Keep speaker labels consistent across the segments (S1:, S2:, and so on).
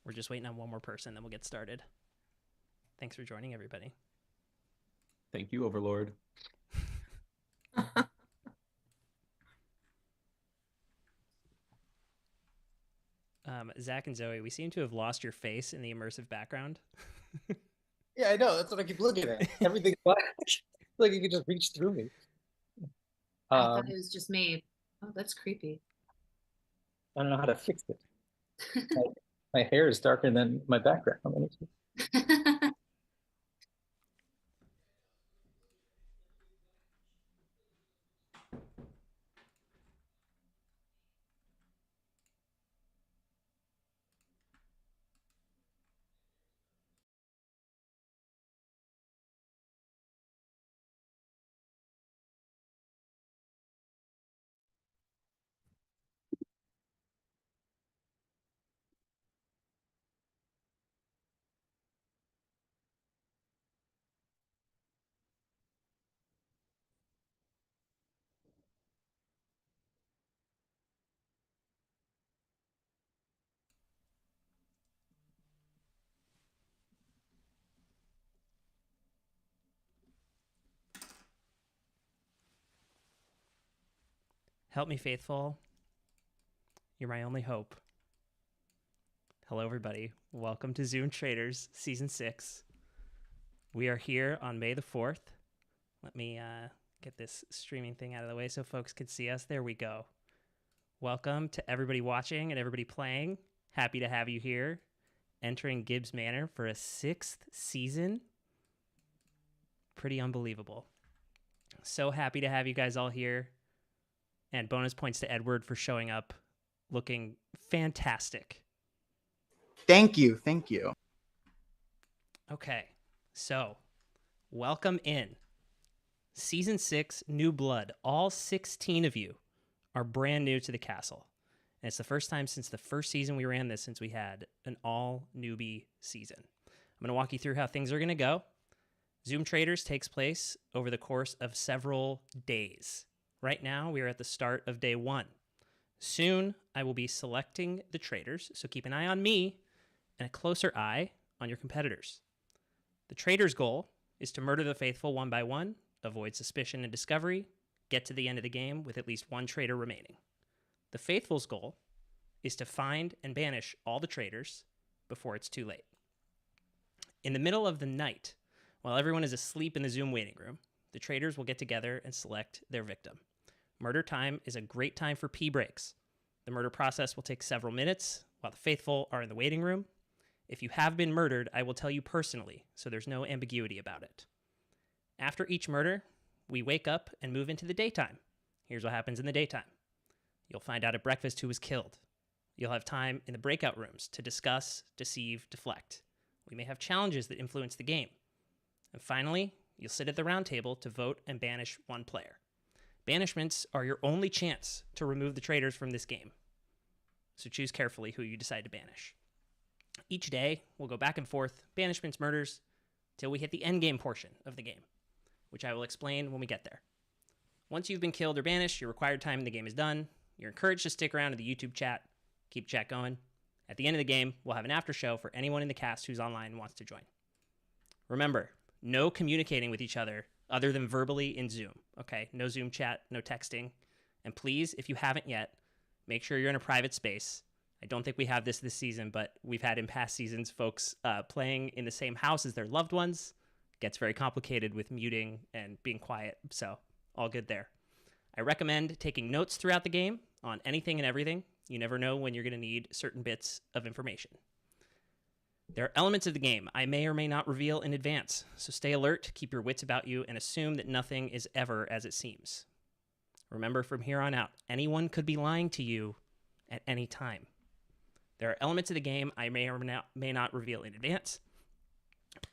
S1: We're just waiting on one more person, then we'll get started. Thanks for joining, everybody.
S2: Thank you, Overlord.
S1: Zach and Zoe, we seem to have lost your face in the immersive background.
S3: Yeah, I know. That's what I keep looking at. Everything's black. Like you could just reach through me.
S4: I thought it was just me. Oh, that's creepy.
S3: I don't know how to fix it. My hair is darker than my background.
S1: Help me, faithful. You're my only hope. Hello, everybody. Welcome to Zoom Traitors Season 6. We are here on May the 4th. Let me get this streaming thing out of the way so folks can see us. There we go. Welcome to everybody watching and everybody playing. Happy to have you here. Entering Gibbs Manor for a 6th season. Pretty unbelievable. So happy to have you guys all here. And bonus points to Edward for showing up looking fantastic.
S5: Thank you. Thank you.
S1: Okay, so welcome in. Season 6, New Blood. All 16 of you are brand new to the castle. And it's the first time since the first season we ran this since we had an all newbie season. I'm going to walk you through how things are going to go. Zoom Traitors takes place over the course of several days. Right now, we are at the start of day 1. Soon, I will be selecting the traitors, so keep an eye on me and a closer eye on your competitors. The traitor's goal is to murder the faithful one by one, avoid suspicion and discovery, get to the end of the game with at least one traitor remaining. The faithful's goal is to find and banish all the traitors before it's too late. In the middle of the night, while everyone is asleep in the Zoom waiting room, the traitors will get together and select their victim. Murder time is a great time for pee breaks. The murder process will take several minutes while the faithful are in the waiting room. If you have been murdered, I will tell you personally, so there's no ambiguity about it. After each murder, we wake up and move into the daytime. Here's what happens in the daytime. You'll find out at breakfast who was killed. You'll have time in the breakout rooms to discuss, deceive, deflect. We may have challenges that influence the game. And finally, you'll sit at the round table to vote and banish one player. Banishments are your only chance to remove the traitors from this game. So choose carefully who you decide to banish. Each day, we'll go back and forth, banishments, murders, till we hit the endgame portion of the game, which I will explain when we get there. Once you've been killed or banished, your required time in the game is done. You're encouraged to stick around to the YouTube chat, keep chat going. At the end of the game, we'll have an after show for anyone in the cast who's online and wants to join. Remember, no communicating with each other other than verbally in Zoom, okay? No Zoom chat, no texting. And please, if you haven't yet, make sure you're in a private space. I don't think we have this season, but we've had in past seasons folks playing in the same house as their loved ones. It gets very complicated with muting and being quiet, so all good there. I recommend taking notes throughout the game on anything and everything. You never know when you're going to need certain bits of information. There are elements of the game I may or may not reveal in advance, so stay alert, keep your wits about you, and assume that nothing is ever as it seems. Remember, from here on out, anyone could be lying to you at any time. There are elements of the game I may or may not reveal in advance.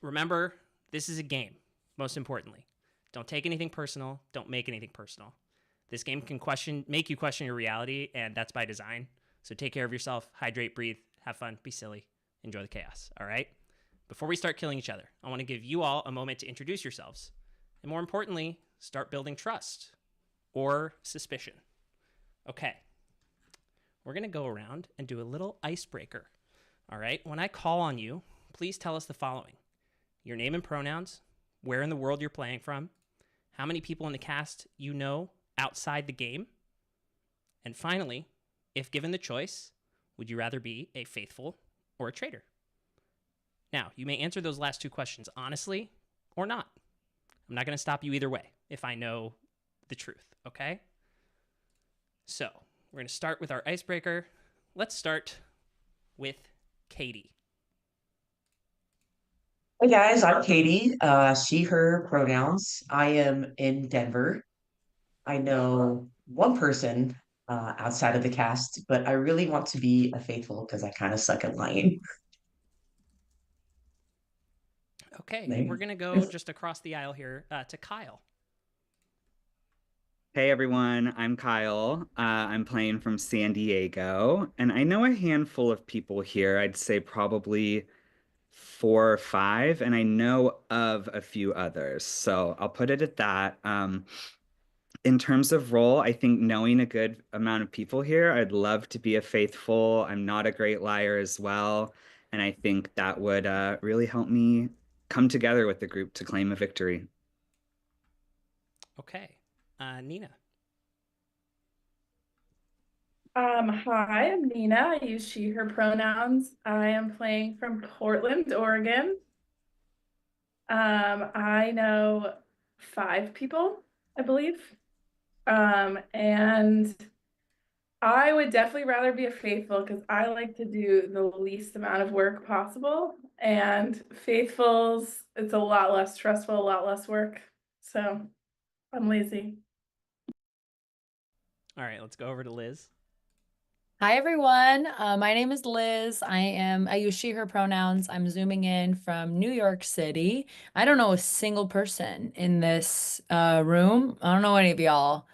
S1: Remember, this is a game, most importantly. Don't take anything personal. Don't make anything personal. This game can make you question your reality, and that's by design. So take care of yourself, hydrate, breathe, have fun, be silly, enjoy the chaos, all right? Before we start killing each other, I want to give you all a moment to introduce yourselves. And more importantly, start building trust or suspicion. Okay. We're going to go around and do a little icebreaker. All right. When I call on you, please tell us the following: your name and pronouns, where in the world you're playing from, how many people in the cast you know outside the game, and finally, if given the choice, would you rather be a faithful or a traitor? Now, you may answer those last two questions honestly or not. I'm not going to stop you either way if I know the truth, okay? So, we're going to start with our icebreaker. Let's start with Katie.
S6: Hey guys, I'm Katie. She, her pronouns. I am in Denver. I know one person outside of the cast, but I really want to be a faithful because I kind of suck at lying.
S1: Okay, we're going to go just across the aisle here to Kyle.
S5: Hey everyone, I'm Kyle. I'm playing from San Diego, and I know a handful of people here. I'd say probably 4 or 5, and I know of a few others. So I'll put it at that. In terms of role, I think knowing a good amount of people here, I'd love to be a faithful. I'm not a great liar as well, and I think that would really help me come together with the group to claim a victory.
S1: Okay, Nina.
S7: Hi, I'm Nina. I use she, her pronouns. I am playing from Portland, Oregon. I know 5 people, I believe. And I would definitely rather be a faithful because I like to do the least amount of work possible. And faithfuls, it's a lot less stressful, a lot less work. So I'm lazy.
S1: All right, let's go over to Liz.
S8: Hi everyone. My name is Liz. I use she, her pronouns. I'm zooming in from New York City. I don't know a single person in this room. I don't know any of y'all.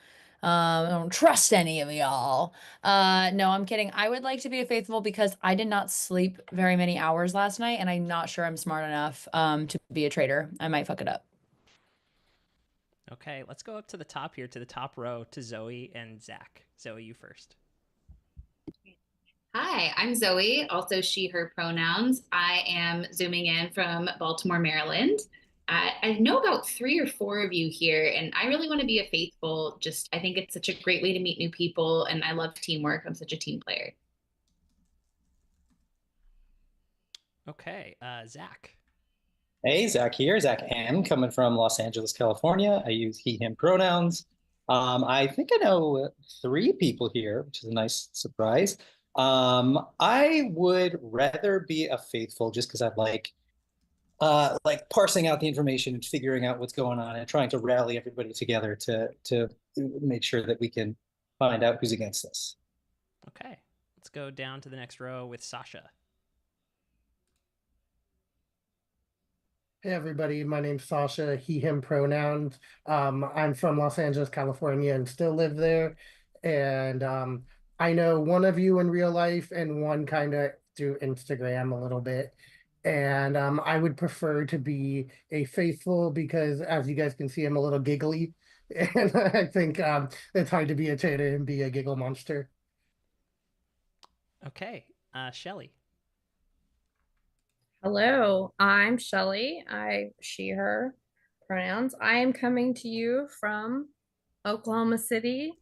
S8: I don't trust any of y'all. No, I'm kidding. I would like to be a faithful because I did not sleep very many hours last night, and I'm not sure I'm smart enough to be a traitor. I might fuck it up.
S1: Okay, let's go up to the top here, to the top row, to Zoe and Zach. Zoe, you first.
S4: Hi, I'm Zoe, also she, her pronouns. I am zooming in from Baltimore, Maryland. I know about 3 or 4 of you here, and I really want to be a faithful. Just, I think it's such a great way to meet new people, and I love teamwork. I'm such a team player.
S1: Okay, Zach.
S3: Hey, Zach here, Zach M, coming from Los Angeles, California. I use he, him pronouns. I think I know 3 people here, which is a nice surprise. I would rather be a faithful just because I like parsing out the information and figuring out what's going on and trying to rally everybody together to make sure that we can find out who's against us.
S1: Okay, let's go down to the next row with Sasha.
S9: Hey everybody, my name's Sasha, he, him pronouns. I'm from Los Angeles, California and still live there. And I know one of you in real life and one kind of through Instagram a little bit. And I would prefer to be a faithful because as you guys can see, I'm a little giggly. And I think it's hard to be a traitor and be a giggle monster.
S1: Okay, Shelly.
S10: Hello, I'm Shelly. She, her pronouns. I am coming to you from Oklahoma City.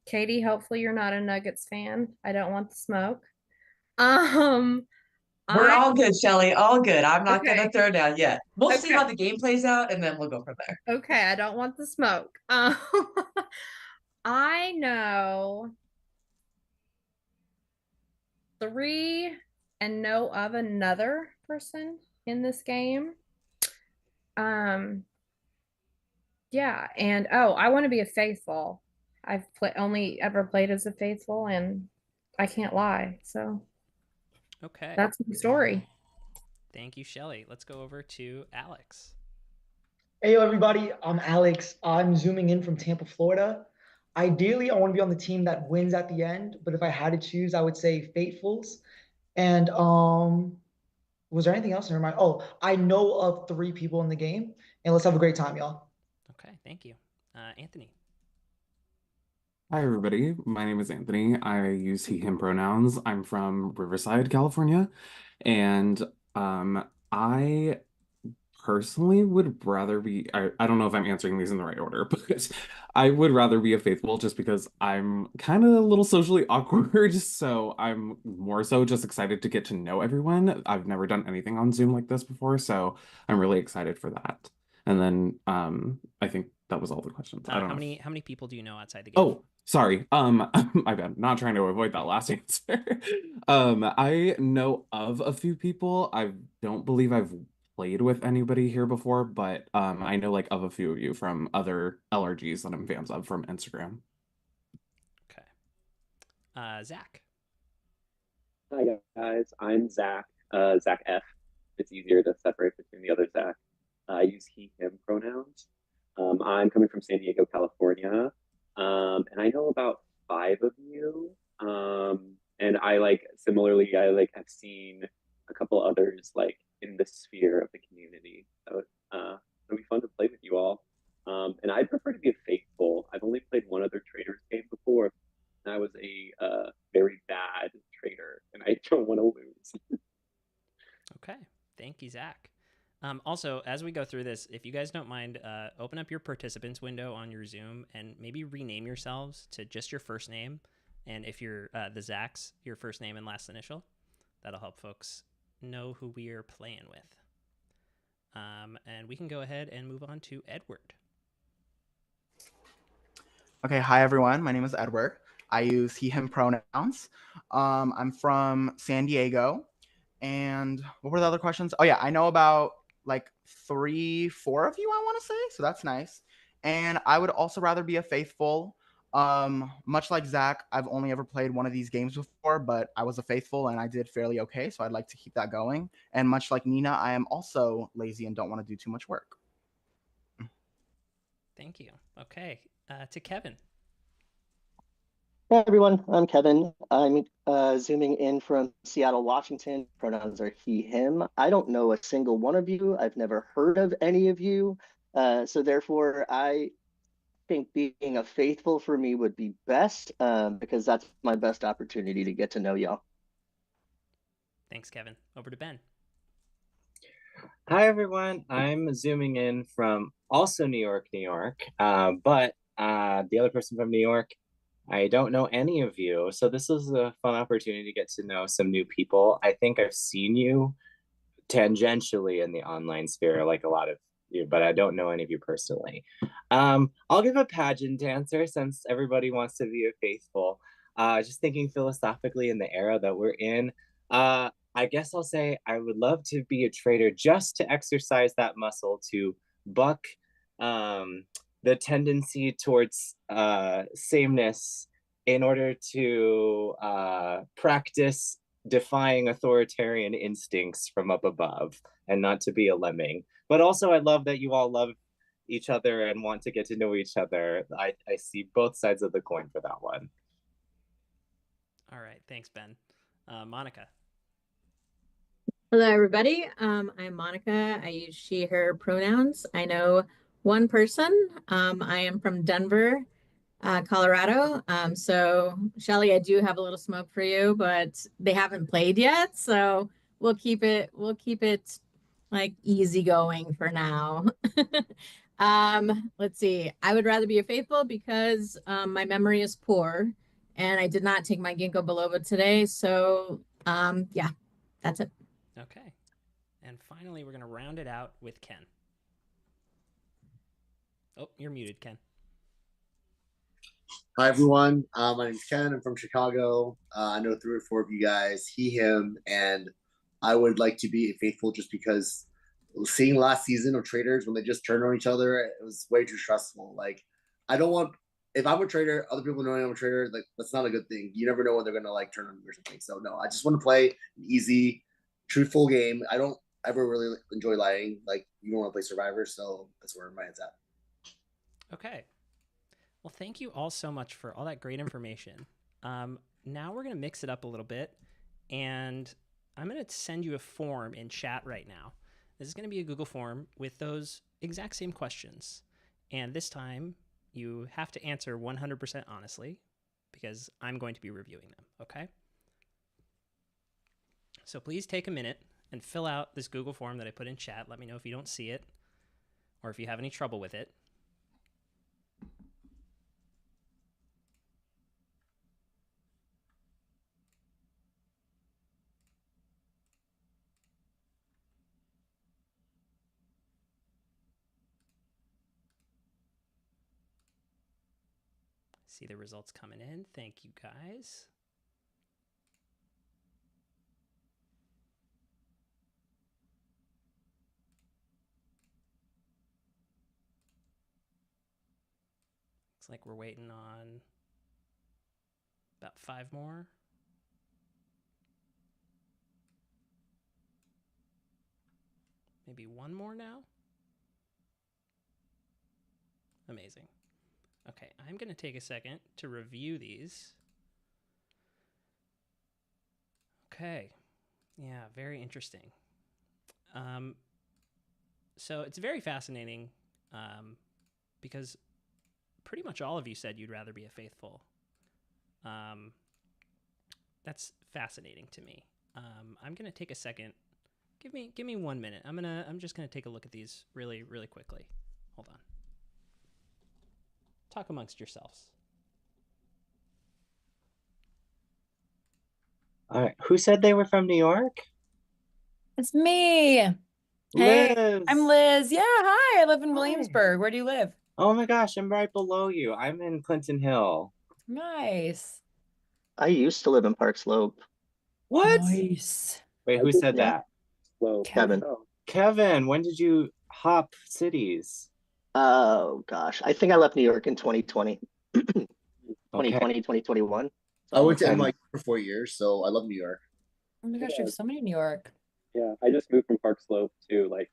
S10: Katie, hopefully you're not a Nuggets fan. I don't want the smoke.
S6: We're all good, Shelly. All good. I'm not
S10: Okay.
S6: gonna throw down yet. We'll see
S10: Okay.
S6: how the game plays out, and then we'll go from there.
S10: Okay, I don't want the smoke. I know 3 and know of another person in this game. Yeah, and oh, I want to be a faithful. I've only ever played as a faithful, and I can't lie. So
S1: Okay,
S10: that's my story.
S1: thank you, Shelly. Let's go over to Alex.
S11: Hey everybody, I'm Alex. I'm zooming in from Tampa, Florida. Ideally, I want to be on the team that wins at the end, but if I had to choose, I would say Faithfuls. And was there anything else in your mind? Oh, I know of 3 people in the game, and let's have a great time, y'all.
S1: Okay, thank you. Anthony.
S2: Hi, everybody. My name is Anthony. I use he, him pronouns. I'm from Riverside, California. And I personally would rather be, I don't know if I'm answering these in the right order, but I would rather be a faithful just because I'm kind of a little socially awkward. So I'm more so just excited to get to know everyone. I've never done anything on Zoom like this before, so I'm really excited for that. And then I think that was all the questions. I don't know.
S1: How many people do you know outside the game?
S2: Oh, sorry. My bad. Not trying to avoid that last answer. I know of a few people. I don't believe I've played with anybody here before, but I know like of a few of you from other LRGs that I'm fans of from Instagram.
S1: Okay. Zach.
S12: Hi guys, I'm Zach. Zach F. It's easier to separate between the other Zach. I use he, him pronouns. I'm coming from San Diego, California. And I know about 5 of you. And I similarly, I have seen a couple others in the sphere of the community. So it'll be fun to play with you all. And I'd prefer to be a faithful. I've only played one other Traitors game before, and I was a very bad traitor, and I don't want to lose.
S1: Okay, thank you, Zach. Also, as we go through this, if you guys don't mind, open up your participants window on your Zoom and maybe rename yourselves to just your first name. And if you're the Zachs, your first name and last initial. That'll help folks know who we are playing with. And we can go ahead and move on to Edward.
S13: Okay, hi everyone. My name is Edward. I use he, him pronouns. I'm from San Diego. And what were the other questions? Oh yeah, I know about 3, 4 of you, I want to say. So that's nice. And I would also rather be a faithful. Much like Zach, I've only ever played one of these games before, but I was a faithful and I did fairly okay. So I'd like to keep that going. And much like Nina, I am also lazy and don't want to do too much work.
S1: Thank you. Okay, to Kevin.
S14: Hey everyone, I'm Kevin. I'm zooming in from Seattle, Washington. Pronouns are he, him. I don't know a single one of you. I've never heard of any of you. So therefore, I think being a faithful for me would be best, because that's my best opportunity to get to know y'all.
S1: Thanks, Kevin. Over to Ben.
S15: Hi, everyone. I'm zooming in from also New York, New York. But the other person from New York, I don't know any of you. So this is a fun opportunity to get to know some new people. I think I've seen you tangentially in the online sphere, like a lot of you, but I don't know any of you personally. I'll give a pageant answer since everybody wants to be a faithful. Just thinking philosophically in the era that we're in, I guess I'll say I would love to be a traitor just to exercise that muscle to buck the tendency towards sameness in order to practice defying authoritarian instincts from up above and not to be a lemming. But also, I love that you all love each other and want to get to know each other. I see both sides of the coin for that one.
S1: All right. Thanks, Ben. Monica.
S16: Hello, everybody. I'm Monica. I use she, her pronouns. I know one person. I am from Denver, Colorado. So Shelly, I do have a little smoke for you, but they haven't played yet. So we'll keep it like easygoing for now. Let's see. I would rather be a faithful because my memory is poor and I did not take my ginkgo biloba today. So yeah, that's it.
S1: Okay. And finally, we're going to round it out with Ken. Oh, you're muted, Ken.
S17: Hi, everyone. My name's Ken. I'm from Chicago. I know 3 or 4 of you guys, he, him, and I would like to be faithful just because seeing last season of Traitors when they just turned on each other, it was way too stressful. Like, I don't want, if I'm a traitor, other people knowing I'm a traitor, like, that's not a good thing. You never know when they're going to, like, turn on you or something. So, no, I just want to play an easy, truthful game. I don't ever really enjoy lying. Like, you don't want to play Survivor, so that's where my head's at.
S1: Okay. Well, thank you all so much for all that great information. Now we're going to mix it up a little bit, and I'm going to send you a form in chat right now. This is going to be a Google form with those exact same questions. And this time, you have to answer 100% honestly, because I'm going to be reviewing them, okay? So please take a minute and fill out this Google form that I put in chat. Let me know if you don't see it or if you have any trouble with it. See the results coming in. Thank you, guys. Looks like we're waiting on about 5 more. Maybe 1 more now. Amazing. Okay, I'm going to take a second to review these. Okay. Yeah, very interesting. So it's very fascinating because pretty much all of you said you'd rather be a faithful. That's fascinating to me. I'm going to take a second. Give me 1 minute. I'm just going to take a look at these really, really quickly. Hold on. Talk amongst yourselves.
S15: All right. Who said they were from New York?
S8: It's me.
S15: Liz.
S8: Hey, I'm Liz. Yeah, hi. I live in Williamsburg. Where do you live?
S15: Oh my gosh, I'm right below you. I'm in Clinton Hill.
S8: Nice.
S14: I used to live in Park Slope.
S15: What?
S8: Nice.
S15: Wait, who said that?
S12: Slow.
S14: Kevin.
S12: Oh.
S15: Kevin, when did you hop cities?
S14: Oh gosh, I think I left New York in 2020.
S15: Okay.
S14: 2021.
S17: I went to
S15: And-
S17: NYU for 4 years, so I love New York.
S8: Oh my gosh, you have so many in New York.
S12: Yeah, I just moved from Park Slope to like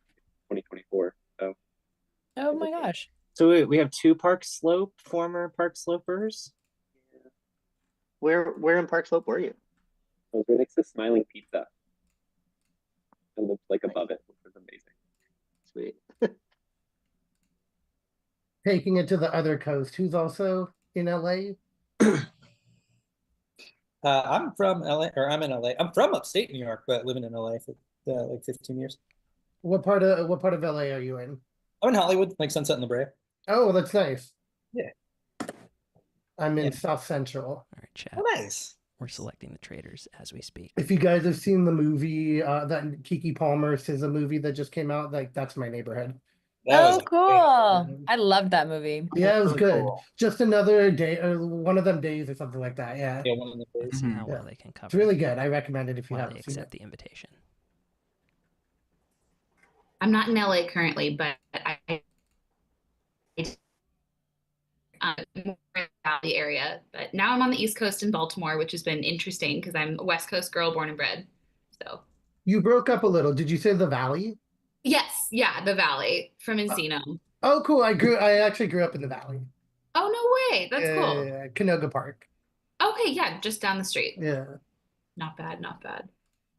S12: 2024. So.
S8: Oh my gosh.
S15: So we have 2 former Park Slopers.
S14: Where in Park Slope were you?
S12: I was right next to Smiling Pizza. I lived like above it, which was amazing.
S14: Sweet.
S9: taking it to the other coast, who's also in LA?
S3: I'm from LA, or I'm in LA. I'm from upstate New York, but living in LA for like 15 years.
S9: What part of LA are you in?
S3: I'm in Hollywood, like Sunset and La Brea.
S9: Oh, that's nice.
S3: Yeah.
S9: I'm in South Central.
S1: All right, chat.
S3: Oh, nice.
S1: We're selecting the traitors as we speak.
S9: If you guys have seen the movie that Kiki Palmer says a movie that just came out, like that's my neighborhood.
S8: Oh, cool. I loved that movie.
S9: Yeah, it was
S8: Really
S9: good.
S8: cool.
S9: Just another day, or one of them days, or something like that. Yeah.
S3: Yeah, one of them days.
S1: See how well they can cover.
S9: It's really good. I recommend it if you
S1: while
S9: haven't
S1: they
S9: seen
S1: accept
S9: it.
S1: the invitation.
S4: I'm not in LA currently, but I more in the Valley area. But now I'm on the East Coast in Baltimore, which has been interesting because I'm a West Coast girl, born and bred. So
S9: You broke up a little. Did you say the Valley?
S4: yes, yeah, the Valley from Encino.
S9: Oh, cool. I actually grew up in the Valley.
S4: Oh, no way. That's cool.
S9: Canoga Park.
S4: Okay, yeah, just down the street.
S9: Yeah.
S4: Not bad, not bad.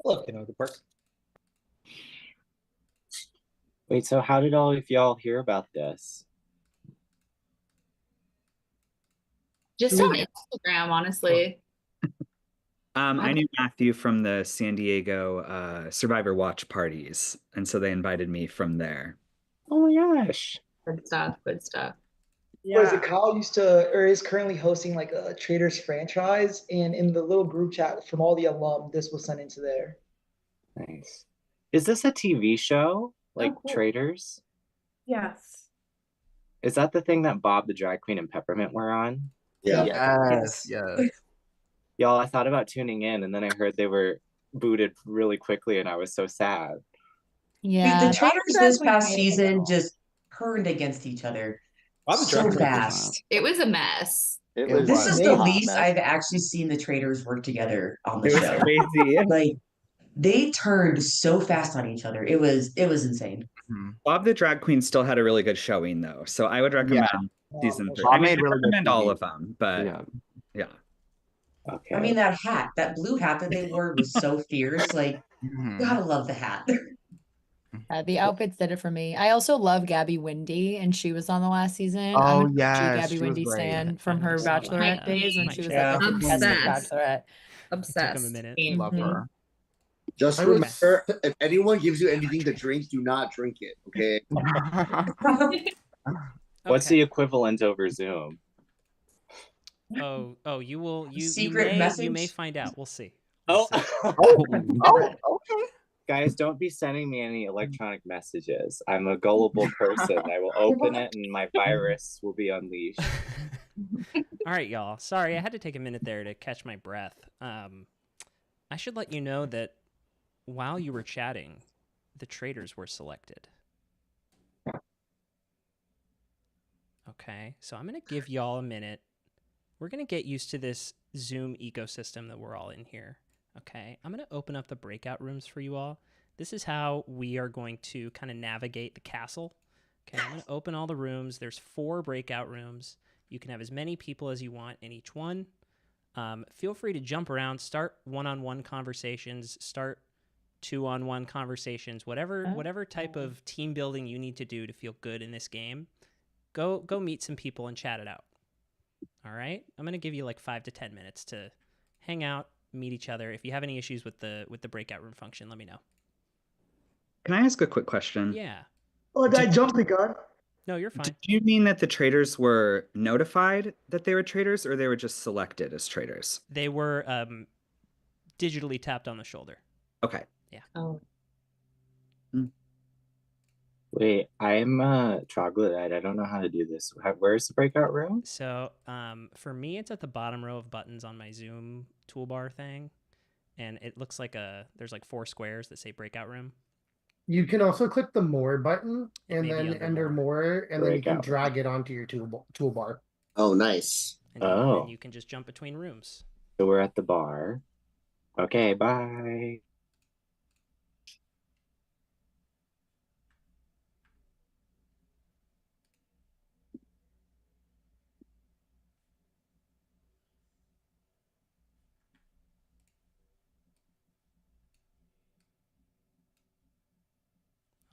S3: I love Canoga Park.
S15: Wait, so how did all of y'all hear about this?
S4: Just on Instagram, honestly.
S5: I knew Matthew from the San Diego Survivor Watch parties, and so they invited me from there.
S15: Oh my gosh.
S4: Good stuff, good stuff.
S11: Was it Kyle used to, or is currently hosting like a Traitors franchise, and in the little group chat from all the alum, this was sent into there.
S15: Nice. Is this a TV show? Like
S7: cool.
S15: Traitors?
S7: Yes.
S15: Is that the thing that Bob the Drag Queen and Peppermint were on?
S17: Yeah.
S13: Yes.
S15: Y'all, I thought about tuning in, and then I heard they were booted really quickly, and I was so sad.
S8: Yeah.
S6: Dude, the Traitors this past season just turned against each other so fast.
S4: It was a mess.
S6: This is the least I've actually seen the Traitors work together on the
S5: It was
S6: show.
S5: crazy.
S6: Like they turned so fast on each other. It was insane.
S5: Bob the Drag Queen still had a really good showing, though, so I would recommend season 3.
S13: Bob
S5: I mean,
S13: made
S5: I
S13: really good
S5: recommend all
S13: TV.
S5: of them, but yeah.
S15: Okay.
S6: I mean, that blue hat that they wore was so fierce. Like, gotta love the hat.
S8: The outfits did it for me. I also love Gabby Windy, and she was on the last season.
S13: Oh,
S8: I'm a huge
S13: yes,
S8: Gabby
S13: she was
S8: Windy
S13: great.
S8: stan from her Bachelorette days when she was like a contestant Bachelorette.
S4: Obsessed.
S1: Took him a minute.
S13: Love her.
S17: Just remember, if anyone gives you anything to drink, do not drink it. Okay.
S15: What's the equivalent over Zoom?
S1: Oh, you will. You
S6: Secret
S1: may
S6: message?
S1: find out. We'll see.
S15: Oh,
S13: okay.
S15: Guys, don't be sending me any electronic messages. I'm a gullible person. I will open it and my virus will be unleashed.
S1: All right, y'all. Sorry, I had to take a minute there to catch my breath. I should let you know that while you were chatting, the traitors were selected. Okay, so I'm going to give y'all a minute. We're going to get used to this Zoom ecosystem that we're all in here. Okay, I'm going to open up the breakout rooms for you all. This is how we are going to kind of navigate the castle. Okay, I'm going to open all the rooms. There's 4 breakout rooms. You can have as many people as you want in each one. Feel free to jump around, start one-on-one conversations, start 2-on-1 conversations, whatever type of team building you need to do to feel good in this game. Go meet some people and chat it out. All right? I'm going to give you like 5 to 10 minutes to hang out, meet each other. If you have any issues with the breakout room function, let me know.
S5: Can I ask a quick question?
S1: Yeah.
S11: Oh, I jumped the gun.
S1: No, you're fine.
S5: Did you mean that the traitors were notified that they were traitors, or they were just selected as traitors?
S1: They were digitally tapped on the shoulder.
S5: Okay.
S1: Yeah.
S4: Oh.
S15: Wait, I'm a troglodyte. I don't know how to do this. Where's the breakout room?
S1: So for me, it's at the bottom row of buttons on my Zoom toolbar thing. And it looks like there's like 4 squares that say breakout room.
S9: You can also click the more button and then
S1: under
S9: under more, and then you can
S15: Breakout.
S9: drag it onto your toolbar.
S17: Oh, nice.
S1: And then you can just jump between rooms.
S15: So we're at the bar. Okay, bye.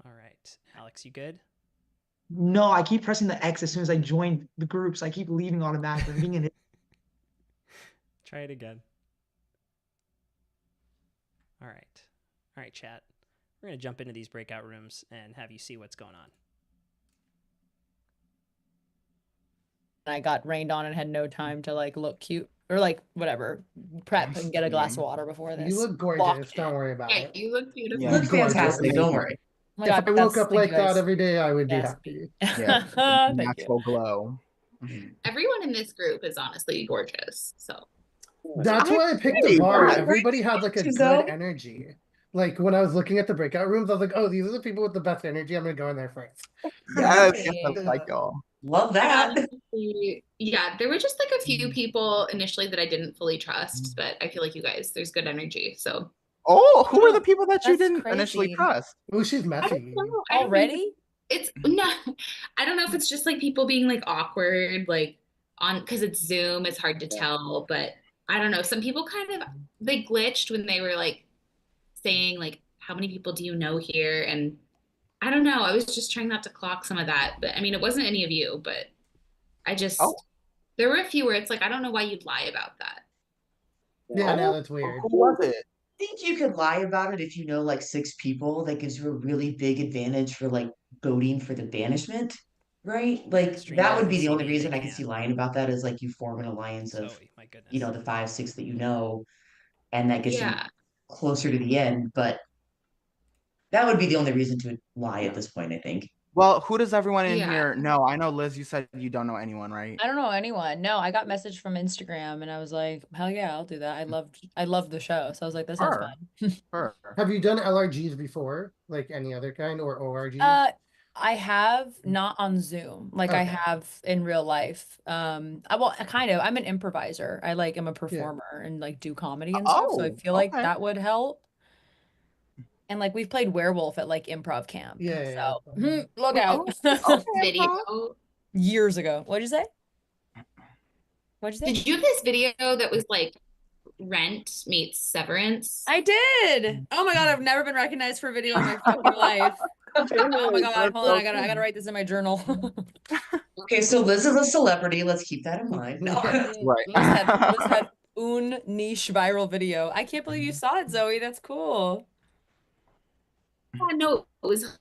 S1: All right. Alex, you good?
S11: No, I keep pressing the X as soon as I join the group, so I keep leaving automatically. I'm being an
S1: Try it again. All right. All right, chat. We're going to jump into these breakout rooms and have you see what's going on.
S8: I got rained on and had no time to like look cute or like whatever, prep and get a glass of water before this.
S9: You look gorgeous. Don't worry about it.
S4: You look beautiful.
S6: You look fantastic. Don't worry.
S8: Oh my
S9: If
S8: God,
S9: I woke up
S8: thank
S9: like
S8: you
S9: that
S8: guys.
S9: every day, I would be
S8: Yes.
S9: happy.
S13: Yeah,
S8: Thank you.
S13: natural glow.
S4: Everyone in this group is honestly gorgeous. So
S9: That's why I picked the
S6: agree.
S9: bar.
S6: Right,
S9: Everybody had like a
S6: She's
S9: good
S6: up.
S9: energy. Like when I was looking at the breakout rooms, I was like, oh, these are the people with the best energy. I'm gonna go in there first.
S13: Yes,
S8: Hey.
S13: get the cycle.
S6: Love that.
S4: yeah, there were just like a few people initially that I didn't fully trust, but I feel like you guys, there's good energy. So
S13: Oh, who are the people that you
S8: That's
S13: didn't initially
S8: crazy.
S13: trust?
S9: Oh, she's
S4: I
S9: messy.
S4: don't know. I don't
S8: Already?
S4: It's not, I don't know if it's just like people being like awkward, like on, because it's Zoom, it's hard to tell, but I don't know. Some people kind of, they glitched when they were like saying like, how many people do you know here? And I don't know. I was just trying not to clock some of that, but I mean, it wasn't any of you, but I just, there were a few where it's like, I don't know why you'd lie about that.
S9: Yeah, no, that's weird.
S13: Who was it?
S6: I think you could lie about it if you know like 6 people. That gives you a really big advantage for like voting for the banishment, right? Like
S1: Stream
S6: that
S1: dev
S6: would be
S1: is
S6: the only
S1: seeing
S6: reason
S1: they
S6: I could see
S1: can.
S6: lying about that is like you form an alliance of,
S1: Zoe, my goodness.
S6: the 5, 6 that you know, and that gets you
S4: Yeah.
S6: closer to the end. But that would be the only reason to lie at this point, I think.
S13: Well, who does everyone in
S4: Yeah.
S13: here know? I know, Liz, you said you don't know anyone, right?
S8: I don't know anyone. No, I got message from Instagram and I was like, hell yeah, I'll do that. I loved the show. So I was like, that sounds fun.
S13: Sure.
S9: Have you done LRGs before? Like any other kind or ORGs?
S8: I have not on Zoom, like I
S9: Okay.
S8: have in real life. Well, kind of. I'm an improviser. I like am a performer and like do comedy and stuff. So I feel like that would help. And like we've played werewolf at like improv camp.
S9: Yeah.
S8: So look out.
S4: Video.
S8: Years ago. What'd you say? What'd you say?
S4: Did you have this video that was like Rent meets Severance?
S8: I did. Oh my God, I've never been recognized for a video in my fucking life. Oh my God, hold on. I gotta write this in my journal.
S6: Okay, so Liz is a celebrity. Let's keep that in mind. No.
S13: Right.
S8: Liz had un niche viral video. I can't believe you saw it, Zoe. That's cool.
S4: Yeah, no, it was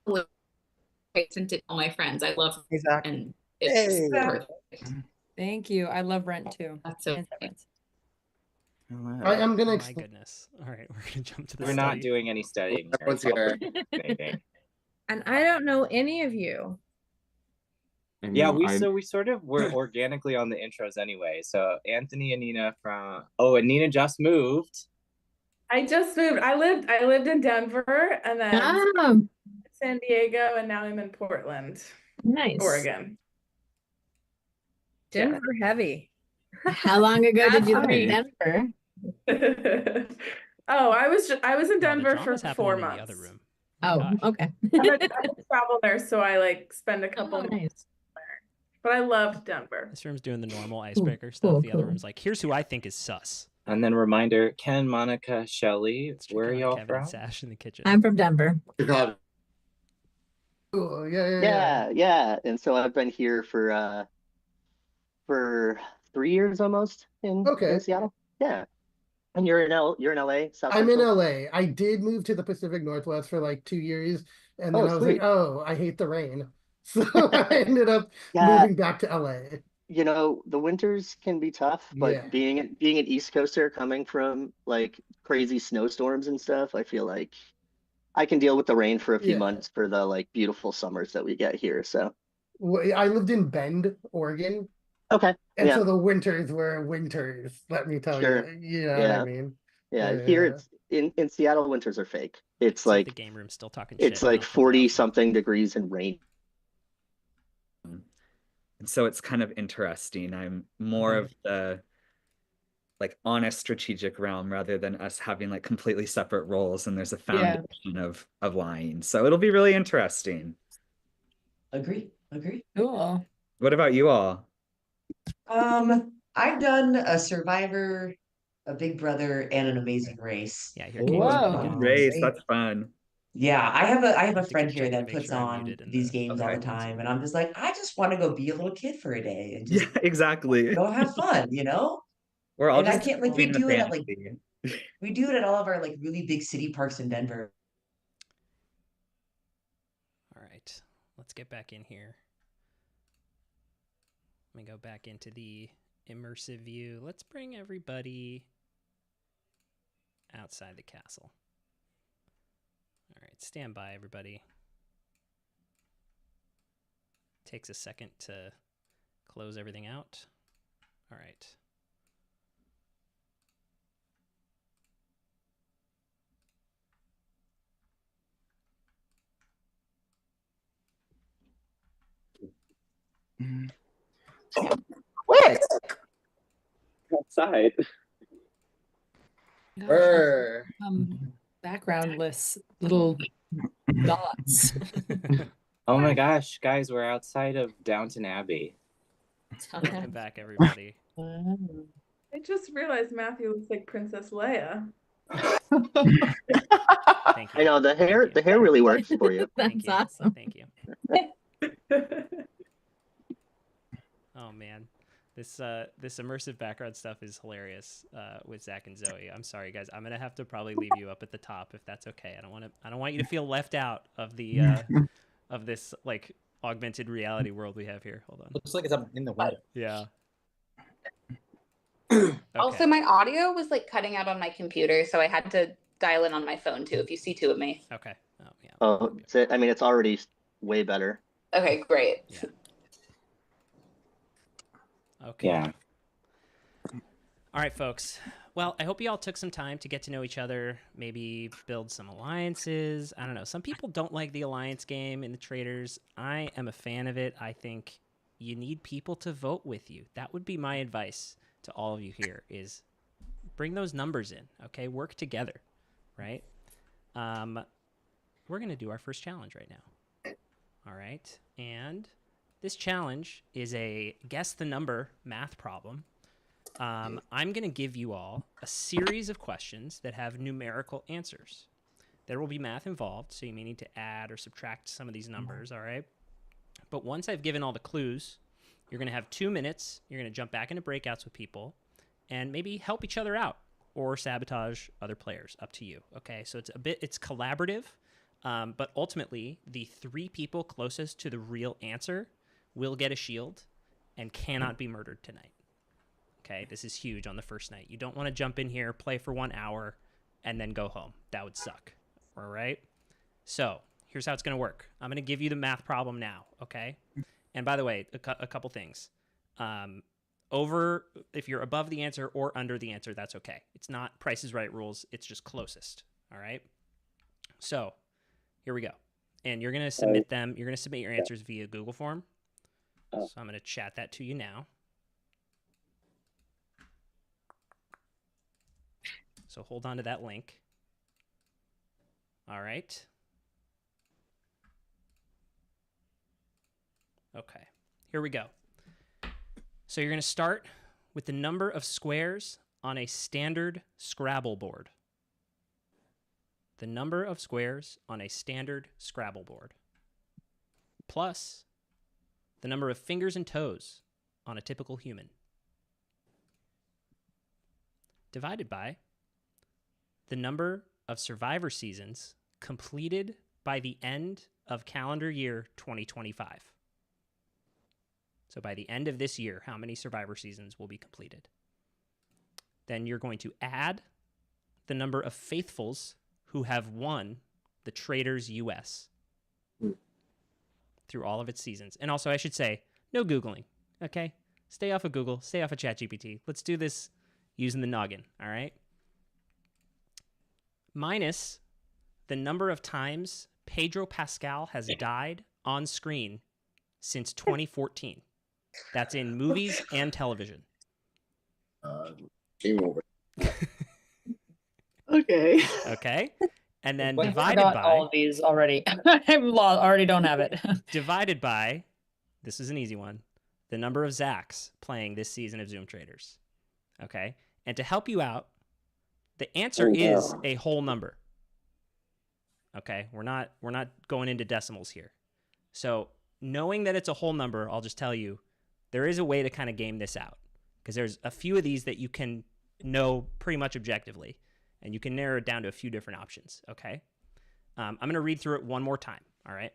S4: I sent it to all my friends. I love it, and it's perfect.
S8: Thank you. I love Rent too.
S4: That's so
S9: I am gonna.
S1: My goodness. All right, we're gonna jump to the.
S15: We're not doing any studying.
S10: And I don't know any of you.
S15: Yeah, we sort of were organically on the intros anyway. So Anthony and Nina and Nina just moved.
S7: I just moved. I lived in Denver and then San Diego, and now I'm in Portland.
S10: Nice.
S7: Oregon.
S10: Denver heavy.
S16: How long ago did you live in Denver?
S7: Oh, I was in Denver for
S1: drama's
S7: 4
S1: happening in
S7: months.
S1: the other room.
S16: Oh, okay.
S7: I'm a travel nurse, so I like spend a couple months there. But I loved Denver.
S1: This room's doing the normal icebreaker stuff. The other room's like, here's who I think is sus.
S15: And then reminder, Ken, Monica, Shelly, where are y'all
S1: Kevin
S15: from?
S1: and Sash in the kitchen.
S16: I'm from Denver.
S17: Chicago.
S9: Cool.
S14: Yeah. And so I've been here for 3 years almost in Seattle. Yeah. And you're in LA, South
S9: I'm in
S14: Central?
S9: LA. I did move to the Pacific Northwest for like 2 years, and then I was
S14: sweet.
S9: like, oh, I hate the rain. So I ended up moving back to LA.
S14: You know, the winters can be tough, but
S9: Yeah.
S14: being an East Coaster coming from like crazy snowstorms and stuff, I feel like I can deal with the rain for a few months for the like beautiful summers that we get here. So
S9: I lived in Bend, Oregon.
S14: Okay.
S9: And so the winters were winters, let me tell you. You know what I mean?
S14: Yeah, here it's in Seattle, winters are fake. It's like
S1: the game room's still talking
S14: it's
S1: shit
S14: like
S1: about
S14: 40 something degrees and rain.
S5: And so it's kind of interesting. I'm more of the like honest strategic realm rather than us having like completely separate roles, and there's a foundation of lying. So it'll be really interesting.
S6: Agree.
S8: Cool.
S5: What about you all?
S6: I've done a Survivor, a Big Brother, and an Amazing Race.
S1: Yeah,
S5: Whoa, Race, that's fun.
S6: Yeah, I have a
S1: have to
S6: friend
S1: check
S6: here
S1: to
S6: that
S1: make
S6: puts
S1: sure I'm
S6: on
S1: muted in
S6: these
S1: the
S6: games all the
S5: Okay.
S6: time, and I'm just like, I just want to go be a little kid for a day and
S5: Yeah,
S6: just
S5: exactly.
S6: go have fun, you know?
S5: We're all
S6: And I
S5: just
S6: can't like we
S5: living the
S6: do it at like
S5: fantasy.
S6: we do it at all of our like really big city parks in Denver.
S1: All right, let's get back in here. Let me go back into the immersive view. Let's bring everybody outside the castle. All right, stand by, everybody. Takes a second to close everything out. All right.
S12: What? Outside.
S8: Gosh, backgroundless little dots.
S15: Oh my gosh, guys, we're outside of Downton Abbey.
S1: Welcome back, everybody.
S7: I just realized Matthew looks like Princess Leia.
S1: Thank you.
S14: I know the hair really works for you.
S1: Thank you.
S16: awesome.
S1: Thank you. Oh man, this immersive background stuff is hilarious with Zach and Zoe. I'm sorry, guys. I'm gonna have to probably leave you up at the top if that's okay. I don't want you to feel left out of the of this like augmented reality world we have here. Hold on.
S3: Looks like it's up in the window.
S1: Yeah.
S4: Also, my audio was like cutting out on my computer, so I had to dial in on my phone too. If you see two of me.
S1: Okay. Oh yeah.
S14: Oh, I mean, it's already way better.
S4: Okay, great.
S1: Yeah. Okay.
S15: Yeah.
S1: All right, folks. Well, I hope you all took some time to get to know each other, maybe build some alliances. I don't know. Some people don't like the alliance game in the Traitors. I am a fan of it. I think you need people to vote with you. That would be my advice to all of you here is bring those numbers in, okay? Work together, right? We're going to do our first challenge right now. All right. And this challenge is a guess the number math problem. I'm going to give you all a series of questions that have numerical answers. There will be math involved, so you may need to add or subtract some of these numbers, all right? But once I've given all the clues, you're going to have 2 minutes. You're going to jump back into breakouts with people and maybe help each other out or sabotage other players. Up to you, okay? So it's collaborative, but ultimately, the 3 people closest to the real answer will get a shield and cannot be murdered tonight. Okay, this is huge on the first night. You don't want to jump in here, play for 1 hour, and then go home. That would suck. All right? So here's how it's going to work. I'm going to give you the math problem now, okay? And by the way, a couple things. If you're above the answer or under the answer, that's okay. It's not Price is Right rules. It's just closest, all right? So here we go. And you're going to submit them. You're going to submit your answers via Google form. So I'm going to chat that to you now. So hold on to that link. All right. Okay, here we go. So you're going to start with the number of squares on a standard Scrabble board. The number of squares on a standard Scrabble board. Plus the number of fingers and toes on a typical human. Divided by the number of Survivor seasons completed by the end of calendar year 2025. So by the end of this year, how many Survivor seasons will be completed? Then you're going to add the number of faithfuls who have won the Traitors US through all of its seasons. And also, I should say, no Googling, okay? Stay off of Google, stay off of ChatGPT. Let's do this using the noggin, all right? Minus the number of times Pedro Pascal has died on screen since 2014. That's in movies and television.
S17: Game over.
S8: Okay.
S1: Okay. And then
S8: I
S1: divided
S8: forgot
S1: by
S8: all of these already. I'm lost. Already don't have it.
S1: divided by, this is an easy one, the number of Zacks playing this season of Zoom Traders. Okay. And to help you out, the answer is a whole number. Okay, we're not going into decimals here. So knowing that it's a whole number, I'll just tell you, there is a way to kind of game this out, because there's a few of these that you can know pretty much objectively, and you can narrow it down to a few different options. Okay, I'm going to read through it one more time. All right.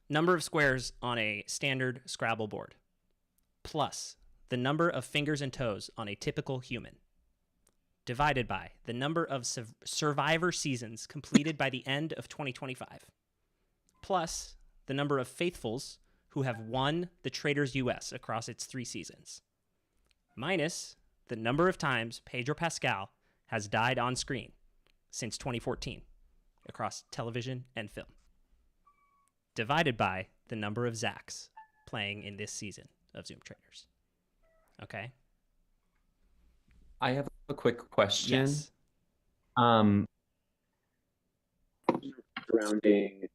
S1: Number of squares on a standard Scrabble board plus the number of fingers and toes on a typical human, divided by the number of Survivor seasons completed by the end of 2025, plus the number of faithfuls who have won the Traitors US across its 3 seasons, minus the number of times Pedro Pascal has died on screen since 2014 across television and film, divided by the number of Zacks playing in this season of Zoom Traitors. Okay?
S2: I have a quick question.
S1: Yes.
S12: Surrounding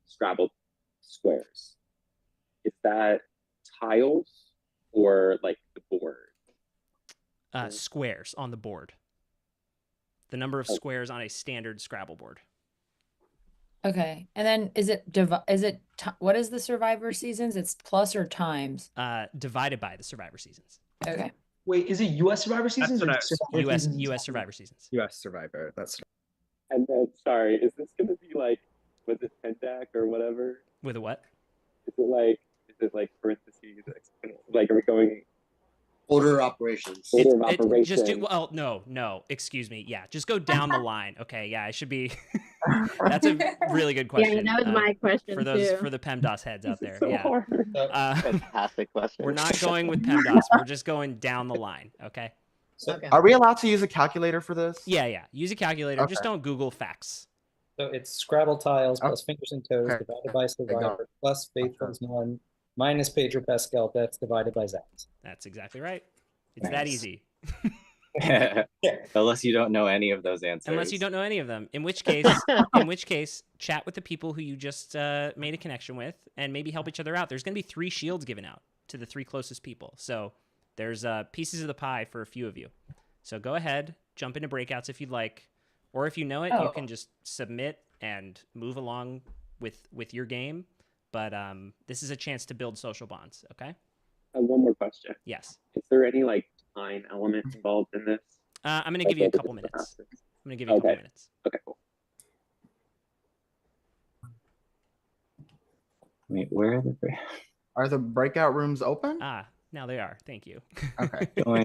S12: Scrabble squares, is that tiles or like the board?
S1: Squares on the board. The number of squares on a standard Scrabble board.
S8: Okay. And then what is the Survivor seasons? It's plus or times?
S1: Divided by the Survivor seasons.
S8: Okay.
S11: Wait, is it U.S. Survivor seasons or Survivor seasons?
S1: U.S. Survivor seasons.
S5: U.S. Survivor. That's.
S12: And then, sorry, is this going to be like, was it Pendac or whatever?
S1: With a what?
S12: Is it like parentheses? Like, are we going
S17: order of operations?
S12: Order of operations.
S1: Just do, well, no, excuse me. Yeah, just go down the line. Okay, yeah, I should be. That's a really good question.
S16: Yeah, that was my question
S1: for those
S16: too.
S1: For the PEMDAS heads out there.
S14: So
S1: Yeah,
S14: hard. Fantastic question.
S1: We're not going with PEMDAS. We're just going down the line. Okay.
S16: Okay.
S13: Are we allowed to use a calculator for this?
S1: Yeah. Use a calculator.
S13: Okay.
S1: Just don't Google facts.
S3: So it's Scrabble tiles plus fingers and toes
S13: Okay.
S3: divided by Survivor plus Faithfuls 1 minus Pedro Pascal that's divided by Zacks.
S1: That's exactly right. It's that easy.
S15: Unless you don't know any of those answers.
S1: Unless you don't know any of them, in which case, chat with the people who you just made a connection with, and maybe help each other out. There's going to be 3 shields given out to the 3 closest people, so there's pieces of the pie for a few of you. So go ahead, jump into breakouts if you'd like, or if you know it, you can just submit and move along with your game. But this is a chance to build social bonds. Okay.
S12: One more question.
S1: Yes.
S12: Is there any like time element involved in this?
S1: I'm going to give you a couple minutes. I'm going to give you a couple minutes.
S12: Okay, cool.
S15: Wait, where
S13: Are the breakout rooms open?
S1: Now they are. Thank you.
S13: Okay.
S1: All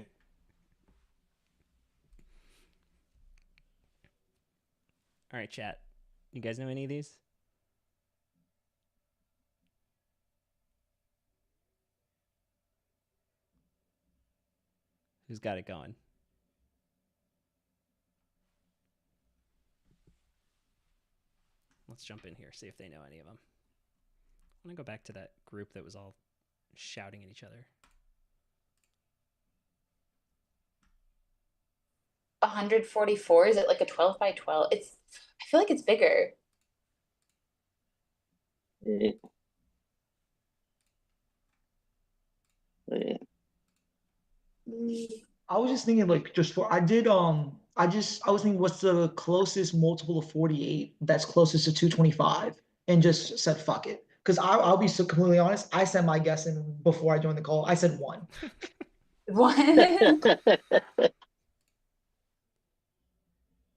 S1: right, chat. You guys know any of these? Who's got it going? Let's jump in here, see if they know any of them. I'm going to go back to that group that was all shouting at each other.
S18: 144, is it like a 12 by 12? I feel like it's bigger.
S11: I was just thinking, like, I was thinking, what's the closest multiple of 48 that's closest to 225, and just said fuck it. Because I'll be so completely honest, I sent my guess in before I joined the call. I said 1.
S18: 1.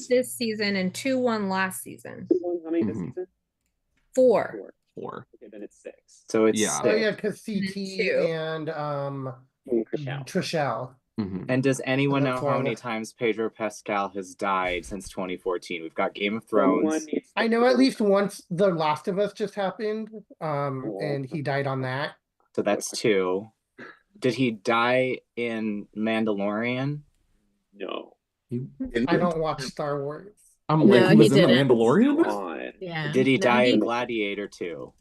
S10: This season and 2-1 last season.
S12: How many this season?
S10: 4.
S2: 4.
S12: Okay, then it's 6.
S15: So it's
S9: Oh yeah, because CT and Trishelle.
S15: And does anyone know
S9: That's
S15: how
S9: why
S15: many
S9: I-
S15: times Pedro Pascal has died since 2014? We've got Game of Thrones.
S9: I know at least once The Last of Us just happened, and he died on that.
S15: So that's 2. Did he die in Mandalorian?
S12: No.
S9: I don't watch Star Wars.
S2: I'm like, he was in The Mandalorian?
S16: Yeah.
S15: Did he
S16: No,
S15: die
S16: he-
S15: in Gladiator 2?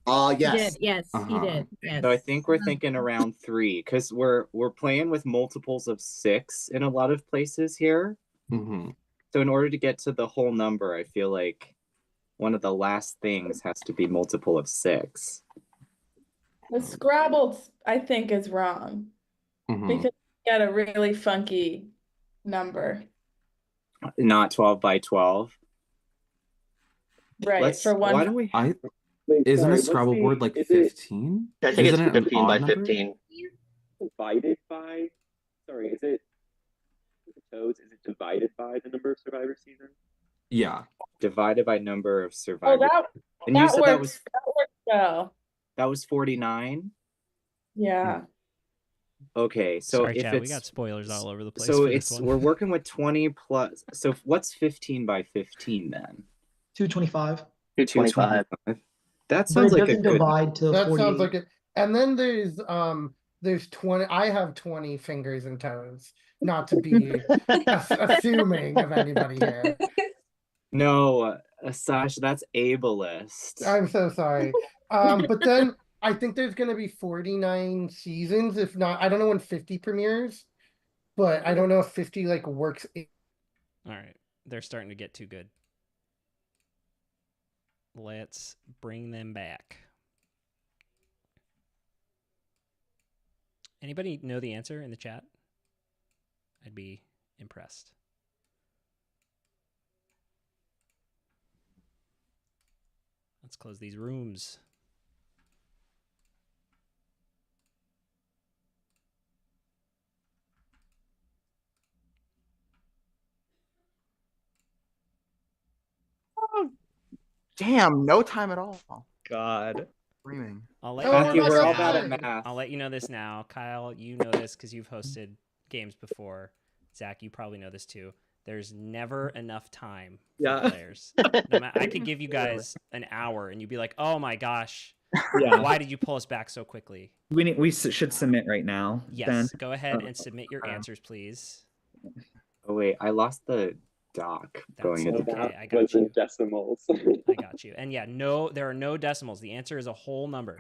S16: Yes. Yes, he did. Yes.
S15: So I think we're thinking around 3 because we're playing with multiples of 6 in a lot of places here. So in order to get to the whole number, I feel like one of the last things has to be multiple of 6.
S7: The Scrabble, I think, is wrong because you got a really funky number.
S15: Not 12 by 12.
S7: Right, for one.
S15: Why don't we?
S2: Isn't
S12: sorry,
S2: a
S12: what's
S2: Scrabble
S12: the-
S2: board like
S12: is it-
S2: 15?
S14: I think
S2: Isn't
S14: it's
S2: it an
S14: 15 by
S2: odd number?
S14: 15.
S12: Divided by, sorry, is it toads? Is it divided by the number of Survivor seasons?
S2: Yeah.
S15: Divided by number of
S7: Oh,
S15: survivors. And you
S7: that
S15: said
S7: works. That works well.
S15: that was 49?
S7: Yeah.
S15: Okay, so
S1: Sorry,
S15: if
S1: chat,
S15: it's
S1: we got spoilers all over the place
S15: so
S1: for
S15: it's
S1: this one.
S15: we're working with 20 plus. So what's 15 by 15 then?
S11: 225.
S14: 225.
S15: That
S11: But
S15: sounds
S11: it
S15: like a
S11: doesn't
S15: good.
S11: divide to
S9: That
S11: 48.
S9: sounds like it. And then there's 20. I have 20 fingers and toes. Not to be assuming of anybody here.
S15: No, Sasha, that's ableist.
S9: I'm so sorry. But then I think there's gonna be 49 seasons. If not, I don't know when 50 premieres, but I don't know if 50 like works.
S1: All right, they're starting to get too good. Let's bring them back. Anybody know the answer in the chat? I'd be impressed. Let's close these rooms.
S13: Oh, damn, no time at all.
S5: God.
S13: Screaming.
S1: I'll let
S15: Matthew,
S1: you know
S15: we're
S1: this
S15: all
S1: now.
S15: bad at math.
S1: I'll let you know this now. Kyle, you know this because you've hosted games before. Zach, you probably know this too. There's never enough time for players. I could give you guys an hour and you'd be like, oh my gosh, why did you pull us back so quickly?
S5: We should submit right now.
S1: Yes,
S5: then.
S1: go ahead and submit your answers, please.
S15: Oh wait, I lost the doc going into
S1: okay. I got you.
S12: Decimals.
S1: I got you. And yeah, no, there are no decimals. The answer is a whole number.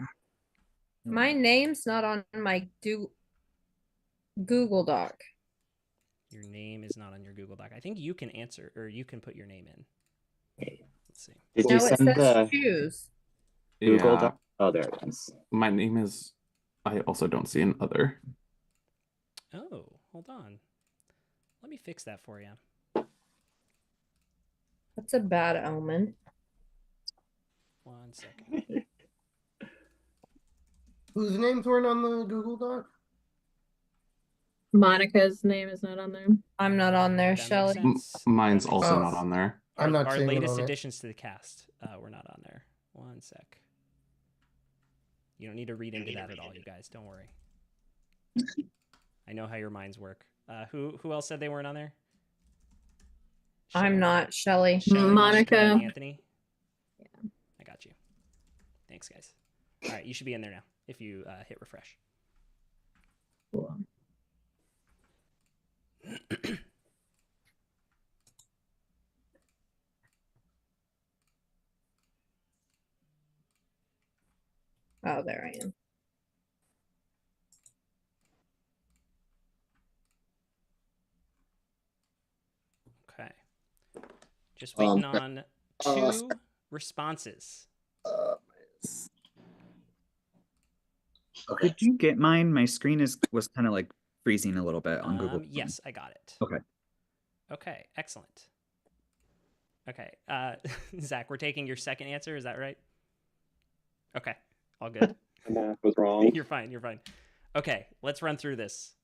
S10: My name's not on my Google Doc.
S1: Your name is not on your Google Doc. I think you can answer, or you can put your name in. Let's see.
S15: Did
S10: No,
S15: you
S10: it
S15: send
S10: says
S15: the
S10: choose.
S15: Google
S2: Yeah.
S15: Doc? Oh, there it is.
S2: My name is. I also don't see an other.
S1: Oh, hold on. Let me fix that for you.
S10: That's a bad omen.
S1: 1 second.
S9: Whose names weren't on the Google Doc?
S16: Monica's name is not on there.
S10: I'm not on there,
S1: That makes
S10: Shelly.
S1: sense.
S2: Mine's
S1: That makes
S2: also
S9: sense.
S2: not on there.
S9: I'm not
S1: Our
S9: seeing it
S1: latest
S9: on it.
S1: additions to the cast were not on there. 1 sec. You don't need to read into that at all, you guys. Don't worry. I know how your minds work. Who else said they weren't on there?
S10: I'm not Shelly.
S16: Monica.
S1: and Anthony. Yeah, I got you. Thanks, guys. All right, you should be in there now if you hit refresh.
S16: Cool.
S10: Oh, there I am.
S1: Okay. Just waiting on two responses.
S17: Okay.
S5: Did you get mine? My screen was kind of like freezing a little bit on Google.
S1: Yes, I got it.
S5: Okay.
S1: Okay, excellent. Okay, Zach, we're taking your second answer. Is that right? Okay, all good.
S12: The math was wrong.
S1: You're fine. You're fine. Okay, let's run through this.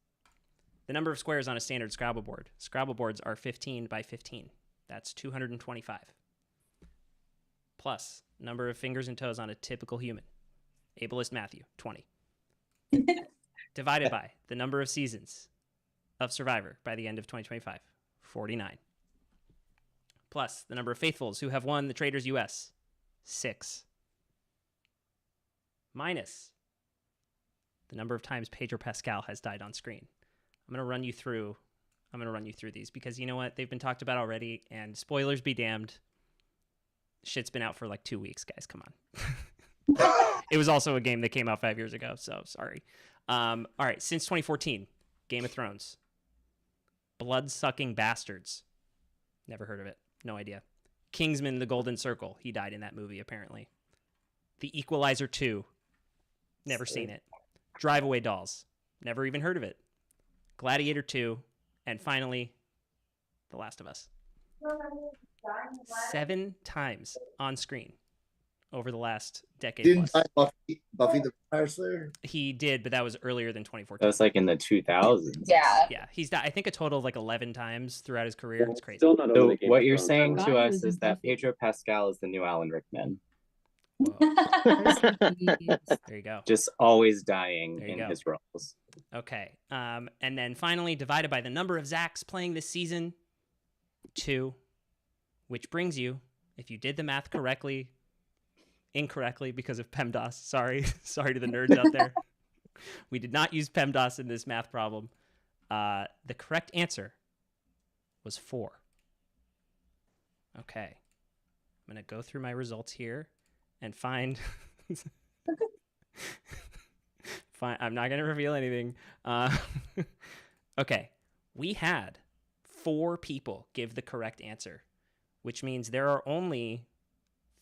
S1: The number of squares on a standard Scrabble board. Scrabble boards are 15 by 15. That's 225. Plus, number of fingers and toes on a typical human. Ableist Matthew, 20. Divided by the number of seasons of Survivor by the end of 2025, 49. Plus, the number of faithfuls who have won the Traitors US, 6. Minus the number of times Pedro Pascal has died on screen. I'm going to run you through these because you know what? They've been talked about already, and spoilers be damned. Shit's been out for like 2 weeks, guys. Come on. It was also a game that came out 5 years ago, so sorry. All right, since 2014, Game of Thrones. Blood-sucking bastards. Never heard of it. No idea. Kingsman: The Golden Circle. He died in that movie, apparently. The Equalizer 2. Never seen it. Drive Away Dolls. Never even heard of it. Gladiator 2. And finally, The Last of Us. 7 times on screen over the last decade
S17: Didn't
S1: plus.
S17: Buffy the Vampire Slayer?
S1: He did, but that was earlier than 2014.
S15: That was like in the 2000s.
S1: Yeah, he's died, I think, a total of like 11 times throughout his career. It's crazy.
S12: Still not over
S15: So
S12: the Game
S15: what
S12: of
S15: you're
S12: Thrones.
S15: saying
S8: God,
S15: to
S8: he
S15: us
S8: was in
S15: is that
S8: Buffy.
S15: Pedro Pascal is the new Alan Rickman,
S8: Rest in peace.
S1: There you go.
S15: just always dying
S1: There you
S15: in
S1: go.
S15: his roles.
S1: Okay. And then finally, divided by the number of Zachs playing this season, 2, which brings you, if you did the math correctly, incorrectly because of PEMDAS. Sorry. Sorry to the nerds out there. We did not use PEMDAS in this math problem. The correct answer was 4. Okay. I'm going to go through my results here and find... Fine. I'm not going to reveal anything. Okay. We had 4 people give the correct answer, which means there are only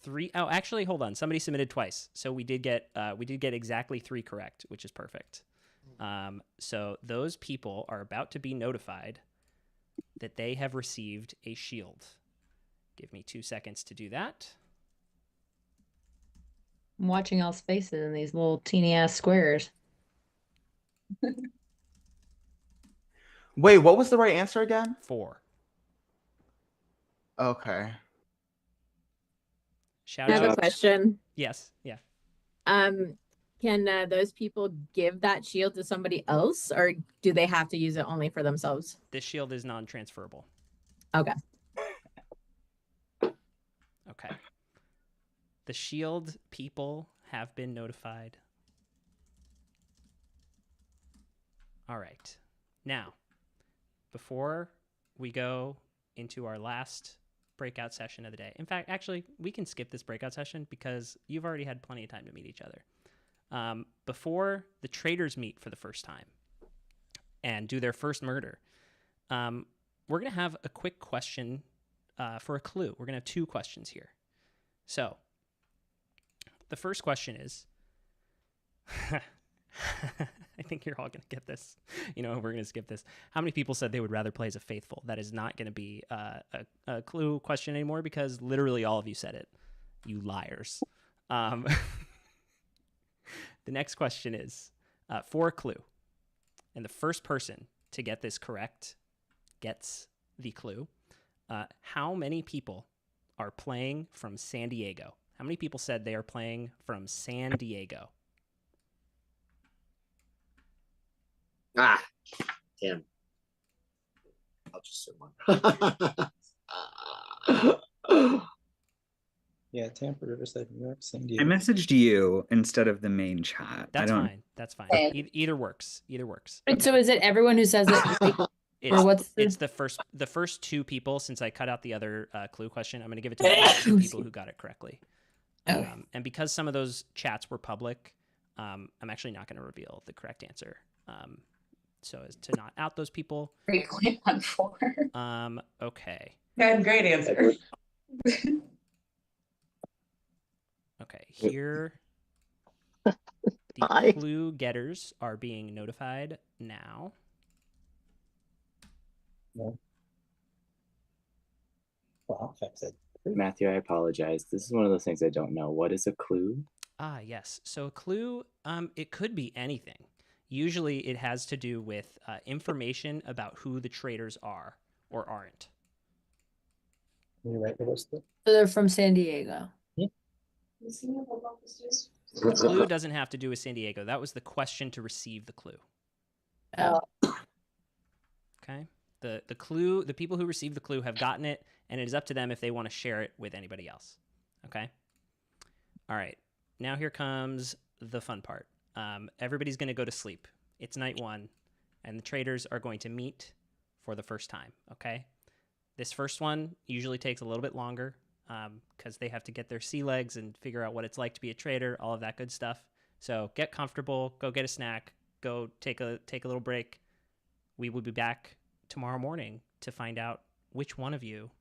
S1: 3. Oh, actually, hold on. Somebody submitted twice. So we did get exactly 3 correct, which is perfect. So those people are about to be notified that they have received a shield. Give me 2 seconds to do that.
S8: I'm watching y'all's faces in these little teeny ass squares.
S13: Wait, what was the right answer again?
S1: 4.
S13: Okay.
S1: Shout
S10: I have
S1: out.
S10: a question.
S1: Yes. Yeah.
S10: Can those people give that shield to somebody else, or do they have to use it only for themselves?
S1: This shield is non-transferable.
S10: Okay.
S1: Okay. The shield people have been notified. All right. Now, before we go into our last breakout session of the day. In fact, actually, we can skip this breakout session because you've already had plenty of time to meet each other. Before the traitors meet for the first time and do their first murder, we're going to have a quick question for a clue. We're going to have 2 questions here. So, the first question is, I think you're all going to get this. You know, we're going to skip this. How many people said they would rather play as a faithful? That is not going to be a clue question anymore because literally all of you said it. You liars. The next question is for a clue. And the first person to get this correct gets the clue. How many people are playing from San Diego? How many people said they are playing from San Diego?
S17: Ah, damn. I'll just say one.
S3: Yeah, Tampa, Riverside, New York, San
S5: I
S3: Diego.
S5: messaged you instead of the main chat.
S1: That's
S5: I don't...
S1: fine. That's fine. Either works. Either works.
S8: Wait, so is it everyone who says it? Or what's the...
S1: It's the first 2 people, since I cut out the other clue question. I'm going to give it to the first 2 people who got it correctly. And because some of those chats were public, I'm actually not going to reveal the correct answer. So as to not out those people.
S18: Great point on 4.
S1: Okay.
S6: Good, great answer.
S1: Okay, here the clue getters are being notified now.
S3: No. Wow,
S15: Matthew, I apologize. This is one of those things I don't know. What is a clue?
S1: Ah, yes. So a clue, it could be anything. Usually it has to do with information about who the traitors are or aren't.
S3: You're right,
S8: So they're from San Diego.
S1: The clue doesn't have to do with San Diego. That was the question to receive the clue.
S8: Oh.
S1: Okay. The clue, the people who received the clue have gotten it, and it is up to them if they want to share it with anybody else. Okay. All right. Now here comes the fun part. Everybody's going to go to sleep. It's night 1, and the traitors are going to meet for the first time. Okay. This first one usually takes a little bit longer because they have to get their sea legs and figure out what it's like to be a traitor, all of that good stuff. So get comfortable, go get a snack, go take a little break. We will be back tomorrow morning to find out which one of you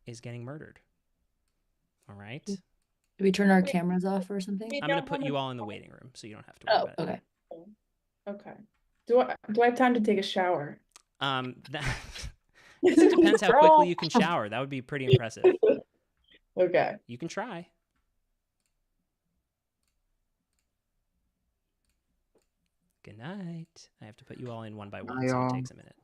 S1: is getting murdered. All right.
S8: Do we turn our cameras off or something?
S1: I'm going to put you all in the waiting room so you don't have to worry about it.
S7: Okay. Do I have time to take a shower?
S1: guess it depends how quickly you can shower. That would be pretty impressive.
S8: Okay.
S1: You can try. Good night. I have to put you all in one by one, so it takes a minute.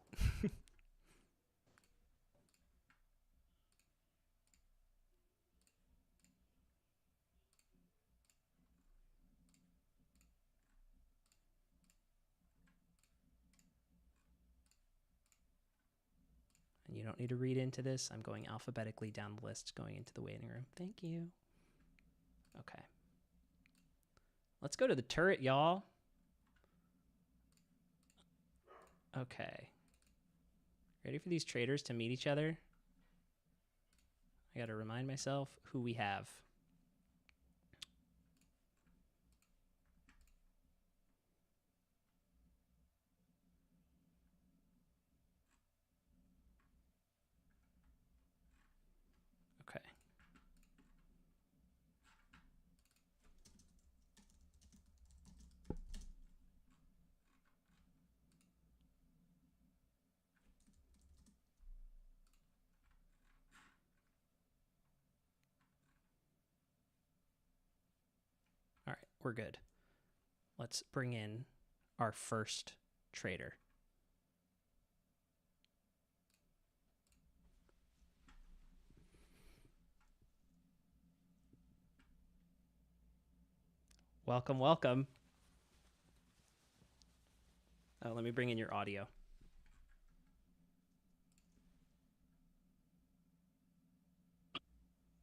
S1: And you don't need to read into this. I'm going alphabetically down the list, going into the waiting room. Thank you. Okay. Let's go to the turret, y'all. Okay. Ready for these traitors to meet each other? I gotta remind myself who we have. Okay. All right, we're good. Let's bring in our first traitor. Welcome, welcome. Oh, let me bring in your audio.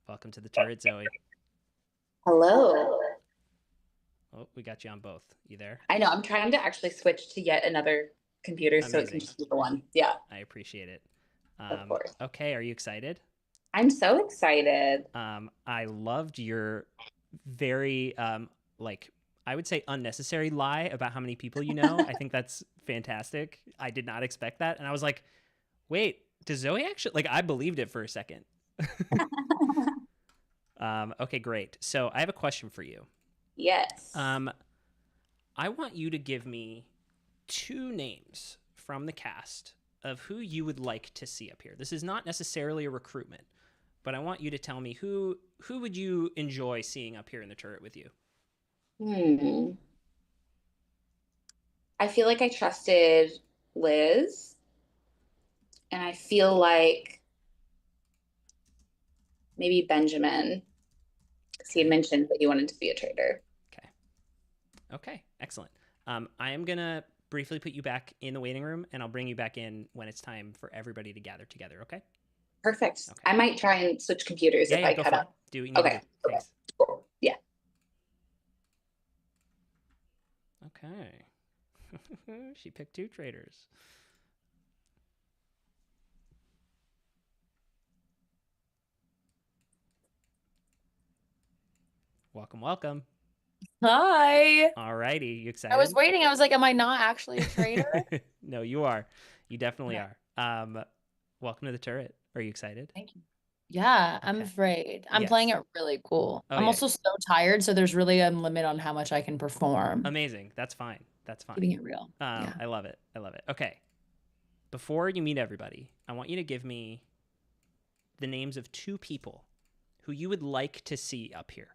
S1: Welcome to the turret, Zoe.
S18: Hello.
S1: Oh, we got you on both. You there?
S18: I know. I'm trying to actually switch to yet another computer so it can just be the one. Yeah.
S1: I appreciate it.
S18: Of course.
S1: Okay, are you excited?
S18: I'm so excited.
S1: I loved your very, like, I would say unnecessary lie about how many people you know. I think that's fantastic. I did not expect that. And I was like, wait, does Zoe actually, like, I believed it for a second. Okay, great. So I have a question for you.
S18: Yes.
S1: I want you to give me 2 names from the cast of who you would like to see up here. This is not necessarily a recruitment, but I want you to tell me who would you enjoy seeing up here in the turret with you?
S18: I feel like I trusted Liz, and I feel like maybe Benjamin, because he had mentioned that he wanted to be a traitor.
S1: Okay, excellent. I am going to briefly put you back in the waiting room, and I'll bring you back in when it's time for everybody to gather together, okay?
S18: Perfect. Okay. I might try and switch computers if I cut out.
S1: Do what you need to do. Thanks.
S18: Cool. Yeah.
S1: Okay. She picked 2 traitors. Welcome, welcome.
S8: Hi.
S1: Alrighty, you excited?
S8: I was waiting. I was like, am I not actually a traitor?
S1: No, you are. You definitely are. Welcome to the turret. Are you excited?
S8: Thank you. Yeah, I'm afraid. I'm playing it really cool.
S1: Oh,
S8: I'm
S1: yeah.
S8: also so tired, so there's really a limit on how much I can perform.
S1: Amazing. That's fine. That's fine.
S8: Keeping it real. Yeah.
S1: I love it. I love it. Okay. Before you meet everybody, I want you to give me the names of 2 people who you would like to see up here.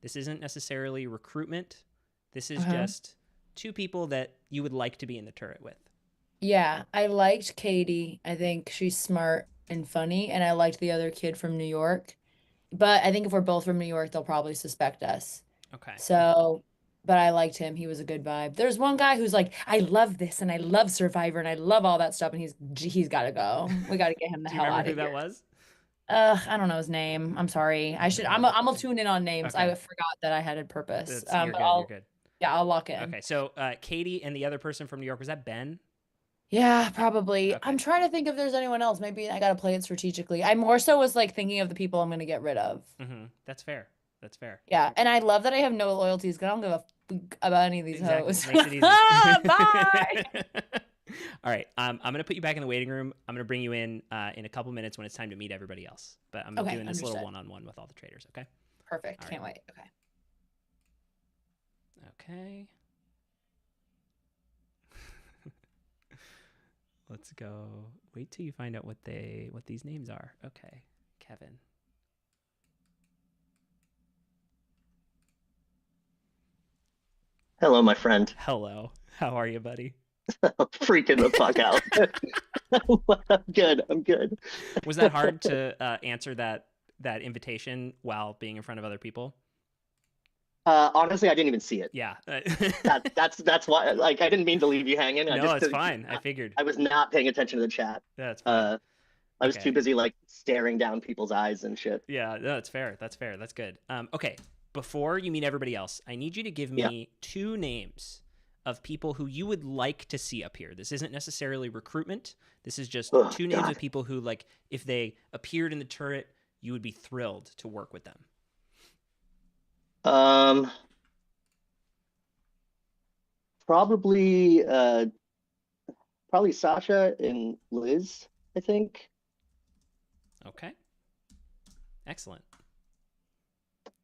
S1: This isn't necessarily recruitment. This is just 2 people that you would like to be in the turret with.
S8: Yeah, I liked Katie. I think she's smart and funny, and I liked the other kid from New York. But I think if we're both from New York, they'll probably suspect us.
S1: Okay.
S8: So, but I liked him. He was a good vibe. There's one guy who's like, I love this and I love Survivor and I love all that stuff, and he's got to go. We got to get him the
S1: Do you
S8: hell out
S1: remember
S8: of
S1: who
S8: here.
S1: that was?
S8: I don't know his name. I'm sorry. I'm gonna tune in on names.
S1: Okay.
S8: I forgot that I had a purpose.
S1: You're good. You're good.
S8: Yeah, I'll lock in.
S1: Okay. So Katie and the other person from New York, was that Ben?
S8: Yeah, probably.
S1: Okay.
S8: I'm trying to think if there's anyone else. Maybe I gotta play it strategically. I more so was like thinking of the people I'm gonna get rid of.
S1: That's fair. That's fair.
S8: Yeah, and I love that I have no loyalties because I don't give a fuck about any of these hoes.
S1: Makes it easy.
S8: Bye.
S1: All right. I'm going to put you back in the waiting room. I'm going to bring you in a couple minutes when it's time to meet everybody else. But I'm doing this little one-on-one with all the traders, okay?
S8: Perfect.
S1: All
S8: Can't
S1: right.
S8: wait. Okay.
S1: Okay. Let's go. Wait till you find out what these names are. Okay, Kevin.
S14: Hello, my friend.
S1: Hello. How are you, buddy?
S14: Freaking the fuck out. I'm good. I'm good.
S1: Was that hard to answer that invitation while being in front of other people?
S14: Honestly, I didn't even see it.
S1: Yeah.
S14: That's why. Like, I didn't mean to leave you hanging.
S1: No, it's fine. I figured.
S14: I was not paying attention to the chat.
S1: That's fine.
S14: I was too busy like staring down people's eyes and shit.
S1: Yeah, no, that's fair. That's fair. That's good. Okay. Before you meet everybody else, I need you to give me 2 names of people who you would like to see up here. This isn't necessarily recruitment. This is just 2 names of people who, like, if they appeared in the turret, you would be thrilled to work with them.
S14: Probably Sasha and Liz, I think.
S1: Okay. Excellent.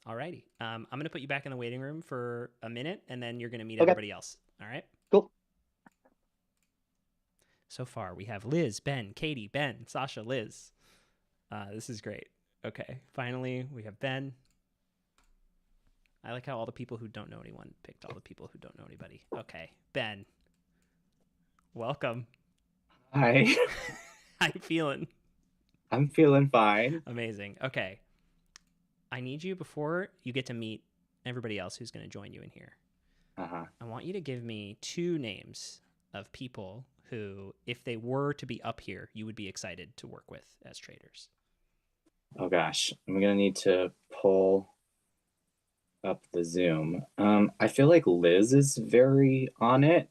S1: Alrighty. I'm going to put you back in the waiting room for a minute, and then you're going to meet everybody else. All right?
S14: Cool.
S1: So far, we have Liz, Ben, Katie, Ben, Sasha, Liz. This is great. Okay. Finally, we have Ben. I like how all the people who don't know anyone picked all the people who don't know anybody. Okay. Ben. Welcome.
S15: Hi.
S1: How you feeling?
S15: I'm feeling fine.
S1: Amazing. Okay. I need you, before you get to meet everybody else who's going to join you in here, I want you to give me 2 names of people who, if they were to be up here, you would be excited to work with as traitors.
S15: Oh gosh, I'm gonna need to pull up the Zoom. I feel like Liz is very on it.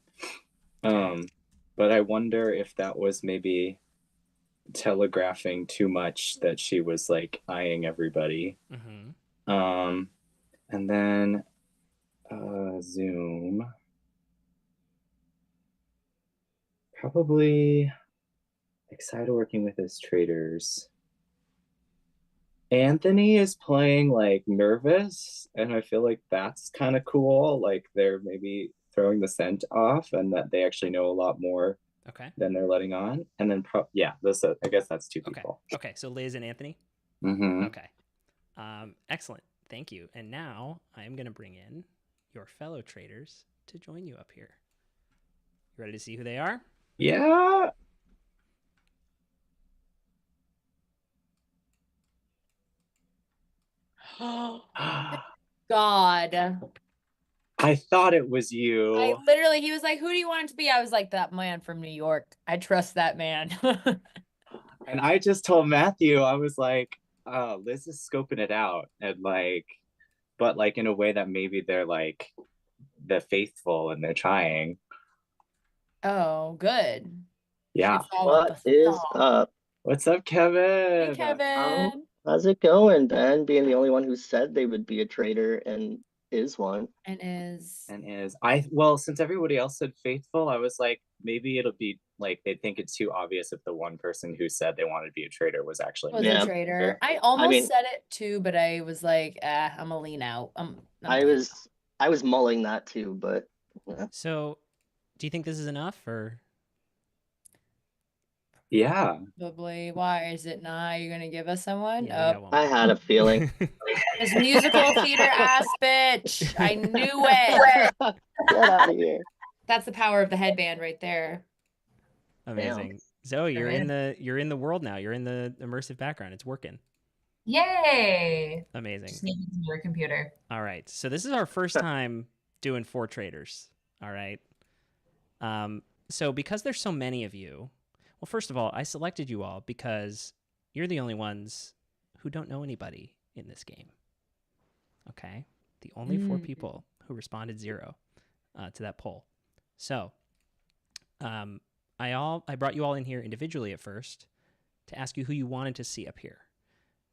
S15: But I wonder if that was maybe telegraphing too much that she was like eyeing everybody. And then Zoom. Probably excited working with his traitors. Anthony is playing like nervous, and I feel like that's kind of cool. Like they're maybe throwing the scent off, and that they actually know a lot more than they're letting on. And then, I guess that's 2 people.
S1: Okay, so Liz and Anthony. Okay, excellent. Thank you. And now I'm going to bring in your fellow traitors to join you up here. You ready to see who they are?
S15: Yeah.
S8: God.
S15: I thought it was you.
S8: He was like, who do you want it to be? I was like, that man from New York. I trust that man.
S15: And I just told Matthew, I was like, Liz is scoping it out. And like, but like in a way that maybe they're like the faithful and they're trying.
S8: Oh, good.
S15: Yeah.
S14: What is up?
S15: What's up, Kevin?
S8: Hey, Kevin.
S14: How's it going, Ben? Being the only one who said they would be a traitor and is one.
S8: And is.
S15: Well, since everybody else said faithful, I was like, maybe it'll be like they think it's too obvious if the one person who said they wanted to be a traitor was actually
S8: a traitor. I almost said it too, but I was like, I'm gonna lean out.
S14: I was mulling that too, but
S1: So do you think this is enough, or?
S15: Yeah.
S8: Probably. Why is it not? You're gonna give us someone?
S14: I had a feeling.
S8: This musical theater ass bitch. I knew it.
S14: Get out of here.
S8: That's the power of the headband right there.
S1: Amazing. Zoe, you're in the world now. You're in the immersive background. It's working.
S18: Yay!
S1: Amazing.
S18: Just need your computer.
S1: All right. So this is our first time doing 4 traitors. All right. So because there's so many of you, well, first of all, I selected you all because you're the only ones who don't know anybody in this game. Okay? The only 4 people who responded 0 to that poll. So I brought you all in here individually at first to ask you who you wanted to see up here.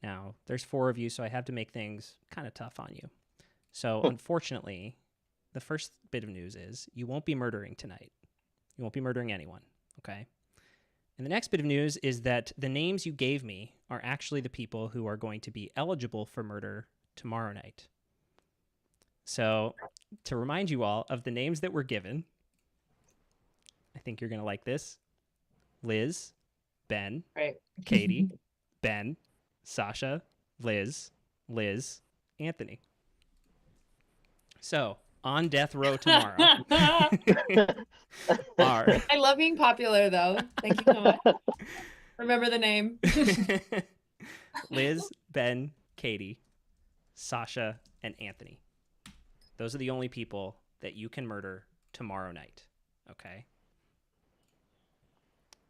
S1: Now, there's 4 of you, so I have to make things kind of tough on you. So unfortunately, the first bit of news is you won't be murdering tonight. You won't be murdering anyone, okay? And the next bit of news is that the names you gave me are actually the people who are going to be eligible for murder tomorrow night. So to remind you all of the names that were given, I think you're going to like this. Liz, Ben,
S8: Right.
S1: Katie, Ben, Sasha, Liz, Anthony. So, on death row tomorrow are
S8: I love being popular though. Thank you so much. Remember the name.
S1: Liz, Ben, Katie, Sasha, and Anthony. Those are the only people that you can murder tomorrow night. Okay?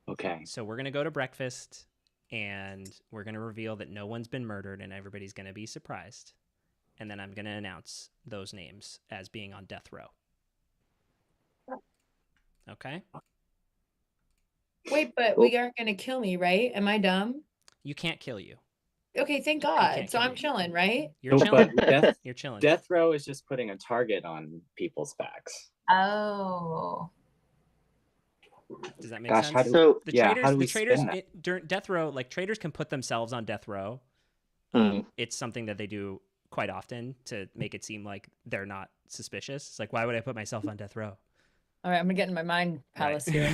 S15: Okay.
S1: So we're going to go to breakfast and we're going to reveal that no one's been murdered and everybody's going to be surprised. And then I'm going to announce those names as being on death row. Okay?
S8: Wait, but we aren't gonna kill me, right? Am I dumb?
S1: You can't kill you.
S8: Okay, thank
S1: can't
S8: God. So
S1: kill
S8: I'm chilling, right?
S1: You're
S15: No,
S1: chilling.
S15: but death,
S1: You're chilling.
S15: Death row is just putting a target on people's backs.
S4: Oh.
S1: Does that make
S15: Gosh,
S1: sense?
S15: how do
S14: So
S15: how do we
S1: the traitors
S15: spin that?
S1: during death row, like traitors can put themselves on death row. It's something that they do quite often to make it seem like they're not suspicious. It's like, why would I put myself on death row?
S8: All right, I'm gonna get in my mind palace here.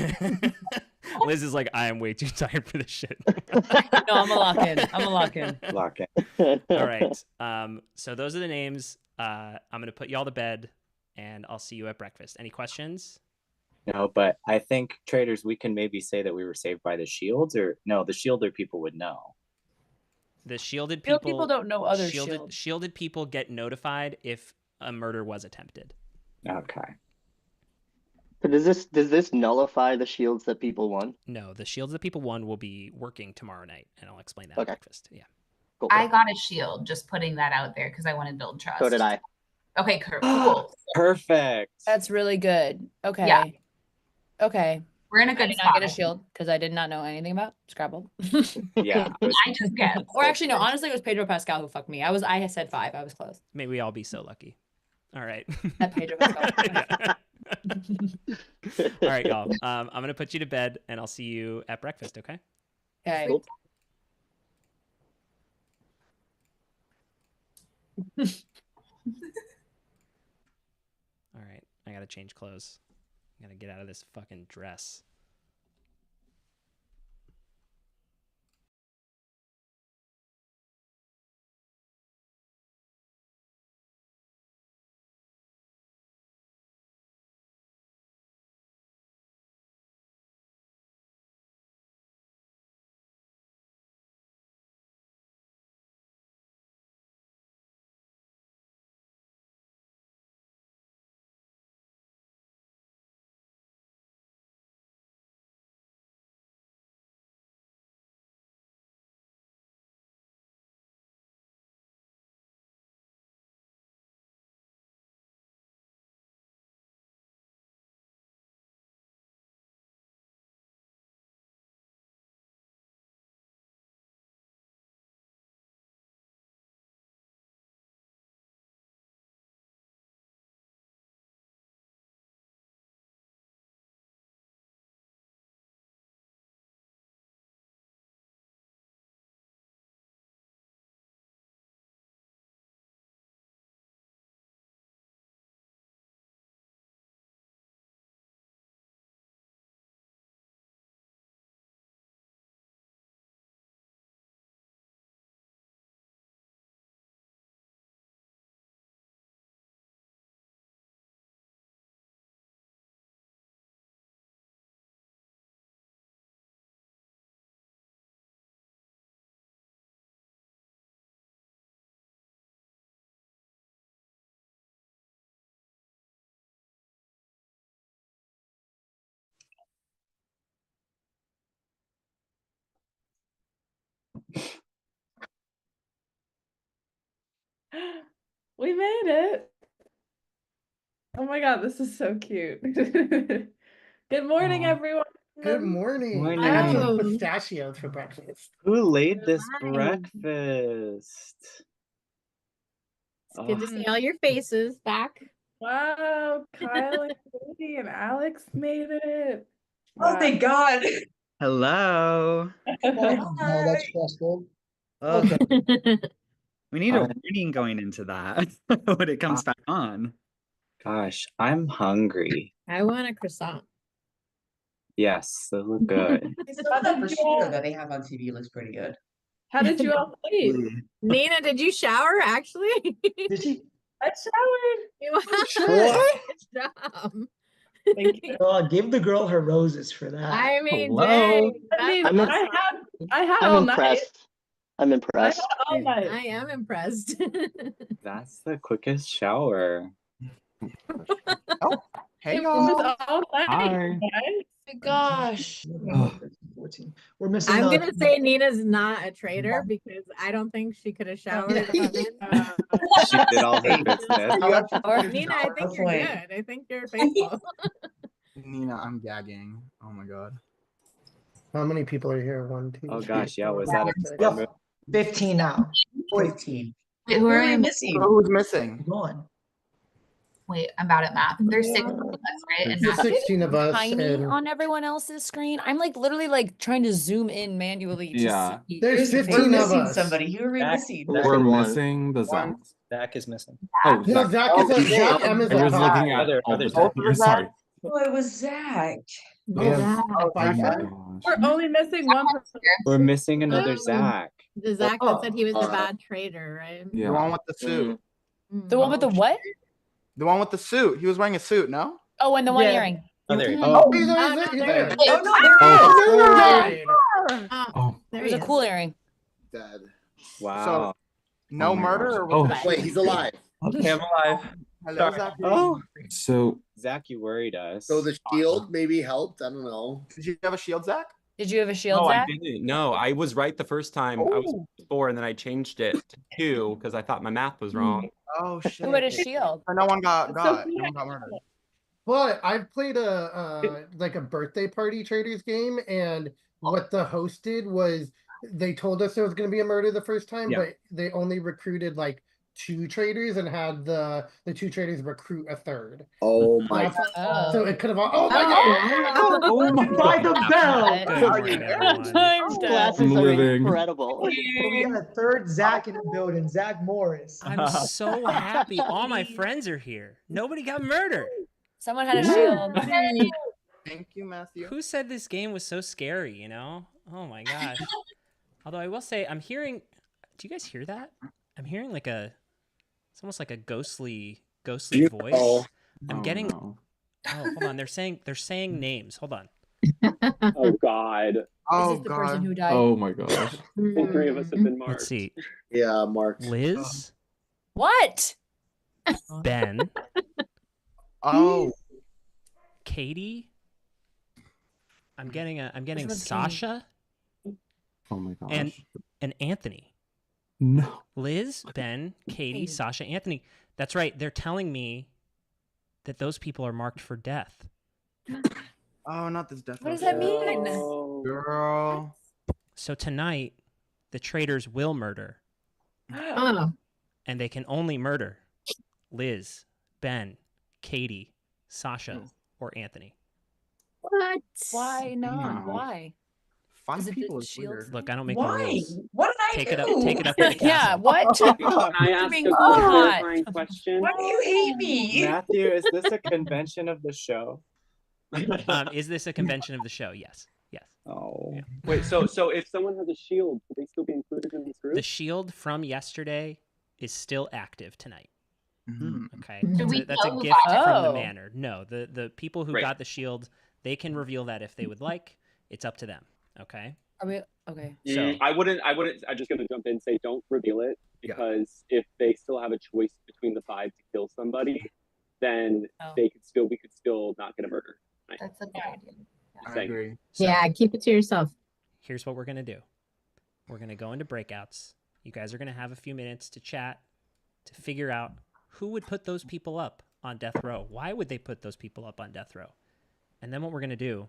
S1: Liz is like, I am way too tired for this shit.
S8: No, I'm a lock in. I'm a lock in.
S15: Lock in.
S1: All right. So those are the names. I'm gonna put y'all to bed, and I'll see you at breakfast. Any questions?
S15: No, but I think Traitors, we can maybe say that we were saved by the shields, or no, the shielder people would know.
S1: The shielded
S8: Shield
S1: people
S8: people don't know other
S1: shielded people get notified if a murder was attempted.
S15: Okay.
S14: So does this nullify the shields that people won?
S1: No, the shields that people won will be working tomorrow night, and I'll explain that at breakfast. Yeah.
S14: Cool.
S4: I got a shield, just putting that out there because I want to build trust.
S14: So did I.
S4: Okay, cool.
S15: Perfect.
S8: That's really good. Okay.
S4: Yeah.
S8: Okay.
S4: We're in a
S8: I
S4: good
S8: did
S4: spot.
S8: not get a shield because I did not know anything about Scrabble.
S15: Yeah.
S4: I just guessed.
S8: Or actually, no. Honestly, it was Pedro Pascal who fucked me. I had said 5. I was close.
S1: May we all be so lucky. All right.
S8: That Pedro Pascal.
S1: All right, y'all. I'm gonna put you to bed, and I'll see you at breakfast. Okay.
S8: Okay.
S14: Cool.
S1: All right. I gotta change clothes. I gotta get out of this fucking dress.
S7: We made it. Oh my God, this is so cute. Good morning, everyone.
S9: Good morning.
S15: Morning.
S9: I had some pistachios for breakfast.
S15: Who laid this
S16: Hi.
S15: breakfast?
S16: It's good to see all your faces back.
S7: Wow, Kyle and Katie and Alex made it.
S6: Oh, thank God.
S5: Hello.
S11: Oh, that's stressful.
S5: Oh, we need a
S15: Uh,
S5: warning going into that when it comes back on.
S15: Gosh, I'm hungry.
S16: I want a croissant.
S15: Yes, those look good.
S6: Some of that prosciutto that they have on TV looks pretty good.
S7: How did you all sleep?
S10: Nina, did you shower actually?
S11: Did she?
S7: I showered.
S11: What?
S10: Good job.
S7: Thank you.
S11: Give the girl her roses for that.
S10: I mean,
S11: Hello?
S10: dang.
S7: I mean,
S14: I'm
S7: I had
S14: I'm
S7: all night.
S14: impressed. I'm
S7: I had
S14: impressed.
S7: all night.
S10: I am impressed.
S15: That's the quickest shower.
S13: Hey,
S7: It
S13: y'all.
S7: was all night.
S2: Hi.
S7: guys.
S18: my gosh.
S11: We're missing.
S10: I'm gonna say Nina's not a traitor because I don't think she could have showered.
S15: She did all her business.
S10: Nina, I think you're good. I think you're faithful.
S13: Nina, I'm gagging. Oh my god.
S9: How many people are here? 1, 2.
S15: Oh
S9: 3,
S15: gosh, yeah,
S9: 4,
S15: was that a
S9: 5,
S15: power
S9: 6.
S15: move?
S11: 15 now.
S6: 14.
S4: Wait, who are we
S6: missing?
S13: Who's missing?
S11: Gone.
S4: Wait, I'm bad at math. There's 6 of us, right? And
S9: There's
S4: Matthew?
S9: 16 of us.
S8: Tiny
S9: And
S8: on everyone else's screen. I'm like literally like trying to zoom in manually to
S2: Yeah.
S8: see.
S9: there's
S6: We're
S9: 15 of
S6: missing
S9: us.
S6: somebody. Who are we
S3: Zach-
S6: missing?
S3: Zach
S2: We're
S3: is one.
S2: missing the Zach.
S3: Zach is missing.
S2: Oh,
S9: No,
S2: Zach.
S9: Zach is a Zach M is
S2: I
S9: a
S2: was
S9: top.
S2: looking at
S3: Other
S2: all the
S3: Zach.
S2: time. Sorry.
S6: Oh, it was Zach.
S2: We have, oh my
S9: Pfeiffer?
S2: gosh.
S7: We're only missing one person.
S15: We're missing another Zach.
S10: The Zach that said he was the bad traitor, right?
S13: The one
S2: Yeah.
S13: with the suit.
S8: The one with the what?
S13: The one with the suit. He was wearing a suit, no?
S8: Oh, and the one
S7: Yeah.
S8: earring.
S3: Oh, there you go.
S13: Oh,
S9: He's
S10: Oh,
S9: there,
S10: no,
S9: he's
S10: there
S9: there.
S10: he is.
S6: Oh, no, there
S2: Oh.
S6: he is.
S2: Oh.
S10: There
S8: It was
S10: he
S8: a
S10: is.
S8: cool earring.
S17: Dead.
S15: Wow.
S13: No
S2: Oh my
S13: murder
S2: gosh.
S13: or was
S2: Oh.
S13: it?
S17: Wait, he's alive.
S3: Okay, I'm alive.
S13: Hello,
S3: Sorry.
S13: Zach.
S15: Oh,
S2: So
S15: Zach, you worried us.
S17: So the shield maybe helped. I don't know.
S13: Did you have a shield, Zach?
S8: Did you have a shield,
S19: No, I
S8: Zach?
S19: didn't. No, I was right the first time. I was
S13: Oh.
S19: 4, and then I changed it to 2 because I thought my math was wrong.
S13: Oh shit.
S8: Who had a shield?
S13: So no one got
S7: It's so
S13: no one got murdered.
S9: But I've played a like a birthday party traders game, and what the host did was they told us there was going to be a murder the first time,
S19: Yeah.
S9: but they only recruited like 2 traders and had the 2 traders recruit a third.
S17: Oh my
S9: That's-
S8: Oh.
S9: So it could have. Oh my god!
S11: Oh my By the bell.
S1: Good morning, everyone.
S8: I'm dead.
S14: Classes are
S2: living.
S14: incredible.
S11: We got a third Zach in the building, Zach Morris.
S1: I'm so happy. All my friends are here. Nobody got murdered.
S8: Someone had a shield.
S13: Thank you, Matthew.
S1: Who said this game was so scary, Oh my gosh. Although I will say, I'm hearing, do you guys hear that? I'm hearing it's almost like a ghostly voice. I'm getting,
S2: no.
S1: oh, hold on. They're saying names. Hold on.
S12: Oh God.
S13: Oh
S8: Is this the person
S13: god.
S8: who died?
S2: Oh my gosh.
S12: All 3 of us have been marked.
S1: Let's see.
S17: Yeah, Mark.
S1: Liz,
S8: What?
S1: Ben,
S13: Oh.
S1: Katie. I'm getting
S8: one's Katie?
S1: Sasha
S2: Oh my gosh.
S1: and Anthony.
S2: No.
S1: Liz, Ben, Katie,
S8: Katie.
S1: Sasha, Anthony. That's right. They're telling me that those people are marked for death.
S13: Oh, not this death.
S8: What does
S13: row.
S8: that mean?
S13: Girl.
S1: So tonight, the traitors will murder,
S10: Oh,
S1: and they can only murder Liz, Ben, Katie, Sasha, or Anthony.
S10: what?
S8: Why not?
S2: No.
S8: Why?
S13: 5
S8: Is it
S13: people
S8: the
S13: is
S8: shield?
S13: weird.
S1: Look, I don't make the
S6: Why?
S1: rules.
S6: What did I
S1: Take
S6: do?
S1: it up. Take it up. With the
S8: Yeah,
S1: castle.
S8: what?
S12: Can I ask
S8: being
S12: a
S8: so hot.
S12: clarifying question?
S6: Why do you hate me?
S15: Matthew, is this a convention of the show?
S1: Is this a convention of the show? Yes. Yes.
S15: Oh.
S1: Yeah.
S12: Wait, so if someone has a shield, would they still be included in this group?
S1: The shield from yesterday is still active tonight.
S13: Mhm.
S1: Okay.
S4: Do we
S1: That's a
S4: know who
S1: gift
S8: got it?
S1: from the
S8: Oh.
S1: manor. No, the people who
S12: Right.
S1: got the shield, they can reveal that if they would like. It's up to them. Okay.
S8: Are we okay?
S1: So
S12: I wouldn't. I'm just gonna jump in and say don't reveal it
S13: Yeah.
S12: because if they still have a choice between the 5 to kill somebody, then
S8: Oh.
S12: we could still not get a murder. Right?
S4: That's a good idea.
S13: I agree.
S10: Yeah, keep it to yourself.
S1: here's what we're gonna do. We're gonna go into breakouts. You guys are gonna have a few minutes to chat to figure out who would put those people up on death row. Why would they put those people up on death row? And then what we're gonna do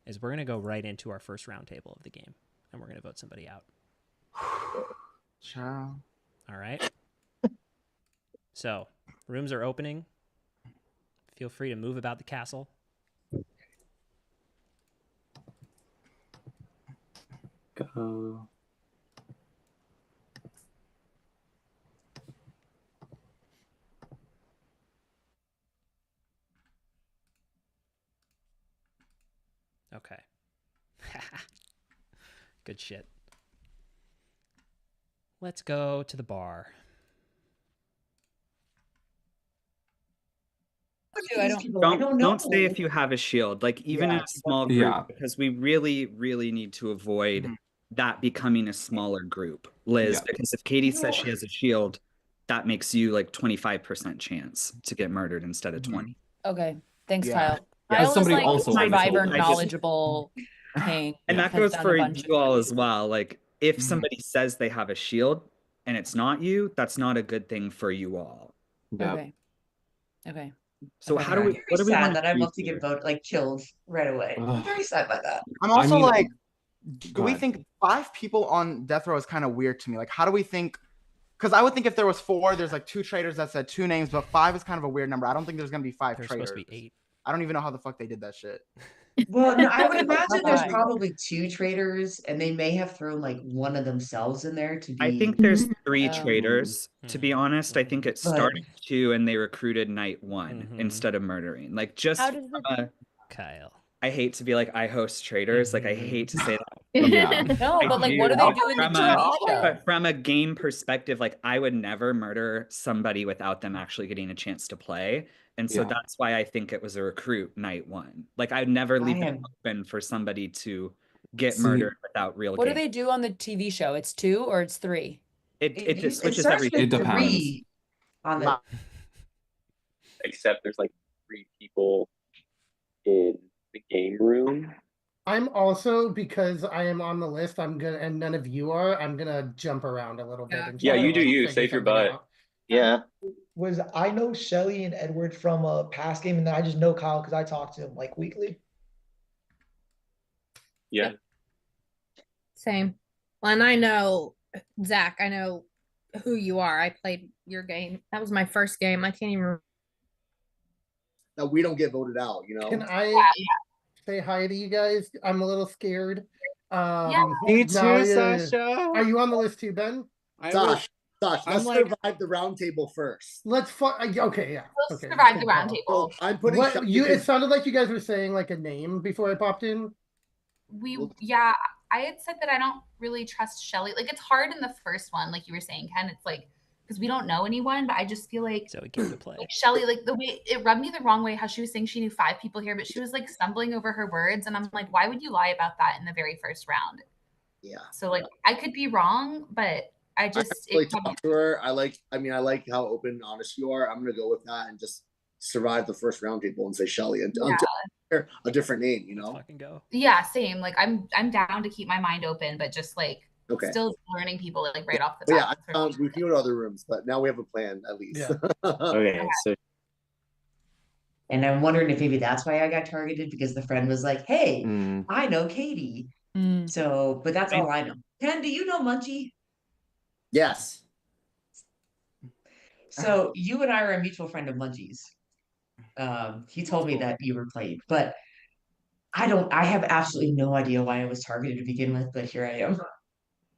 S1: is we're gonna go right into our first roundtable of the game, and we're gonna vote somebody out.
S13: Ciao.
S1: All right. So rooms are opening. Feel free to move about the castle.
S15: Go.
S1: Okay. Good shit. Let's go to the bar.
S8: I
S5: Don't say if you have a shield, like even in a small group,
S2: Yeah.
S5: because we really, really need to avoid that becoming a smaller group, Liz.
S2: Yeah.
S5: Because if Katie says she has a shield, that makes you like 25% chance to get murdered instead of 20.
S8: Okay. Thanks,
S2: Yeah.
S8: Kyle.
S2: Yeah.
S8: Kyle is
S2: Somebody
S8: like
S2: also wanted to
S8: survivor,
S2: hold this.
S8: knowledgeable king.
S5: And that
S8: has
S5: goes
S8: done a
S5: for
S8: bunch of
S5: you all as well. Like if somebody says they have a shield and it's not you, that's not a good thing for you all.
S8: Okay. Okay.
S5: So how do we?
S6: I'm
S5: What do
S6: very
S5: we want
S6: sad
S5: to
S6: that I'd
S5: do
S6: love to
S5: here?
S6: get voted like killed right away. I'm very sad by that.
S13: I'm also like, do
S2: go
S13: we
S2: ahead.
S13: think 5 people on death row is kind of weird to me? Like, how do we think? Because I would think if there was 4, there's like 2 traitors that said 2 names, but 5 is kind of a weird number. I don't think there's gonna be 5
S1: There's
S13: traitors.
S1: supposed to be 8.
S13: I don't even know how the fuck they did that shit.
S6: Well, no, I would imagine there's
S8: Right.
S6: probably 2 traitors, and they may have thrown like one of themselves in there to be.
S5: I think there's 3
S8: Oh.
S5: traitors. To be honest, I think it
S6: But-
S5: started 2 and they recruited night 1 instead of murdering. Like just
S8: How does it?
S1: Kyle.
S5: I hate to be like I host traitors. Like I hate to say that.
S2: Yeah.
S8: No,
S5: I
S8: but like,
S5: do.
S8: what do they do in the
S5: From
S8: TV
S5: a,
S8: show?
S5: but from a game perspective, like I would never murder somebody without them actually getting a chance to play. And so
S2: Yeah.
S5: that's why I think it was a recruit night 1. Like I'd never leave it
S6: am-
S5: open for somebody to get
S2: See-
S5: murdered without real
S8: What do
S5: game.
S8: they do on the TV show? It's 2 or it's 3?
S5: It just
S6: It
S5: switches
S6: starts
S5: every
S6: with
S2: It depends.
S6: 3 on the.
S12: Except there's like 3 people in the game room.
S9: I'm also, because I am on the list, I'm gonna, and none of you are, I'm gonna jump around a little bit and
S12: Yeah,
S9: try
S12: you
S9: to
S12: do
S9: like,
S12: you.
S9: figure
S12: Save your
S9: something
S12: butt.
S9: out.
S14: Yeah.
S11: I know Shelly and Edward from a past game, and then I just know Kyle because I talk to him like weekly.
S12: Yeah.
S10: Same. Well, and I know Zach. I know who you are. I played your game. That was my first game. I can't even remember.
S17: That we don't get voted out, you know.
S9: Can I say hi to you guys? I'm a little scared.
S15: Me too,
S9: now
S15: Sasha.
S9: Are you on the list too, Ben?
S17: Josh, let's
S15: I'm like-
S17: survive the round table first.
S9: Let's okay, yeah.
S4: Let's
S9: Okay.
S4: survive the
S9: good
S4: round
S9: call.
S4: table.
S17: So I'm putting
S9: What
S17: Shelly
S9: you? It
S17: in-
S9: sounded like you guys were saying like a name before I popped in.
S4: Yeah, I had said that I don't really trust Shelly. Like it's hard in the first one, like you were saying, Ken. It's like because we don't know anyone, but I just feel like
S1: So we came to play.
S4: like Shelly, like the way it rubbed me the wrong way how she was saying she knew 5 people here, but she was like stumbling over her words, and I'm like, why would you lie about that in the very first round?
S17: Yeah.
S4: So like I could be wrong, but I just
S17: like talk to her. I like how open and honest you are. I'm gonna go with that and just survive the first round table and say Shelly and until a different name, you know.
S1: Fucking go.
S4: yeah, same. Like I'm down to keep my mind open, but just like
S17: Okay.
S4: still learning people like right off the
S17: But
S4: top.
S17: yeah, we can go to other rooms, but now we have a plan at least.
S15: Okay, so
S6: And I'm wondering if maybe that's why I got targeted because the friend was like, "Hey,
S2: Mm.
S6: I know Katie." So, but that's all I know. Ken, do you know Munchie?
S17: Yes.
S6: So you and I are a mutual friend of Munchie's. He told me that you were played, but I have absolutely no idea why I was targeted to begin with, but here I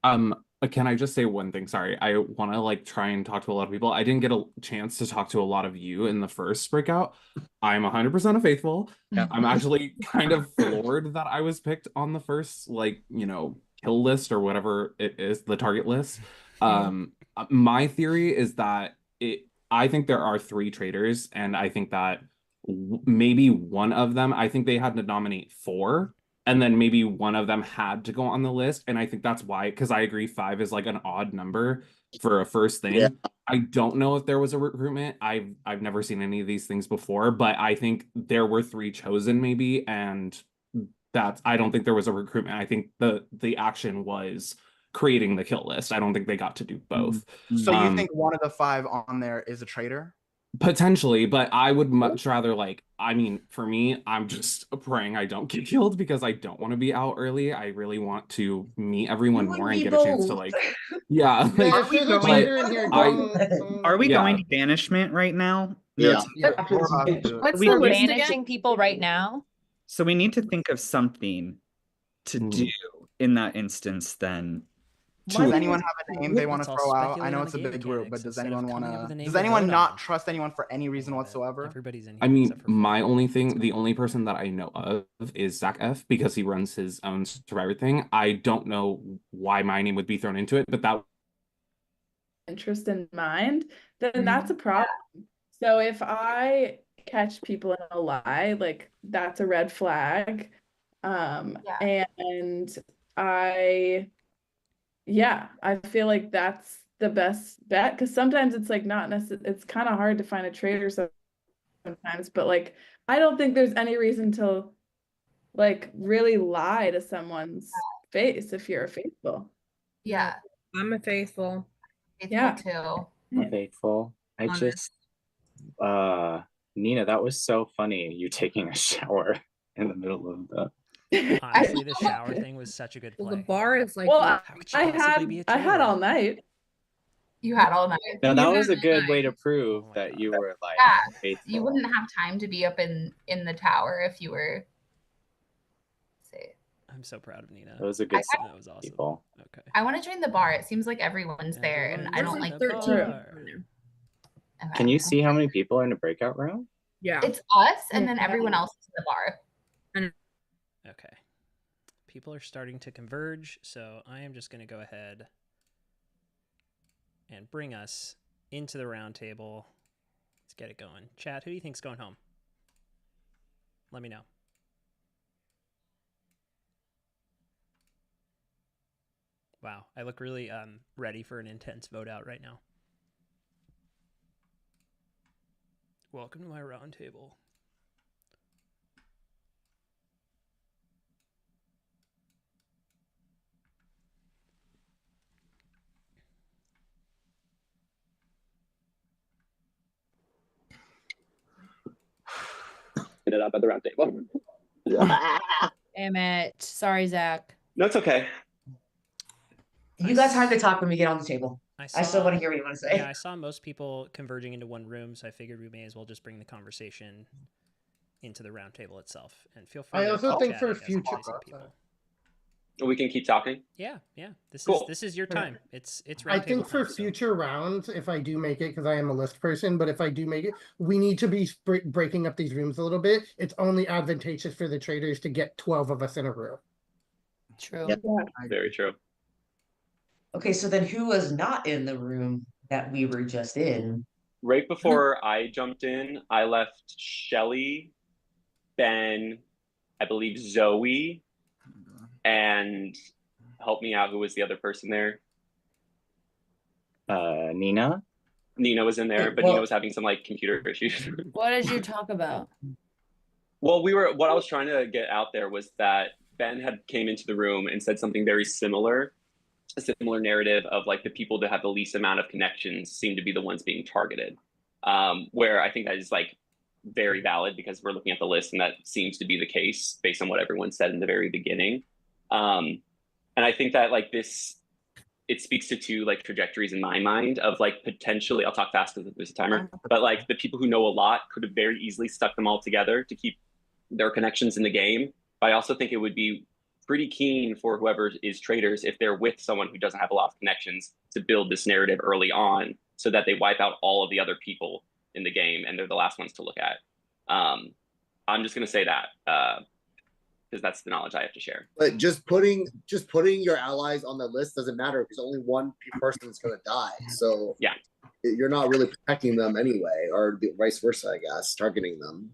S6: am.
S2: Can I just say one thing? Sorry, I want to like try and talk to a lot of people. I didn't get a chance to talk to a lot of you in the first breakout. I'm 100% a faithful. I'm actually kind of floored that I was picked on the first, like, kill list or whatever it is, the target list. My theory is that I think there are 3 traitors, and I think that maybe one of them, I think they had to nominate 4. And then maybe one of them had to go on the list. And I think that's why, because I agree 5 is like an odd number for a first thing.
S17: Yeah.
S2: I don't know if there was a recruitment. I've never seen any of these things before, but I think there were 3 chosen maybe. And I don't think there was a recruitment. I think the action was creating the kill list. I don't think they got to do both.
S13: So you think one of the 5 on there is a traitor?
S2: Potentially, but I would much rather for me, I'm just praying I don't get killed because I don't want to be out early. I really want to meet everyone more and get a chance to
S9: Yeah, if there's a traitor in here,
S5: Are we going to banishment right now?
S2: Yeah.
S8: What's the banishing people right now?
S5: So we need to think of something to do in that instance then.
S13: Does
S1: My
S13: anyone
S1: thing
S13: have a
S1: is,
S13: name they want
S1: let's
S13: to
S1: all
S13: throw out? I
S1: speculate
S13: know
S1: on
S13: it's
S1: the
S13: a
S1: game
S13: big group, but
S1: mechanics
S13: does
S1: instead of
S13: anyone
S1: coming
S13: want
S1: up with a
S13: to?
S1: name
S13: Does
S1: to
S13: anyone
S1: vote
S13: not
S1: on.
S13: trust anyone for any reason whatsoever?
S1: Everybody's anything
S2: I mean,
S1: except for
S2: my only thing, the only person that I know of is Zach F because he runs his own Survivor thing. I don't know why my name would be thrown into it, but that
S7: interest in mind, then that's a problem. So if I catch people in a lie, like that's a red flag. And I feel like that's the best bet because sometimes it's like not necessarily, it's kind of hard to find a traitor sometimes, but like I don't think there's any reason to like really lie to someone's face if you're a faithful.
S10: Yeah. I'm a faithful.
S7: Yeah.
S4: too.
S15: I'm faithful. I
S10: Honest.
S15: just Nina, that was so funny. You taking a shower in the middle of the
S1: Honestly, the shower thing was such a good
S10: Well,
S1: play.
S10: the bar is like.
S7: Well,
S1: How could you possibly be a
S7: I had
S1: traitor?
S7: all night.
S4: You had all night.
S15: Now
S4: You
S15: that
S4: had
S15: was a
S4: all
S15: good
S4: night.
S15: way to prove that you were like
S4: Yeah,
S15: faithful.
S4: you wouldn't have time to be up in the tower if you were. Say,
S1: I'm so proud of Nina.
S15: That was a good
S1: That was awesome.
S15: people.
S1: Okay.
S4: I want to join the bar. It seems like everyone's there, and I don't like
S10: 13
S4: people.
S10: people.
S15: Can you see how many people are in the breakout room?
S10: Yeah.
S4: It's us, and then everyone else is in the bar.
S1: Okay. People are starting to converge, so I am just going to go ahead and bring us into the round table. Let's get it going. Chat, who do you think's going home? Let me know. Wow, I look really ready for an intense vote out right now. Welcome to my round table.
S12: Get it up at the round table.
S8: Damn it. Sorry, Zach.
S12: No, it's okay.
S6: You guys have to talk when we get on the table. I still
S1: saw-
S6: want to hear what you want to say.
S1: Yeah, I saw most people converging into one room, so I figured we may as well just bring the conversation into the round table itself. And feel free
S9: I
S1: to
S9: also
S1: keep
S9: think
S1: chatting
S9: for
S1: as I'm
S9: future
S1: placing people.
S12: We can keep talking.
S1: Yeah.
S12: Cool.
S1: This is your time. It's
S9: I
S1: round table
S9: think for
S1: time, so-
S9: future rounds, if I do make it, because I am a list person, but if I do make it, we need to be breaking up these rooms a little bit. It's only advantageous for the traders to get 12 of us in a room.
S8: True.
S12: Very true.
S6: Okay, so then who was not in the room that we were just in?
S12: Right before I jumped in, I left Shelly, Ben, I believe Zoe, and help me out. Who was the other person there?
S15: Nina.
S12: Nina was in there, but Nina was having some like computer issues.
S8: What did you talk about?
S12: Well, what I was trying to get out there was that Ben had came into the room and said something very similar, a similar narrative of like the people that have the least amount of connections seem to be the ones being targeted. Where I think that is like very valid because we're looking at the list and that seems to be the case based on what everyone said in the very beginning. And I think that like it speaks to two like trajectories in my mind of like potentially, I'll talk fast because there's a timer, but like the people who know a lot could have very easily stuck them all together to keep their connections in the game. But I also think it would be pretty keen for whoever is Traitors if they're with someone who doesn't have a lot of connections to build this narrative early on so that they wipe out all of the other people in the game and they're the last ones to look at. I'm just going to say that because that's the knowledge I have to share.
S17: But just putting your allies on the list doesn't matter because only one person is going to die. So
S12: yeah,
S17: you're not really protecting them anyway, or vice versa, I guess, targeting them.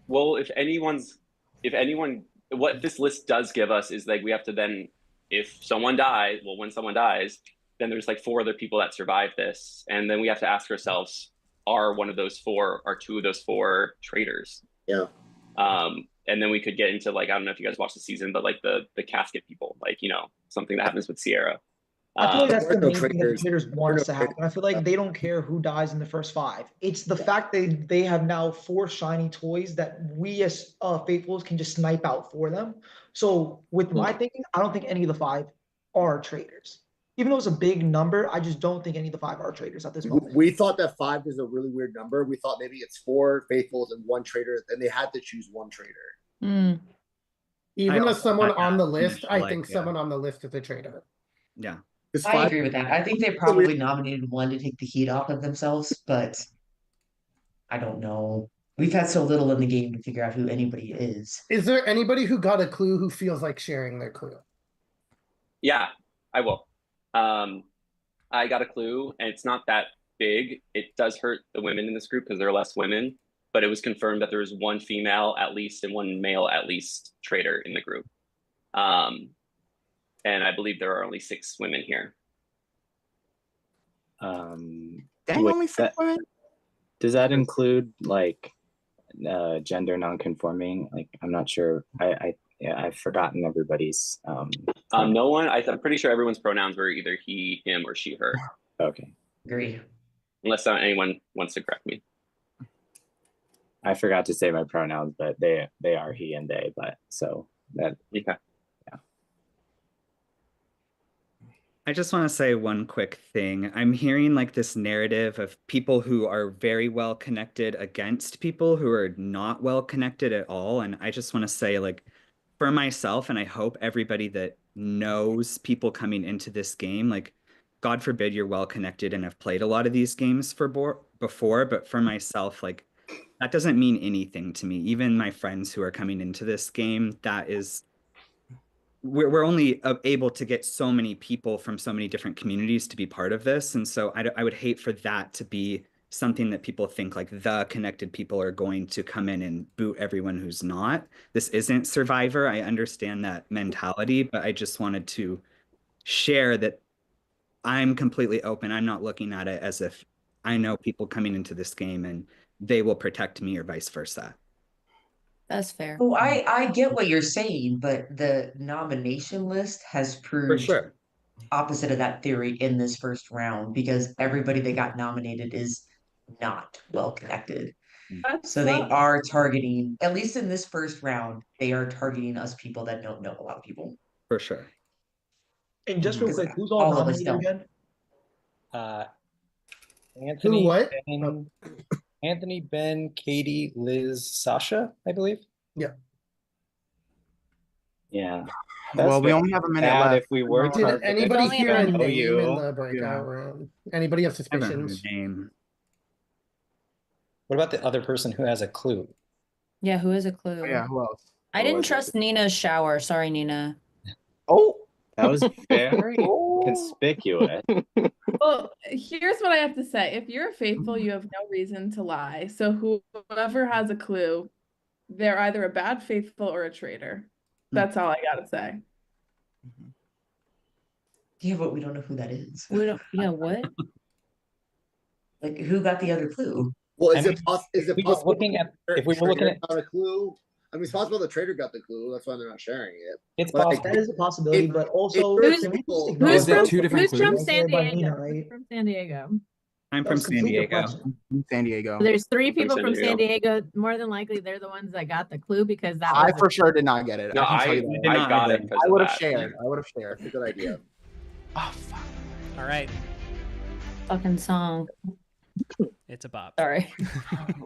S12: Well, if anyone, what this list does give us is like we have to then, if someone dies, well, when someone dies, then there's like 4 other people that survive this, and then we have to ask ourselves, are two of those 4 traitors?
S17: Yeah.
S12: And then we could get into like, I don't know if you guys watched the season, but like the casket people, like, something that happens with Sierra.
S11: I feel like that's the main thing that
S17: traitors.
S11: traders want us to happen. I feel like they don't care who dies in the first 5. It's the fact that they have now 4 shiny toys that we as faithfuls can just snipe out for them. So with my thinking, I don't think any of the 5 are traitors. Even though it's a big number, I just don't think any of the 5 are traitors at this moment.
S17: We thought that 5 is a really weird number. We thought maybe it's 4 faithfuls and 1 traitor, and they had to choose 1 traitor.
S9: Even as
S5: also
S9: someone
S5: had
S9: on
S5: that
S9: the list,
S5: initial
S9: I think
S5: idea.
S9: someone on the list is a traitor.
S5: Yeah.
S6: I agree with that. I think they probably nominated one to take the heat off of themselves, but I don't know. We've had so little in the game to figure out who anybody is.
S9: Is there anybody who got a clue who feels like sharing their clue?
S12: Yeah, I will. I got a clue, and it's not that big. It does hurt the women in this group because there are less women, but it was confirmed that there was one female at least and one male at least traitor in the group. And I believe there are only 6 women here.
S13: Dang,
S15: wait,
S13: only 6 women?
S15: Does that include like gender non-conforming? Like, I'm not sure. I've forgotten everybody's.
S12: No one. I'm pretty sure everyone's pronouns were either he, him, or she, her.
S15: Okay.
S6: Agree.
S12: Unless anyone wants to correct me.
S15: I forgot to say my pronouns, but they are he and they. But so that
S12: okay.
S5: I just want to say one quick thing. I'm hearing like this narrative of people who are very well connected against people who are not well connected at all. And I just want to say, like, for myself, and I hope everybody that knows people coming into this game, like, God forbid you're well connected and have played a lot of these games before, but for myself, like, that doesn't mean anything to me. Even my friends who are coming into this game, we're only able to get so many people from so many different communities to be part of this. And so I would hate for that to be something that people think like the connected people are going to come in and boot everyone who's not. This isn't Survivor. I understand that mentality, but I just wanted to share that I'm completely open. I'm not looking at it as if I know people coming into this game and they will protect me or vice versa.
S8: That's fair.
S6: Oh, I get what you're saying, but the nomination list has proved opposite of that theory in this first round because everybody that got nominated is not well connected. So they are targeting, at least in this first round, they are targeting us people that don't know a lot of people.
S5: For sure.
S11: And just real
S6: Because
S11: quick, who's all
S6: all of us
S11: nominated
S6: don't.
S11: again?
S3: Anthony,
S9: what?
S3: Ben, Anthony, Ben, Katie, Liz, Sasha, I believe.
S9: Yeah.
S15: Yeah.
S13: Well, we only have a minute left.
S15: If we were
S9: Did
S15: targeted,
S9: anybody hear a
S15: I know
S9: name in
S15: you.
S9: the breakout room? Anybody have suspicions?
S5: Name.
S3: What about the other person who has a clue?
S8: Yeah, who is a clue?
S13: Oh, yeah, who else?
S8: I didn't trust Nina's shower. Sorry, Nina.
S13: Oh,
S15: that was very conspicuous.
S7: Well, here's what I have to say. If you're faithful, you have no reason to lie. So whoever has a clue, they're either a bad faithful or a traitor. That's all I gotta say.
S6: Yeah, but we don't know who that is.
S8: We don't. Yeah, what?
S6: Like, who got the other clue?
S17: Well,
S3: I
S17: is
S3: mean,
S17: it
S3: we were
S17: possible?
S3: looking at if we were looking at
S17: got a clue. I mean, it's possible the trader got the clue. That's why they're not sharing it.
S3: It's
S17: But,
S3: possible.
S11: That is a possibility, but also
S8: Who's
S11: can we just
S8: who's
S11: ignore
S8: from,
S11: the
S8: who's from San
S11: by
S8: Diego?
S11: Nina, right?
S8: Who's from San Diego?
S5: I'm
S11: That
S5: from
S11: was
S5: San
S11: complete
S5: Diego.
S11: deflection.
S13: San Diego.
S8: There's 3
S12: I'm from
S8: people
S12: San
S8: from San
S12: Diego.
S8: Diego. More than likely, they're the ones that got the clue because that
S13: I
S8: was
S13: for sure did not get it.
S12: No,
S13: I can tell you that.
S12: I got it because
S13: I
S12: of
S13: would have
S12: that.
S13: shared. I would have shared.
S17: That's a good idea.
S13: Oh, fuck.
S1: All right.
S8: fucking song.
S1: It's a bop.
S8: Sorry. I'm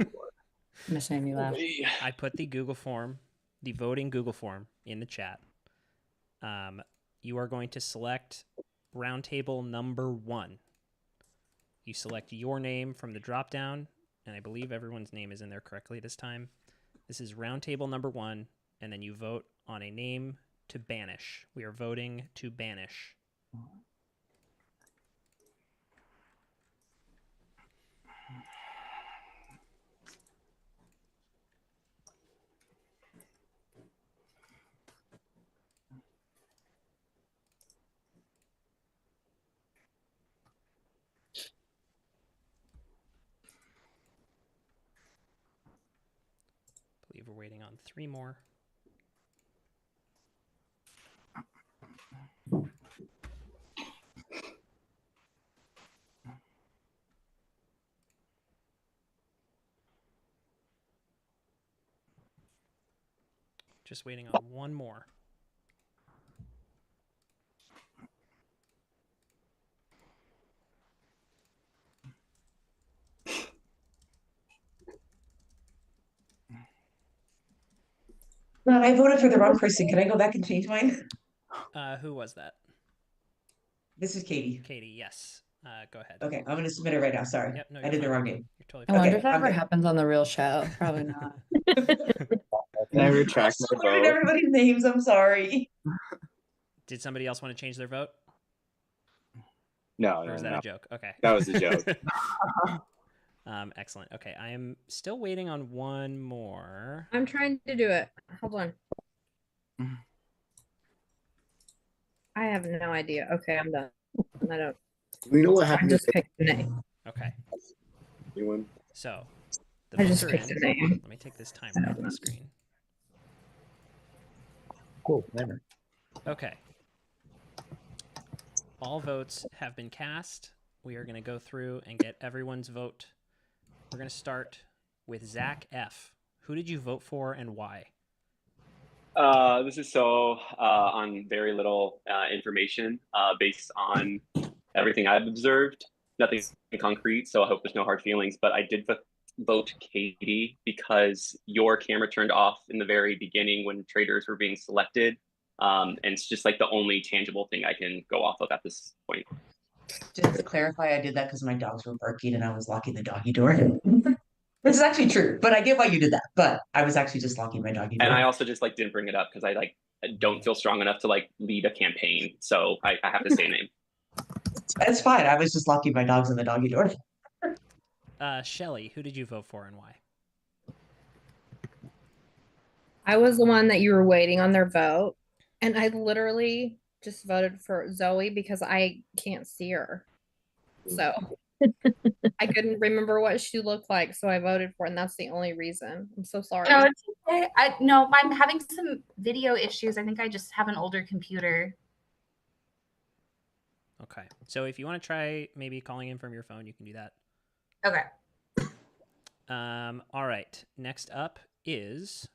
S8: just making me laugh.
S1: I put the Google form, the voting Google form in the chat. You are going to select roundtable number 1. You select your name from the drop down, and I believe everyone's name is in there correctly this time. This is roundtable number 1, and then you vote on a name to banish. We are voting to banish. I believe we're waiting on 3 more. Just waiting on 1 more.
S6: No, I voted for the wrong person. Can I go back and change mine?
S1: Who was that?
S6: This is Katie.
S1: Katie, yes. Go ahead.
S6: Okay, I'm gonna submit it right now. Sorry.
S1: Yep, no,
S6: I
S1: you're
S6: did the
S1: fine.
S6: wrong name.
S1: You're totally
S8: I
S1: fine.
S8: wonder
S6: Okay,
S8: if that
S6: I'm
S8: ever
S6: good.
S8: happens on the real show. Probably not.
S15: Can I retract my
S6: I learned
S15: vote?
S6: everybody's names. I'm sorry.
S1: Did somebody else want to change their vote?
S15: No,
S1: Or
S15: no,
S1: was that
S15: no.
S1: a joke? Okay.
S15: That was a joke.
S1: Excellent. Okay, I am still waiting on one more.
S10: I'm trying to do it. Hold on. I have no idea. Okay, I'm done. I don't.
S17: We know what
S10: I
S17: happened.
S10: just picked the name.
S1: Okay.
S15: Anyone?
S1: So, the
S10: I
S1: votes
S10: just
S1: are
S10: picked
S1: in.
S10: the name.
S1: Let me take this timer off the screen.
S3: Cool. Never.
S1: Okay. All votes have been cast. We are going to go through and get everyone's vote. We're going to start with Zach F. Who did you vote for and why?
S12: This is so on very little information based on everything I've observed. Nothing concrete, so I hope there's no hard feelings. But I did vote Katie because your camera turned off in the very beginning when traitors were being selected. And it's just like the only tangible thing I can go off of at this point.
S6: Just to clarify, I did that because my dogs were barking and I was locking the doggy door. This is actually true, but I get why you did that. But I was actually just locking my doggy door.
S12: And I also just like didn't bring it up because I don't feel strong enough to like lead a campaign. So I have to say a name.
S6: It's fine. I was just locking my dogs in the doggy door.
S1: Shelly, who did you vote for and why?
S10: I was the one that you were waiting on their vote, and I literally just voted for Zoe because I can't see her. So I couldn't remember what she looked like, so I voted for her, and that's the only reason. I'm so sorry.
S4: No, it's okay. No, I'm having some video issues. I think I just have an older computer.
S1: Okay. So if you want to try maybe calling in from your phone, you can do that.
S4: Okay.
S1: All right. Next up is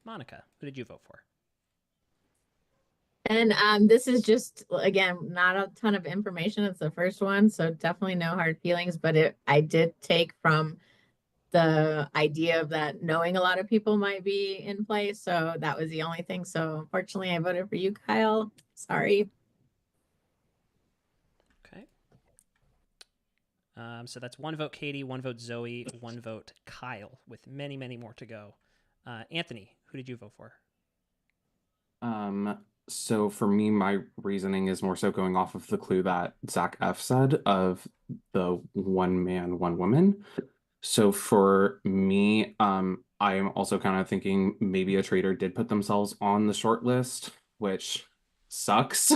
S1: Monica. Who did you vote for?
S16: And this is just, again, not a ton of information. It's the first one, so definitely no hard feelings. But I did take from the idea of that knowing a lot of people might be in play. So that was the only thing. So unfortunately, I voted for you, Kyle. Sorry.
S1: Okay. So that's one vote Katie, one vote Zoe, one vote Kyle, with many, many more to go. Anthony, who did you vote for?
S2: So for me, my reasoning is more so going off of the clue that Zach F said of the one man, one woman. So for me, I am also kind of thinking maybe a traitor did put themselves on the short list, which sucks.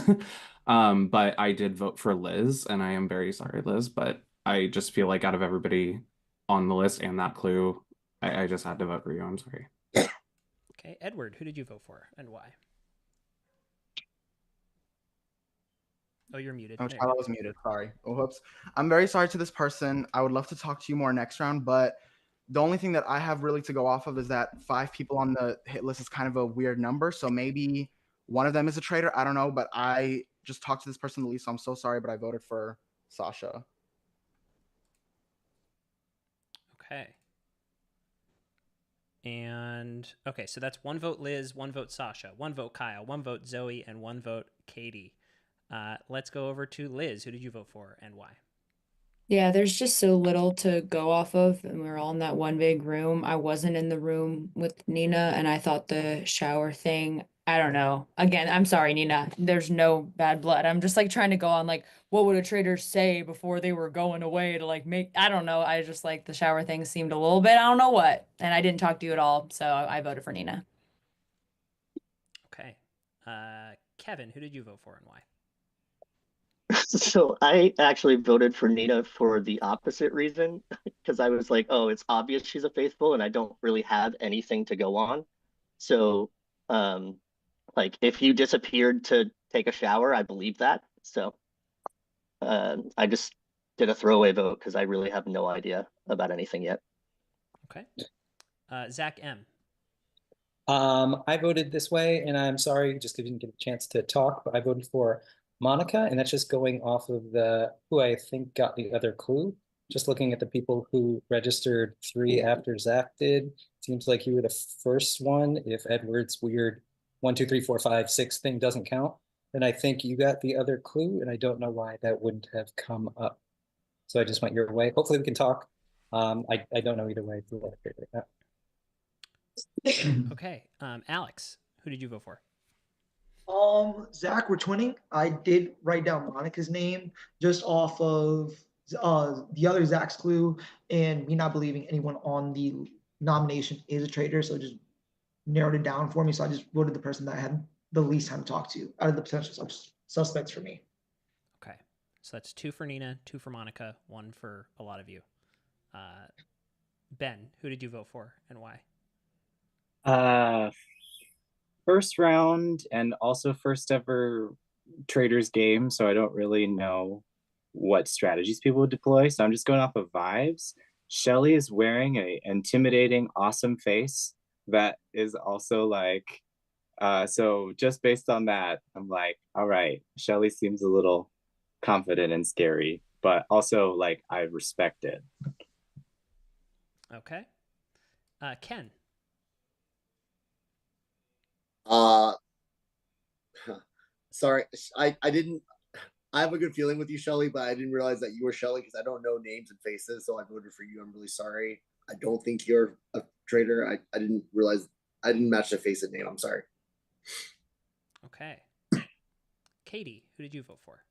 S2: But I did vote for Liz, and I am very sorry, Liz, but I just feel like out of everybody on the list and that clue, I just had to vote for you. I'm sorry.
S1: Okay, Edward, who did you vote for and why? Oh, you're muted.
S13: Oh,
S1: There you
S13: Charlotte
S1: go.
S13: was muted. Sorry. Oh, whoops. I'm very sorry to this person. I would love to talk to you more next round, but the only thing that I have really to go off of is that 5 people on the hit list is kind of a weird number. So maybe one of them is a traitor. I don't know, but I just talked to this person the least. So I'm so sorry, but I voted for Sasha.
S1: Okay. And okay, so that's one vote Liz, one vote Sasha, one vote Kyle, one vote Zoe, and one vote Katie. Let's go over to Liz. Who did you vote for and why?
S8: Yeah, there's just so little to go off of, and we're all in that one big room. I wasn't in the room with Nina, and I thought the shower thing, I don't know. Again, I'm sorry, Nina. There's no bad blood. I'm just like trying to go on like, what would a traitor say before they were going away to like make, I don't know. I just like the shower thing seemed a little bit, I don't know what. And I didn't talk to you at all, so I voted for Nina.
S1: Okay. Kevin, who did you vote for and why?
S14: So I actually voted for Nina for the opposite reason, because I was like, oh, it's obvious she's a faithful, and I don't really have anything to go on. So, like, if you disappeared to take a shower, I believe that. So, I just did a throwaway vote because I really have no idea about anything yet.
S1: Okay. Zach M.
S3: I voted this way, and I'm sorry, just didn't get a chance to talk, but I voted for Monica, and that's just going off of who I think got the other clue. Just looking at the people who registered 3 after Zach did, Seems like you were the first one. If Edward's weird 1, 2, 3, 4, 5, 6 thing doesn't count, then I think you got the other clue, and I don't know why that wouldn't have come up. So I just went your way. Hopefully we can talk. I don't know either way.
S1: Okay. Alex, who did you vote for?
S11: Zach, we're twinning. I did write down Monica's name just off of the other Zach's clue and me not believing anyone on the nomination is a traitor. So it just narrowed it down for me. So I just voted the person that I had the least time to talk to out of the potential suspects for me.
S1: Okay. So that's 2 for Nina, 2 for Monica, 1 for a lot of you. Ben, who did you vote for and why?
S15: First round and also first ever Traitors game, so I don't really know what strategies people would deploy. So I'm just going off of vibes. Shelly is wearing a intimidating, awesome face that is also like, so just based on that, I'm like, all right, Shelly seems a little confident and scary, but also like I respect it.
S1: Okay. Ken.
S17: Sorry, I have a good feeling with you, Shelly, but I didn't realize that you were Shelly because I don't know names and faces, so I voted for you. I'm really sorry. I don't think you're a traitor. I didn't realize I didn't match the face and name. I'm sorry.
S1: Okay. Katie, who did you vote for?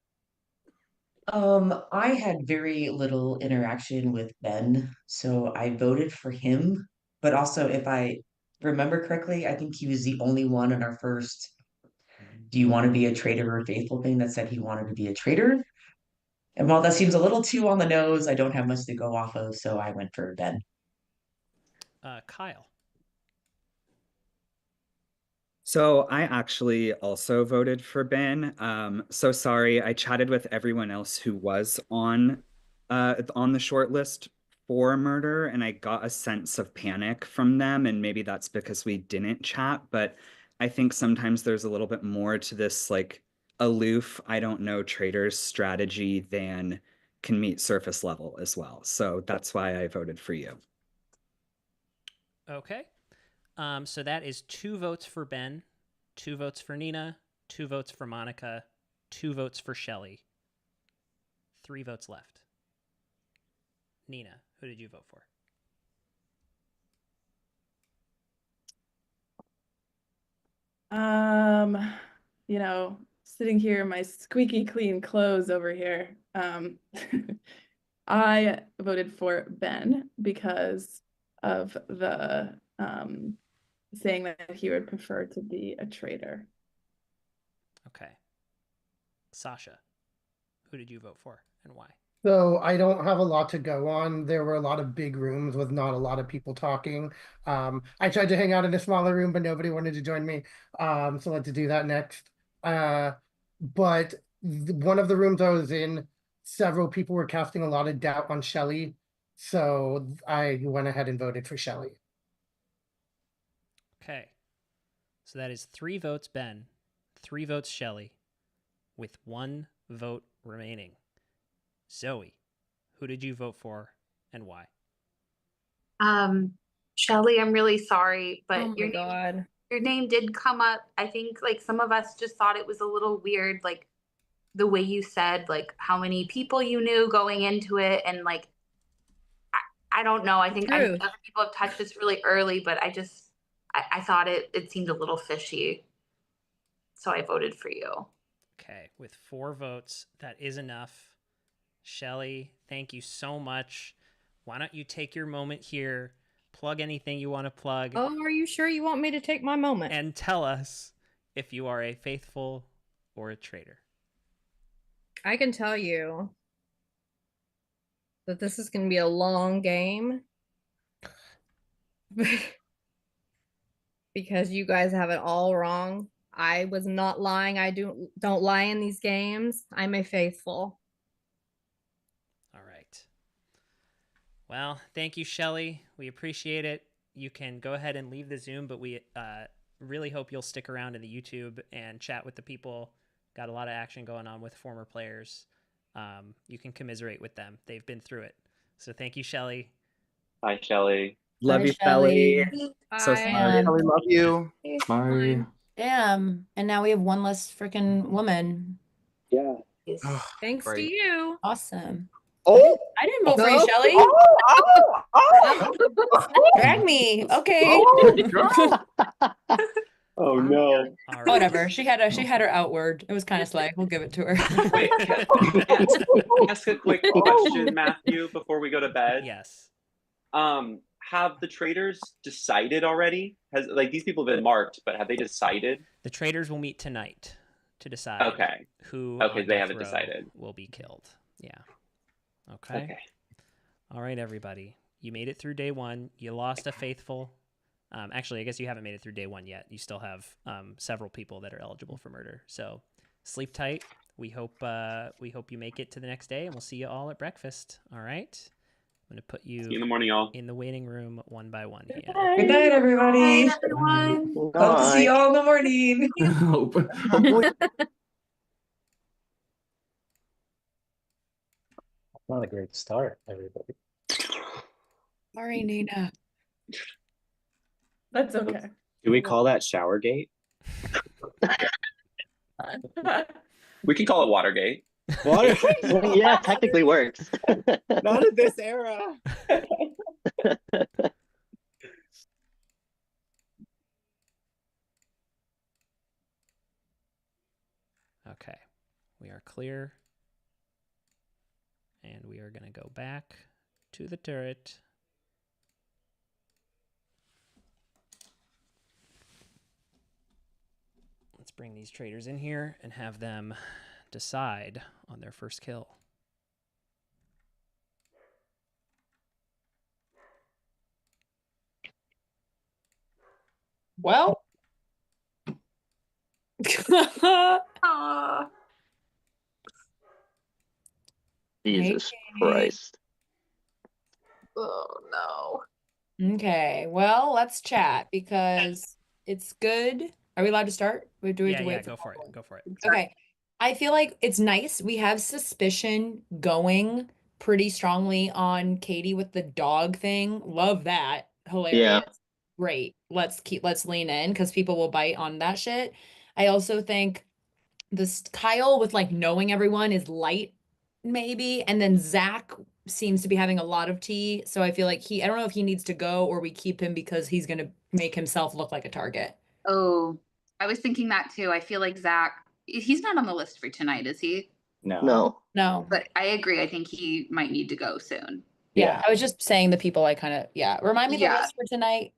S6: I had very little interaction with Ben, so I voted for him. But also, if I remember correctly, I think he was the only one in our first "Do you want to be a traitor or faithful" thing that said he wanted to be a traitor. And while that seems a little too on the nose, I don't have much to go off of, so I went for Ben.
S1: Kyle.
S5: So I actually also voted for Ben. So sorry, I chatted with everyone else who was on the short list for murder, and I got a sense of panic from them, and maybe that's because we didn't chat, but I think sometimes there's a little bit more to this like aloof, I don't know Traitors strategy than can meet surface level as well. So that's why I voted for you.
S1: Okay. So that is 2 votes for Ben, 2 votes for Nina, 2 votes for Monica, 2 votes for Shelly. 3 votes left. Nina, who did you vote for?
S7: Sitting here in my squeaky clean clothes over here, I voted for Ben because of the saying that he would prefer to be a traitor.
S1: Okay. Sasha, who did you vote for and why?
S9: So I don't have a lot to go on. There were a lot of big rooms with not a lot of people talking. I tried to hang out in a smaller room, but nobody wanted to join me. So let's do that next. But one of the rooms I was in, several people were casting a lot of doubt on Shelly. So I went ahead and voted for Shelly.
S1: Okay. So that is 3 votes Ben, 3 votes Shelly, with 1 vote remaining. Zoe, who did you vote for and why?
S4: Shelly, I'm really sorry, but
S10: Oh my God.
S4: Your name did come up. I think like some of us just thought it was a little weird, like the way you said like how many people you knew going into it, and like I don't know. I think
S10: Truth.
S4: other people have touched this really early, but I thought it seemed a little fishy. So I voted for you.
S1: Okay, with 4 votes, that is enough. Shelly, thank you so much. Why don't you take your moment here, plug anything you want to plug.
S10: Oh, are you sure you want me to take my moment?
S1: And tell us if you are a faithful or a traitor.
S10: I can tell you that this is going to be a long game because you guys have it all wrong. I was not lying. I don't lie in these games. I'm a faithful.
S1: All right. Well, thank you, Shelly. We appreciate it. You can go ahead and leave the Zoom, but we really hope you'll stick around in the YouTube and chat with the people. Got a lot of action going on with former players. You can commiserate with them. They've been through it. So thank you, Shelly.
S12: Bye, Shelly.
S5: Love
S8: Bye,
S5: you,
S8: Shelley.
S5: Shelly. So
S10: Bye.
S5: sorry.
S13: Kelly, love you.
S2: Bye.
S8: Damn. And now we have one less freaking woman.
S12: Yeah.
S10: Thanks to
S13: Great.
S10: you.
S8: Awesome.
S13: Oh,
S8: I didn't vote for you,
S13: no.
S8: Shelley. Drag me. Okay.
S12: Oh no.
S1: All right.
S8: Whatever. She had her outward. It was kind of slick. We'll give it to her.
S19: Wait, can I ask a quick question, Matthew, before we go to bed?
S1: Yes.
S19: Have the traitors decided already? Has these people have been marked, but have they decided?
S1: The traitors will meet tonight to decide
S19: Okay.
S1: who
S19: Okay,
S1: on
S19: they
S1: death
S19: haven't
S1: row
S19: decided.
S1: will be killed. Yeah. Okay.
S19: Okay.
S1: All right, everybody. You made it through day 1. You lost a faithful. Actually, I guess you haven't made it through day 1 yet. You still have several people that are eligible for murder. So sleep tight. We hope you make it to the next day, and we'll see you all at breakfast. All right. I'm gonna put you
S19: See you in the morning, y'all.
S1: in the waiting room one by one here.
S6: Good night, everybody.
S18: Bye, everyone.
S6: Hope to see you all in the morning.
S2: Hopefully.
S3: Not a great start, everybody.
S8: Sorry, Nina.
S7: That's okay.
S15: Do we call that Showergate?
S19: We can call it Watergate.
S15: Watergate?
S14: Yeah, technically works.
S15: Not in this era.
S1: Okay. We are clear. And we are going to go back to the turret. Let's bring these traitors in here and have them decide on their first kill.
S8: Well.
S14: Jesus Christ.
S18: Oh no.
S8: Okay, well, let's chat because it's good. Are we allowed to start? Do we have to wait?
S1: Go for it. Go for it.
S8: Okay. I feel like it's nice. We have suspicion going pretty strongly on Katie with the dog thing. Love that. Hilarious. Great. Let's lean in because people will bite on that shit. I also think this Kyle with knowing everyone is light, maybe. And then Zach seems to be having a lot of tea. So I feel like I don't know if he needs to go or we keep him because he's gonna make himself look like a target.
S4: Oh, I was thinking that too. I feel like Zach, he's not on the list for tonight, is he?
S14: No.
S4: But I agree. I think he might need to go soon.
S8: Yeah. I was just saying the people remind me the
S4: Yeah.
S8: list for tonight.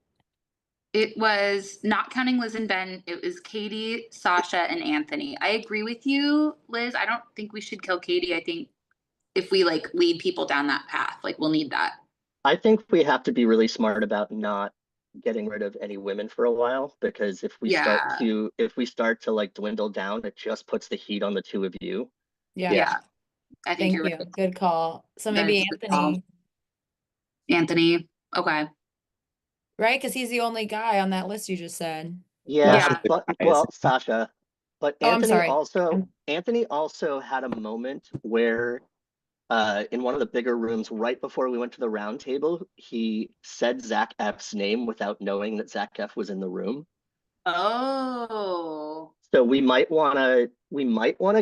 S4: It was, not counting Liz and Ben, it was Katie, Sasha, and Anthony. I agree with you, Liz. I don't think we should kill Katie. I think if we lead people down that path, we'll need that.
S14: I think we have to be really smart about not getting rid of any women for a while, because if we start to dwindle down, it just puts the heat on the two of you.
S8: Yeah.
S4: I think you're
S8: Thank you.
S4: right.
S8: Good call. So
S4: That
S8: maybe
S4: is a good call. Anthony. Okay.
S8: Right? Because he's the only guy on that list you just said.
S14: Yeah, but Sasha. But
S8: Oh, I'm
S14: Anthony also had a moment where in one of the bigger rooms right before we went to the round table, he said Zach F's name without knowing that Zach F was in the room.
S4: Oh.
S14: So we might wanna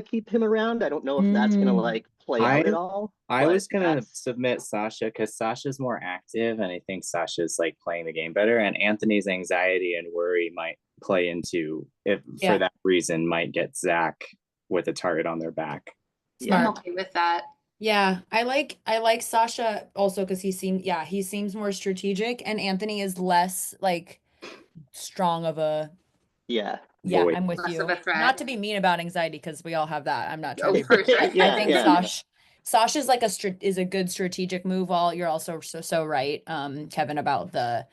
S14: keep him around. I don't know if that's gonna play out at all.
S15: I
S14: but
S15: was gonna submit Sasha because Sasha's more active and I think Sasha's playing the game better, and Anthony's anxiety and worry might play into for that reason might get Zach with a target on their back.
S8: Smart.
S4: I'm okay with that.
S8: Yeah, I like Sasha also because he seems more strategic, and Anthony is less strong of a
S14: Yeah,
S8: I'm with
S4: Less
S8: you.
S4: of a threat.
S8: Not to be mean about anxiety because we all have that. I'm not trying to be
S4: for sure.
S8: I think Sasha's is a good strategic move. While you're also so right, Kevin, about the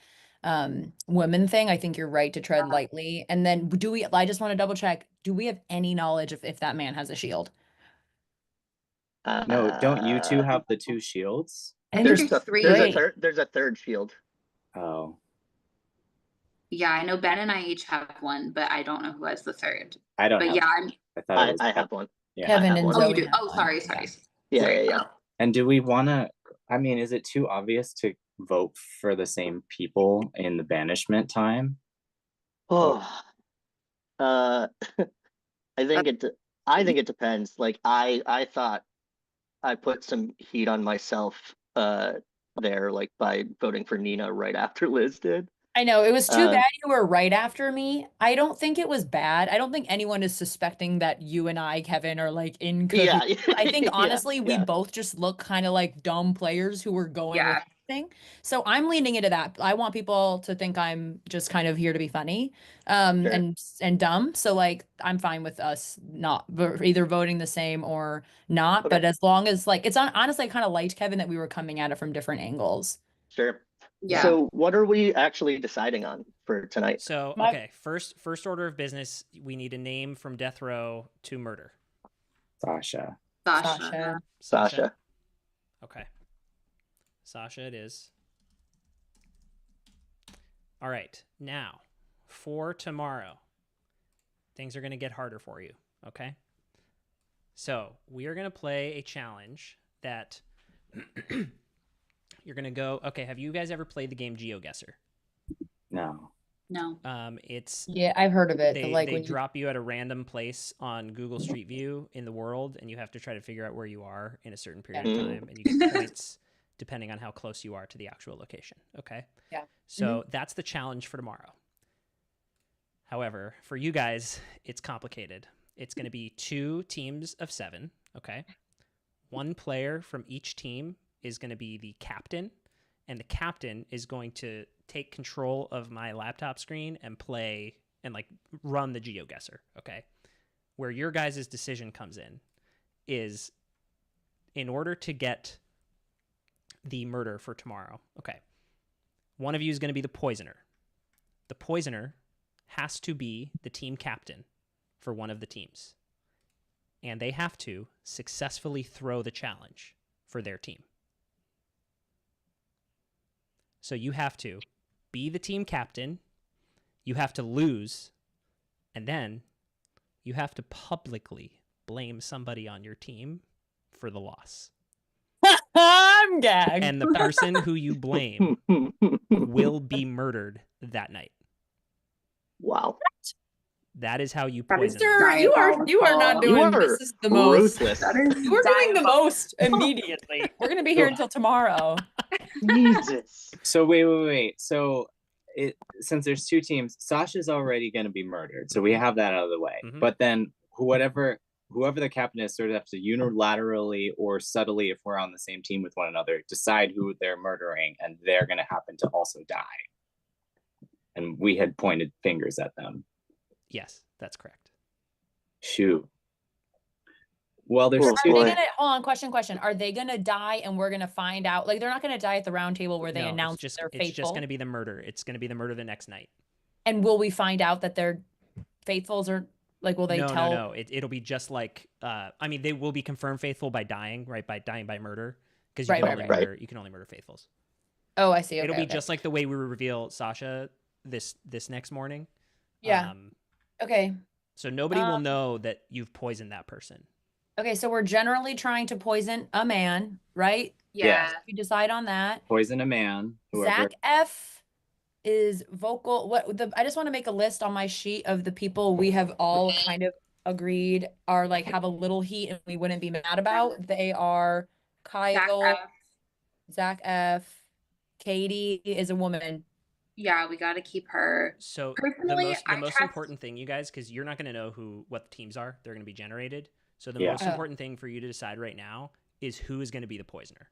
S8: women thing. I think you're right to tread lightly. And then I just want to double check, do we have any knowledge of if that man has a shield?
S15: No, don't you two have the 2 shields?
S8: I think
S14: there's a third shield.
S15: Oh.
S4: Yeah, I know Ben and I each have one, but I don't know who has the third.
S15: I don't
S4: But
S15: have
S14: I have one.
S15: Yeah.
S8: Kevin and
S4: Oh,
S8: Zoe
S4: you do.
S8: have
S4: Oh,
S8: one.
S4: sorry.
S14: Yeah.
S15: And do we want to, is it too obvious to vote for the same people in the banishment time?
S14: Oh, I think it depends. Like I thought I put some heat on myself there, like by voting for Nina right after Liz did.
S8: I know it was too
S14: Uh,
S8: bad you were right after me. I don't think it was bad. I don't think anyone is suspecting that you and I, Kevin, are like in
S14: Yeah,
S8: cahoots. I think
S14: yeah,
S8: honestly, we
S14: yeah.
S8: both just look kind of like dumb players who were going with
S18: Yeah.
S8: everything. So I'm leaning into that. I want people to think I'm just kind of here to be funny,
S14: Sure.
S8: and dumb. So like I'm fine with us not either voting the same or not.
S14: Okay.
S8: But as long as like it's honestly I kind of liked Kevin that we were coming at it from different angles.
S14: Sure.
S18: Yeah.
S14: So what are we actually deciding on for tonight?
S1: So, okay, first order of business, we need a name from death row to murder.
S15: Sasha.
S14: Sasha.
S1: Okay. Sasha it is. All right. Now, for tomorrow, things are going to get harder for you, okay? So, we are going to play a challenge that you're going to go, okay, have you guys ever played the game GeoGuessr?
S15: No.
S1: It's
S8: Yeah, I've heard of it.
S1: They,
S8: but like
S1: they
S8: when you
S1: drop you at a random place on Google Street View in the world, and you have to try to figure out where you are in a certain period of time, and you get points depending on how close you are to the actual location. Okay.
S8: Yeah.
S1: So that's the challenge for tomorrow. However, for you guys, it's complicated. It's going to be 2 teams of 7. Okay. 1 player from each team is going to be the captain, and the captain is going to take control of my laptop screen and play and like run the GeoGuessr. Okay. Where your guys' decision comes in is in order to get the murder for tomorrow. Okay. One of you is going to be the poisoner. The poisoner has to be the team captain for one of the teams. And they have to successfully throw the challenge for their team. So you have to be the team captain, you have to lose, and then you have to publicly blame somebody on your team for the loss.
S8: I'm gagged.
S1: And the person who you blame will be murdered that night.
S14: Wow.
S1: That is how you poison.
S8: Sir, you are not doing this is the most
S14: ruthless.
S8: you are doing the most immediately. We're gonna be here until tomorrow.
S14: Jesus.
S15: So wait. So since there's 2 teams, Sasha's already going to be murdered. So we have that out of the way.
S1: Mhm.
S15: But then whoever the captain is sort of have to unilaterally or subtly, if we're on the same team with one another, decide who they're murdering, and they're going to happen to also die. And we had pointed fingers at them.
S1: Yes, that's correct.
S15: Shoot. Well, there's
S8: Are
S15: 2.
S8: they gonna hold on, question. Are they gonna die and we're gonna find out? Like they're not gonna die at the round table where they
S1: No,
S8: announce
S1: it's
S8: they're
S1: just
S8: faithful.
S1: going to be the murder. It's going to be the murder the next night.
S8: And will we find out that they're faithfuls or like will they tell?
S1: No. It'll be just like I mean, they will be confirmed faithful by dying, right? By dying by murder, because you can only murder faithfuls.
S8: Oh, I see.
S1: It'll
S8: Okay,
S1: be just like the way we reveal Sasha this next morning.
S8: Yeah. Okay.
S1: So nobody will know that you've poisoned that person.
S8: Okay, so we're generally trying to poison a man, right?
S15: Yeah.
S8: We decide on that.
S15: Poison a man. Whoever.
S8: Zach F is vocal. I just want to make a list on my sheet of the people we have all kind of agreed are like have a little heat and we wouldn't be mad about. They are Kyle, Zach F, Katie is a woman.
S18: Yeah, we got to keep her.
S1: So
S18: Personally,
S1: the most important thing, you guys, because you're not going to know what the teams are. They're going to be generated. So the most important thing for you to decide right now is who is going to be the poisoner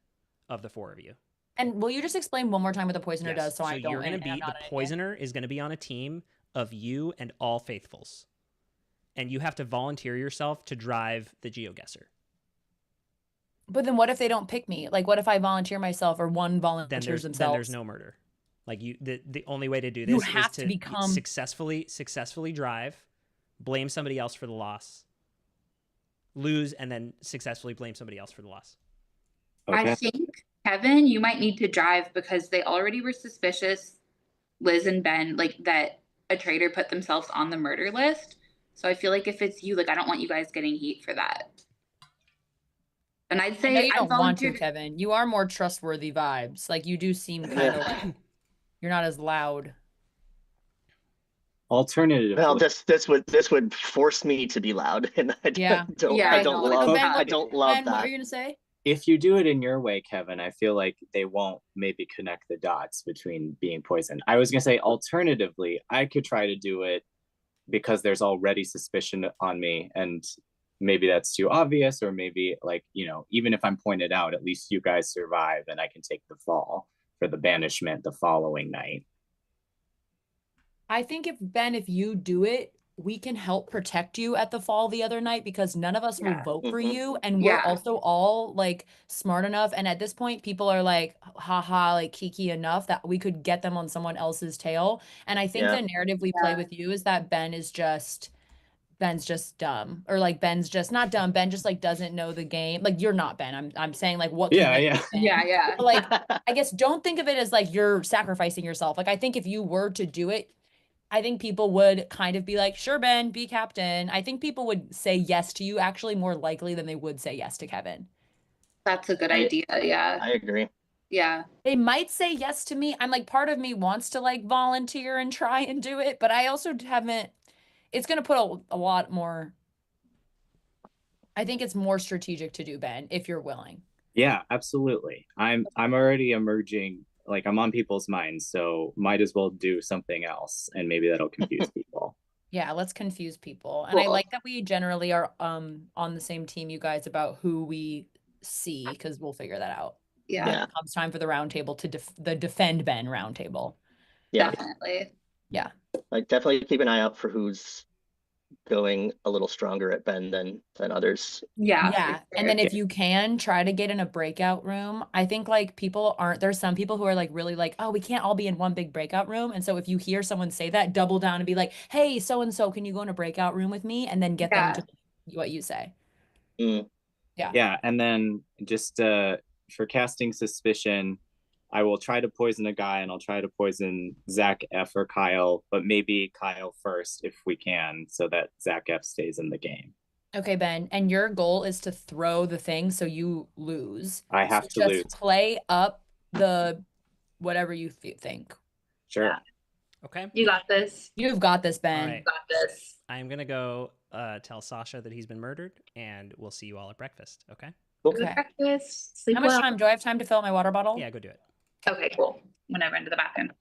S1: of the 4 of you.
S8: And will you just explain one more time what the poisoner does so I don't?
S1: You're going to be the poisoner is going to be on a team of you and all faithfuls, and you have to volunteer yourself to drive the GeoGuessr.
S8: But then what if they don't pick me? Like, what if I volunteer myself or one volunteers themselves?
S1: Then there's no murder. Like the only way to do this is to
S8: become
S1: successfully drive, blame somebody else for the loss, lose, and then successfully blame somebody else for the loss.
S18: Okay. I think, Kevin, you might need to drive because they already were suspicious, Liz and Ben, like that a traitor put themselves on the murder list. So I feel like if it's you, like I don't want you guys getting heat for that. And I'd
S8: I know
S18: say
S8: you
S18: I
S8: don't want to,
S18: volunteered.
S8: Kevin. You are more trustworthy vibes. Like you do seem kind of like you're not as loud.
S15: Alternatively,
S14: Well, this would force me to be loud, and
S8: Yeah.
S18: Yeah,
S14: I
S8: Okay.
S14: don't
S18: no, it's
S8: So
S14: love
S8: Ben,
S14: I
S8: what,
S14: don't love
S8: Ben, what were
S14: that.
S8: you gonna say?
S15: if you do it in your way, Kevin, I feel like they won't maybe connect the dots between being poisoned. I was gonna say alternatively, I could try to do it because there's already suspicion on me, and maybe that's too obvious, or maybe like, even if I'm pointed out, at least you guys survive and I can take the fall for the banishment the following night.
S8: I think if you do it, we can help protect you at the fall the other night because none of us will vote for you. And we're also all like smart enough. And at this point, people are like, haha, like kiki enough that we could get them on someone else's tail. And I think the narrative we play with you is that Ben's just dumb, or like Ben's just not dumb. Ben just like doesn't know the game. Like you're not Ben. I'm saying like what can make Ben.
S18: Yeah.
S8: But, like I guess don't think of it as like you're sacrificing yourself. Like I think if you were to do it, I think people would kind of be like, sure, Ben, be captain. I think people would say yes to you actually more likely than they would say yes to Kevin.
S18: That's a good idea. Yeah.
S14: I agree.
S18: Yeah.
S8: They might say yes to me. I'm like, part of me wants to like volunteer and try and do it, but I also haven't. It's going to put a lot more. I think it's more strategic to do, Ben, if you're willing.
S15: Yeah, absolutely. I'm already emerging, like I'm on people's minds, so might as well do something else, and maybe that'll confuse people.
S8: Yeah, let's confuse people. And I like that we generally are on the same team, you guys, about who we see, because we'll figure that out.
S18: Yeah.
S8: When it comes time for the round table to the defend Ben round table.
S14: Yeah.
S18: Definitely.
S8: Yeah.
S14: Like definitely keep an eye out for who's going a little stronger at Ben than others.
S8: Yeah. And then if you can try to get in a breakout room, I think like there's some people who are like really like, oh, we can't all be in one big breakout room. And so if you hear someone say that, double down and be like, hey, so and so, can you go in a breakout room with me? And then get them to do what you say.
S15: Yeah, and then just for casting suspicion, I will try to poison a guy, and I'll try to poison Zach F or Kyle, but maybe Kyle first if we can, so that Zach F stays in the game.
S8: Okay, Ben. And your goal is to throw the thing so you lose.
S15: I have
S8: So
S15: to
S8: just
S15: lose.
S8: play up the whatever you think.
S15: Sure.
S1: Okay.
S4: You got this.
S8: You've got this, Ben.
S1: All right.
S4: You got this.
S1: I'm gonna go tell Sasha that he's been murdered, and we'll see you all at breakfast. Okay.
S8: Okay.
S4: Breakfast. Sleep
S8: How much
S4: well.
S8: time? Do I have time to fill up my water bottle?
S1: Yeah, go do it.
S4: Okay, cool. Whenever into the bathroom.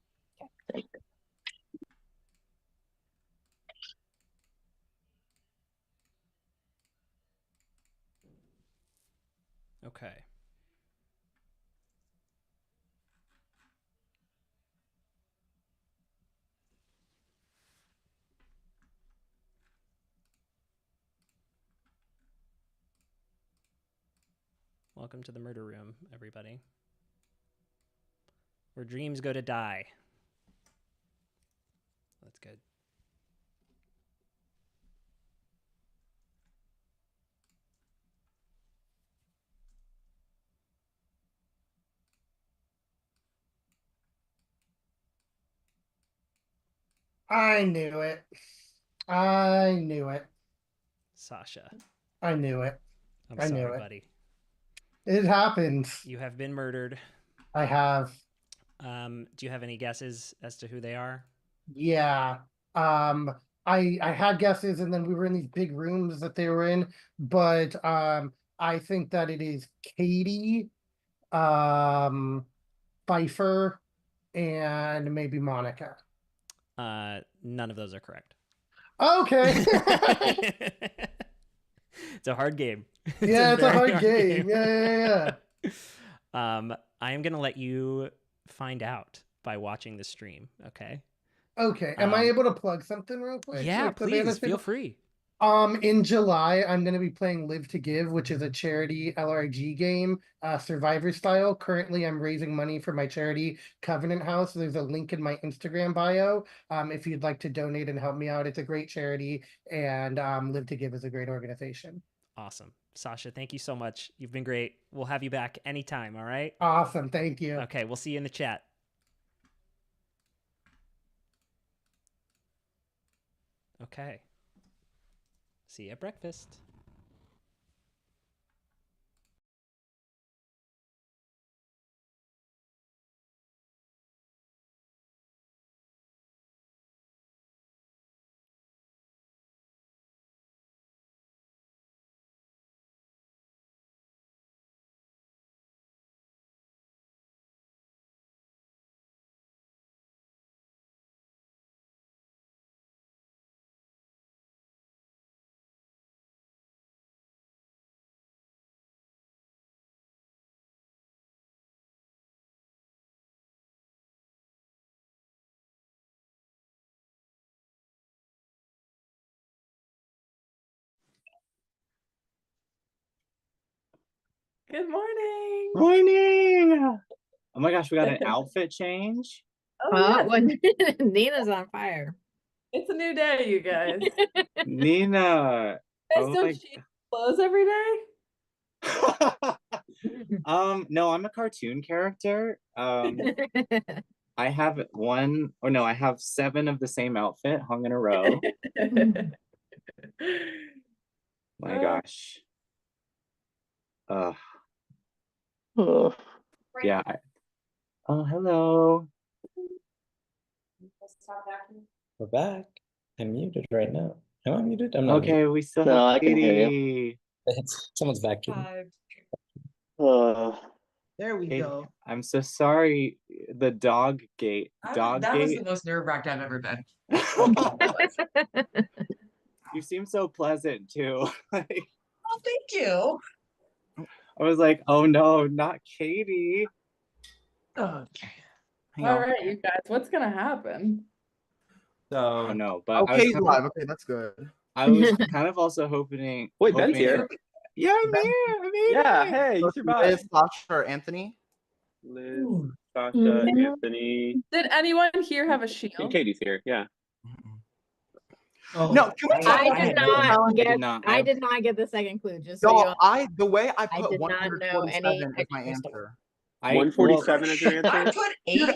S1: Okay. Welcome to the murder room, everybody. Where dreams go to die. That's good.
S9: I knew it. I knew it.
S1: Sasha.
S9: I knew it.
S1: I'm
S9: I knew
S1: sorry,
S9: it.
S1: buddy.
S9: It happens.
S1: You have been murdered.
S9: I have.
S1: Do you have any guesses as to who they are?
S9: Yeah. I had guesses, and then we were in these big rooms that they were in, but I think that it is Katie, Pfeiffer, and maybe Monica.
S1: None of those are correct.
S9: Okay.
S1: It's a hard game.
S9: Yeah, it's a
S1: very
S9: hard game. Yeah.
S1: I am gonna let you find out by watching the stream. Okay.
S9: Okay. Am I able to plug something real quick?
S1: Yeah,
S9: Like,
S1: please feel free.
S9: In July, I'm going to be playing Live to Give, which is a charity LRG game, survivor style. Currently, I'm raising money for my charity, Covenant House. There's a link in my Instagram bio. If you'd like to donate and help me out, it's a great charity, and Live to Give is a great organization.
S1: Awesome. Sasha, thank you so much. You've been great. We'll have you back anytime, all right?
S9: Awesome. Thank you.
S1: Okay, we'll see you in the chat. Okay. See you at breakfast.
S7: Good morning.
S15: Morning. Oh my gosh, we got an outfit change.
S7: Oh, yes.
S16: Nina's on fire.
S7: It's a new day, you guys.
S15: Nina.
S7: You guys
S15: Oh
S7: don't
S15: my
S7: change clothes every day?
S15: no, I'm a cartoon character. I have I have 7 of the same outfit hung in a row. My gosh. Yeah. Oh, hello.
S3: We're back. I'm muted right now. Am I muted? I'm not
S15: Okay,
S3: muted.
S15: we still
S14: No,
S15: have
S14: I can hear you.
S15: Katie.
S3: Someone's vacuuming.
S6: There we
S15: Katie,
S6: go.
S15: I'm so sorry. The dog gate. Dog
S6: That was
S15: gate.
S6: the most nerve-wracked I've ever been.
S15: You seem so pleasant too. Like,
S6: Oh, thank you.
S15: I was like, oh no, not Katie.
S6: Okay.
S7: All right, you guys, what's gonna happen?
S15: So no, but I was
S13: Okay,
S15: kind
S13: live.
S15: of,
S13: Okay, that's good.
S15: I was kind of also hoping.
S19: Wait, Ben's here.
S15: Yeah, I'm here. I made
S19: Yeah,
S15: it.
S19: hey, you
S13: Liz,
S19: survived.
S13: Sasha, or Anthony?
S19: Liz, Sasha, Anthony.
S7: Did anyone here have a
S19: And
S7: shield?
S19: Katie's here, yeah.
S6: Oh,
S13: No, can we talk
S16: I
S13: about
S16: did
S13: the
S16: not
S13: challenge?
S16: get. I did not get the second clue. Just so you
S13: Y'all,
S16: know.
S13: the way I
S16: I
S13: put
S16: did not know any
S13: 147 is my
S16: extra stuff.
S13: answer.
S19: 147 is your answer?
S6: I put 8.
S13: Dude,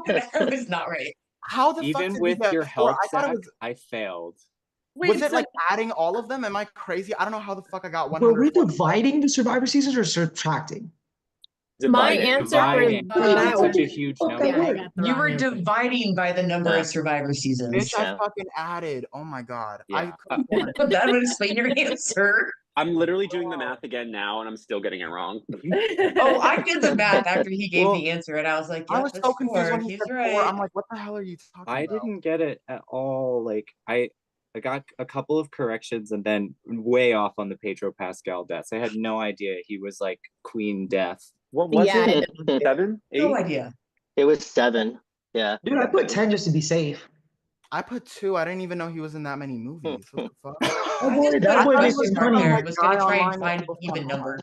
S6: That was not right.
S13: How the fuck
S15: Even
S13: did we
S15: with
S13: get
S15: your
S13: 4?
S15: help,
S13: I thought
S15: Zach,
S13: it was.
S15: I failed.
S7: Wait,
S13: Was it
S7: so-
S13: like adding all of them? Am I crazy? I don't know how the fuck I got
S11: Were
S13: 100.
S11: we dividing the survivor seasons or subtracting?
S16: My
S19: Dividing.
S16: answer for
S15: Dividing.
S16: for that
S15: Such a
S16: was
S15: huge
S11: Okay,
S15: number.
S16: yeah, I
S11: good.
S16: got the
S6: You
S16: wrong
S6: were
S16: answer.
S6: dividing by the number
S14: No.
S6: of survivor seasons.
S13: Bitch, I
S14: Yeah.
S13: fucking added. Oh my god.
S19: Yeah.
S6: But that would explain your answer.
S19: I'm literally doing the math again now, and I'm still getting it wrong.
S6: Oh, I did the math after he gave
S15: Well,
S6: the answer, and I was like,
S13: I
S6: yep,
S13: was
S6: that's
S13: so confused
S6: 4.
S13: when he
S6: He's
S13: said 4.
S6: right.
S13: I'm like, what the hell are you talking
S15: I
S13: about?
S15: didn't get it at all. Like I got a couple of corrections and then way off on the Pedro Pascal deaths. I had no idea he was like Queen Death.
S19: What was
S16: Yeah, I
S19: it?
S16: didn't.
S19: 7? 8?
S6: No idea.
S14: It was 7. Yeah.
S11: Dude, I put 10 just to be safe.
S13: I put 2. I didn't even know he was in that many movies. What the fuck?
S11: Oh
S6: I
S11: boy,
S6: just
S11: that
S6: put
S11: boy
S6: a
S11: makes
S6: question
S11: some
S6: mark
S11: money.
S6: there and was going to try
S13: Guy
S6: and find
S13: online
S6: an
S13: was
S6: even number.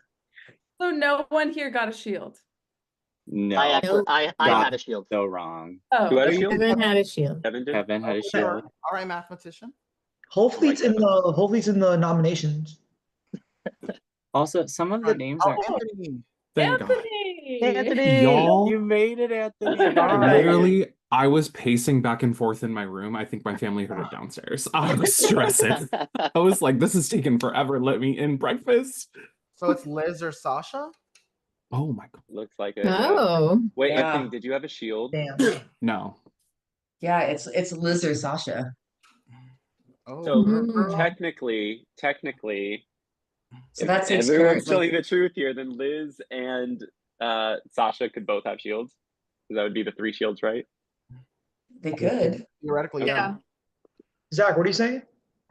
S7: So no one here got a shield.
S15: No,
S14: I actually, I
S15: got
S14: had a shield.
S15: so wrong.
S7: Oh,
S19: Who had a
S13: you
S19: shield?
S16: Kevin had a shield.
S19: Kevin did?
S15: Kevin had a
S13: Okay,
S15: shield.
S13: all right, mathematician.
S11: Hopefully it's in
S19: Kevin.
S11: the nominations.
S15: Also, some of the names
S13: Oh,
S15: are.
S13: Anthony.
S2: Thank God.
S7: Anthony!
S2: Y'all,
S15: You made it, Anthony.
S2: literally, I was pacing back and forth in my room. I think my family heard it downstairs. I was stressing. I was like, this is taking forever. Let me in breakfast.
S13: So it's Liz or Sasha?
S2: Oh my God.
S19: Looks like it. Yeah.
S16: Oh,
S19: Wait,
S6: Yeah.
S19: Anthony, did you have a shield?
S6: Damn.
S2: No.
S6: Yeah, it's Liz or Sasha.
S13: Oh,
S19: So
S16: Mm.
S19: technically,
S6: So
S19: if
S6: that's his
S19: everyone's
S6: current,
S19: telling the truth here, then Liz and Sasha could both have shields. That would be the 3 shields, right?
S6: They could.
S13: theoretically, yeah.
S11: Zach, what are you saying?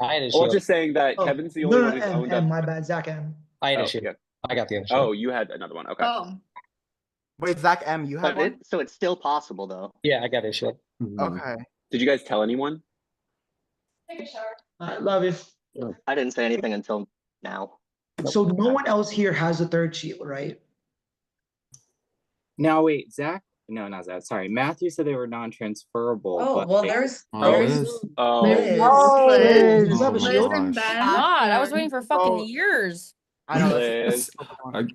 S3: I had a
S19: Well,
S3: shield.
S19: I'm just saying that
S11: Oh,
S19: Kevin's the
S11: no,
S19: only
S11: no,
S19: one who's owned up.
S11: my bad, Zach M.
S3: I had
S19: Oh,
S3: a shield.
S19: yeah.
S3: I got the other shield.
S19: Oh, you had another one. Okay.
S4: Oh,
S13: Wait, Zach M, you had
S14: But
S13: one?
S14: so it's still possible though.
S3: Yeah, I got a shield.
S13: Okay.
S19: Did you guys tell anyone?
S11: I love you.
S14: I didn't say anything until now.
S11: So no one else here has a third shield, right?
S15: Now wait, Zach. No, not Zach. Sorry, Matthew said they were non-transferable.
S6: Oh,
S15: but
S6: well, there's
S2: Liz.
S19: Oh,
S6: Liz.
S11: Liz, you have a
S2: Oh my
S11: shield?
S4: Liz and
S2: gosh.
S4: Ben.
S8: God, I was waiting for fucking
S13: So-
S8: years.
S13: I know.
S19: Liz.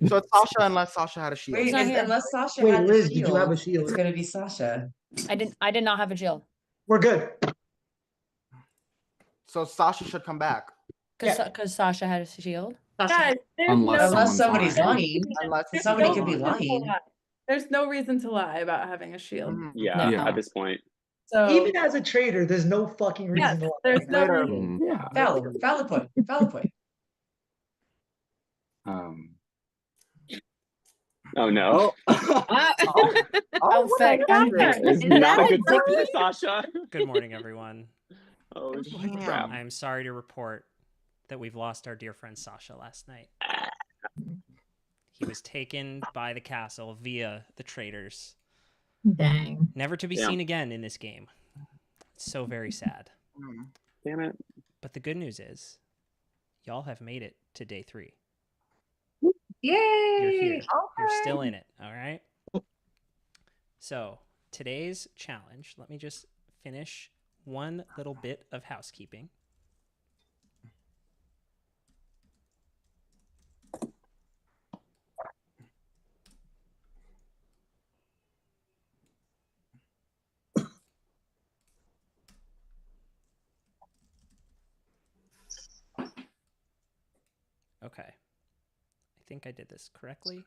S13: So it's Sasha unless Sasha had a shield.
S6: Wait,
S8: not here.
S6: unless Sasha
S11: Wait,
S6: had
S11: Liz,
S6: the
S11: did you have a
S6: shield, it's
S11: shield?
S6: gonna be Sasha.
S8: I did not have a shield.
S11: We're good.
S13: So Sasha should come back.
S8: Because Sasha had a shield.
S7: Guys, there's
S2: Unless
S7: no,
S6: Unless somebody's
S2: lying.
S6: lying.
S13: Unless
S7: there's
S6: Somebody
S7: no
S6: could be
S7: reason to
S6: lying.
S7: lie. There's no reason to lie about having a shield.
S19: Yeah,
S2: Yeah.
S19: at this point.
S7: So
S11: Even as a traitor, there's no fucking reason
S7: yes,
S11: to lie.
S7: there's no
S13: Literally.
S7: reason.
S19: Yeah.
S6: Valid point. Valid point.
S19: Oh no.
S8: Outfit.
S19: It's not a good look for Sasha.
S1: Good morning, everyone.
S19: Oh,
S13: Damn.
S19: crap.
S1: I am sorry to report that we've lost our dear friend Sasha last night. He was taken by the castle via the traitors,
S16: dang.
S1: never to be
S19: Damn.
S1: seen again in this game. It's so very sad.
S19: Damn it.
S1: But the good news is, y'all have made it to day 3.
S18: Yay!
S1: You're here. You're still in it. All right. So today's challenge, let me just finish one little bit of housekeeping. Okay. I think I did this correctly.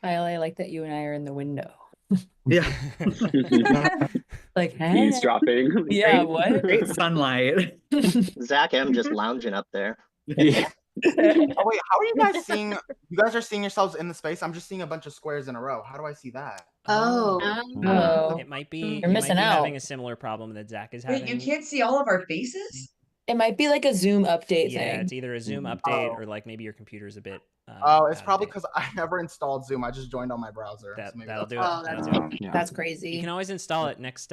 S8: Kyle, I like that you and I are in the window.
S5: Yeah.
S8: Like, hey.
S19: Eavesdropping.
S8: Yeah, what?
S5: Great sunlight.
S14: Zach M just lounging up there.
S19: Yeah.
S13: Oh wait, how are you guys seeing? You guys are seeing yourselves in the space. I'm just seeing a bunch of squares in a row. How do I see that?
S18: Oh.
S1: It might be
S8: You're missing out.
S1: having a similar problem that Zach is having.
S6: Wait, you can't see all of our faces?
S8: It might be like a Zoom update
S1: Yeah,
S8: thing.
S1: it's either a Zoom update or like maybe your computer's a bit.
S13: It's probably because I never installed Zoom. I just joined on my browser.
S1: That,
S13: so maybe
S1: that'll do it.
S8: Oh,
S1: That'll
S8: that's,
S1: do it.
S8: that's crazy.
S1: You can always install it next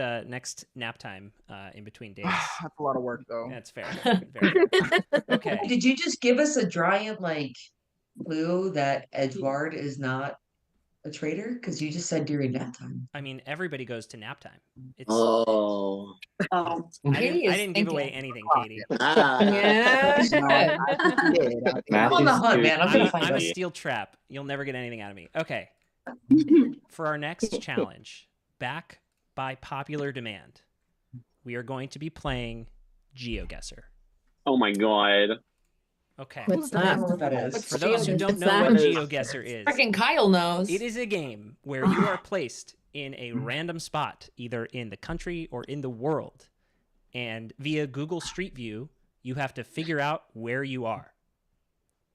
S1: nap time in between days.
S13: That's a lot of work though.
S1: That's fair. Very fair. Okay.
S6: Did you just give us a giant clue that Edward is not a traitor? Because you just said during nap time.
S1: I mean, everybody goes to nap time. It's.
S14: Oh.
S1: I didn't give away anything, Katie.
S8: Yeah.
S6: I'm on the hunt, man. I'm gonna find
S1: I'm a
S6: out.
S1: steel trap. You'll never get anything out of me. Okay. For our next challenge, back by popular demand, we are going to be playing GeoGuessr.
S19: Oh my god.
S1: Okay.
S8: What's that?
S1: For those who don't know what GeoGuessr is,
S8: Freaking Kyle knows.
S1: it is a game where you are placed in a random spot, either in the country or in the world. And via Google Street View, you have to figure out where you are.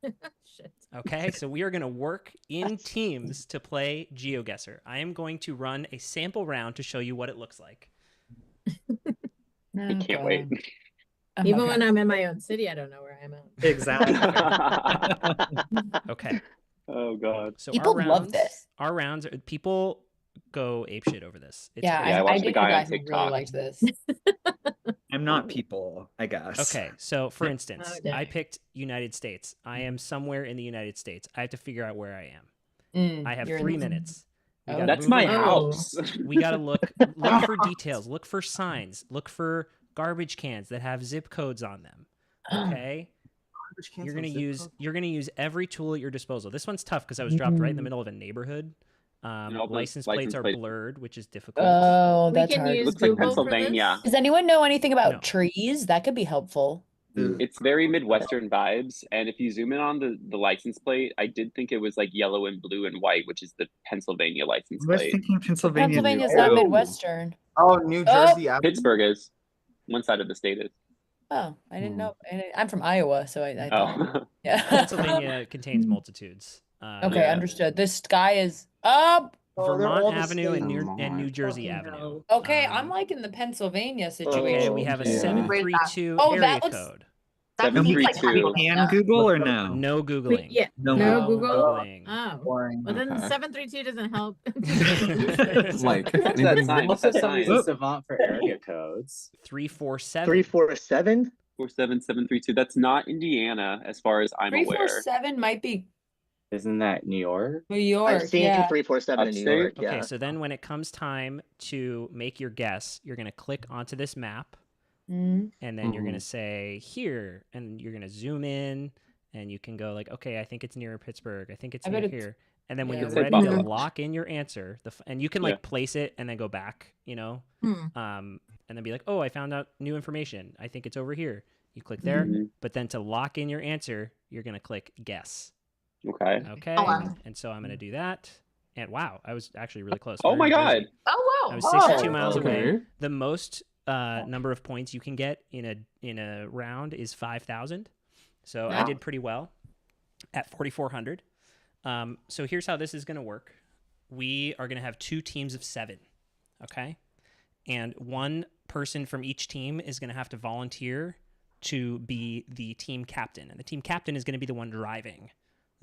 S8: Shit.
S1: Okay, so we are going to work in teams to play GeoGuessr. I am going to run a sample round to show you what it looks like.
S19: I can't wait.
S10: Even when I'm in my own city, I don't know where I'm at.
S5: Exactly.
S1: Okay.
S19: Oh god.
S1: So
S8: People
S1: our rounds,
S8: love this.
S1: Our rounds, people go apeshit over this. It's
S8: Yeah,
S1: crazy.
S19: I watched
S8: did
S19: the guy on
S8: guys who really
S19: TikTok.
S8: liked this.
S5: I'm not people, I guess.
S1: Okay, so for instance,
S10: Oh, dang.
S1: I picked United States. I am somewhere in the United States. I have to figure out where I am. I have
S8: You're in
S1: 3
S8: the-
S1: minutes. We
S8: Oh.
S1: gotta
S19: That's
S1: move
S19: my
S1: around.
S19: house.
S1: We gotta look for details. Look for signs. Look for garbage cans that have zip codes on them. Okay. You're gonna use every tool at your disposal. This one's tough because I was dropped right in the middle of a neighborhood.
S19: all those
S1: License
S19: license
S1: plates are
S19: plates-
S1: blurred, which is difficult.
S8: Oh,
S10: We
S8: that's
S10: can
S8: hard.
S10: use
S19: Looks like
S10: Google for
S19: Pennsylvania.
S10: this?
S8: Does anyone know anything about
S1: No.
S8: trees? That could be helpful.
S19: It's very Midwestern vibes, and if you zoom in on the license plate, I did think it was like yellow and blue and white, which is the Pennsylvania license
S5: I was
S19: plate.
S5: thinking Pennsylvania.
S8: Pennsylvania's
S5: New
S8: not
S5: York.
S8: Midwestern.
S13: Oh, New Jersey.
S19: Pittsburgh is. One side of the state is.
S8: Oh, I didn't know. I'm from Iowa, so I thought.
S19: Oh.
S8: Yeah.
S1: Pennsylvania contains multitudes.
S8: Okay,
S19: Yeah.
S8: understood. This guy is up.
S6: Oh, they're all
S1: Vermont
S6: the
S1: Avenue and
S6: same.
S1: New Jersey
S10: Fucking
S1: Avenue.
S10: hell.
S8: Okay,
S1: Um,
S8: I'm like in the Pennsylvania
S1: Okay,
S8: situation.
S1: we have a
S14: Yeah.
S1: 732
S8: Oh,
S1: area
S8: that looks-
S1: code.
S10: That's
S5: And we
S10: like
S19: 732.
S5: can Google or no?
S1: No googling.
S10: Yeah.
S5: No
S10: No
S8: Google.
S10: Google.
S1: Googling.
S10: Oh.
S13: Boring.
S10: Well, then
S2: Okay.
S10: 732 doesn't help.
S2: Like,
S19: What's that
S2: anybody?
S19: sign? What's
S15: Also,
S19: that
S15: some use
S19: sign?
S15: a savant for area codes.
S1: 347.
S14: 347?
S19: 47732. That's not Indiana, as far as I'm aware.
S8: 347 might be
S15: Isn't that New York?
S8: New York.
S14: I've seen
S8: Yeah.
S14: 347 in New
S19: Upstate?
S14: York.
S1: Okay,
S14: Yeah.
S1: so then when it comes time to make your guess, you're going to click onto this map,
S8: Mm.
S1: and then you're going to say here, and you're going to zoom in, and you can go like, okay, I think it's near Pittsburgh. I think it's
S8: I
S1: near
S8: bet it's-
S1: here. And then when
S8: yeah.
S1: you're
S19: Say
S1: ready to
S19: Buffalo.
S1: lock in your answer, and you can like
S19: Yeah.
S1: place it and then go back,
S10: Hmm.
S1: and then be like, oh, I found out new information. I think it's over here. You click there,
S19: Mhm.
S1: but then to lock in your answer, you're going to click guess.
S19: Okay.
S1: Okay.
S10: Oh, wow.
S1: And so I'm going to do that. And wow, I was actually really close.
S19: Oh
S1: We're
S19: my
S1: in Jersey.
S19: god.
S10: Oh,
S1: I
S10: wow.
S1: was 62
S8: Oh,
S1: miles away.
S2: Okay.
S1: The most number of points you can get in a round is 5,000. So I
S10: Wow.
S1: did pretty well at 4,400. So here's how this is going to work. We are going to have 2 teams of 7. Okay. And one person from each team is going to have to volunteer to be the team captain. And the team captain is going to be the one driving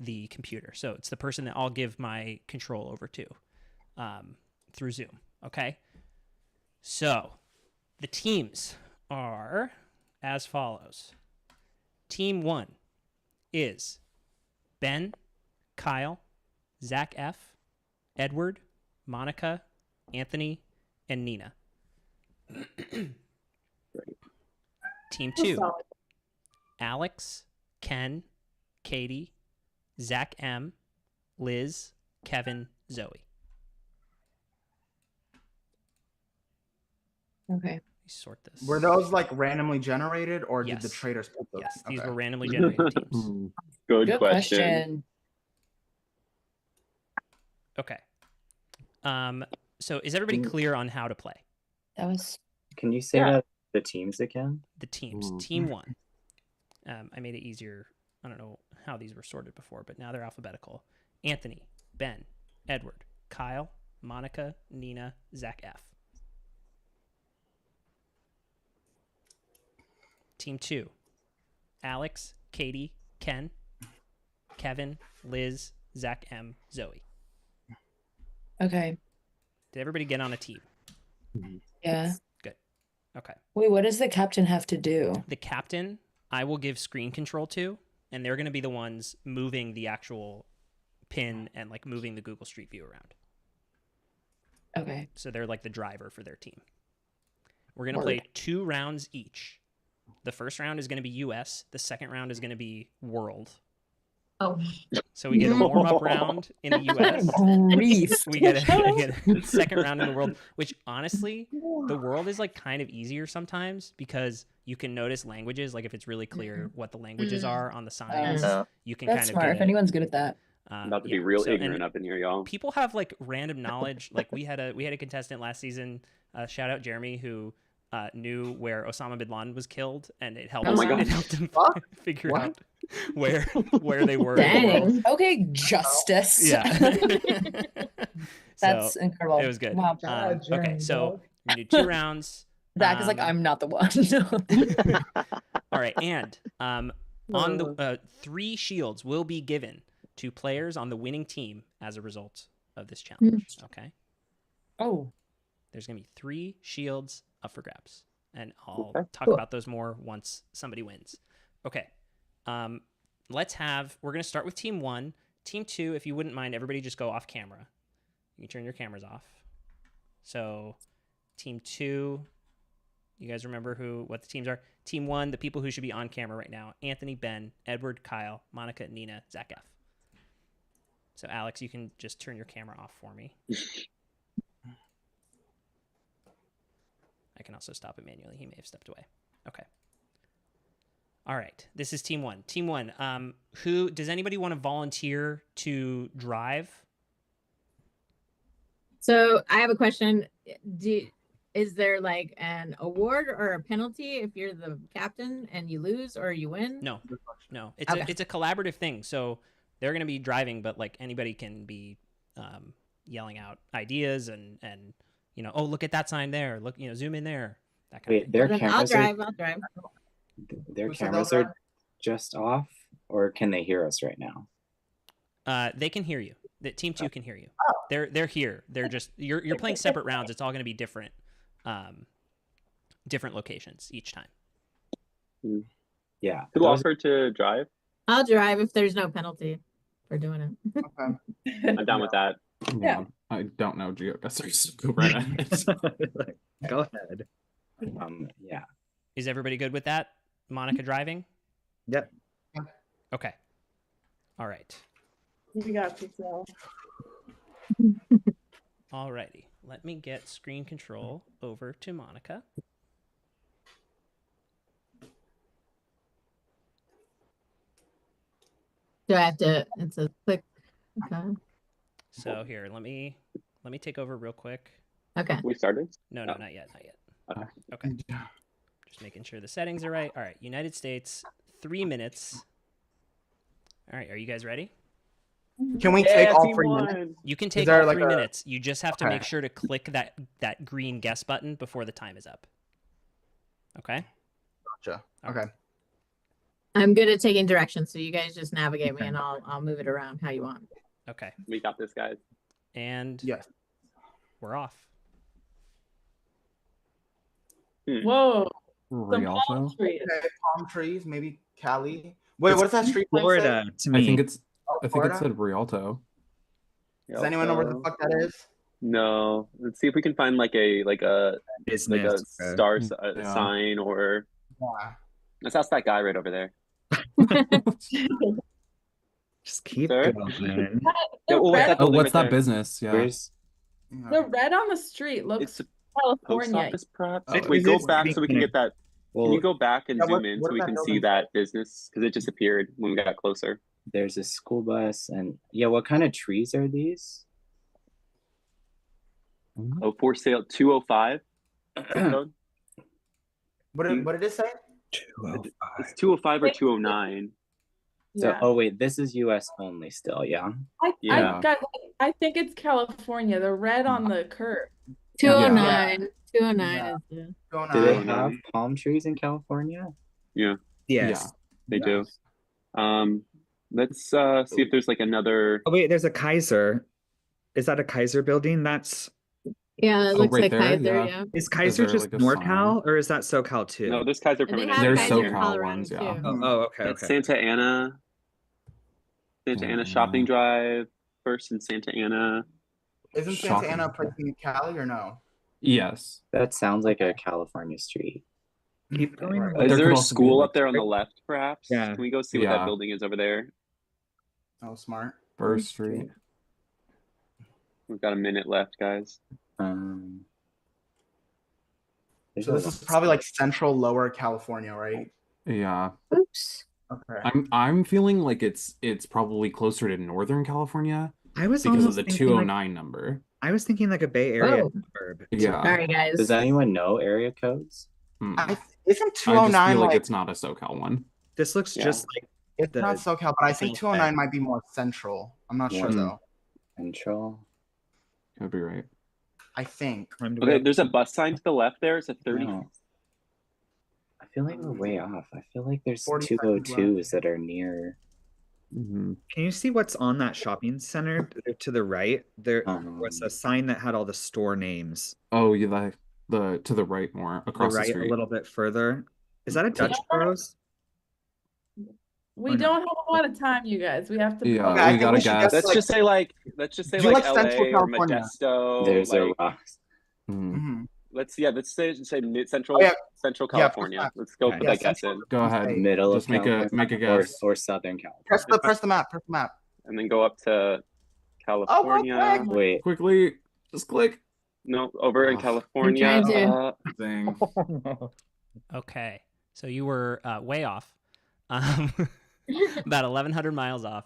S1: the computer. So it's the person that I'll give my control over to through Zoom. Okay. So the teams are as follows. Team 1 is Ben, Kyle, Zach F, Edward, Monica, Anthony, and Nina. Team 2, Alex, Ken, Katie, Zach M, Liz, Kevin, Zoe.
S8: Okay.
S1: Let me sort this.
S13: Were those like randomly generated, or did the
S1: Yes.
S13: traitors put those?
S1: Yes, these
S13: Okay.
S1: were randomly generated teams.
S19: Good question.
S1: Okay. So is everybody clear on how to play?
S8: That was.
S15: Can you say that the teams again?
S1: The teams. Team 1. I made it easier. I don't know how these were sorted before, but now they're alphabetical. Anthony, Ben, Edward, Kyle, Monica, Nina, Zach F. Team 2, Alex, Katie, Ken, Kevin, Liz, Zach M, Zoe.
S8: Okay.
S1: Did everybody get on a team?
S8: Yeah.
S1: Good. Okay.
S8: Wait, what does the captain have to do?
S1: The captain, I will give screen control to, and they're going to be the ones moving the actual pin and like moving the Google Street View around.
S8: Okay.
S1: So they're like the driver for their team. We're going to play 2 rounds each. The first round is going to be US. The second round is going to be world.
S4: Oh.
S1: So we get a warm-up round in the US. We get a second round in the world, which honestly, the world is like kind of easier sometimes because you can notice languages. Like if it's really clear what the languages are on the signs, you can
S8: That's
S1: kind of
S8: smart.
S1: get
S8: If anyone's good at that.
S19: I'm about to be real ignorant up in here, y'all.
S1: People have like random knowledge. Like we had a contestant last season, shout out Jeremy, who knew where Osama bin Laden was killed, and it helped. It helped him figure out where they were.
S8: Dang. Okay, justice.
S1: Yeah.
S8: That's
S1: So,
S8: incredible.
S1: It was good.
S8: Wow.
S1: Okay, so we do 2 rounds.
S8: Zach is like, I'm not the one.
S1: All right, and on the 3 shields will be given to players on the winning team as a result of this challenge. Okay.
S8: Oh.
S1: There's gonna be 3 shields up for grabs, and I'll talk
S8: Cool.
S1: about those more once somebody wins. Okay. We're gonna start with team 1. Team 2, if you wouldn't mind, everybody just go off camera. You can turn your cameras off. So team 2, you guys remember what the teams are? Team 1, the people who should be on camera right now: Anthony, Ben, Edward, Kyle, Monica, Nina, Zach F. So Alex, you can just turn your camera off for me. I can also stop it manually. He may have stepped away. Okay. All right. This is team 1. Team 1. Who does anybody want to volunteer to drive?
S16: So I have a question. Is there like an award or a penalty if you're the captain and you lose or you win?
S1: No. It's a collaborative thing. So they're going to be driving, but like anybody can be yelling out ideas and oh, look at that sign there. Look, zoom in there. That kind of thing.
S15: Their cameras
S16: I'll drive.
S15: Their cameras are just off, or can they hear us right now?
S1: They can hear you. The team 2 can hear you. They're here. They're just you're playing separate rounds. It's all going to be different locations each time.
S15: Yeah.
S19: Who offered to drive?
S16: I'll drive if there's no penalty for doing it.
S19: I'm down with that.
S2: Yeah. I don't know geodesics, so go right ahead.
S15: Go ahead. Yeah.
S1: Is everybody good with that? Monica driving?
S15: Yep.
S1: Okay. All right.
S7: You got this, Al.
S1: All righty. Let me get screen control over to Monica.
S16: Do I have to? It's a quick. Okay.
S1: So here, let me take over real quick.
S16: Okay.
S19: We started?
S1: No, not yet. Okay. Just making sure the settings are right. All right, United States, 3 minutes. All right, are you guys ready?
S13: Can we take all 3 minutes?
S1: You can take all 3 minutes. You just have to make sure to click that green guess button before the time is up. Okay?
S13: Gotcha. Okay.
S16: I'm good at taking directions, so you guys just navigate me, and I'll move it around how you want.
S1: Okay.
S19: We got this, guys.
S1: And
S13: yes,
S1: we're off.
S7: Whoa.
S2: Some
S7: palm trees.
S13: Okay, palm trees, maybe Cali. Wait, what is that street?
S15: Florida to me.
S2: I think it's I think it
S13: Florida?
S2: said Rialto.
S13: Does anyone know where the fuck that is?
S19: No. Let's see if we can find like a
S5: Business.
S19: star
S2: Yeah.
S19: sign or.
S13: Yeah.
S19: Let's ask that guy right over there.
S5: Just keep
S19: Sir?
S5: going.
S7: The
S19: what's
S7: red,
S19: that building
S2: what's
S19: right
S2: that
S19: there?
S2: business? Yeah.
S5: Where's
S7: the red on the street looks
S19: It's a post
S7: California.
S19: office, perhaps.
S2: Oh,
S19: Wait,
S5: is
S19: go
S5: this
S19: back so we can get that. Can you
S15: Well,
S19: go back and
S13: Yeah,
S19: zoom in
S13: what
S19: so we
S13: is that
S19: can see
S13: building?
S19: that business? Because it disappeared when we got closer.
S15: there's a school bus, and yeah, what kind of trees are these?
S19: Oh, for sale 205. Code.
S13: What did it say?
S5: 205.
S19: It's 205 or 209.
S15: So,
S7: Yeah.
S15: oh wait, this is U.S. only still, yeah.
S19: Yeah.
S7: I think it's California. The red on the curve.
S16: 209. 209
S13: Yeah.
S16: is the.
S15: Do they
S19: 209.
S15: have palm trees in California?
S19: Yeah,
S5: Yes.
S19: they do. Let's see if there's like another.
S5: Oh wait, there's a Kaiser. Is that a Kaiser building? That's
S16: Yeah, it
S2: Oh,
S16: looks
S2: right
S16: like
S2: there,
S16: Kaiser,
S2: yeah.
S16: yeah.
S5: is Kaiser
S2: there,
S5: just
S2: like, a
S5: NorCal or is that SoCal too?
S19: No, there's Kaiser
S16: And they
S19: permanent.
S16: have
S2: There's
S16: Kaiser in
S2: SoCal
S16: Colorado
S2: ones, yeah.
S16: too.
S5: Oh, okay,
S19: That's
S5: okay.
S19: Santa Ana. Santa
S2: Santa
S19: Ana
S2: Ana.
S19: Shopping Drive. First in Santa Ana.
S13: Isn't Santa
S2: Shocking.
S13: Ana a place in Cali or no?
S2: Yes.
S15: That sounds like a California street.
S5: Keep going.
S13: Right.
S2: But
S19: Is
S2: there
S19: there
S2: could
S19: a
S2: also be,
S19: school
S2: like,
S19: up there on the left, perhaps?
S5: Yeah.
S19: Can we go see what that
S2: Yeah.
S19: building is over there?
S13: Oh, smart.
S2: First Street.
S19: We've got a minute left, guys.
S15: There's
S13: So
S15: a
S13: this is probably like central lower California, right?
S2: Yeah.
S16: Oops.
S13: Okay.
S2: I'm feeling like it's probably closer to Northern California
S5: I was
S2: because of
S5: almost
S2: the
S5: thinking
S2: 209 number.
S5: I was thinking like a Bay Area
S16: Oh.
S5: suburb.
S2: Yeah.
S16: Sorry, guys.
S15: Does anyone know area codes?
S2: Hmm.
S13: Isn't
S2: I just
S13: 209
S2: feel like
S13: like
S2: it's not a SoCal one.
S5: This looks
S19: Yeah.
S5: just like
S13: it's
S5: the
S13: not SoCal, but I think
S5: south
S13: 209
S5: end.
S13: might be more central. I'm not sure
S15: Hmm.
S13: though.
S15: Central.
S2: Could be right.
S13: I think.
S19: Okay, there's a bus sign to the left there. It's a 30.
S15: No. I feel like we're way off. I feel like there's
S13: 40 seconds
S15: 202s that are near.
S2: Mm-hmm.
S5: Can you see what's on that shopping center to the right? There was a sign that had all the store names.
S2: Oh, you like the to the right more across
S5: the
S2: the
S5: right
S2: street.
S5: a little bit further. Is that a Dutch Bros?
S7: We
S5: Or no?
S7: don't have a lot of time, you guys. We have to.
S2: Yeah,
S13: Okay, I
S2: we
S13: think
S2: gotta
S13: we should
S2: guess.
S19: Let's just say like
S13: Do like
S19: LA
S13: Central
S19: or
S13: California.
S19: Modesto.
S15: There's a
S19: like,
S15: rock.
S2: Mhm.
S19: let's say mid central
S13: Oh, yeah.
S19: Central
S13: Yeah,
S19: California.
S13: press
S19: Let's go
S5: Okay.
S19: put
S13: Yeah,
S19: that guess
S13: Central.
S19: in.
S2: Go ahead.
S15: Middle
S2: Just
S15: of
S2: make
S15: California
S2: a guess.
S15: or Southern California.
S13: Press the map. Press the map.
S19: And then go up to
S13: Oh,
S19: California.
S13: quick.
S15: Wait.
S2: Quickly, just click.
S19: No, over in
S2: Ugh.
S19: California.
S16: trying
S2: Dang.
S1: Okay, so you were way off, about 1,100 miles off.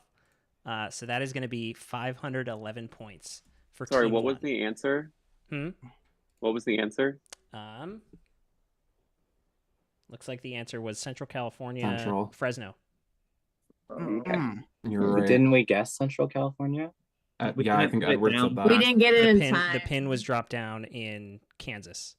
S1: So that is going to be 511 points for
S19: Sorry,
S1: team
S19: what
S1: one.
S19: was the answer?
S1: Hmm?
S19: What was the answer?
S1: Looks like the answer was Central California,
S2: Central.
S1: Fresno.
S19: Okay.
S2: You're right.
S15: Didn't we guess Central California?
S5: We
S2: Yeah, I
S5: didn't
S2: think
S5: put it
S2: Edward
S5: down.
S2: said that.
S16: We didn't get it in time.
S1: The pin was dropped down in Kansas.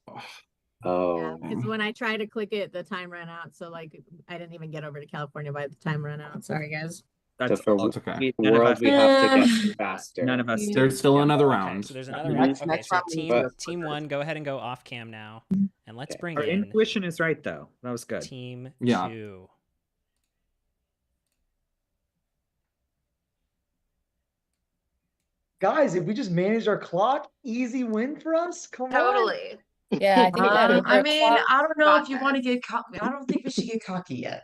S15: Oh.
S16: Because when I tried to click it, the time ran out. So like I didn't even get over to California by the time ran out. Sorry, guys.
S15: So for
S2: It's okay.
S15: the
S5: None of
S15: world,
S5: us-
S15: we have to guess faster.
S5: None of us.
S2: There's still another
S1: Okay,
S2: round.
S1: so there's another
S13: Mhm.
S1: round.
S13: Next-
S1: Okay,
S13: next
S1: so
S13: round we
S1: team
S13: do
S1: team one, go ahead and go off cam now, and let's
S15: Okay.
S1: bring
S5: Our
S1: in
S5: intuition is right though. That was good.
S1: team
S2: Yeah.
S1: 2.
S11: Guys, if we just manage our clock, easy win for us. Come on.
S20: Totally.
S8: Yeah, I think that
S6: I mean,
S20: Clock
S6: I don't know if you
S20: got
S6: want to
S20: this.
S6: get cocky. I don't think we should get cocky yet.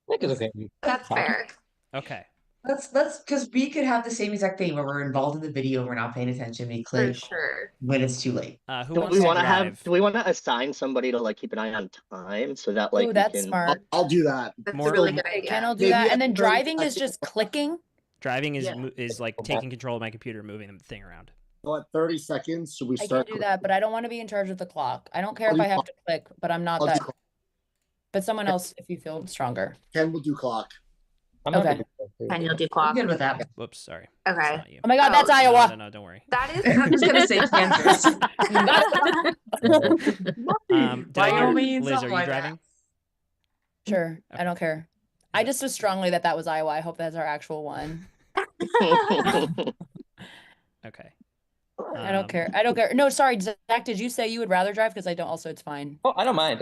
S15: I think it's okay.
S20: That's fair.
S1: Okay.
S6: Let's because we could have the same exact thing where we're involved in the video, we're not paying attention, we
S20: For
S6: click
S20: sure.
S6: when it's too late.
S1: Who
S14: Do
S1: wants
S14: we
S1: to
S14: want to
S1: drive?
S14: do we want to assign somebody to like keep an eye on time so that like
S8: Ooh,
S14: we
S8: that's
S14: can
S8: smart.
S17: I'll do that.
S20: That's
S1: More-
S20: a really good idea.
S8: Ken will do
S17: Maybe
S8: that.
S17: at
S8: And then
S17: 30
S8: driving is
S17: seconds.
S8: just clicking.
S1: Driving is
S16: Yeah.
S1: is like taking control of my computer and moving the thing around.
S17: Well, at 30 seconds, should we
S8: I can
S17: start?
S8: do that, but I don't want to be in charge of the clock. I don't care if
S17: do
S8: I have to click, but I'm not
S17: I'll do
S8: that.
S17: clock.
S8: But someone else, if you feel stronger.
S17: Ken will do clock.
S8: Okay.
S20: And you'll do
S6: I'm
S20: clock.
S6: good with that.
S1: Whoops, sorry.
S20: Okay.
S1: That's not you.
S8: Oh my God, that's
S20: Oh,
S8: Iowa.
S1: No, don't worry.
S20: That is.
S6: I'm just gonna say Kansas.
S1: Liz,
S6: Wyoming,
S1: are
S6: something
S1: you
S6: like
S1: driving?
S8: Sure. I don't care. I just was strongly that was Iowa. I hope that's our actual one.
S1: Okay.
S8: I don't care. I don't care. No, sorry, Zach, did you say you would rather drive? Because I don't also, it's fine.
S3: Oh, I don't mind.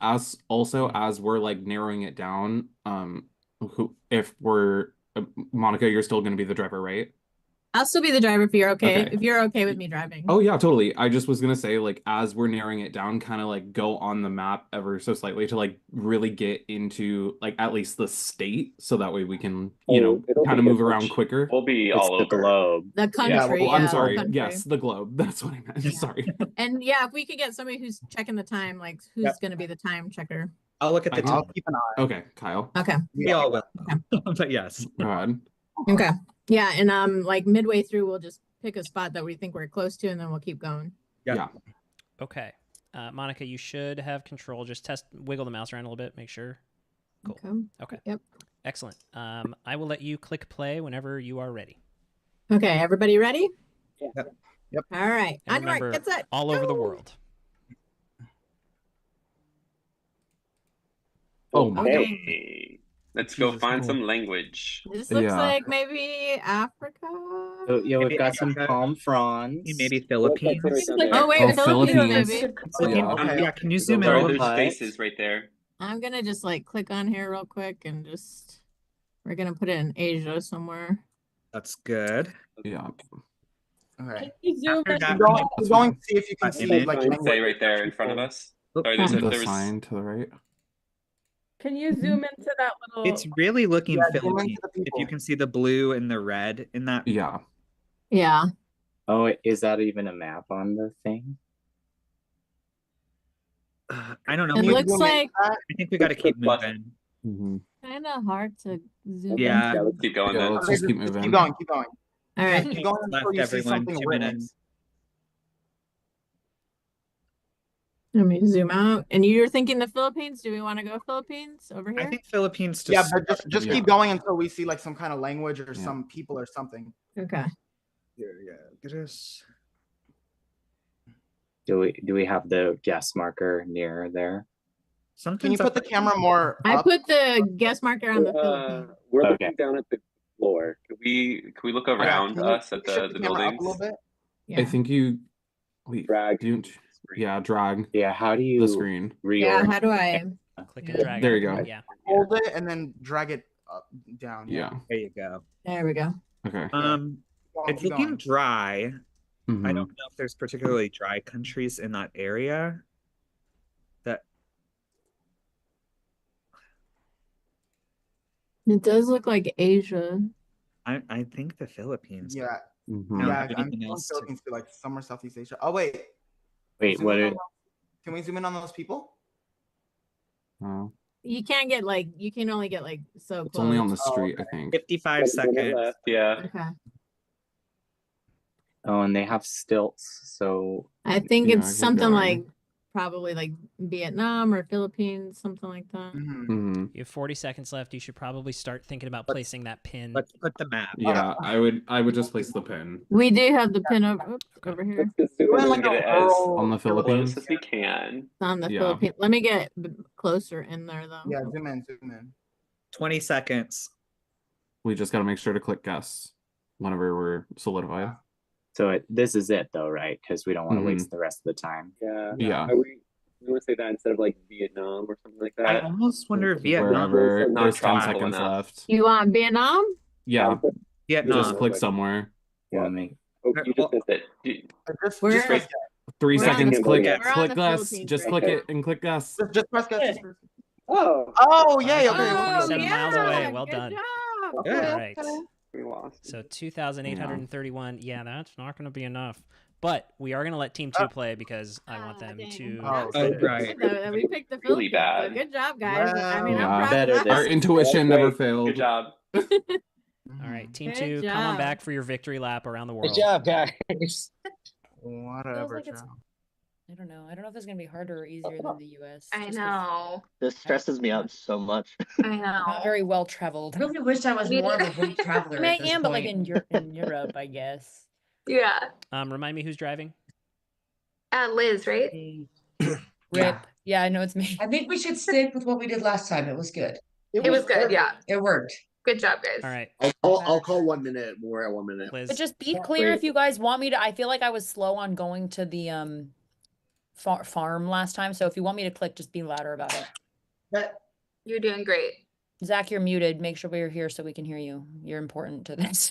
S2: as we're like narrowing it down, who if we're Monica, you're still going to be the driver, right?
S16: I'll still be the driver if you're okay.
S2: Okay.
S16: If you're okay with me driving.
S2: Oh yeah, totally. I just was gonna say, like, as we're narrowing it down, kind of like go on the map ever so slightly to like really get into like at least the state, so that way we can, you know,
S12: it'll
S2: kind
S12: be
S2: of move
S12: different.
S2: around quicker.
S19: We'll be
S15: It's
S19: all
S15: the
S19: over.
S15: globe.
S16: The country.
S2: Yeah, well, I'm
S16: the
S2: sorry.
S16: country.
S2: Yes, the globe. That's what I meant. Sorry.
S16: And yeah, if we could get somebody who's checking the time, like who's
S5: Yep.
S16: going to be the time checker.
S5: I'll look at the
S13: I'll
S5: time.
S13: keep an eye.
S2: Okay, Kyle.
S16: Okay.
S5: We all will. But yes.
S2: Go ahead.
S16: Okay. Yeah, and like midway through, we'll just pick a spot that we think we're close to, and then we'll keep going.
S2: Yeah.
S1: Okay. Monica, you should have control. Just wiggle the mouse around a little bit, make sure. Cool. Okay.
S16: Yep.
S1: Excellent. I will let you click play whenever you are ready.
S16: Okay, everybody ready?
S13: Yep.
S16: All right.
S1: And
S16: On your mark,
S1: remember,
S16: get set.
S1: all over the world.
S2: Oh my God.
S19: Okay. Let's go find some language.
S16: This looks like maybe Africa.
S15: So, yeah, we've
S5: Maybe
S15: got some
S5: Africa.
S15: palm fronds.
S5: Maybe Philippines.
S16: Oh wait,
S2: Oh,
S16: the Philippines
S2: Philippines.
S16: maybe.
S2: Yeah.
S13: Okay.
S5: Yeah, can you zoom in?
S19: Sorry,
S5: a
S19: there's
S5: little bit?
S19: spaces right there.
S16: I'm gonna just like click on here real quick and just we're gonna put it in Asia somewhere.
S5: That's good.
S2: Yeah.
S13: Okay.
S16: Zoom
S5: After
S16: in.
S5: that,
S13: Keep going, see if you can see
S5: image.
S13: like
S19: Say right there in front of us. Sorry,
S2: The
S19: there was
S2: sign to the right.
S7: Can you zoom into that little?
S5: It's really looking
S13: Yeah, zoom into
S5: Philippines.
S13: the
S5: If
S13: people.
S5: you can see the blue and the red in that.
S2: Yeah.
S16: Yeah.
S15: Oh, is that even a map on the thing?
S5: I don't know.
S16: It
S5: maybe-
S16: looks like
S5: I think we got to keep moving.
S2: Mm-hmm.
S16: kind of hard to zoom
S5: Yeah.
S19: Yeah,
S16: in.
S19: let's keep going
S2: Yeah,
S19: then.
S2: let's
S13: Okay,
S2: just keep moving.
S13: Keep going, keep going.
S16: All right.
S13: Keep going until
S5: Left,
S13: you see
S5: everyone,
S13: something
S5: 2
S13: written.
S5: minutes.
S16: Let me zoom out. And you're thinking the Philippines? Do we want to go Philippines over here?
S5: I think Philippines to
S13: Yeah,
S5: start.
S13: but just
S2: Yeah.
S13: keep going until we see like some kind of language or
S2: Yeah.
S13: some people or something.
S16: Okay.
S5: Yeah, get us.
S15: Do we have the guess marker near there?
S13: Can you put the camera more
S16: I
S13: up?
S16: put the guest marker on the Philippines.
S12: We're
S15: Okay.
S12: looking down at the floor.
S19: Can we look
S13: Yeah,
S19: around
S13: can you
S19: us at
S13: shift
S19: the
S13: camera up a
S19: buildings?
S13: little bit?
S16: Yeah.
S2: I think you wait.
S12: Drag.
S2: Yeah, drag
S15: Yeah, how do you
S2: the screen.
S16: Yeah,
S15: reorient?
S16: how do I?
S1: Click and drag.
S2: There
S1: it.
S2: you go.
S1: Yeah.
S13: Hold it and then drag it up, down.
S2: Yeah.
S5: There you go.
S16: There we go.
S2: Okay.
S13: Keep going,
S5: It's
S13: keep
S5: looking
S13: going.
S5: dry. I
S2: Mhm.
S5: don't know if there's particularly dry countries in that area. That
S16: It does look like Asia.
S5: I think the Philippines.
S13: Yeah,
S2: Mhm.
S5: Now
S13: yeah.
S5: everything
S13: I'm feeling
S5: else to-
S13: Philippines to like somewhere Southeast Asia. Oh wait,
S15: Wait,
S13: zoom
S15: what?
S13: in on those- Can we zoom in on those people?
S2: Oh,
S16: You can't get like you can only get like so
S2: it's
S16: close.
S2: only on the street, I think.
S5: 55 seconds.
S19: Yeah.
S16: Okay.
S15: Oh, and they have stilts, so
S16: I think
S2: Yeah,
S16: it's
S2: keep
S16: something
S2: going.
S16: like probably like Vietnam or Philippines, something like that.
S2: Mhm.
S1: You have 40 seconds left. You should probably start thinking about placing that pin.
S5: Let's put the map.
S2: Yeah, I would just place the pin
S16: We do have the pin over, over here.
S19: Let's just zoom in
S13: Doing
S19: and
S13: like
S19: get
S13: a
S19: it as
S13: rural
S2: on the
S19: close
S2: Philippines.
S19: as we can.
S16: It's on the
S2: Yeah.
S16: Philippines. Let me get closer in there though.
S13: Yeah, zoom in, zoom in.
S5: 20 seconds.
S2: We just got to make sure to click guess whenever we're solidified.
S15: so this is it though, right? Because we don't want to
S2: Mhm.
S15: waste the rest of the time.
S12: Yeah.
S2: Yeah.
S12: We want to say that instead of like Vietnam or something like
S5: I
S12: that.
S5: almost wonder if Vietnam.
S2: Wherever
S19: not
S2: there's 10
S19: tropical
S2: seconds
S19: enough.
S2: left.
S16: You want Vietnam?
S2: Yeah,
S5: Vietnam.
S2: just click somewhere.
S15: Well, me.
S12: Oh, you just missed it.
S16: We're-
S13: Just press,
S2: 3
S16: We're on
S2: seconds.
S16: the-
S2: Click
S19: we're
S2: click
S16: on the
S2: guess.
S16: Philippines
S2: Just
S16: right
S2: click
S16: now.
S2: it and click guess.
S13: just press guess. Just press.
S12: Oh,
S13: Oh yay! Okay.
S16: Oh,
S1: 27 miles away. Well
S16: good
S1: done.
S16: job.
S1: All
S5: Good.
S1: right.
S12: we lost.
S1: So 2,831. Yeah, that's not going to be enough. But we are going to let Team 2 play because I want them
S16: dang.
S1: to.
S13: Oh,
S5: Oh, right.
S16: We picked the
S19: Really
S16: Philippines.
S19: bad.
S16: So good job, guys. I mean,
S2: Yeah.
S16: I'm proud
S15: Better
S16: of
S15: than-
S2: Our
S16: us.
S2: intuition
S19: That's
S2: never
S19: great.
S2: failed.
S19: Good job.
S1: All right, Team
S16: Good
S1: 2, come on
S16: job.
S1: back for your victory lap around the world.
S3: Good job, guys.
S13: Whatever.
S8: like it's-
S13: child.
S8: I don't know. I don't know if it's gonna be harder or easier than the US.
S18: I
S8: just 'cause
S18: know.
S14: This stresses me out so much.
S18: I
S8: I'm not
S18: know.
S8: very well traveled.
S6: I really wish I was
S18: Me
S6: more of a
S18: neither.
S6: world traveler
S8: I mean, I
S6: at this
S8: am, but like
S6: point.
S8: in Europe, I guess.
S18: Yeah.
S1: Remind me who's driving?
S18: Liz, right?
S8: Rip. Yeah, I know it's me.
S6: I think we should stick with what we did last time. It was good.
S18: It was good. Yeah.
S6: It worked.
S18: Good job, guys.
S1: All right,
S17: I'll call 1 minute. We're at 1 minute.
S1: Liz.
S8: But just be clear if you guys want me to. I feel like I was slow on going to the farm last time. So if you want me to click, just be louder about it.
S18: You're doing great.
S8: Zach, you're muted. Make sure we're here so we can hear you. You're important to this.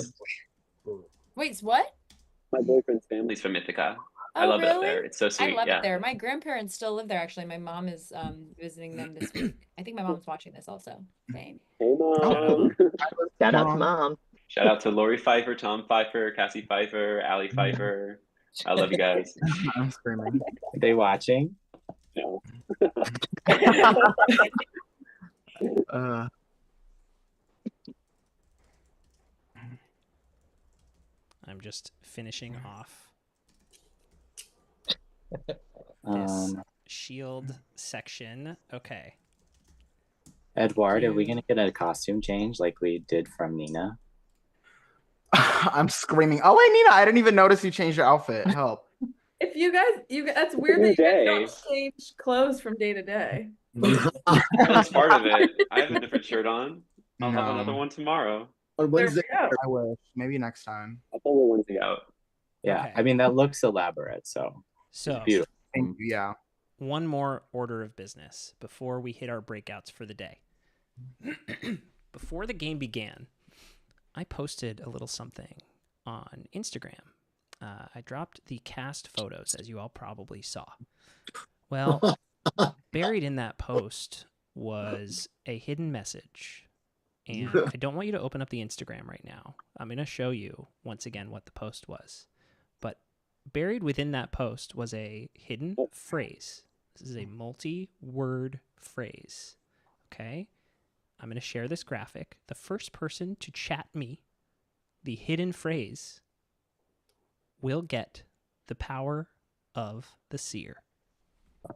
S3: Cheers.
S8: Wait, what?
S19: My boyfriend's family's from Ithaca. I
S8: Oh,
S19: love it up
S8: really?
S19: there. It's so
S8: I
S19: sweet.
S8: love it
S19: Yeah.
S8: there. My grandparents still live there, actually. My mom is visiting them this week. I think my mom's watching this also. Dang.
S12: Hey, Mom.
S14: Shout out to Mom.
S19: Shout out to Lori Pfeiffer, Tom Pfeiffer, Cassie Pfeiffer, Allie Pfeiffer. I love you guys.
S13: I'm screaming.
S15: Are they watching?
S19: No.
S1: I'm just finishing off this shield section. Okay.
S15: Edward, are we gonna get a costume change like we did from Nina?
S13: I'm screaming. Oh wait, Nina, I didn't even notice you changed your outfit. Help.
S7: If you guys, that's weird that you guys don't change clothes from day to day.
S19: That's part of it. I have a different shirt on. I'll have another one tomorrow.
S17: On Wednesday.
S13: I wish. Maybe next time.
S19: I'll pull the Wednesday out.
S15: Yeah,
S1: Okay.
S15: I mean that looks elaborate, so
S1: So
S15: it's beautiful.
S13: Thank you, yeah.
S1: One more order of business before we hit our breakouts for the day. Before the game began, I posted a little something on Instagram. I dropped the cast photos, as you all probably saw. Well, buried in that post was a hidden message. And I don't want you to open up the Instagram right now. I'm going to show you once again what the post was. But buried within that post was a hidden phrase. This is a multi-word phrase. Okay? I'm going to share this graphic. The first person to chat me the hidden phrase will get the power of the seer.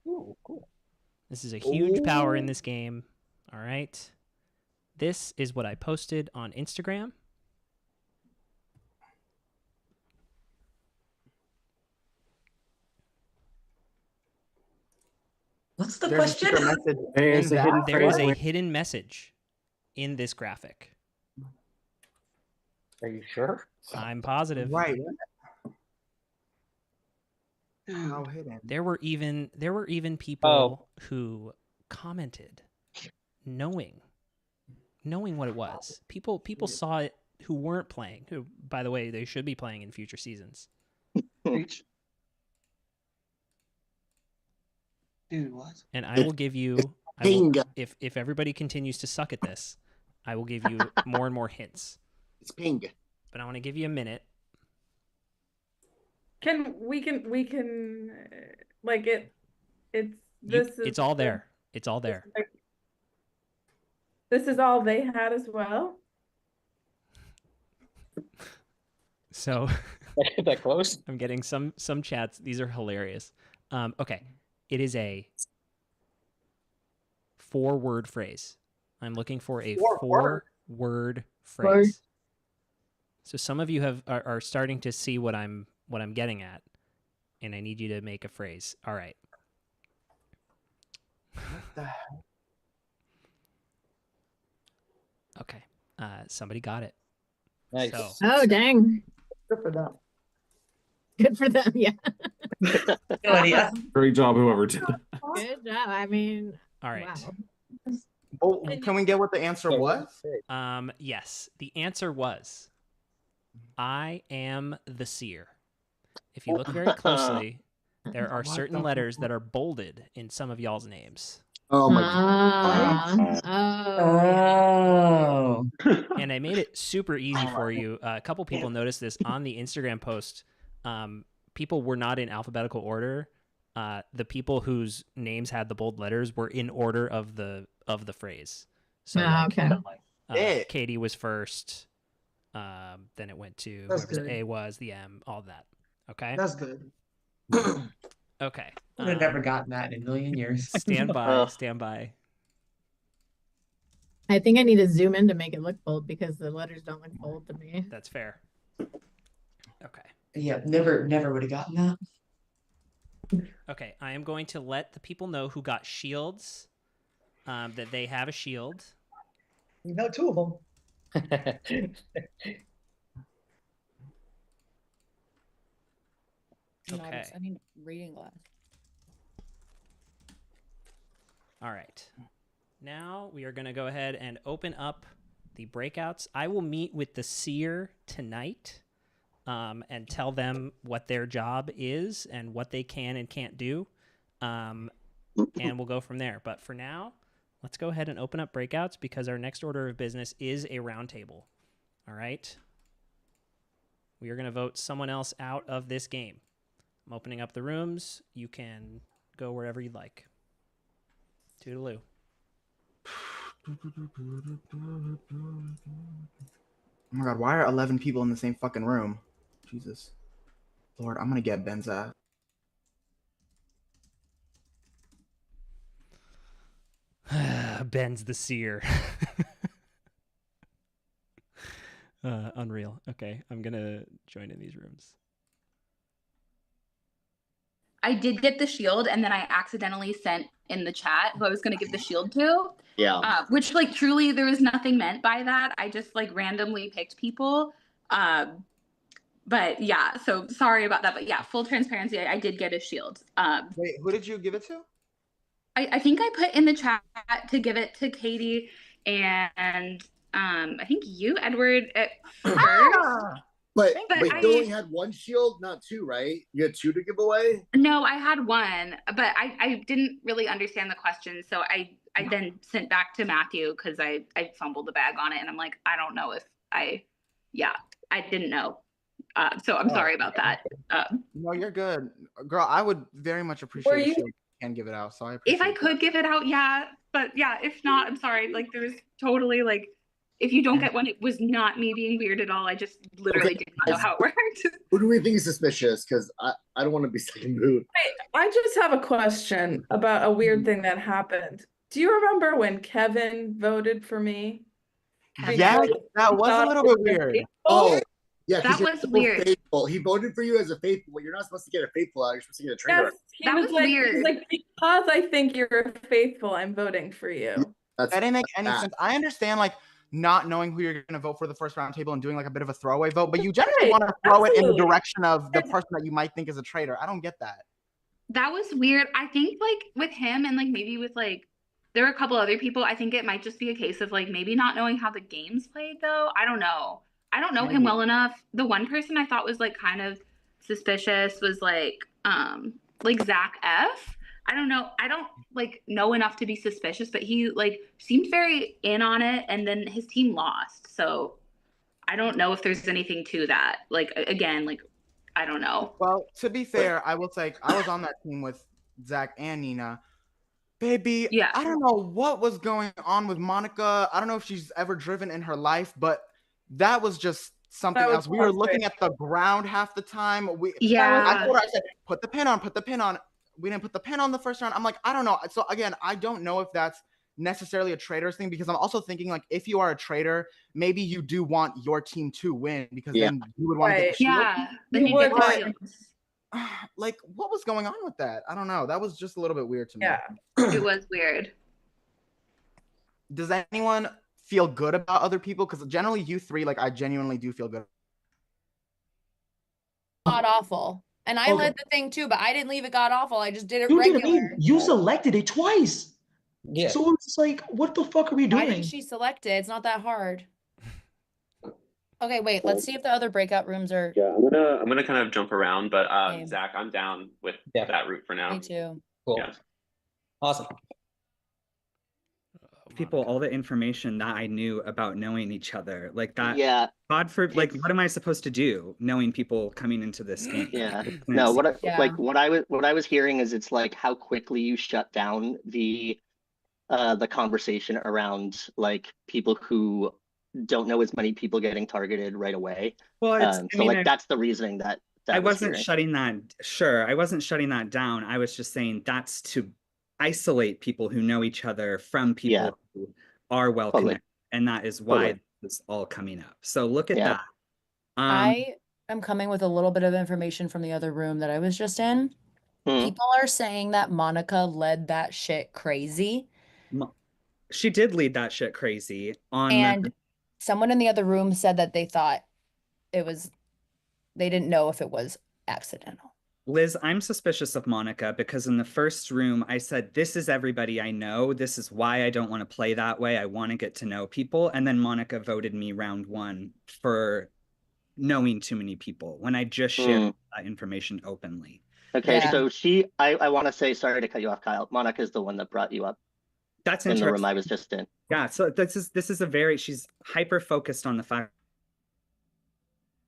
S15: Ooh, cool.
S1: This is a huge power in this game. All right? This is what I posted on Instagram.
S6: What's the
S13: There's
S6: question?
S13: a secret message
S15: There's
S13: in
S15: a hidden
S13: that.
S1: There is a
S15: phrase.
S1: hidden message in this graphic.
S3: Are you sure?
S1: I'm positive.
S13: Right. How hidden?
S1: There were even people who commented knowing what it was. People saw it who weren't playing, who, by the way, they should be playing in future seasons.
S17: Dude, what?
S1: And I will give you, if everybody continues to suck at this, I will give you more and more hints.
S17: It's ping.
S1: But I want to give you a minute.
S7: We can like it.
S1: It's all there. It's all there.
S7: This is all they had as well.
S1: So
S3: that close.
S1: I'm getting some chats. These are hilarious. Okay, it is a 4-word phrase. I'm looking for a 4-word phrase. So some of you are starting to see what I'm getting at, and I need you to make a phrase. All right.
S13: What the hell?
S1: Okay. Somebody got it.
S3: Nice.
S1: So,
S16: Oh, dang.
S17: Good for them.
S16: Good for them. Yeah.
S6: Good idea.
S2: Great job, whoever did that.
S16: Good job. I mean,
S1: all right.
S16: wow.
S13: Oh, can we get what the answer was?
S1: Yes. The answer was, I am the seer. If you look very closely, there are certain letters that are bolded in some of y'all's names.
S17: Oh my god.
S6: Oh.
S1: And I made it super easy for you. A couple people noticed this on the Instagram post. People were not in alphabetical order. The people whose names had the bold letters were in order of the phrase. So
S16: okay.
S1: Katie was first. Then it went to
S9: That's
S1: whoever the
S9: good.
S1: A was, the M, all of that. Okay.
S9: That's good.
S1: Okay.
S6: Would have never gotten that in a million years.
S1: Stand by. Stand by.
S16: I think I need to zoom in to make it look bold because the letters don't look bold to me.
S1: That's fair. Okay.
S6: Yeah, never would have gotten that.
S1: Okay. I am going to let the people know who got shields, that they have a shield.
S11: You know, 2 of them.
S1: Okay.
S8: I need reading glass.
S1: All right. Now we are going to go ahead and open up the breakouts. I will meet with the seer tonight and tell them what their job is and what they can and can't do. And we'll go from there. But for now, let's go ahead and open up breakouts because our next order of business is a roundtable. All right? We are going to vote someone else out of this game. I'm opening up the rooms. You can go wherever you'd like. Toodaloo.
S13: Oh my god, why are 11 people in the same fucking room? Jesus. Lord, I'm gonna get Ben's ass.
S1: Ben's the seer. Unreal. Okay, I'm going to join in these rooms.
S18: I did get the shield, and then I accidentally sent in the chat who I was going to give the shield to.
S14: Yeah.
S18: Which, like, truly, there was nothing meant by that. I just, like, randomly picked people. But yeah, so sorry about that. But yeah, full transparency, I did get a shield.
S13: Wait, who did you give it to?
S18: I think I put in the chat to give it to Katie, and I think you, Edward, at first.
S17: But
S18: But
S17: you only had one shield, not two, right? You had two to give away?
S18: No, I had one, but I didn't really understand the question. So I then sent back to Matthew because I fumbled the bag on it. And I'm like, I don't know if I didn't know. So I'm sorry about that.
S13: No, you're good. Girl, I would very much appreciate if you can give it out. So I appreciate
S18: If I could give it out, yeah. But yeah, if not, I'm sorry. Like there's totally like, if you don't get one, it was not me being weird at all. I just literally did not know how it worked.
S17: Who do we think is suspicious? Because I don't want to be second mood.
S7: I just have a question about a weird thing that happened. Do you remember when Kevin voted for me?
S13: Yeah, that was a little bit weird.
S17: Oh, yeah,
S18: That was weird.
S17: Faithful. He voted for you as a faithful. You're not supposed to get a faithful out. You're supposed to get a traitor.
S7: Yes, that was weird. He was like, because I think you're faithful, I'm voting for you.
S13: That didn't make any sense. I understand, like, not knowing who you're going to vote for the first round table and doing like a bit of a throwaway vote, but you generally want to throw it in the direction of the person that you might think is a traitor. I don't get that.
S18: That was weird. I think like with him and like maybe with like there were a couple other people, I think it might just be a case of like maybe not knowing how the game's played though. I don't know. I don't know him well enough. The one person I thought was like kind of suspicious was like Zach F. I don't know. I don't like know enough to be suspicious, but he like seemed very in on it and then his team lost. So I don't know if there's anything to that. Like again, like I don't know.
S13: Well, to be fair, I will say I was on that team with Zach and Nina. Baby, yeah. I don't know what was going on with Monica. I don't know if she's ever driven in her life, but that was just something else. We were looking at the ground half the time. I told her, I said, put the pin on. We didn't put the pin on the first round. I'm like, I don't know. So again, I don't know if that's necessarily a traitor's thing because I'm also thinking like if you are a traitor, maybe you do want your team to win because then you would want to get the shield.
S18: Yeah, then you get the shield.
S13: Like what was going on with that? I don't know. That was just a little bit weird to me.
S18: Yeah, it was weird.
S13: Does anyone feel good about other people? Because generally you three, like I genuinely do feel good.
S8: God awful. And I led the thing too, but I didn't leave it god awful. I just did it
S11: You
S8: regular.
S11: didn't. You selected it twice.
S3: Yeah.
S11: So it's like, what the fuck are we doing?
S8: Why didn't she select it? It's not that hard. Okay, wait. Let's see if the other breakout rooms are.
S19: Yeah, I'm gonna kind of jump around, but Zach, I'm down with that route for now.
S8: Me too.
S3: Cool.
S19: Yeah.
S3: Awesome.
S5: People all the information that I knew about knowing each other, like that.
S14: Yeah.
S5: God for like, what am I supposed to do knowing people coming into this game?
S14: Yeah. No. What I was hearing is it's like how quickly you shut down the conversation around like people who don't know as many people getting targeted right away.
S5: Well,
S14: that's the reasoning that
S5: I wasn't shutting that. Sure, I wasn't shutting that down. I was just saying that's to isolate people who know each other from people who are well connected, and that is why it's all coming up. So look at that.
S8: I am coming with a little bit of information from the other room that I was just in. People are saying that Monica led that shit crazy.
S5: She did lead that shit crazy
S8: and someone in the other room said that they thought they didn't know if it was accidental.
S5: Liz, I'm suspicious of Monica because in the first room, I said, this is everybody I know. This is why I don't want to play that way. I want to get to know people. And then Monica voted me round one for knowing too many people when I just shared that information openly.
S14: Okay,
S8: Yeah.
S14: so I want to say, sorry to cut you off, Kyle. Monica is the one that brought you up
S5: That's
S14: in the room
S5: interesting.
S14: I was just in.
S5: Yeah, so this is a very, she's hyper focused on the fact.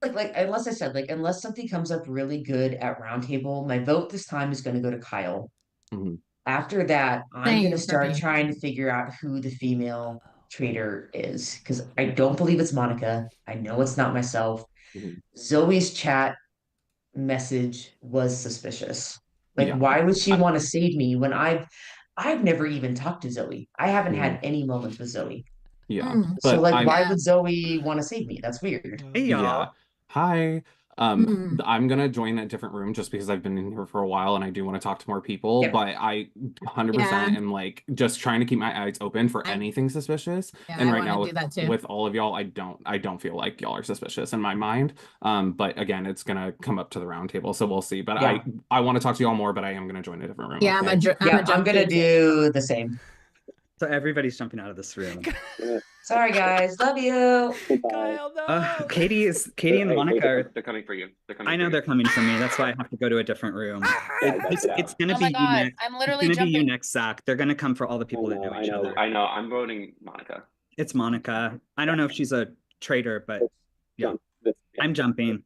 S6: Like unless I said, like, unless something comes up really good at roundtable, my vote this time is going to go to Kyle. After that, I'm
S16: Same
S6: going to
S16: for
S6: start
S16: me.
S6: trying to figure out who the female traitor is because I don't believe it's Monica. I know it's not myself. Zoe's chat message was suspicious. Like,
S2: Yeah.
S6: why would she want to save me when I've never even talked to Zoe. I haven't had any moments with Zoe.
S2: Yeah.
S6: So
S2: But
S6: like, why
S8: Yeah.
S6: would Zoe want to save me? That's weird.
S5: Hey, y'all.
S2: Yeah. Hi. I'm gonna join a different room just because I've been in here for a while and I do want to talk to more people,
S6: Yeah.
S2: but I 100% am like just trying to keep my eyes open for anything suspicious.
S16: Yeah,
S2: And
S16: I
S2: right
S16: wanna
S2: now
S16: do that too.
S2: with all of y'all, I don't feel like y'all are suspicious in my mind. But again, it's gonna come up to the round table, so we'll see. But
S6: Yeah.
S2: I want to talk to y'all more, but I am gonna join a different room.
S16: Yeah,
S6: I'm gonna do the same.
S5: So everybody's jumping out of this room.
S6: Sorry guys, love you.
S1: Kyle, no.
S5: Katie and Monica
S19: they're coming for you.
S5: I know they're coming for me. That's why I have to go to a different room. It's gonna
S8: Oh
S5: be
S8: my
S5: you
S8: God,
S5: next.
S8: I'm literally
S5: It's gonna be you
S8: jumping.
S5: next, Zach. They're gonna come for all the people that know each other.
S19: I know. I'm voting Monica.
S5: It's Monica. I don't know if she's a traitor, but yeah, I'm jumping.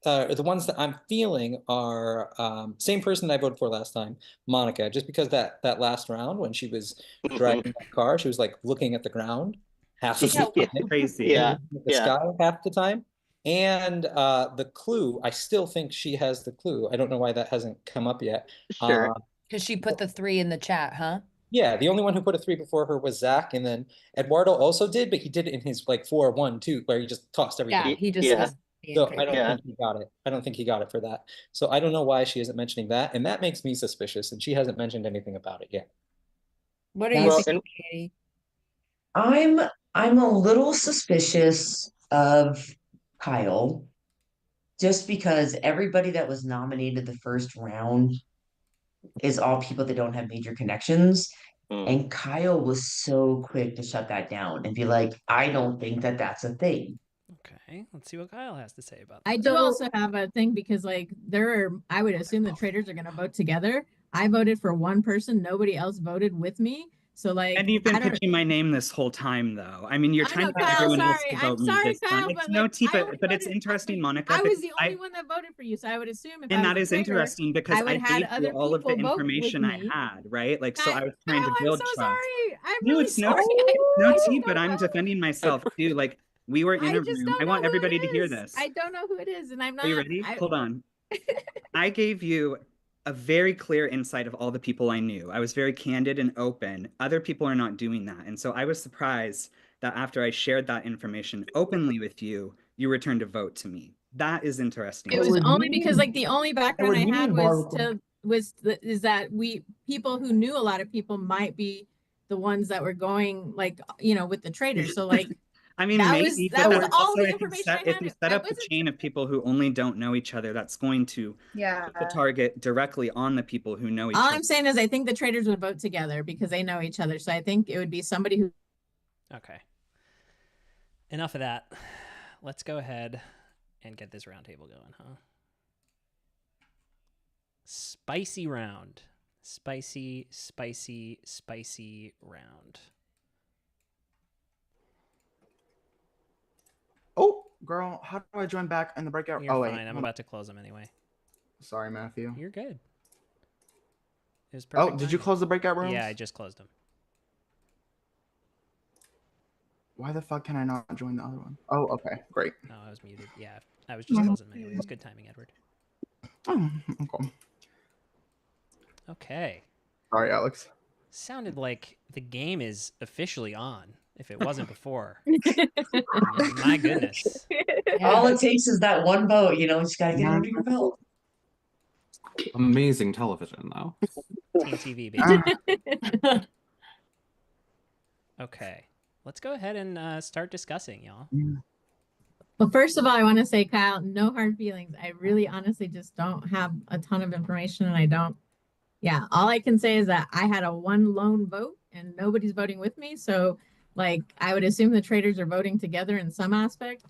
S3: The ones that I'm feeling are same person that I voted for last time, Monica. Just because that last round when she was driving that car, she was like looking at the ground half the time,
S5: Crazy.
S3: the sky half the time. And the clue, I still think she has the clue. I don't know why that hasn't come up yet.
S6: Sure.
S8: Because she put the 3 in the chat, huh?
S3: Yeah, the only one who put a 3 before her was Zach, and then Eduardo also did, but he did it in his like 4-1-2, where he just tossed everything.
S8: Yeah, he just was being
S3: So
S8: crazy.
S3: I don't think he got it. I don't think he got it for that. So I don't know why she isn't mentioning that, and that makes me suspicious, and she hasn't mentioned anything about it yet.
S8: What are you thinking, Katie?
S6: I'm a little suspicious of Kyle just because everybody that was nominated the first round is all people that don't have major connections. And Kyle was so quick to shut that down and be like, I don't think that that's a thing.
S1: Okay, let's see what Kyle has to say about that.
S10: I do also have a thing because like I would assume the traitors are going to vote together. I voted for one person. Nobody else voted with me. So like,
S5: And you've been pitching my name this whole time, though. I mean, you're trying to get
S10: Kyle,
S5: everyone else to
S10: sorry.
S5: vote
S10: I'm
S5: me
S10: sorry,
S5: this
S10: Kyle,
S5: time. It's
S10: but,
S5: no
S10: like,
S5: tea,
S10: I only
S5: but it's interesting, Monica.
S10: I was
S5: because
S10: the only one that voted for you, so I would assume if
S5: and
S10: I
S5: that
S10: was
S5: is
S10: a traitor,
S5: interesting because I
S10: would had
S5: gave you
S10: other
S5: all of the
S10: people vote with
S5: information I
S10: me.
S5: had, right? Like, so I was trying to
S10: I'm
S5: build
S10: so
S5: trust.
S10: sorry. I'm
S5: No,
S10: really
S5: it's no
S10: sorry.
S5: tea, no
S10: I
S5: tea,
S10: don't
S5: but I'm defending myself too. Like, we were in
S10: I
S5: a
S10: just
S5: room.
S10: don't
S5: I
S10: know
S5: want
S10: who
S5: everybody
S10: it
S5: to hear
S10: is.
S5: this.
S10: I don't know who it is, and I'm not.
S5: Are you ready? Hold on. I gave you a very clear insight of all the people I knew. I was very candid and open. Other people are not doing that. And so I was surprised that after I shared that information openly with you, you returned a vote to me. That is interesting.
S10: It was only because like the only background I had
S5: Barbara.
S10: is that people who knew a lot of people might be the ones that were going like with the traitors. So like
S5: I mean,
S10: that
S5: maybe,
S10: was
S5: but that's
S10: all
S5: also
S10: the
S5: if you
S10: information
S5: set,
S10: I
S5: if
S10: had.
S5: you set up a chain of people who only don't know each other, that's going to put the target directly on the people who know each
S10: All
S5: other.
S10: I'm saying is I think the traitors would vote together because they know each other. So I think it would be somebody who.
S1: Okay. Enough of that. Let's go ahead and get this roundtable going, huh? Spicy round. Spicy, spicy, spicy round.
S13: Oh, girl, how do I join back in the breakout?
S1: You're
S13: oh, wait.
S1: fine. I'm about to close them anyway.
S13: Sorry, Matthew.
S1: You're good. It was
S13: Oh,
S1: perfect
S13: did you
S1: timing.
S13: close the breakout rooms?
S1: Yeah, I just closed them.
S13: Why the fuck can I not join the other one? Oh, okay, great.
S1: No, I was muted. Yeah, I was just closing them anyway. It was good timing, Edward.
S13: Oh, okay.
S1: Okay.
S13: Sorry, Alex.
S1: Sounded like the game is officially on, if it wasn't before. My goodness.
S6: All it takes is that one vote, you just gotta get it under your belt.
S2: Amazing television, though.
S1: Team TV, baby. Okay. Let's go ahead and start discussing, y'all.
S10: Well, first of all, I want to say, Kyle, no hard feelings. I really honestly just don't have a ton of information and I don't. Yeah, all I can say is that I had a one lone vote
S16: and nobody's voting with me. So like I would assume the traitors are voting together in some aspect.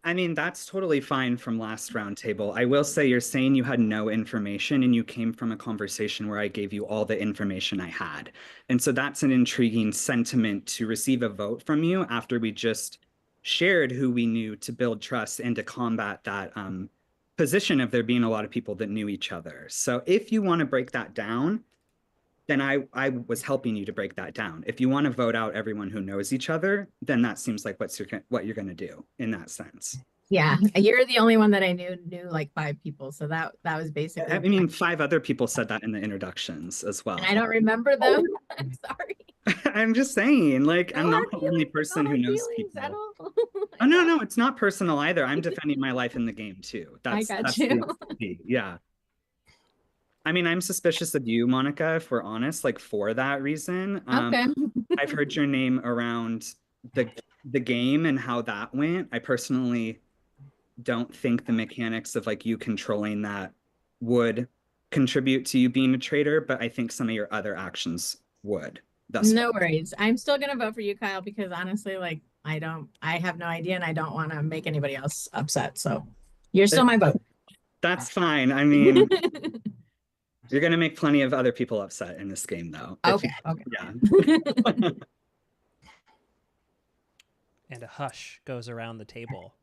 S5: I mean, that's totally fine from last round table. I will say you're saying you had no information and you came from a conversation where I gave you all the information I had. And so that's an intriguing sentiment to receive a vote from you after we just shared who we knew to build trust and to combat that position of there being a lot of people that knew each other. So if you want to break that down, then I was helping you to break that down. If you want to vote out everyone who knows each other, then that seems like what you're going to do in that sense.
S16: Yeah, you're the only one that I knew like 5 people. So that was basically.
S5: I mean, 5 other people said that in the introductions as well.
S16: And I don't remember them. I'm sorry.
S5: I'm just saying, like, I'm not the only person who knows people. Oh no, it's not personal either. I'm defending my life in the game too. That's
S16: you.
S5: Yeah. I mean, I'm suspicious of you, Monica, if we're honest, like for that reason.
S16: Okay.
S5: I've heard your name around the game and how that went. I personally don't think the mechanics of like you controlling that would contribute to you being a traitor, but I think some of your other actions would.
S16: No worries. I'm still gonna vote for you, Kyle, because honestly, like I have no idea and I don't want to make anybody else upset. So you're still my vote.
S5: That's fine. I mean, you're gonna make plenty of other people upset in this game though.
S16: Okay.
S5: Yeah.
S1: And a hush goes around the table.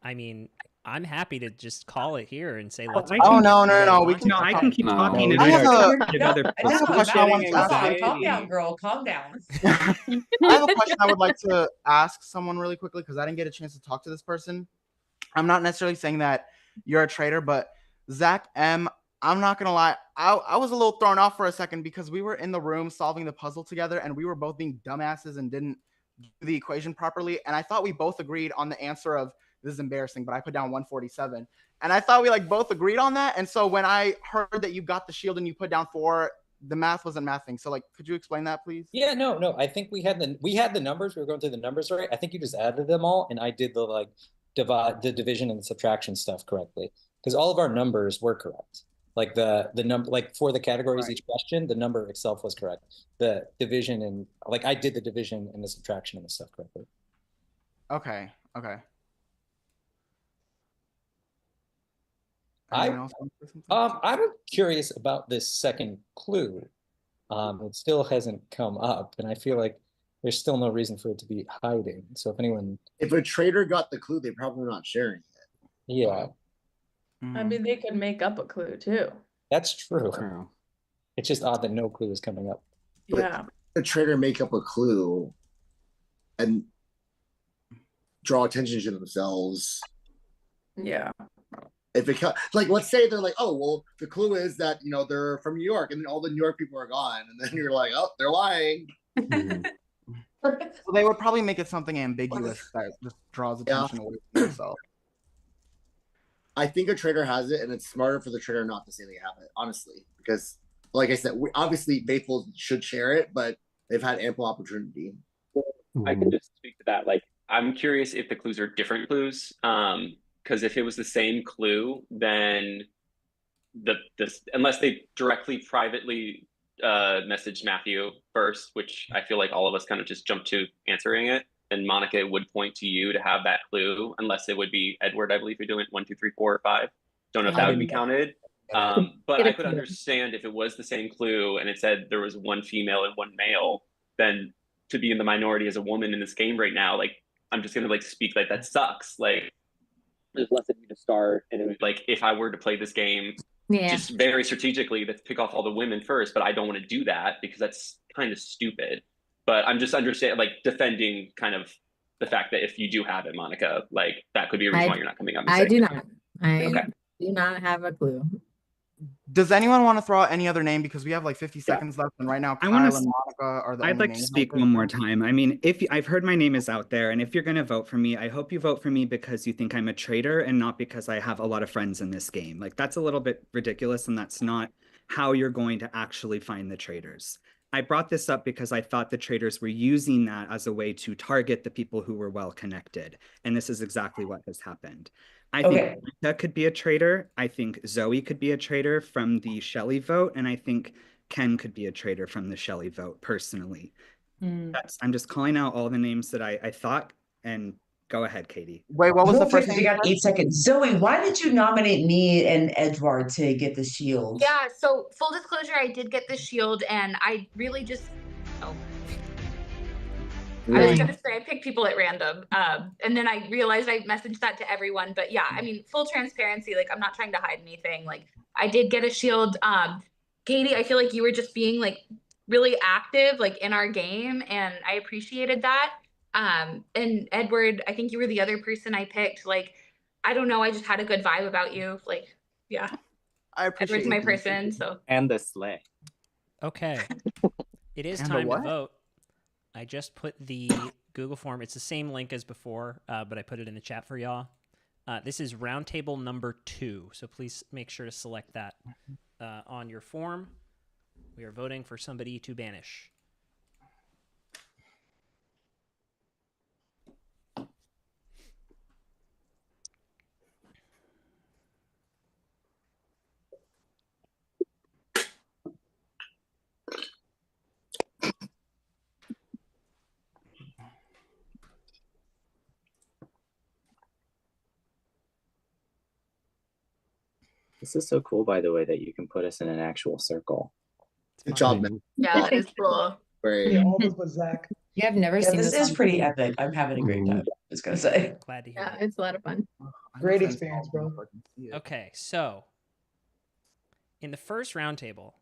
S1: I mean, I'm happy to just call it here and say let's.
S13: Oh no! We can.
S5: No, I can keep talking.
S13: I have a question I want to ask.
S6: Calm down, girl. Calm down.
S13: I have a question I would like to ask someone really quickly because I didn't get a chance to talk to this person. I'm not necessarily saying that you're a traitor, but Zach M. I'm not gonna lie. I was a little thrown off for a second because we were in the room solving the puzzle together, and we were both being dumbasses and didn't do the equation properly. And I thought we both agreed on the answer of. This is embarrassing, but I put down 147. And I thought we like both agreed on that. And so when I heard that you got the shield and you put down 4, the math wasn't mathing. So like, could you explain that, please?
S3: Yeah, no. I think we had the numbers. We were going through the numbers, right? I think you just added them all, and I did the like the division and the subtraction stuff correctly because all of our numbers were correct. Like the number, like for the categories each question, the number itself was correct. The division and like I did the division and the subtraction and the stuff correctly.
S13: Okay.
S3: I'm curious about this second clue. It still hasn't come up, and I feel like there's still no reason for it to be hiding. So
S17: if a traitor got the clue, they're probably not sharing it.
S3: Yeah.
S7: I mean, they could make up a clue too.
S3: That's true. It's just odd that no clue is coming up.
S7: Yeah.
S17: A traitor make up a clue and draw attention to themselves.
S7: Yeah.
S17: If it like, let's say they're like, oh, well, the clue is that they're from New York, and then all the New York people are gone, and then you're like, oh, they're lying.
S13: Well, they would probably make it something ambiguous that just draws attention away from themselves.
S17: I think a traitor has it, and it's smarter for the traitor not to say they have it, honestly, because, like I said, obviously faithful should share it, but they've had ample opportunity.
S19: I can just speak to that. Like, I'm curious if the clues are different clues. Because if it was the same clue, then unless they directly privately messaged Matthew first, which I feel like all of us kind of just jumped to answering it, then Monica would point to you to have that clue, unless it would be Edward, I believe you're doing 1, 2, 3, 4, or 5. Don't know if that would be counted. But I could understand if it was the same clue and it said there was 1 female and 1 male, then to be in the minority as a woman in this game right now, like I'm just gonna like speak like that sucks. Like there's less of you to start, and it was like if I were to play this game just very strategically, let's pick off all the women first, but I don't want to do that because that's kind of stupid. But I'm just defending kind of the fact that if you do have it, Monica, like that could be a reason why you're not coming up.
S16: I do not. I do not have a clue.
S13: Does anyone want to throw out any other name because we have like 50 seconds left, and right now Kyle and Monica are the.
S5: I'd like to speak one more time. I mean, I've heard my name is out there, and if you're going to vote for me, I hope you vote for me because you think I'm a traitor and not because I have a lot of friends in this game. Like that's a little bit ridiculous, and that's not how you're going to actually find the traitors. I brought this up because I thought the traitors were using that as a way to target the people who were well connected, and this is exactly what has happened. I think Monica could be a traitor. I think Zoe could be a traitor from the Shelley vote. And I think Ken could be a traitor from the Shelley vote personally.
S8: Mm.
S5: I'm just calling out all the names that I thought, and go ahead, Katie.
S13: Wait, what was the first
S6: You
S13: name?
S6: got 8 seconds. Zoe, why did you nominate me and Edward to get the shield?
S18: Yeah, so full disclosure, I did get the shield, and I really just. Oh. I was gonna say I picked people at random, and then I realized I messaged that to everyone. But yeah, I mean, full transparency. Like, I'm not trying to hide anything. Like, I did get a shield. Katie, I feel like you were just being like really active, like in our game, and I appreciated that. And Edward, I think you were the other person I picked. Like, I don't know, I just had a good vibe about you. Like, yeah,
S13: I appreciate
S18: Edward's my
S13: it.
S18: person. So
S15: And the sleigh.
S1: Okay. It is
S13: And the
S1: time to
S13: what?
S1: vote. I just put the Google form. It's the same link as before, but I put it in the chat for y'all. This is roundtable number 2, so please make sure to select that on your form. We are voting for somebody to banish.
S15: This is so cool, by the way, that you can put us in an actual circle.
S17: Good job, man.
S4: Yeah, that is cool.
S17: Great.
S11: All of us but Zach.
S8: Yeah, I've never
S6: Yeah,
S8: seen
S6: this
S8: this
S6: is
S8: on
S6: pretty
S8: TV.
S6: epic. I'm having a great time. Just gonna say.
S1: Glad to hear
S10: Yeah,
S1: it.
S10: it's a lot of fun.
S11: Great experience, bro.
S1: Okay, so in the first roundtable,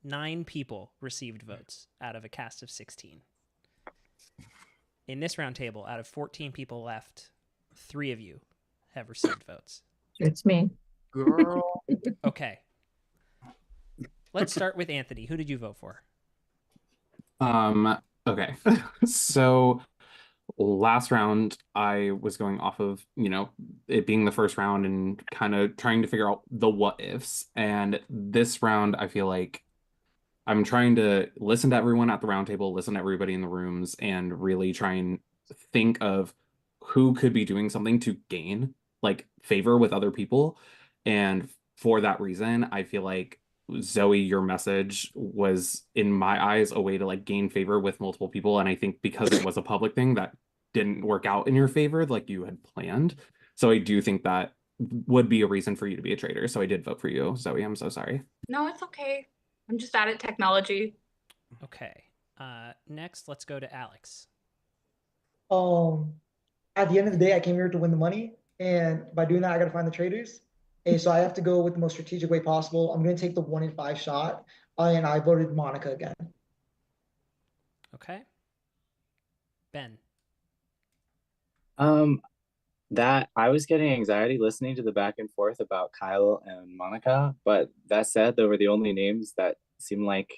S1: 9 people received votes out of a cast of 16. In this roundtable, out of 14 people left, 3 of you have received votes.
S10: It's me.
S13: Girl.
S1: Okay. Let's start with Anthony. Who did you vote for?
S2: Okay. So last round I was going off of, it being the first round and kind of trying to figure out the what ifs. And this round I feel like I'm trying to listen to everyone at the round table, listen to everybody in the rooms, and really try and think of who could be doing something to gain like favor with other people. And for that reason, I feel like Zoe, your message was, in my eyes, a way to like gain favor with multiple people. And I think because it was a public thing, that didn't work out in your favor like you had planned. So I do think that would be a reason for you to be a traitor. So I did vote for you, Zoe. I'm so sorry.
S18: No, it's okay. I'm just bad at technology.
S1: Okay. Next, let's go to Alex.
S11: At the end of the day, I came here to win the money, and by doing that, I got to find the traitors. And so I have to go with the most strategic way possible. I'm going to take the 1 in 5 shot, and I voted Monica again.
S1: Okay. Ben.
S15: That I was getting anxiety listening to the back and forth about Kyle and Monica, but that said, they were the only names that seemed like,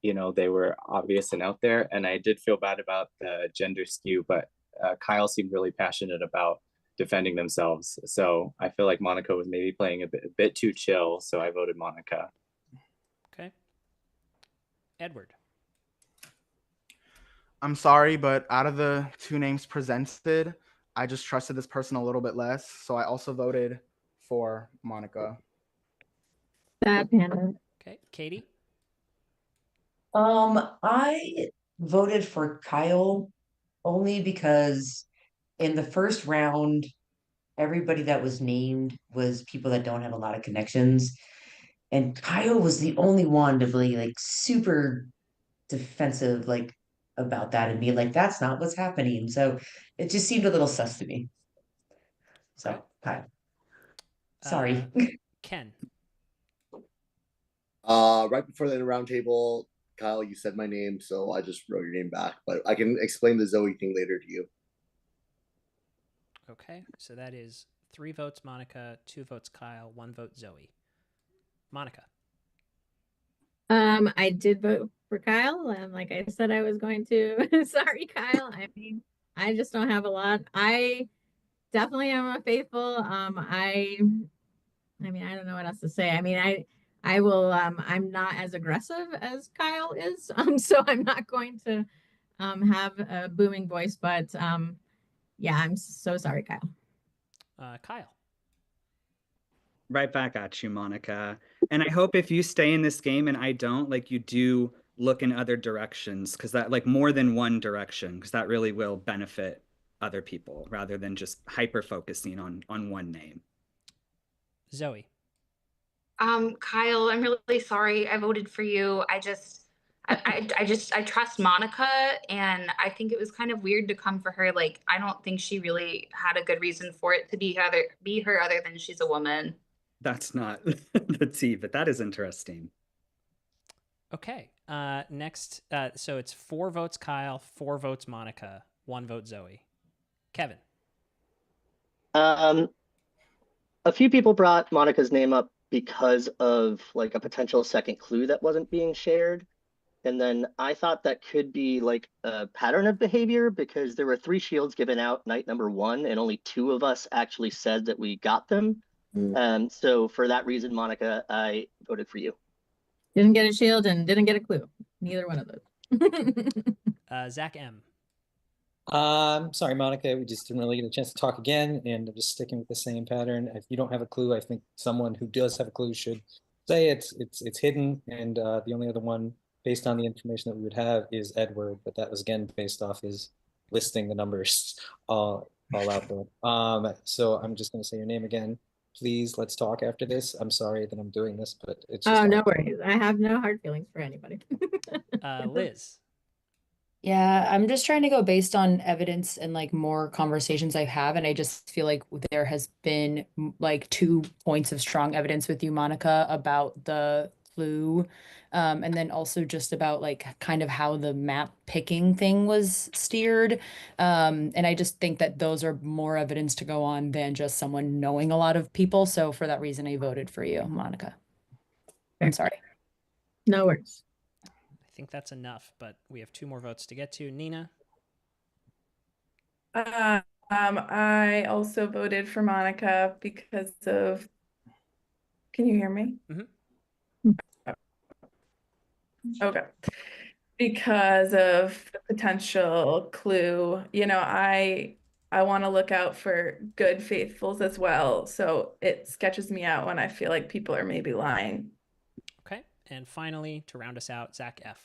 S15: they were obvious and out there. And I did feel bad about the gender skew, but Kyle seemed really passionate about defending themselves. So I feel like Monica was maybe playing a bit too chill. So I voted Monica.
S1: Okay. Edward.
S13: I'm sorry, but out of the 2 names presented, I just trusted this person a little bit less. So I also voted for Monica.
S10: Sad panda.
S1: Okay. Katie.
S6: I voted for Kyle only because in the first round, everybody that was named was people that don't have a lot of connections. And Kyle was the only one to be like super defensive, like about that and be like, that's not what's happening. So it just seemed a little sus to me. So
S1: Okay.
S6: Kyle. Sorry.
S1: Ken.
S17: Right before the round table, Kyle, you said my name, so I just wrote your name back. But I can explain the Zoe thing later to you.
S1: Okay. So that is 3 votes Monica, 2 votes Kyle, 1 vote Zoe. Monica.
S10: I did vote for Kyle. Like I said, I was going to. Sorry, Kyle. I mean, I just don't have a lot. I definitely am a faithful. I mean, I don't know what else to say. I mean, I will. I'm not as aggressive as Kyle is. So I'm not going to, have a booming voice. But yeah, I'm so sorry, Kyle.
S1: Kyle.
S5: Right back at you, Monica. And I hope if you stay in this game and I don't, like you do look in other directions, because that like more than one direction, because that really will benefit other people rather than just hyper focusing on one name.
S1: Zoe.
S18: Kyle, I'm really sorry. I voted for you. I trust Monica, and I think it was kind of weird to come for her. Like, I don't think she really had a good reason for it to be her other than she's a woman.
S5: That's not the tea, but that is interesting.
S1: Okay. Next, so it's 4 votes Kyle, 4 votes Monica, 1 vote Zoe. Kevin.
S14: A few people brought Monica's name up because of like a potential second clue that wasn't being shared. And then I thought that could be like a pattern of behavior because there were 3 shields given out night number 1, and only 2 of us actually said that we got them. So for that reason, Monica, I voted for you.
S16: Didn't get a shield and didn't get a clue. Neither one of those.
S1: Zach M.
S3: Sorry, Monica. We just didn't really get a chance to talk again, and I'm just sticking with the same pattern. If you don't have a clue, I think someone who does have a clue should say it's hidden. And the only other one, based on the information that we would have, is Edward. But that was again based off his listing the numbers all out there. So I'm just going to say your name again. Please, let's talk after this. I'm sorry that I'm doing this, but it's just
S16: no worries. I have no hard feelings for anybody.
S1: Liz.
S8: Yeah, I'm just trying to go based on evidence and like more conversations I have, and I just feel like there has been like 2 points of strong evidence with you, Monica, about the clue, and then also just about like kind of how the map picking thing was steered, and I just think that those are more evidence to go on than just someone knowing a lot of people. So for that reason, I voted for you, Monica. I'm sorry.
S16: No worries.
S1: I think that's enough, but we have 2 more votes to get to. Nina.
S7: I also voted for Monica because of. Can you hear me?
S1: Mm-hmm.
S7: Okay. Because of the potential clue, I want to look out for good faithfuls as well. So it sketches me out when I feel like people are maybe lying.
S1: Okay. And finally, to round us out, Zach F.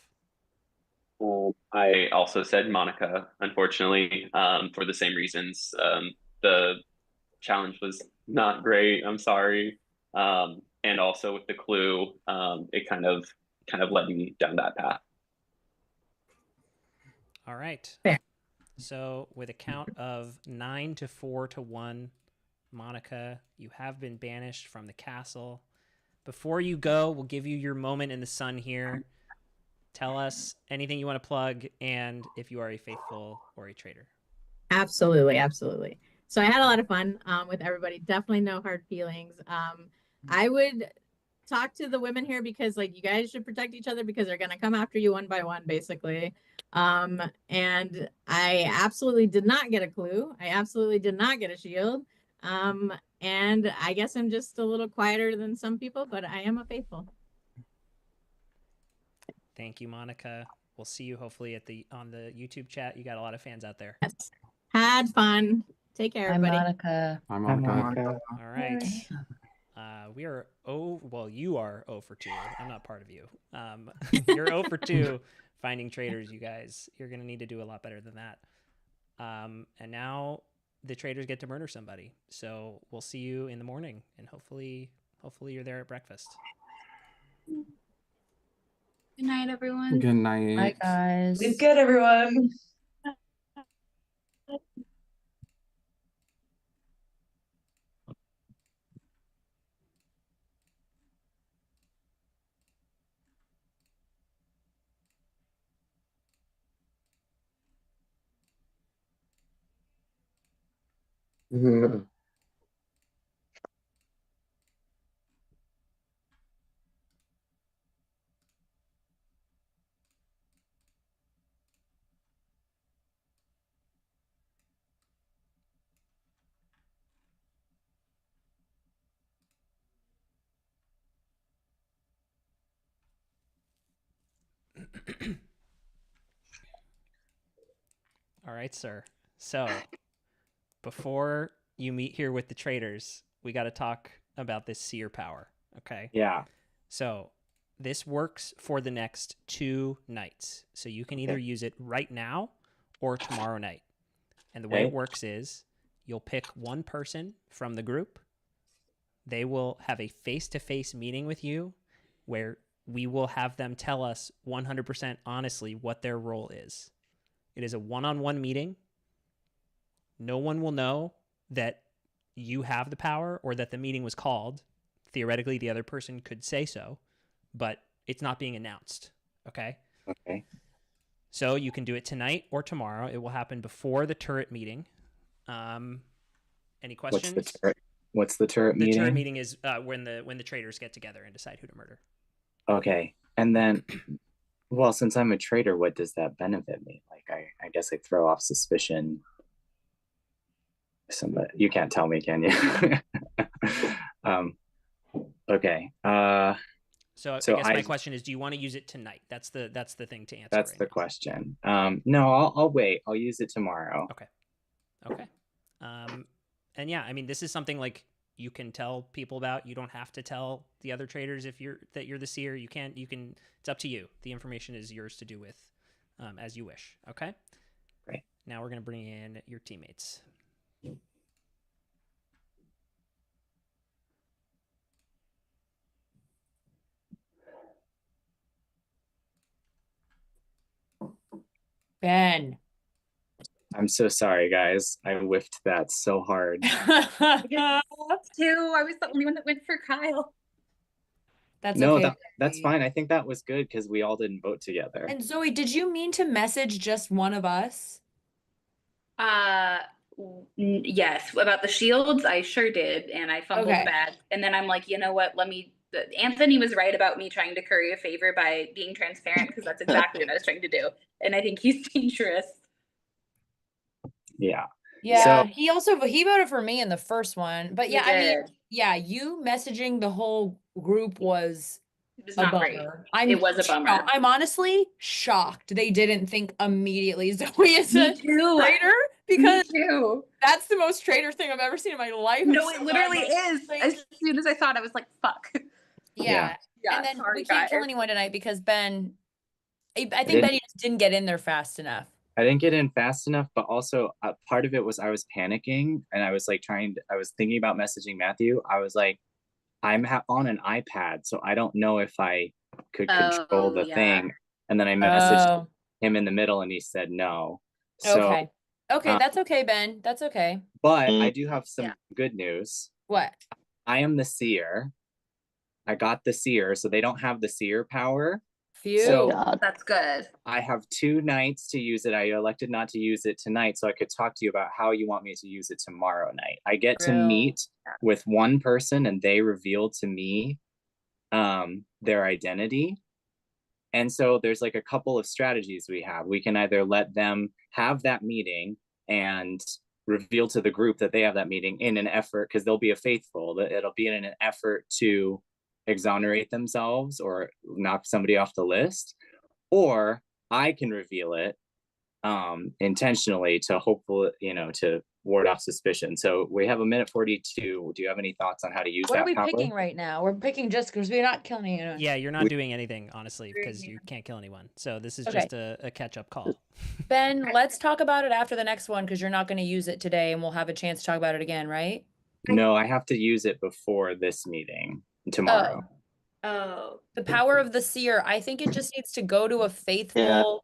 S19: I also said Monica, unfortunately, for the same reasons. The challenge was not great. I'm sorry. And also with the clue, it kind of led me down that path.
S1: All right.
S16: Fair.
S1: So with a count of 9 to 4 to 1, Monica, you have been banished from the castle. Before you go, we'll give you your moment in the sun here. Tell us anything you want to plug and if you are a faithful or a traitor.
S16: Absolutely. So I had a lot of fun with everybody. Definitely no hard feelings. I would talk to the women here because like you guys should protect each other because they're gonna come after you one by one, basically. And I absolutely did not get a clue. I absolutely did not get a shield. And I guess I'm just a little quieter than some people, but I am a faithful.
S1: Thank you, Monica. We'll see you hopefully on the YouTube chat. You got a lot of fans out there.
S16: Yes. Had fun. Take care, everybody.
S8: Monica.
S2: Hi, Monica.
S1: All right. We are you are 0 for 2. I'm not part of you. You're 0 for 2 finding traitors, you guys. You're going to need to do a lot better than that. And now the traitors get to murder somebody. So we'll see you in the morning, and hopefully you're there at breakfast.
S18: Good night, everyone.
S2: Good night.
S8: Bye, guys.
S6: Sleep good, everyone.
S1: All right, sir. So before you meet here with the traitors, we got to talk about this seer power. Okay.
S15: Yeah.
S1: So this works for the next 2 nights. So you can either use it right now or tomorrow night. And the way it works is you'll pick one person from the group. They will have a face-to-face meeting with you where we will have them tell us 100% honestly what their role is. It is a one-on-one meeting. No one will know that you have the power or that the meeting was called. Theoretically, the other person could say so, but it's not being announced. Okay?
S15: Okay.
S1: So you can do it tonight or tomorrow. It will happen before the turret meeting. Any questions?
S15: What's the turret meeting?
S1: The turret meeting is when the traitors get together and decide who to murder.
S15: Okay. And then, well, since I'm a traitor, what does that benefit me? Like, I guess I throw off suspicion. Somebody, you can't tell me, can you? Okay.
S1: So I guess my question is, do you want to use it tonight? That's the thing to answer.
S15: That's the question. No, I'll wait. I'll use it tomorrow.
S1: Okay. And yeah, I mean, this is something like you can tell people about. You don't have to tell the other traders that you're the seer. You can. It's up to you. The information is yours to do with as you wish. Okay.
S15: Great.
S1: Now we're gonna bring in your teammates.
S8: Ben.
S15: I'm so sorry, guys. I whiffed that so hard.
S18: Too. I was the only one that went for Kyle.
S8: That's
S15: no,
S8: okay.
S15: that's fine. I think that was good because we all didn't vote together.
S8: And Zoe, did you mean to message just one of us?
S18: Yes, about the shields, I sure did, and I fumbled bad. And then I'm like, you know what? Anthony was right about me trying to curry a favor by being transparent because that's exactly what I was trying to do. And I think he's dangerous.
S15: Yeah.
S8: Yeah.
S15: So,
S8: he voted for me in the first one, but yeah, I mean, yeah, you messaging the whole group was a
S18: not
S8: bummer.
S18: great. It was a bummer.
S8: I'm honestly shocked they didn't think immediately Zoe is a traitor because that's the most traitor thing I've ever seen in my life.
S18: No, it literally is. As soon as I thought, I was like, fuck.
S8: Yeah. And then we can't kill anyone tonight because Ben, I think Ben just didn't get in there fast enough.
S15: I didn't get in fast enough, but also part of it was I was panicking and I was like I was thinking about messaging Matthew. I was like, I'm on an iPad, so I don't know if I could control the thing. And then I messaged him in the middle and he said no. So,
S8: okay, that's okay, Ben. That's okay.
S15: But I do have some good news.
S8: What?
S15: I am the seer. I got the seer, so they don't have the seer power.
S8: Phew.
S15: So
S18: that's good.
S15: I have 2 nights to use it. I elected not to use it tonight, so I could talk to you about how you want me to use it tomorrow night. I get to meet with one person and they reveal to me their identity. And so there's like a couple of strategies we have. We can either let them have that meeting and reveal to the group that they have that meeting in an effort, because they'll be a faithful, it'll be in an effort to exonerate themselves or knock somebody off the list, or I can reveal it intentionally to hopefully, to ward off suspicion. So we have 1:42. Do you have any thoughts on how to use that power?
S8: What are we picking right now? We're picking just because we're not killing anyone.
S1: Yeah, you're not doing anything, honestly, because you can't kill anyone. So this is just a catch-up call.
S8: Ben, let's talk about it after the next one because you're not going to use it today and we'll have a chance to talk about it again, right?
S15: No, I have to use it before this meeting tomorrow.
S8: The power of the seer. I think it just needs to go to a faithful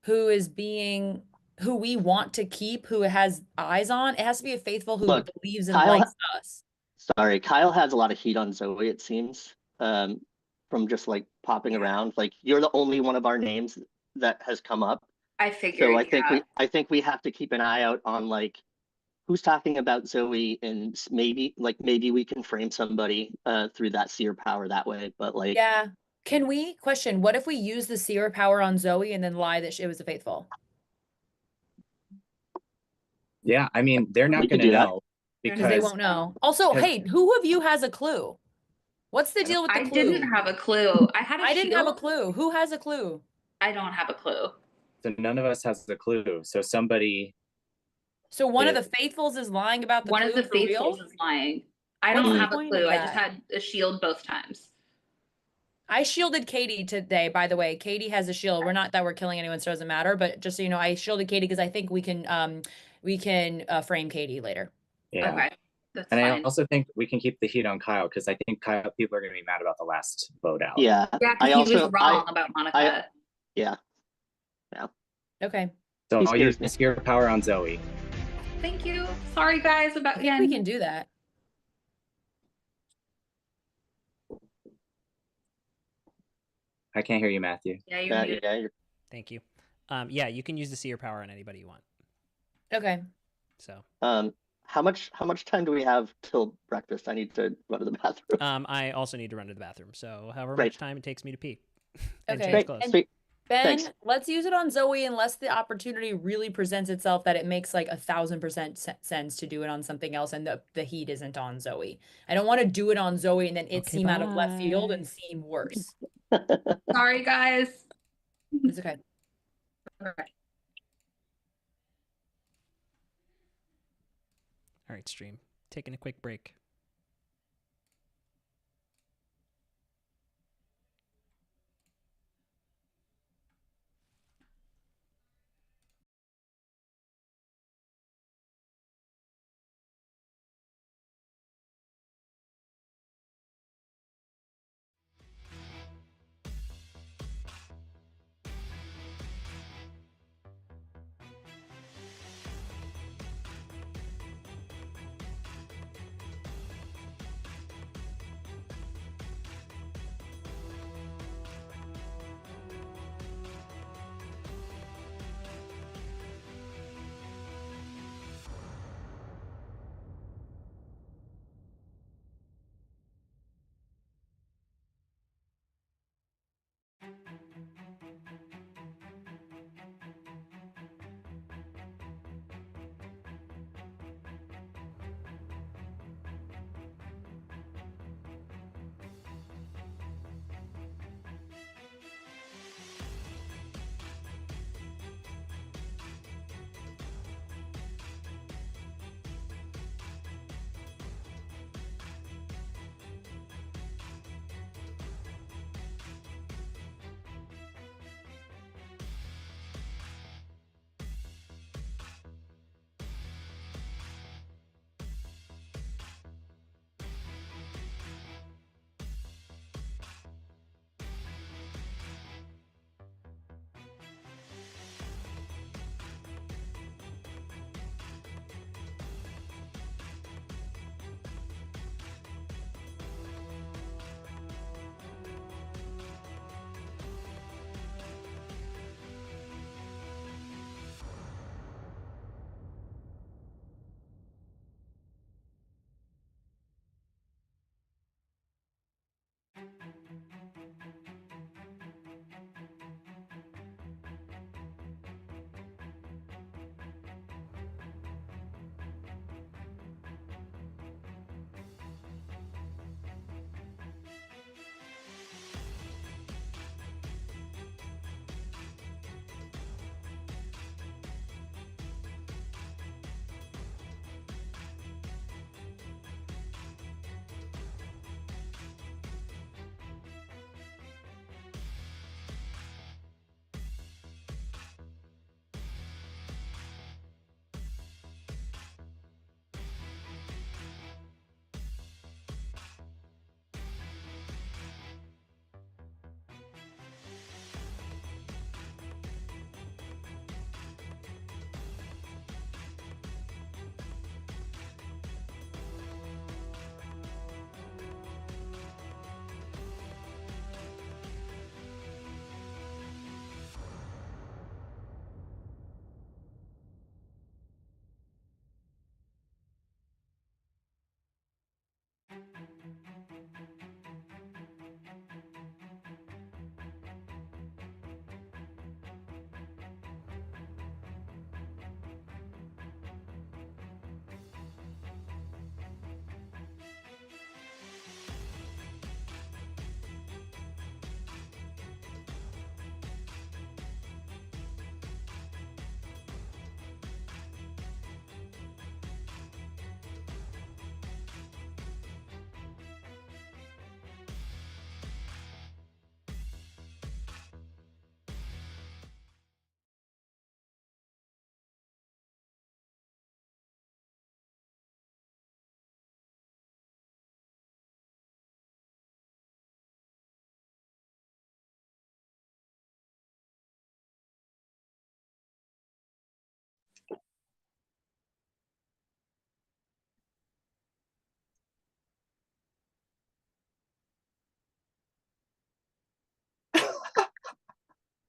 S8: who we want to keep, who has eyes on. It has to be a faithful who believes and likes us.
S14: Sorry, Kyle has a lot of heat on Zoe, it seems, from just like popping around. Like you're the only one of our names that has come up.
S18: I figured.
S14: So I think we have to keep an eye out on like who's talking about Zoe, and maybe we can frame somebody through that seer power that way. But like,
S8: can we question? What if we use the seer power on Zoe and then lie that it was a faithful?
S15: Yeah, I mean they're not going to know
S8: because they won't know. Also, hey, who of you has a clue? What's the deal with the clue?
S18: I didn't have a clue. I
S8: didn't have a clue. Who has a clue?
S18: I don't have a clue.
S15: So none of us has the clue. So somebody.
S8: So one of the faithfuls is lying about the clue.
S18: One of the faithfuls is lying. I
S8: What's
S18: don't
S8: the
S18: have a
S8: point of
S18: clue. I just
S8: that?
S18: had a shield both times.
S8: I shielded Katie today, by the way. Katie has a shield. We're not that we're killing anyone, so it doesn't matter. But just so you know, I shielded Katie because I think we can frame Katie later.
S15: Yeah.
S18: Okay. That's
S15: And I
S18: fine.
S15: also think we can keep the heat on Kyle because I think Kyle people are going to be mad about the last vote out.
S14: Yeah.
S18: Yeah,
S14: I
S18: because he was
S14: also
S18: wrong about Monica.
S14: yeah.
S8: Okay.
S15: So
S14: He
S15: I'll use
S14: scares me.
S15: the Sphere of Power on Zoe.
S18: Thank you. Sorry, guys,
S8: I
S18: about
S8: think we can do that.
S15: I can't hear you, Matthew.
S18: Yeah, you're muted.
S1: Thank you. Yeah, you can use the seer power on anybody you want.
S8: Okay.
S1: So.
S14: How much time do we have till breakfast? I need to run to the bathroom.
S1: I also need to run to the bathroom. So however
S14: Great.
S1: much time it takes me to pee and
S8: Okay.
S1: change clothes.
S8: And
S14: Sweet.
S8: Ben,
S14: Thanks.
S8: let's use it on Zoe unless the opportunity really presents itself that it makes like 1,000% sense to do it on something else and the heat isn't on Zoe. I don't want to do it on Zoe and then it seem out of left field and seem worse.
S18: Sorry, guys.
S8: It's okay.
S18: All right.
S1: All right, stream. Taking a quick break.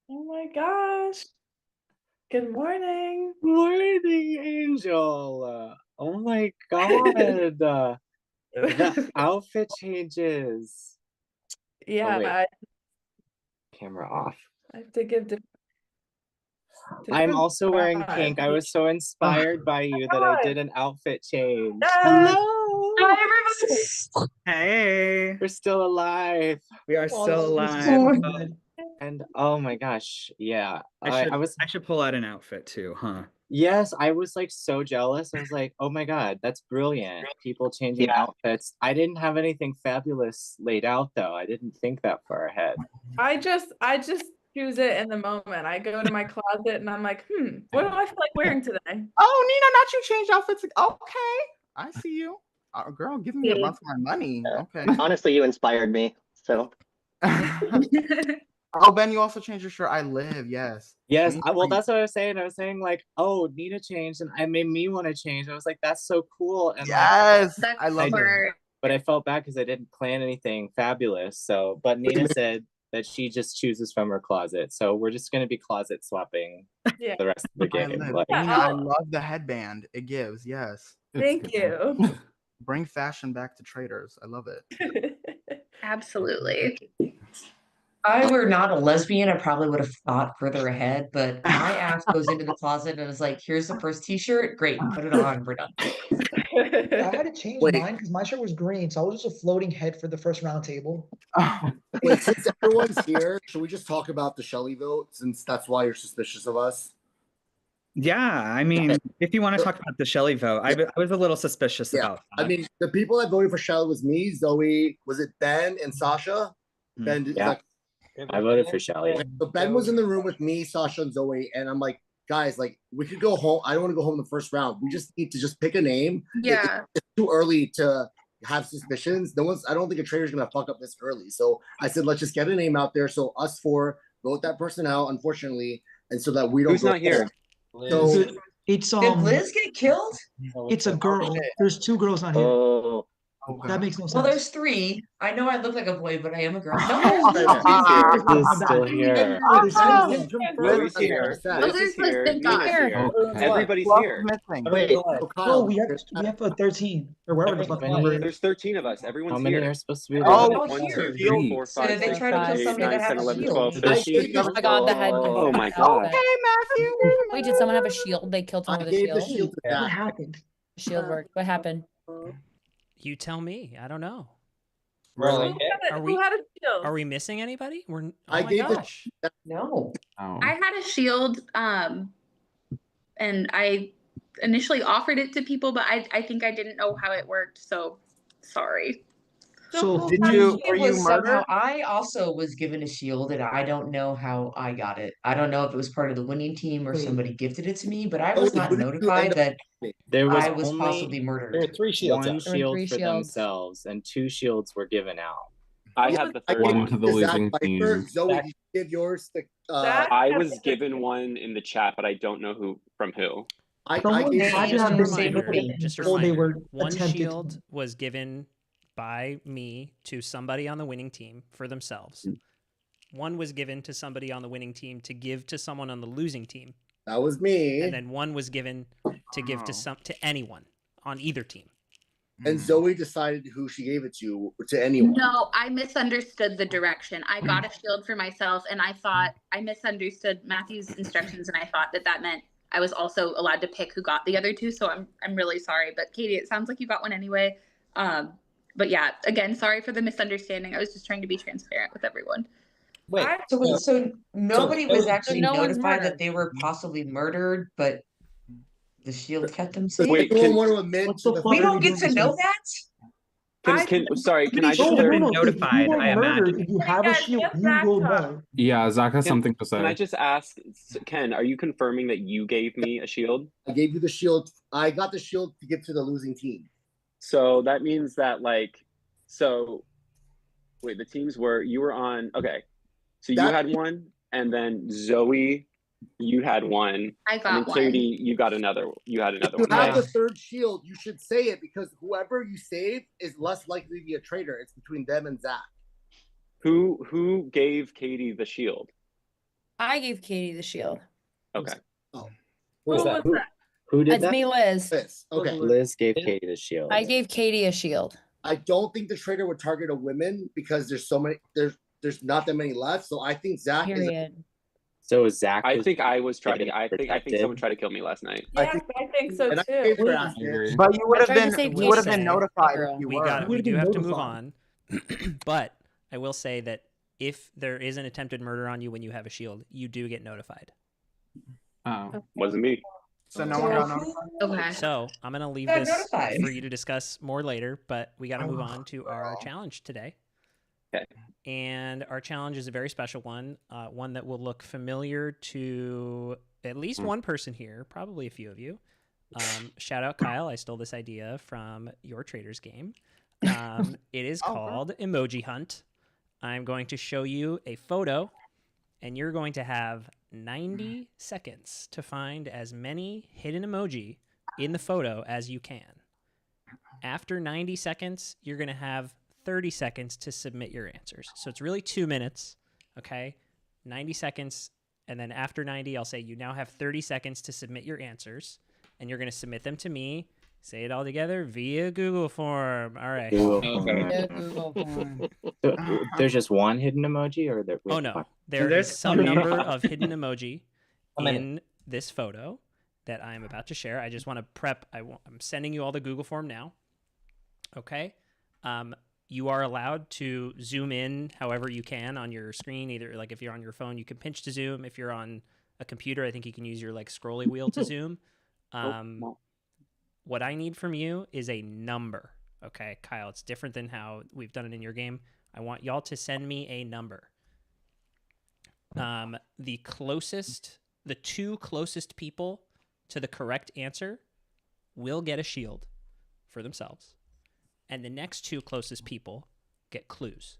S7: Oh my gosh. Good morning.
S15: Morning, Angel. Oh my God. The outfit changes.
S7: Yeah,
S15: Oh, wait.
S7: I
S15: Camera off.
S7: have to give
S15: I'm also wearing
S7: vibes.
S15: pink. I was so inspired by you that I did an outfit change.
S7: Yes.
S15: Hello.
S7: Hi, everybody.
S5: Hey.
S15: We're still alive.
S5: We are
S11: Oh,
S5: still
S11: this is
S5: alive.
S11: so good.
S15: And oh my gosh, yeah.
S5: I should pull out an outfit too, huh?
S15: Yes, I was like so jealous. I was like, oh my God, that's brilliant. People changing
S14: Yeah.
S15: outfits. I didn't have anything fabulous laid out though. I didn't think that far ahead.
S7: I just choose it in the moment. I go to my closet and I'm like, what do I feel like wearing today?
S13: Oh, Nina, not you changed outfits. Okay, I see you. Girl, giving me a run for my money. Okay.
S14: Honestly, you inspired me. So
S13: Oh, Ben, you also changed your shirt. I live, yes.
S15: Yes,
S13: Me
S15: well,
S13: too.
S15: that's what I was saying. I was saying like, oh, Nina changed, and it made me want to change. I was like, that's so cool. And
S13: Yes,
S18: That's
S13: I love it.
S18: smart.
S15: but I felt bad because I didn't plan anything fabulous. So, but Nina said that she just chooses from her closet. So we're just gonna be closet swapping
S7: Yeah.
S15: the rest of the
S13: I
S15: game.
S13: live.
S15: Like,
S13: Nina, I love the headband. It gives, yes.
S7: Thank you.
S13: Bring fashion back to Traitors. I love it.
S18: Absolutely.
S6: If I were not a lesbian, I probably would have thought further ahead, but my ass goes into the closet and is like, here's the first t-shirt. Great, put it on, we're done.
S11: I had to change mine because my shirt was green, so I was just a floating head for the first round table.
S17: Wait, since everyone's here, should we just talk about the Shelley vote since that's why you're suspicious of us?
S5: Yeah, I mean, if you want to talk about the Shelley vote, I was a little suspicious about that.
S17: I mean, the people that voted for Shelley was me, Zoe, was it Ben and Sasha? Ben, is
S15: yeah,
S17: that-
S15: I voted for Shelley.
S17: So Ben was in the room with me, Sasha, and Zoe, and I'm like, guys, like we could go home. I don't want to go home in the first round. We just need to just pick a name.
S18: Yeah.
S17: It's too early to have suspicions. I don't think a traitor's gonna fuck up this early. So I said, let's just get a name out there. So us four vote that person out, unfortunately, and so that we don't.
S19: Who's not here?
S17: So
S11: It's
S6: Did Liz get killed?
S11: it's a girl. There's two girls on here.
S14: Oh,
S11: That makes no sense.
S6: Well, there's three. I know I look like a boy, but I am a girl. No,
S11: No,
S6: there's
S11: Liz is
S15: Liz is still here.
S19: Zoe's here. Liz is here.
S18: Thank
S19: Nina's
S18: God.
S19: here. Everybody's
S13: Who else
S19: here.
S13: is missing?
S14: wait.
S11: No, we have 13 or whatever the fuck number.
S19: There's 13 of us.
S15: How
S19: Everyone's
S15: many
S19: here.
S15: are supposed to be
S6: Oh,
S15: there?
S19: 1, 2,
S6: here.
S19: 3, 4,
S6: So
S19: 5,
S6: did they
S19: 6,
S6: try to kill
S19: 7, 8,
S6: somebody
S19: 9,
S6: that
S19: 10,
S6: has a
S19: 11,
S6: shield?
S19: 12,
S17: I
S19: 13.
S17: gave
S8: Oh my God, the head.
S19: Oh my God.
S13: Okay, Matthew.
S8: Wait, did someone have a shield? They killed someone
S17: I
S8: with a
S17: gave the
S8: shield?
S17: shield to
S11: What
S17: Zach.
S11: happened?
S8: Shield worked. What happened?
S1: You tell me. I don't know.
S19: Really?
S7: Who had a shield?
S1: Are we missing anybody? Oh
S17: I
S1: my
S17: gave the-
S1: gosh.
S6: No.
S18: I had a shield, and I initially offered it to people, but I think I didn't know how it worked, so sorry.
S11: So
S13: Did
S6: I
S13: you?
S6: think
S13: Were
S6: it
S13: you
S6: was somehow
S13: murdered?
S6: I also was given a shield and I don't know how I got it. I don't know if it was part of the winning team or
S11: Wait.
S6: somebody gifted it to me, but I
S17: Oh,
S6: was
S17: wait,
S6: not
S17: who did you
S6: notified
S17: end up
S6: that
S17: with?
S15: There was
S6: I was
S15: only
S6: possibly murdered.
S15: 3 shields. One
S8: There were
S15: shield
S8: 3
S15: for
S8: shields.
S15: themselves, and 2 shields were given out.
S19: I had the
S17: I
S19: third
S17: gave
S2: One
S19: one.
S2: to the
S17: Zach
S2: losing
S17: Piper.
S2: team.
S17: Zoe, did you give yours to
S7: Zach
S19: I
S7: had
S19: was
S7: the-
S19: given one in the chat, but I don't know who from who.
S17: I
S11: Someone
S17: gave
S11: had to
S1: Just
S11: have
S1: a
S11: been
S1: reminder.
S11: voting
S1: Just a
S11: before they
S1: reminder.
S11: were
S1: One
S11: attempted to-
S1: shield was given by me to somebody on the winning team for themselves. One was given to somebody on the winning team to give to someone on the losing team.
S17: That was me.
S1: And then one was given to give to anyone on either team.
S17: And Zoe decided who she gave it to anyone.
S18: No, I misunderstood the direction. I got a shield for myself, and I thought I misunderstood Matthew's instructions, and I thought that meant I was also allowed to pick who got the other two. So I'm really sorry, but Katie, it sounds like you got one anyway. But yeah, again, sorry for the misunderstanding. I was just trying to be transparent with everyone.
S11: Wait,
S6: So nobody was actually
S8: no one's
S6: notified
S8: murdered.
S6: that they were possibly murdered, but the shield kept them
S17: Does
S6: safe.
S19: Wait,
S17: anyone
S19: can-
S17: want to admit to the
S6: We don't get to know that?
S19: Can I just
S11: No,
S19: clarify?
S11: no, no. If
S5: notified,
S11: you were
S5: I
S11: murdered,
S5: imagine.
S11: if you have a shield, you will know.
S2: Yeah, Zach has something to say.
S19: Can I just ask, Ken, are you confirming that you gave me a shield?
S17: I gave you the shield. I got the shield to give to the losing team.
S19: So that means that wait, the teams you were on, okay. So you had one, and then Zoe, you had one.
S18: I got
S19: and then Katie, you had another
S17: If you
S19: one.
S17: have the third shield, you should say it because whoever you save is less likely to be a traitor. It's between them and Zach.
S19: Who gave Katie the shield?
S8: I gave Katie the shield.
S19: Okay.
S17: Oh.
S15: Who was
S7: Who
S15: that?
S7: was that?
S15: Who did
S8: That's
S15: that?
S8: me, Liz.
S17: Liz. Okay.
S15: Liz gave Katie the shield.
S8: I gave Katie a shield.
S17: I don't think the traitor would target a women because there's so many. There's not that many left. So I think Zach
S8: Period.
S15: So Zach.
S19: I think I was trying
S15: getting
S19: to. I think
S15: protected.
S19: someone tried to kill me last night.
S7: Yes, I think so
S17: and I
S7: too.
S17: paid for Aston.
S13: But you would
S8: I
S13: have
S8: tried to
S13: been
S8: save
S13: you would have
S8: Katie.
S13: been notified
S8: Girl.
S13: if you
S1: We
S13: were.
S1: got. We
S11: Would've
S1: do
S11: been
S1: have to move
S11: notified.
S1: on. But I will say that if there is an attempted murder on you when you have a shield, you do get notified.
S2: Oh.
S19: Wasn't me.
S13: So no one got notified.
S4: Okay.
S1: So I'm gonna leave
S6: Got
S1: this
S6: notified.
S1: for you to discuss more later, but we got to move on to our challenge today.
S19: Okay.
S1: And our challenge is a very special one, one that will look familiar to at least one person here, probably a few of you. Shout out Kyle, I stole this idea from your Traitors game. It is called Emoji Hunt. I'm going to show you a photo, and you're going to have 90 seconds to find as many hidden emoji in the photo as you can. After 90 seconds, you're going to have 30 seconds to submit your answers. So it's really 2 minutes, okay? 90 seconds, and then after 90, I'll say you now have 30 seconds to submit your answers, and you're going to submit them to me. Say it all together via Google form. All right.
S15: Google
S19: Okay.
S15: form.
S8: Yeah, Google form.
S15: So, there's just one hidden emoji, or there?
S1: Oh no, there is
S5: There's
S1: some
S5: three.
S1: number of hidden emoji
S3: How many?
S1: in this photo that I am about to share. I just want to prep. I'm sending you all the Google form now. Okay. You are allowed to zoom in however you can on your screen. Either like if you're on your phone, you can pinch to zoom. If you're on a computer, I think you can use your like scrolly wheel to zoom. What I need from you is a number. Okay, Kyle, it's different than how we've done it in your game. I want y'all to send me a number. The two closest people to the correct answer will get a shield for themselves. And the next two closest people get clues.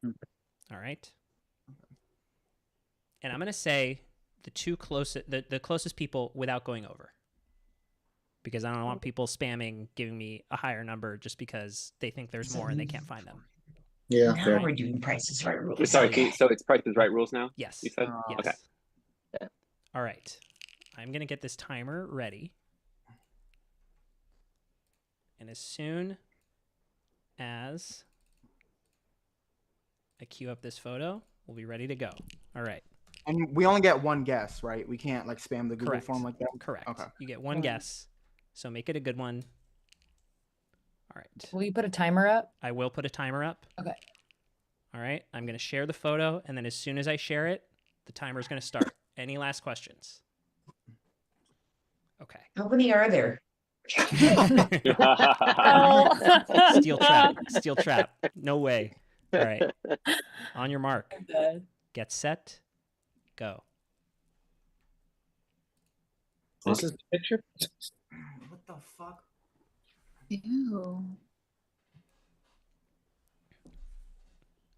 S1: All right? And I'm going to say the closest people without going over. Because I don't want people spamming, giving me a higher number just because they think there's more and they can't find them.
S11: Yeah.
S6: Now
S11: fair.
S6: we're doing prices right rules.
S19: Sorry, so it's Price is Right rules now?
S1: Yes.
S19: You said?
S1: Yes.
S19: Okay.
S1: All right. I'm going to get this timer ready. And as soon as I queue up this photo, we'll be ready to go. All right.
S13: And we only get one guess, right? We can't like spam the Google
S1: Correct.
S13: form like that.
S1: Correct.
S13: Okay.
S1: You get one guess. So make it a good one. All right.
S8: Will you put a timer up?
S1: I will put a timer up.
S8: Okay.
S1: All right. I'm going to share the photo, and then as soon as I share it, the timer is going to start. Any last questions? Okay.
S6: How many are there?
S1: Steel trap. Steel trap. No way. All right. On your mark. Get set. Go.
S3: This is the picture.
S13: What the fuck?
S4: Ew.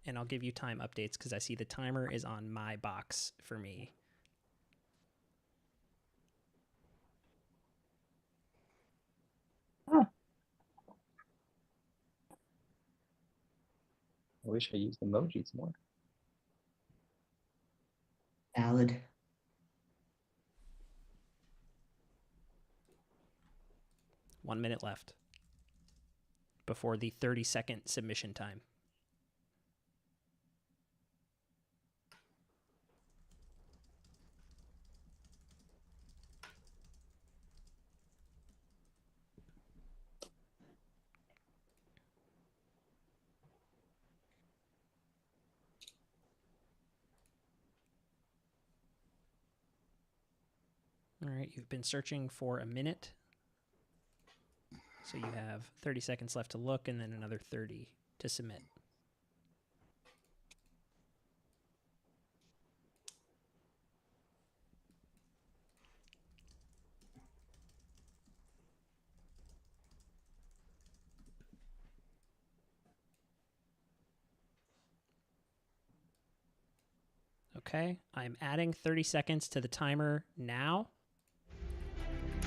S1: And I'll give you time updates because I see the timer is on my box for me.
S3: I wish I used emojis more.
S6: Valid.
S1: One minute left before the 30-second submission time. All right, you've been searching for a minute. So you have 30 seconds left to look and then another 30 to submit. Okay, I'm adding 30 seconds to the timer now.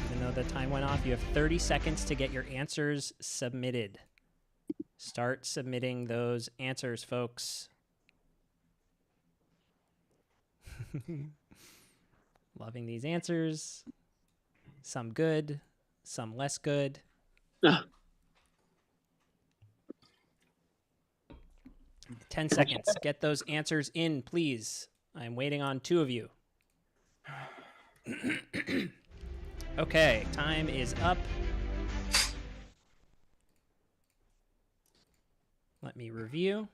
S1: Even though the time went off, you have 30 seconds to get your answers submitted. Start submitting those answers, folks. Loving these answers. Some good, some less good. 10 seconds. Get those answers in, please. I'm waiting on 2 of you. Okay, time is up. Let me review.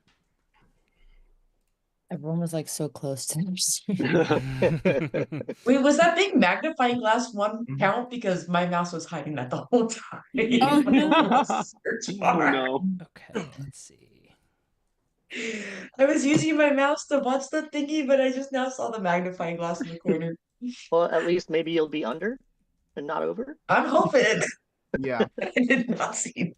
S8: Everyone was like so close to understand.
S6: Wait, was that big magnifying glass one count? Because my mouse was hiding that the whole time.
S8: Oh, no.
S6: Search bar.
S19: no.
S1: Okay, let's see.
S6: I was using my mouse to watch the thingy, but I just now saw the magnifying glass in the corner.
S14: Well, at least maybe you'll be under and not over.
S6: I'm hoping.
S13: Yeah.
S6: I did not see.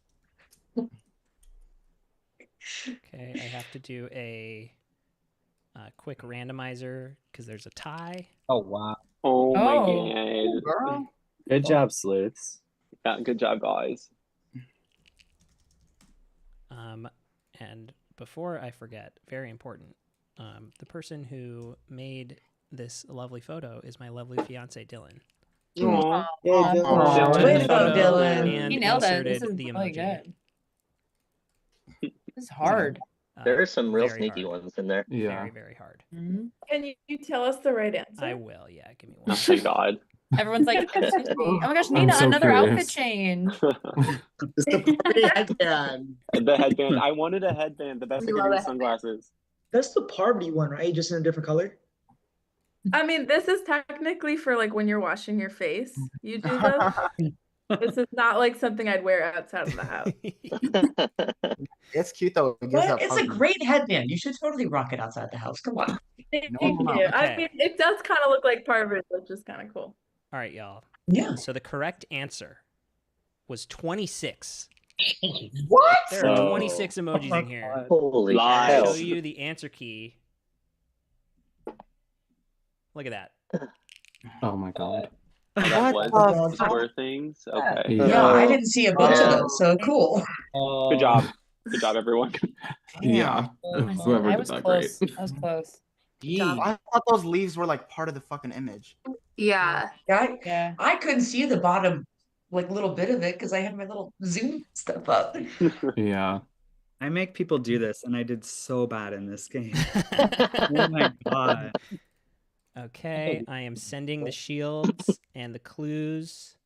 S1: Okay, I have to do a quick randomizer because there's a tie.
S15: Oh wow.
S19: Oh my
S8: Oh.
S19: god.
S13: Girl.
S15: Good job, sleuths.
S19: Yeah, good job, guys.
S1: And before I forget, very important, the person who made this lovely photo is my lovely fiance, Dylan.
S19: Aw.
S15: Yay,
S8: Aw.
S15: Dylan.
S1: Took
S6: Way
S1: the
S6: to go,
S1: photo
S6: Dylan.
S1: and
S8: He nailed it.
S1: inserted
S8: This is
S1: the
S8: really
S1: emoji.
S8: good. It's hard.
S14: There are some real
S1: Very
S14: sneaky
S1: hard.
S14: ones in there.
S2: Yeah.
S1: Very, very hard.
S8: Mhm.
S7: Can you tell us the right answer?
S1: I will, yeah. Give me
S19: Oh,
S1: one.
S19: thank God.
S8: Everyone's like, excuse me. Oh my gosh,
S2: I'm
S8: Nina,
S2: so
S8: another outfit
S2: curious.
S8: change.
S17: It's the party headband.
S19: The headband. I wanted a headband. The best I
S4: We
S19: could
S4: love
S19: do
S4: a
S19: was sunglasses.
S11: That's the party one, right? Just in a different color.
S7: I mean, this is technically for like when you're washing your face. You do this. This is not like something I'd wear outside of the house.
S13: It's cute though. It gives
S6: But
S13: that
S6: it's a
S13: puzzle.
S6: great headband. You should totally rock it outside the house. Come on.
S7: Thank
S13: No, no,
S7: you. I
S1: okay.
S7: mean, it does kind of look like part of it, which is kind of cool.
S1: All right, y'all.
S6: Yeah.
S1: So the correct answer was 26.
S6: What?
S1: There are
S19: Whoa.
S1: 26 emojis in here.
S14: Holy
S19: Lies.
S1: I'll
S14: hell.
S1: show you the answer key. Look at that.
S2: Oh my god.
S19: That
S13: What
S19: was
S13: the
S19: the square things. Okay.
S6: Yeah, I didn't see a bunch of
S14: Yeah.
S6: those, so cool.
S19: Good job. Good job, everyone.
S2: Yeah. Whoever
S8: I
S2: did
S8: was
S2: that,
S8: close.
S2: great.
S8: I was close.
S13: I thought those leaves were like part of the fucking image.
S18: Yeah.
S8: Yeah.
S6: I couldn't see the bottom, like little bit of it, because I had my little zoom stuff up.
S2: Yeah.
S5: I make people do this, and I did so bad in this game. Oh my god.
S1: Okay, I am sending the shields and the clues.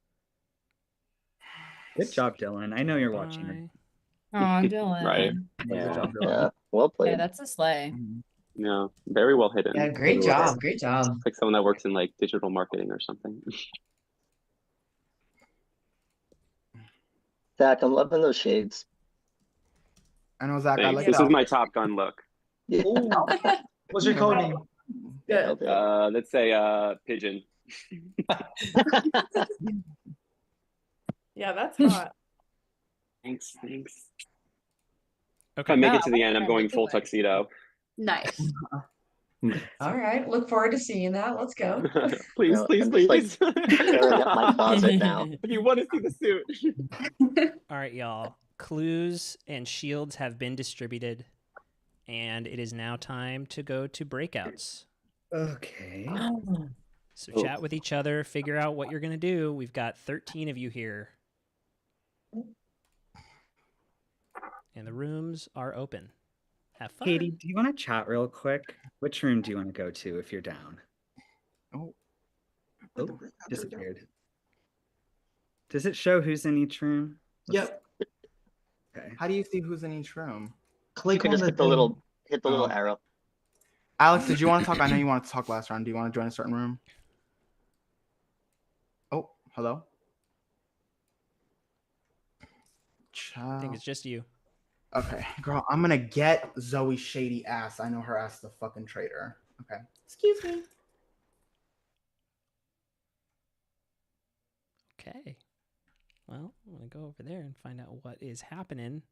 S5: Good job, Dylan. I know you're watching.
S8: Oh, Dylan.
S19: Right.
S5: Good job, Dylan.
S14: Yeah. Well played.
S8: Yeah, that's a sleigh.
S19: Yeah. Very well hidden.
S6: Yeah, great job. Great job.
S19: It's like someone that works in like digital marketing or something.
S14: Zach, I'm loving those shades.
S13: I know, Zach. I
S19: Thanks.
S13: like
S19: This
S13: that.
S19: is my Top Gun look.
S14: Yeah.
S11: What's your code name?
S7: Good.
S19: Let's say pigeon.
S7: Yeah, that's hot.
S19: Thanks. If
S1: Okay.
S19: I make it to the end, I'm going full tuxedo.
S18: Nice.
S6: All right. Look forward to seeing that. Let's go.
S19: Please,
S14: I'm
S19: please,
S14: just, like,
S19: please.
S14: tearing up my closet now.
S19: If you want to see the suit.
S1: All right, y'all. Clues and shields have been distributed, and it is now time to go to breakouts.
S5: Okay.
S1: So chat with each other, figure out what you're going to do. We've got 13 of you here. And the rooms are open. Have fun.
S5: Katie, do you want to chat real quick? Which room do you want to go to if you're down?
S13: Oh.
S5: Oh, disappeared. Does it show who's in each room?
S11: Yep.
S5: Okay.
S13: How do you see who's in each room?
S14: You
S11: Click
S14: can
S11: on
S14: just
S11: the
S14: hit the little
S13: Oh.
S14: arrow.
S13: Alex, did you want to talk? I know you wanted to talk last round. Do you want to join a certain room? Oh, hello?
S1: I think it's just you.
S13: Okay, girl, I'm gonna get Zoe's shady ass. I know her ass is a fucking traitor. Okay. Excuse me.
S1: Okay. Well, I'm going to go over there and find out what is happening.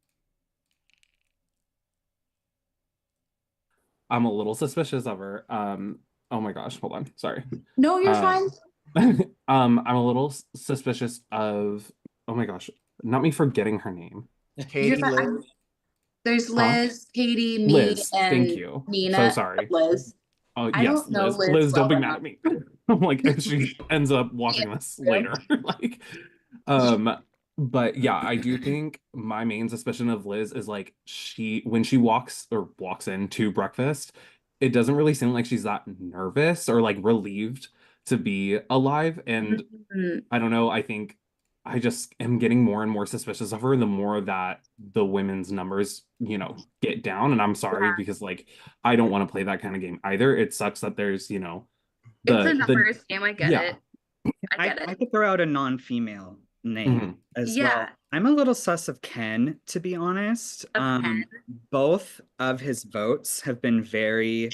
S2: I'm a little suspicious of her. Oh my gosh, hold on. Sorry.
S18: No, you're fine.
S2: I'm a little suspicious of, oh my gosh, not me forgetting her name.
S18: You're fine. There's Liz, Katie, me,
S2: Liz,
S18: and
S2: thank you.
S18: Nina.
S2: So sorry.
S18: Liz.
S2: Oh
S4: I
S2: yes,
S4: don't know
S2: Liz.
S4: Liz
S2: Liz, don't
S4: well
S2: be mad
S4: enough.
S2: at me. Like if she ends up watching this later. Like but yeah, I do think my main suspicion of Liz is like when she walks into breakfast, it doesn't really seem like she's that nervous or like relieved to be alive. And
S4: Mhm.
S2: I don't know, I think I just am getting more and more suspicious of her the more that the women's numbers, get down. And I'm sorry
S4: Yeah.
S2: because like I don't want to play that kind of game either. It sucks that there's,
S18: It's a
S2: the
S18: numbers game. I get
S2: yeah.
S18: it. I get
S5: I
S18: it.
S5: could throw out a non-female name
S2: Mhm.
S5: as
S18: Yeah.
S5: well. I'm a little sus of Ken, to be honest.
S18: Of Ken.
S5: Both of his votes have been very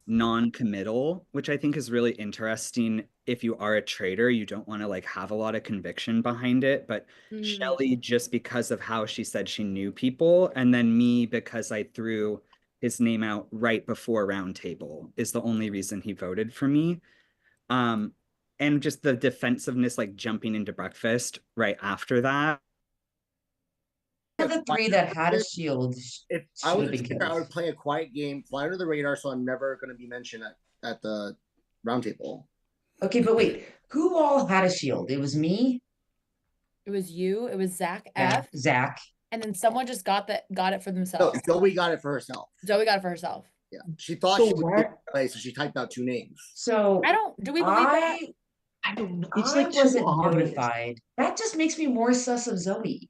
S5: non-committal, which I think is really interesting. If you are a traitor, you don't want to like have a lot of conviction behind it. But Shelly, just because of how she said she knew people, and then me because I threw his name out right before roundtable is the only reason he voted for me. And just the defensiveness, like jumping into breakfast right after that.
S6: The three that had a shield
S17: If I
S6: should
S17: was
S6: have
S17: a
S6: been
S17: traitor, I
S6: killed.
S17: would play a quiet game, fly under the radar, so I'm never going to be mentioned at the roundtable.
S6: Okay, but wait, who all had a shield? It was me,
S8: It was you. It was Zach
S6: yeah,
S8: F.
S6: Zach.
S8: And then someone just got it for
S17: No,
S8: themselves.
S17: Zoe got it for herself.
S8: Zoe got it for herself.
S17: Yeah, she thought
S6: So
S17: she would
S6: what?
S17: play, so she typed out 2 names.
S6: So
S8: I don't. Do we believe that?
S11: I don't know.
S6: I
S11: It's like too
S6: wasn't
S11: obvious.
S6: notified. That just makes me more sus of Zoe.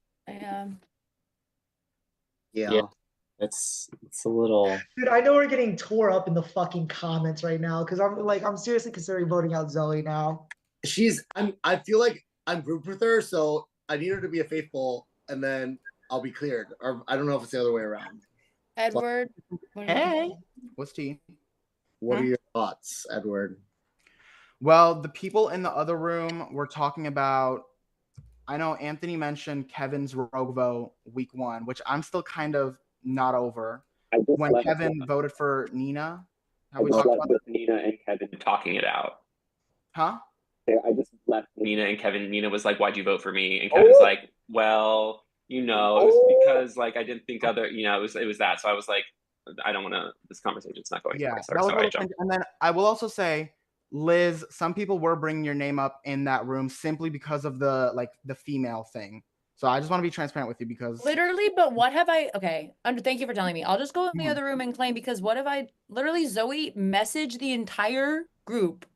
S17: Yeah.
S15: It's a little.
S11: Dude, I know we're getting tore up in the fucking comments right now because I'm seriously considering voting out Zoe now.
S17: I feel like I'm grouped with her, so I need her to be a faithful, and then I'll be cleared. Or I don't know if it's the other way around.
S8: Edward.
S13: Hey, what's tea?
S17: What are your thoughts, Edward?
S13: Well, the people in the other room were talking about. I know Anthony mentioned Kevin's rogue vote week 1, which I'm still kind of not over. When Kevin voted for Nina,
S19: I just left with Nina and Kevin talking it out.
S13: Huh?
S19: I just left Nina and Kevin. Nina was like, "Why'd you vote for me?" And Kevin's like, "Well, it was because like I didn't think it was that." So I was like, "I don't want to. This conversation's not going."
S13: Yeah,
S19: anywhere, so I jumped.
S13: and then I will also say, Liz, some people were bringing your name up in that room simply because of the female thing. So I just want to be transparent with you because
S8: Literally, but what have I? Okay, thank you for telling me. I'll just go in the other room and claim because what have I? Literally, Zoe messaged the entire group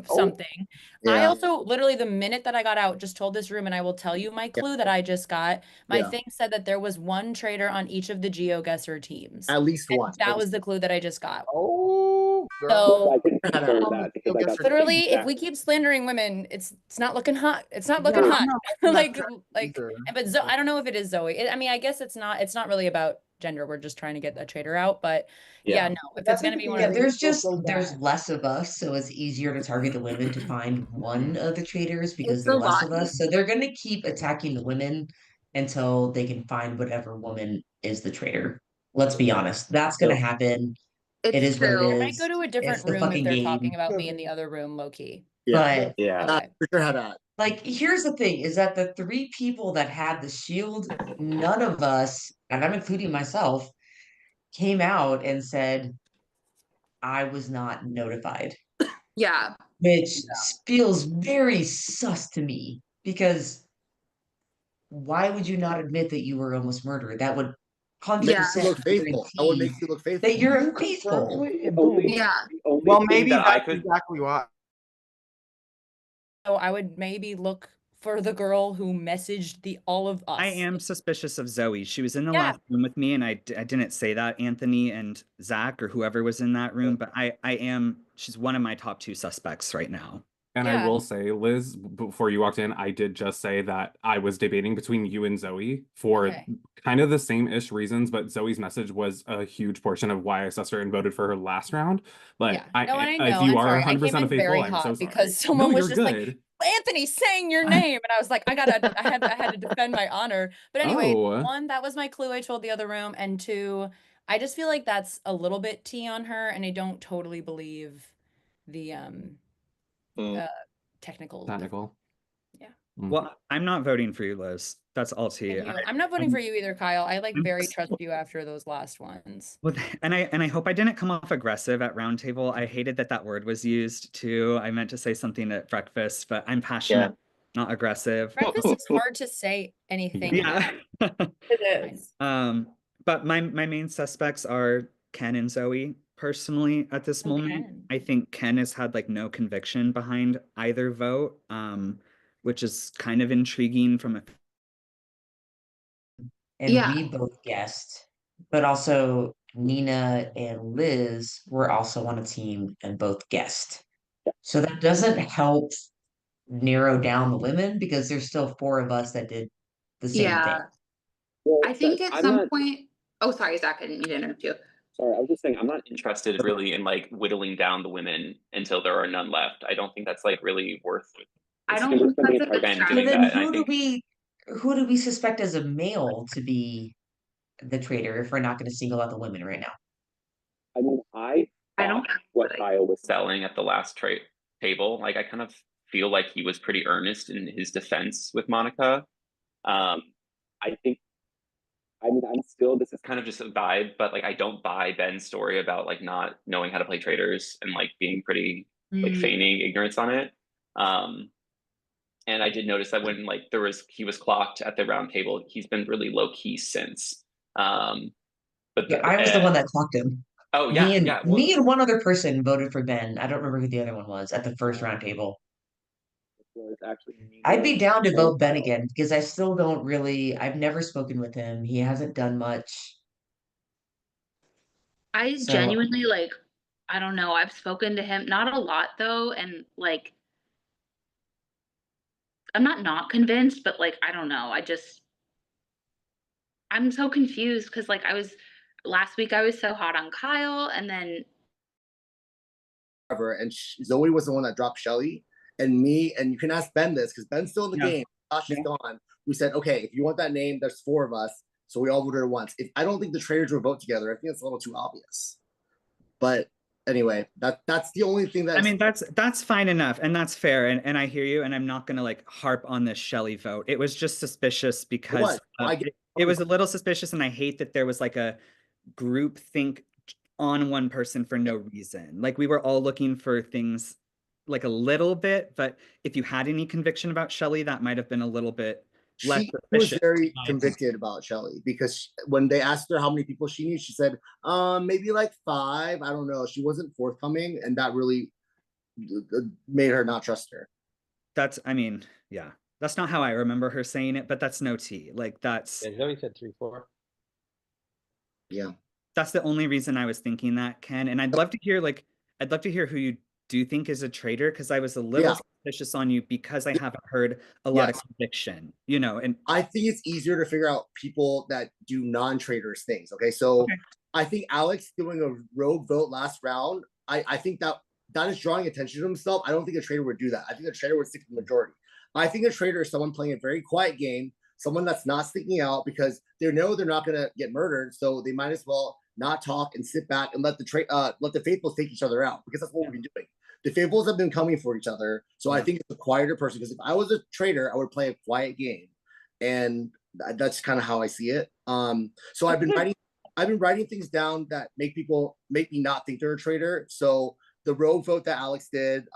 S8: something. I also literally the minute that I got out just told this room, and I will tell you my clue that I just got. My thing said that there was one traitor on each of the GeoGuessr teams.
S17: At least one.
S8: That was the clue that I just got.
S13: Oh,
S8: so
S19: I can confirm that because I got
S8: literally, if we keep slandering women, it's not looking hot. It's not looking hot. like, but I don't know if it is Zoe. I mean, I guess it's not really about gender. We're just trying to get a traitor out. But yeah, no, if it's gonna be one of
S6: there's less of us, so it's easier to target the women to find one of the traitors because
S4: It's
S6: there
S4: a
S6: are less
S4: lot
S6: of us. So they're gonna keep attacking the women until they can find whatever woman is the traitor. Let's be honest. That's gonna happen. It is what it
S8: I
S6: is.
S8: might go to a different
S6: It's the
S8: room if
S6: fucking
S8: they're
S6: game.
S8: talking about me in the other room, low key.
S6: But
S8: Okay.
S6: like, here's the thing: is that the 3 people that had the shield, none of us, and I'm including myself, came out and said, "I was not notified."
S18: Yeah.
S6: Which feels very sus to me because why would you not admit that you were almost murdered? That would 100%
S17: look faithful. That would make you look faithful.
S6: that you're faithful.
S18: Yeah.
S13: Well, maybe
S19: that
S13: that's exactly why.
S8: So I would maybe look for the girl who messaged all of us.
S5: I am suspicious of Zoe. She was in the last room with me, and I didn't say that, Anthony and Zach or whoever was in that room, but she's one of my top 2 suspects right now.
S2: And I will say, Liz, before you walked in, I did just say that I was debating between you and Zoe for kind of the same-ish reasons, but Zoe's message was a huge portion of why I sussed her and voted for her last round. But
S8: I know.
S2: if you are
S8: sorry.
S2: 100%
S8: I came in
S2: faithful,
S8: very
S2: I'm
S8: hot
S2: so sorry.
S8: because someone
S2: No,
S8: was
S2: you're
S8: just
S2: good.
S8: like, Anthony saying your name, and I was like, I had to defend my honor. But anyway, 1, that was my clue I told the other room, and 2, I just feel like that's a little bit tea on her, and I don't totally believe the technical.
S2: Technical.
S8: Yeah.
S5: Well, I'm not voting for you, Liz. That's all T.
S8: Thank you. I'm not voting for you either, Kyle. I like very trust you after those last ones.
S5: Well, and I hope I didn't come off aggressive at roundtable. I hated that word was used too. I meant to say something at breakfast, but I'm passionate, not aggressive.
S8: Breakfast is hard to say anything.
S5: Yeah.
S7: It is.
S5: But my main suspects are Ken and Zoe. Personally, at this moment,
S8: Ken.
S5: I think Ken has had like no conviction behind either vote, which is kind of intriguing from a.
S6: And we both guessed, but also Nina and Liz were also on a team and both guessed. So that doesn't help narrow down the women because there's still 4 of us that did the same thing.
S18: I think at some point. Oh, sorry, Zach. I didn't mean to interrupt you.
S19: Sorry, I was just saying I'm not interested really in like whittling down the women until there are none left. I don't think that's like really worth it.
S18: I don't think that's a good strategy.
S6: But then who do we suspect as a male to be the traitor if we're not going to single out the women right now?
S19: I mean, I
S18: don't
S19: what Kyle was selling at the last table. Like, I kind of feel like he was pretty earnest in his defense with Monica. I think, I mean, I'm still, this is kind of just a vibe, but like, I don't buy Ben's story about like not knowing how to play Traitors and like being pretty like feigning ignorance on it. And I did notice that when like he was clocked at the round table, he's been really low key since. But
S6: I was the one that clocked him.
S19: Oh yeah,
S6: me and one other person voted for Ben. I don't remember who the other one was at the first round table. I'd be down to vote Ben again because I still don't really. I've never spoken with him. He hasn't done much.
S4: I genuinely like. I don't know. I've spoken to him, not a lot though, and like, I'm not convinced, but like, I don't know. I'm so confused because like last week I was so hot on Kyle, and then
S17: and Zoe was the one that dropped Shelly, and me, and you can ask Ben this because Ben's still in the game. Josh is gone. We said, okay, if you want that name, there's 4 of us, so we all voted at once. I don't think the Traitors will vote together. I think it's a little too obvious. But anyway, that's the only thing that
S5: I mean, that's fine enough, and that's fair, and I hear you, and I'm not gonna like harp on this Shelly vote. It was just suspicious because it was a little suspicious, and I hate that there was like a group think on one person for no reason. Like we were all looking for things like a little bit, but if you had any conviction about Shelly, that might have been a little bit less suspicious.
S17: She was very convicted about Shelly because when they asked her how many people she knew, she said, maybe like 5. I don't know. She wasn't forthcoming, and that really made her not trust her.
S5: I mean, yeah. That's not how I remember her saying it, but that's no tea. Like that's.
S3: Yeah, Zoe said 3, 4.
S17: Yeah.
S5: That's the only reason I was thinking that, Ken. And I'd love to hear who you do think is a traitor, because I was a little suspicious on you because I haven't heard a lot of conviction, and
S17: I think it's easier to figure out people that do non-traitors things. Okay. So I think Alex doing a rogue vote last round, I think that is drawing attention to himself. I don't think a traitor would do that. I think a traitor would stick to the majority. I think a traitor is someone playing a very quiet game, someone that's not sticking out because they know they're not going to get murdered. So they might as well not talk and sit back and let the faithfuls take each other out, because that's what we've been doing. The faithfuls have been coming for each other. So I think it's a quieter person, because if I was a traitor, I would play a quiet game. And that's kind of how I see it. So I've been writing things down that make me not think they're a traitor. So the rogue vote that Alex did,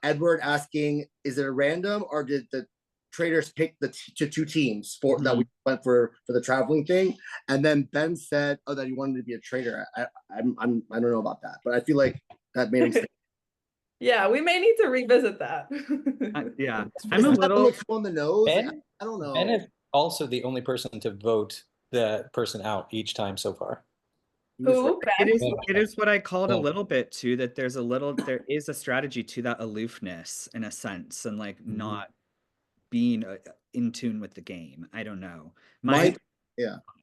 S17: Edward asking, is it a random, or did the Traitors pick the 2 teams that we went for the traveling thing? And then Ben said, that he wanted to be a traitor. I don't know about that, but I feel like that made him think.
S7: Yeah, we may need to revisit that.
S5: Yeah, I'm a little
S17: on the nose.
S3: Ben,
S17: I don't know.
S3: Ben is also the only person to vote the person out each time so far.
S7: Who?
S5: It is what I called a little bit too, that there is a strategy to that aloofness in a sense, and like not being in tune with the game. I don't know.
S3: But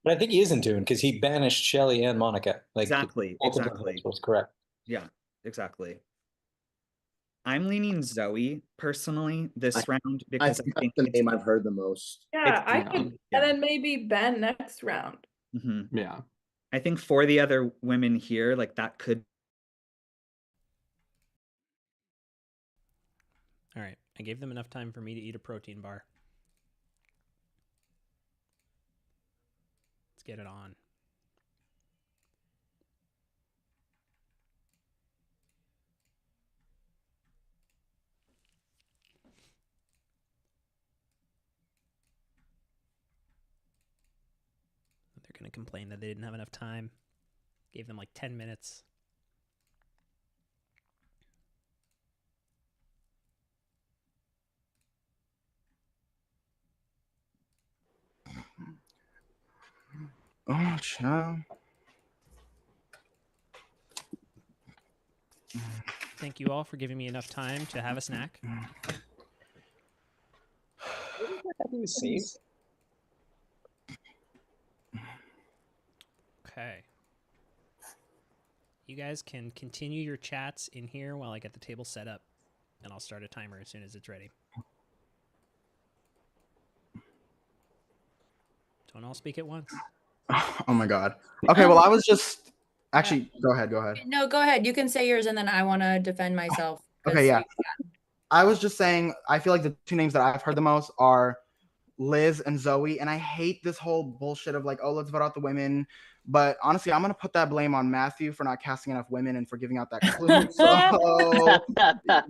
S3: I think he is in tune because he banished Shelly and Monica. Like
S5: exactly.
S3: Was correct.
S5: Yeah, exactly. I'm leaning Zoe personally this round because
S17: I think the name I've heard the most.
S7: Yeah, and then maybe Ben next round.
S2: Yeah.
S5: I think for the other women here, like that could.
S1: All right. I gave them enough time for me to eat a protein bar. get it on. They're going to complain that they didn't have enough time. Gave them like 10 minutes.
S13: Oh, child.
S1: Thank you all for giving me enough time to have a snack. Okay. You guys can continue your chats in here while I get the table set up, and I'll start a timer as soon as it's ready. Don't all speak at once.
S13: Oh my God. Okay, well, I was just actually go ahead.
S8: No, go ahead. You can say yours, and then I want to defend myself.
S13: Okay, yeah. I was just saying, I feel like the two names that I've heard the most are Liz and Zoe, and I hate this whole bullshit of like, oh, let's vote out the women. But honestly, I'm gonna put that blame on Matthew for not casting enough women and for giving out that clue. So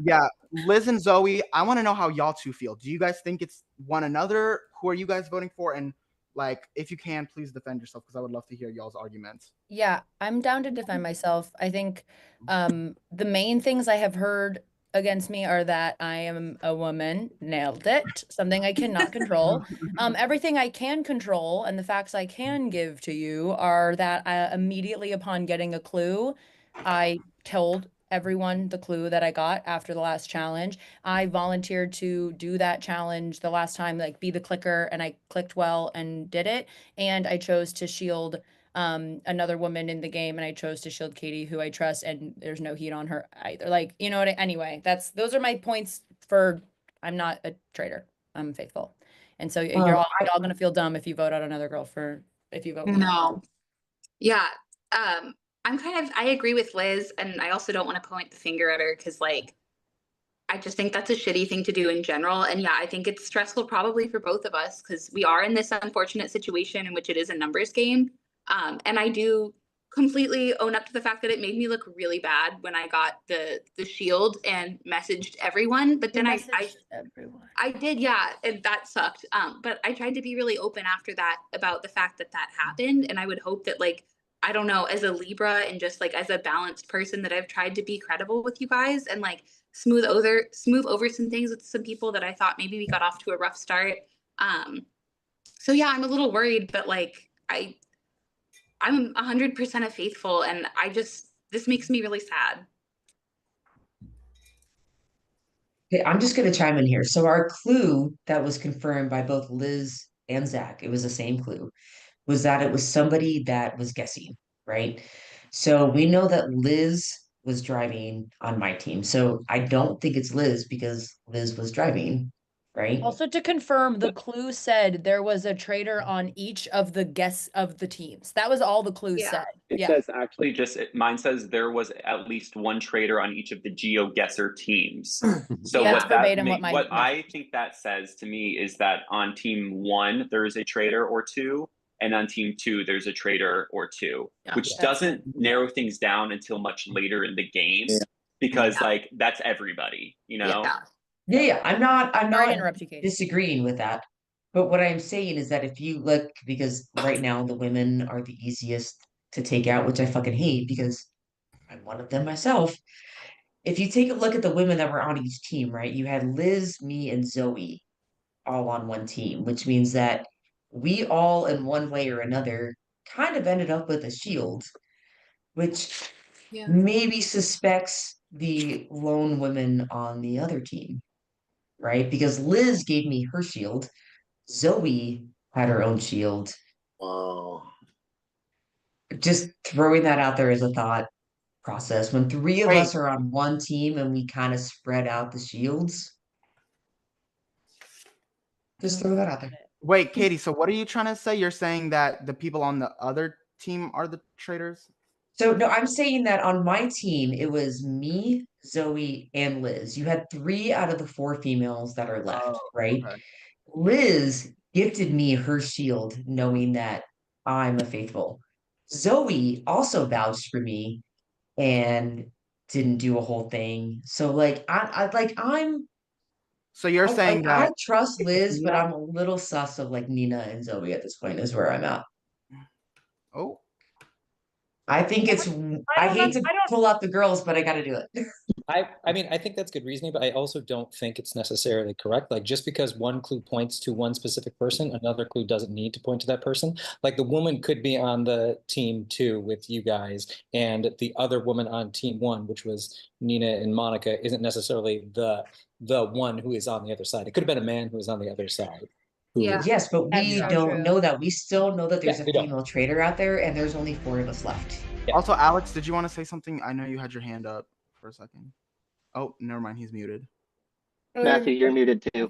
S13: yeah, Liz and Zoe, I want to know how y'all two feel. Do you guys think it's one another? Who are you guys voting for? And like, if you can, please defend yourself because I would love to hear y'all's arguments.
S8: Yeah, I'm down to defend myself. I think the main things I have heard against me are that I am a woman. Nailed it. Something I cannot control. Everything I can control and the facts I can give to you are that immediately upon getting a clue, I told everyone the clue that I got after the last challenge. I volunteered to do that challenge the last time, like be the clicker, and I clicked well and did it. And I chose to shield another woman in the game, and I chose to shield Katie, who I trust, and there's no heat on her either. Like, you know what? Anyway, those are my points for. I'm not a traitor. I'm faithful, and so you're all gonna feel dumb if you vote out another girl if you vote.
S18: No. Yeah. I agree with Liz, and I also don't want to point the finger at her because like I just think that's a shitty thing to do in general. And yeah, I think it's stressful probably for both of us because we are in this unfortunate situation in which it is a numbers game. And I do completely own up to the fact that it made me look really bad when I got the shield and messaged everyone. But then I did, yeah, and that sucked. But I tried to be really open after that about the fact that that happened, and I would hope that like I don't know, as a Libra and just like as a balanced person, that I've tried to be credible with you guys and like smooth over some things with some people that I thought maybe we got off to a rough start. So yeah, I'm a little worried, but like I'm 100% a faithful, and this makes me really sad.
S6: Okay, I'm just going to chime in here. So our clue that was confirmed by both Liz and Zach, it was the same clue, was that it was somebody that was guessing, right? So we know that Liz was driving on my team. So I don't think it's Liz because Liz was driving, right?
S8: Also, to confirm, the clue said there was a traitor on each of the guests of the teams. That was all the clue said.
S19: It says actually mine says there was at least one traitor on each of the GeoGuessr teams. So
S8: Yeah,
S19: what
S8: that's verbatim what
S19: I think that says to me is that on team 1 there is a traitor or 2, and on team 2 there's a traitor or 2, which doesn't narrow things down until much later in the game because like that's everybody, you know.
S6: Yeah, I'm not
S8: Sorry to interrupt you, Katie.
S6: disagreeing with that. But what I'm saying is that if you look, because right now the women are the easiest to take out, which I fucking hate because I'm one of them myself. If you take a look at the women that were on each team, right? You had Liz, me, and Zoe all on one team, which means that we all, in one way or another, kind of ended up with a shield, which maybe suspects the lone women on the other team, right? Because Liz gave me her shield, Zoe had her own shield.
S17: Wow.
S6: Just throwing that out there as a thought process. When three of us are on one team and we kind of spread out the shields, just throw that out there.
S13: Wait, Katie, so what are you trying to say? You're saying that the people on the other team are the traitors?
S6: So no, I'm saying that on my team, it was me, Zoe, and Liz. You had 3 out of the 4 females that are left, right?
S13: Okay.
S6: Liz gifted me her shield, knowing that I'm a faithful. Zoe also vouched for me and didn't do a whole thing. So like I'm
S13: So you're saying
S6: I
S13: that
S6: trust Liz, but
S13: Nina?
S6: I'm a little sus of like Nina and Zoe at this point is where I'm at.
S13: Oh,
S6: I think it's I hate to pull out the girls, but I gotta do it.
S3: I mean, I think that's good reasoning, but I also don't think it's necessarily correct. Like, just because one clue points to one specific person, another clue doesn't need to point to that person. Like, the woman could be on the team 2 with you guys, and the other woman on team 1, which was Nina and Monica, isn't necessarily the one who is on the other side. It could have been a man who was on the other side.
S10: Yeah.
S6: Yes, but
S10: That's
S6: we
S10: so
S6: don't
S10: true.
S6: know that. We still know that there's
S3: Yeah,
S6: a
S3: we don't.
S6: female traitor out there, and there's only 4 of us left.
S13: Also, Alex, did you want to say something? I know you had your hand up for a second. Oh, never mind. He's muted.
S14: Matthew, you're muted too.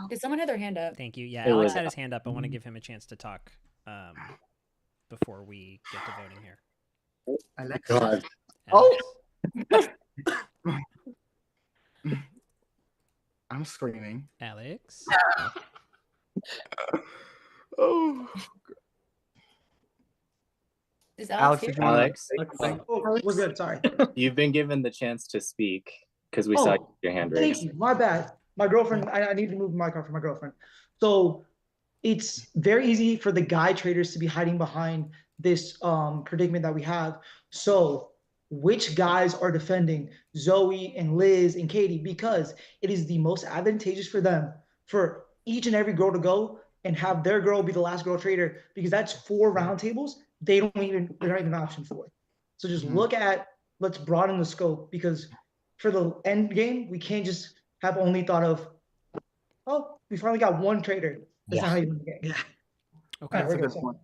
S8: Did someone have their hand up?
S1: Thank you. Yeah,
S3: It
S1: Alex
S3: was-
S1: had his hand up. I want to give him a chance to talk before we get to voting here.
S13: Alex.
S17: God.
S1: Alex.
S13: I'm screaming.
S1: Alex.
S13: Oh.
S8: Is
S13: Alex,
S8: here?
S13: did you want
S15: Alex,
S13: to say something?
S11: Oh, we're good. Sorry.
S15: you've been given the chance to speak because we saw your hand
S11: Thank
S15: raised.
S11: you. My bad. My girlfriend, I need to move my car for my girlfriend. So it's very easy for the guy traders to be hiding behind this predicament that we have. So which guys are defending Zoe and Liz and Katie? Because it is the most advantageous for them for each and every girl to go and have their girl be the last girl trader, because that's 4 round tables. They're not even an option for. So just look at, let's broaden the scope, because for the end game, we can't just have only thought of, oh, we finally got one trader. That's not how you win the game.
S3: Yeah.
S1: Okay.
S11: All right, we're
S13: That's a
S11: good.
S13: good point.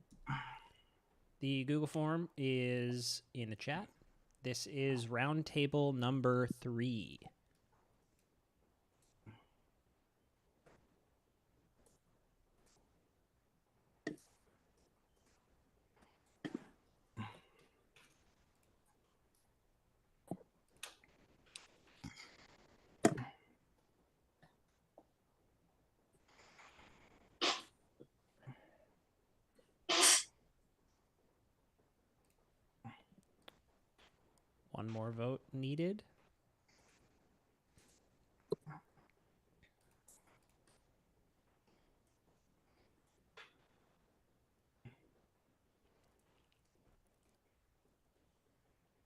S1: The Google form is in the chat. This is round table number 3. One more vote needed.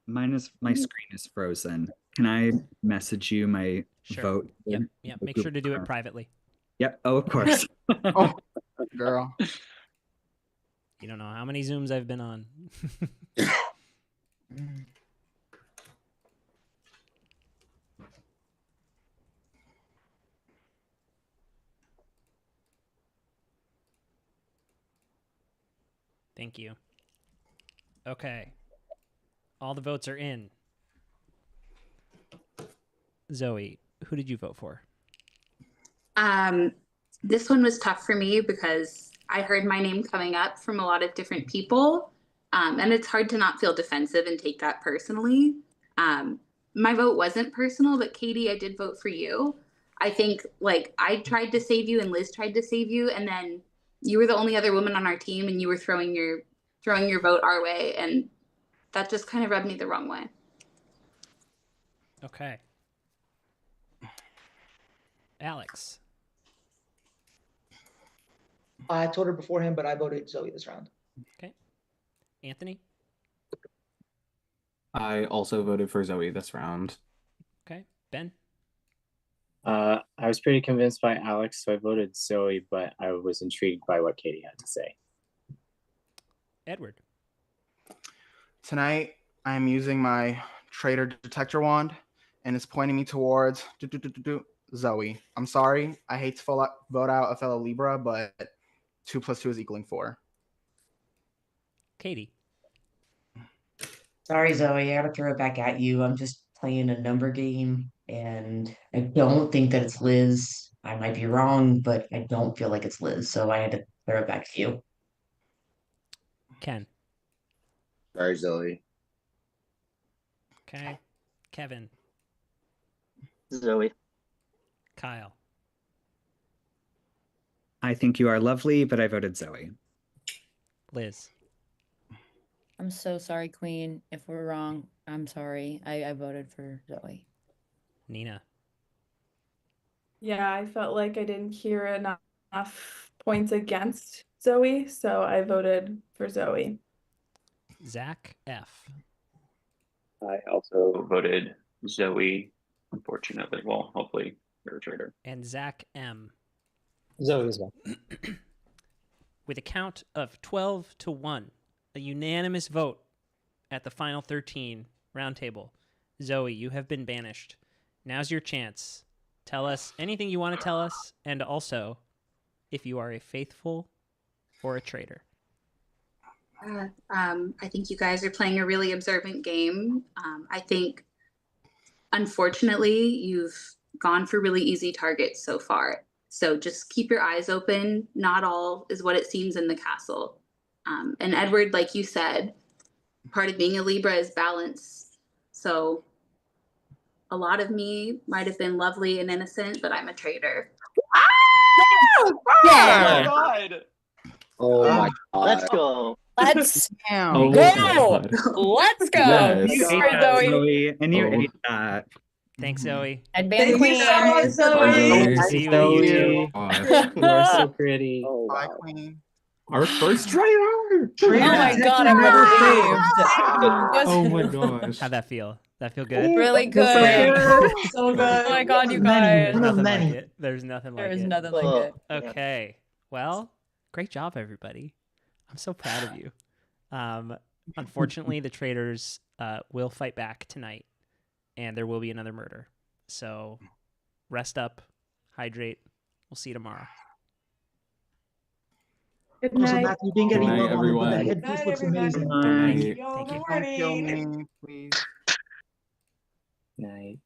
S5: My screen is frozen. Can I message you my
S1: Sure.
S5: vote?
S1: Yep. Make sure to do it privately.
S5: Yep. Oh, of course.
S13: Oh, girl.
S1: You don't know how many Zooms I've been on. Thank you. Okay. All the votes are in. Zoe, who did you vote for?
S18: This one was tough for me because I heard my name coming up from a lot of different people. And it's hard to not feel defensive and take that personally. My vote wasn't personal, but Katie, I did vote for you. I think like I tried to save you and Liz tried to save you, and then you were the only other woman on our team and you were throwing your vote our way, and that just kind of rubbed me the wrong way.
S1: Okay. Alex.
S11: I told her beforehand, but I voted Zoe this round.
S1: Okay. Anthony.
S2: I also voted for Zoe this round.
S1: Okay. Ben.
S15: I was pretty convinced by Alex, so I voted Zoe, but I was intrigued by what Katie had to say.
S1: Edward.
S13: Tonight, I'm using my Traitor detector wand, and it's pointing me towards Zoe. I'm sorry. I hate to vote out a fellow Libra, but 2 + 2 is equaling 4.
S1: Katie.
S6: Sorry, Zoe, I gotta throw it back at you. I'm just playing a number game, and I don't think that it's Liz. I might be wrong, but I don't feel like it's Liz, so I had to throw it back to you.
S1: Ken.
S17: Sorry, Zoe.
S1: Okay. Kevin.
S14: Zoe.
S1: Kyle.
S5: I think you are lovely, but I voted Zoe.
S1: Liz.
S8: I'm so sorry, Queen. If we're wrong, I'm sorry. I voted for Zoe.
S1: Nina.
S7: Yeah, I felt like I didn't hear enough points against Zoe, so I voted for Zoe.
S1: Zach F.
S19: I also voted Zoe, unfortunately. Well, hopefully you're a traitor.
S1: And Zach M.
S3: Zoe as well.
S1: With a count of 12-1, a unanimous vote at the final 13 roundtable. Zoe, you have been banished. Now's your chance. Tell us anything you want to tell us, and also if you are a faithful or a traitor.
S18: I think you guys are playing a really observant game. I think, unfortunately, you've gone for really easy targets so far. So just keep your eyes open. Not all is what it seems in the castle. And Edward, like you said, part of being a Libra is balance. So a lot of me might have been lovely and innocent, but I'm a traitor.
S8: Yeah.
S19: God.
S17: Oh my God.
S14: Let's go.
S8: Let's
S2: Oh
S8: go.
S2: God.
S8: Let's go.
S2: Yes.
S5: You
S8: Sorry,
S5: ate that,
S8: Zoe.
S5: Zoe, and you
S2: Oh.
S5: ate that.
S1: Thanks, Zoe.
S8: I'd ban
S7: Thank you
S8: Queen.
S7: so much,
S2: Zoe.
S1: See you on YouTube.
S2: Gosh.
S15: You are so pretty.
S14: Oh
S13: Bye,
S14: wow.
S13: Queen.
S2: Our first traitor.
S8: Oh my God, I'm relieved.
S2: Oh my gosh.
S1: How'd that feel? That feel good?
S8: Really good.
S7: So good.
S8: Oh my God, you
S1: There's
S8: guys.
S1: nothing like it. There's nothing
S8: There
S1: like
S8: is
S1: it.
S8: nothing like it.
S1: Okay. Well, great job, everybody. I'm so proud of you. Unfortunately, the traitors will fight back tonight, and there will be another murder. So rest up, hydrate. We'll see you tomorrow.
S7: Good
S11: Also,
S7: night.
S11: Matthew, you didn't get
S2: Good
S11: any
S2: night,
S11: love on it, but the
S2: everyone.
S11: headpiece
S7: Night,
S11: looks
S7: everybody.
S11: amazing.
S2: Good
S1: Thank
S2: night.
S1: you.
S7: Y'all in
S1: Thank
S7: the
S1: you.
S13: Don't kill
S7: morning.
S13: me, please.
S15: Night.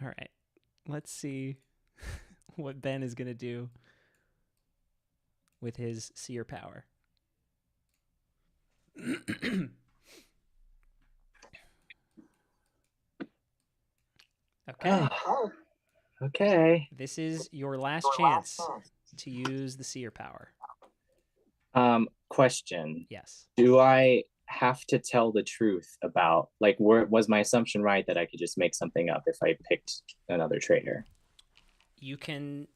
S1: All right. Let's see what Ben is going to do with his seer power. Okay.
S15: Oh, okay.
S1: This is your last chance to use the seer power.
S15: Question.
S1: Yes.
S15: Do I have to tell the truth about, like, was my assumption right that I could just make something up if I picked another traitor?
S1: You can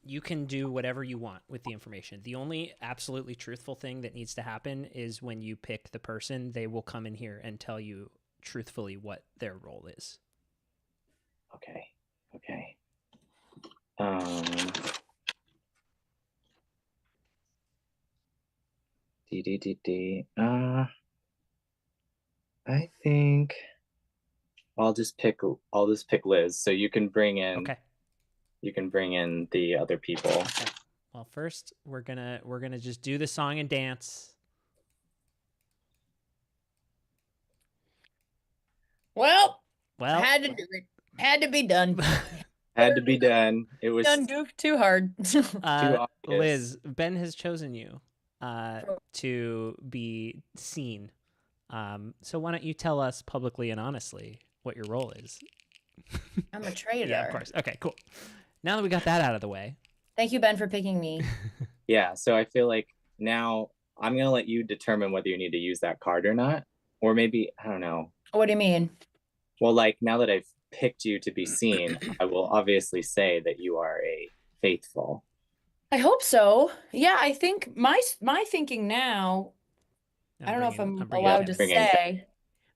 S1: do whatever you want with the information. The only absolutely truthful thing that needs to happen is when you pick the person, they will come in here and tell you truthfully what their role is.
S15: Okay. Okay. I think I'll just pick Liz. So you can bring in
S1: Okay.
S15: You can bring in the other people.
S1: Okay. Well, first we're gonna just do the song and dance.
S8: Well,
S1: Well,
S8: had to do it. Had to be done.
S15: Had to be done. It was
S8: Done too hard.
S15: too obvious.
S1: Liz, Ben has chosen you to be seen. So why don't you tell us publicly and honestly what your role is?
S8: I'm a traitor.
S1: Yeah, of course. Okay, cool. Now that we got that out of the way.
S8: Thank you, Ben, for picking me.
S15: Yeah, so I feel like now I'm gonna let you determine whether you need to use that card or not. Or maybe, I don't know.
S8: What do you mean?
S15: Well, like, now that I've picked you to be seen, I will obviously say that you are a faithful.
S8: I hope so. Yeah, I think my thinking now, I don't know if I'm allowed to say.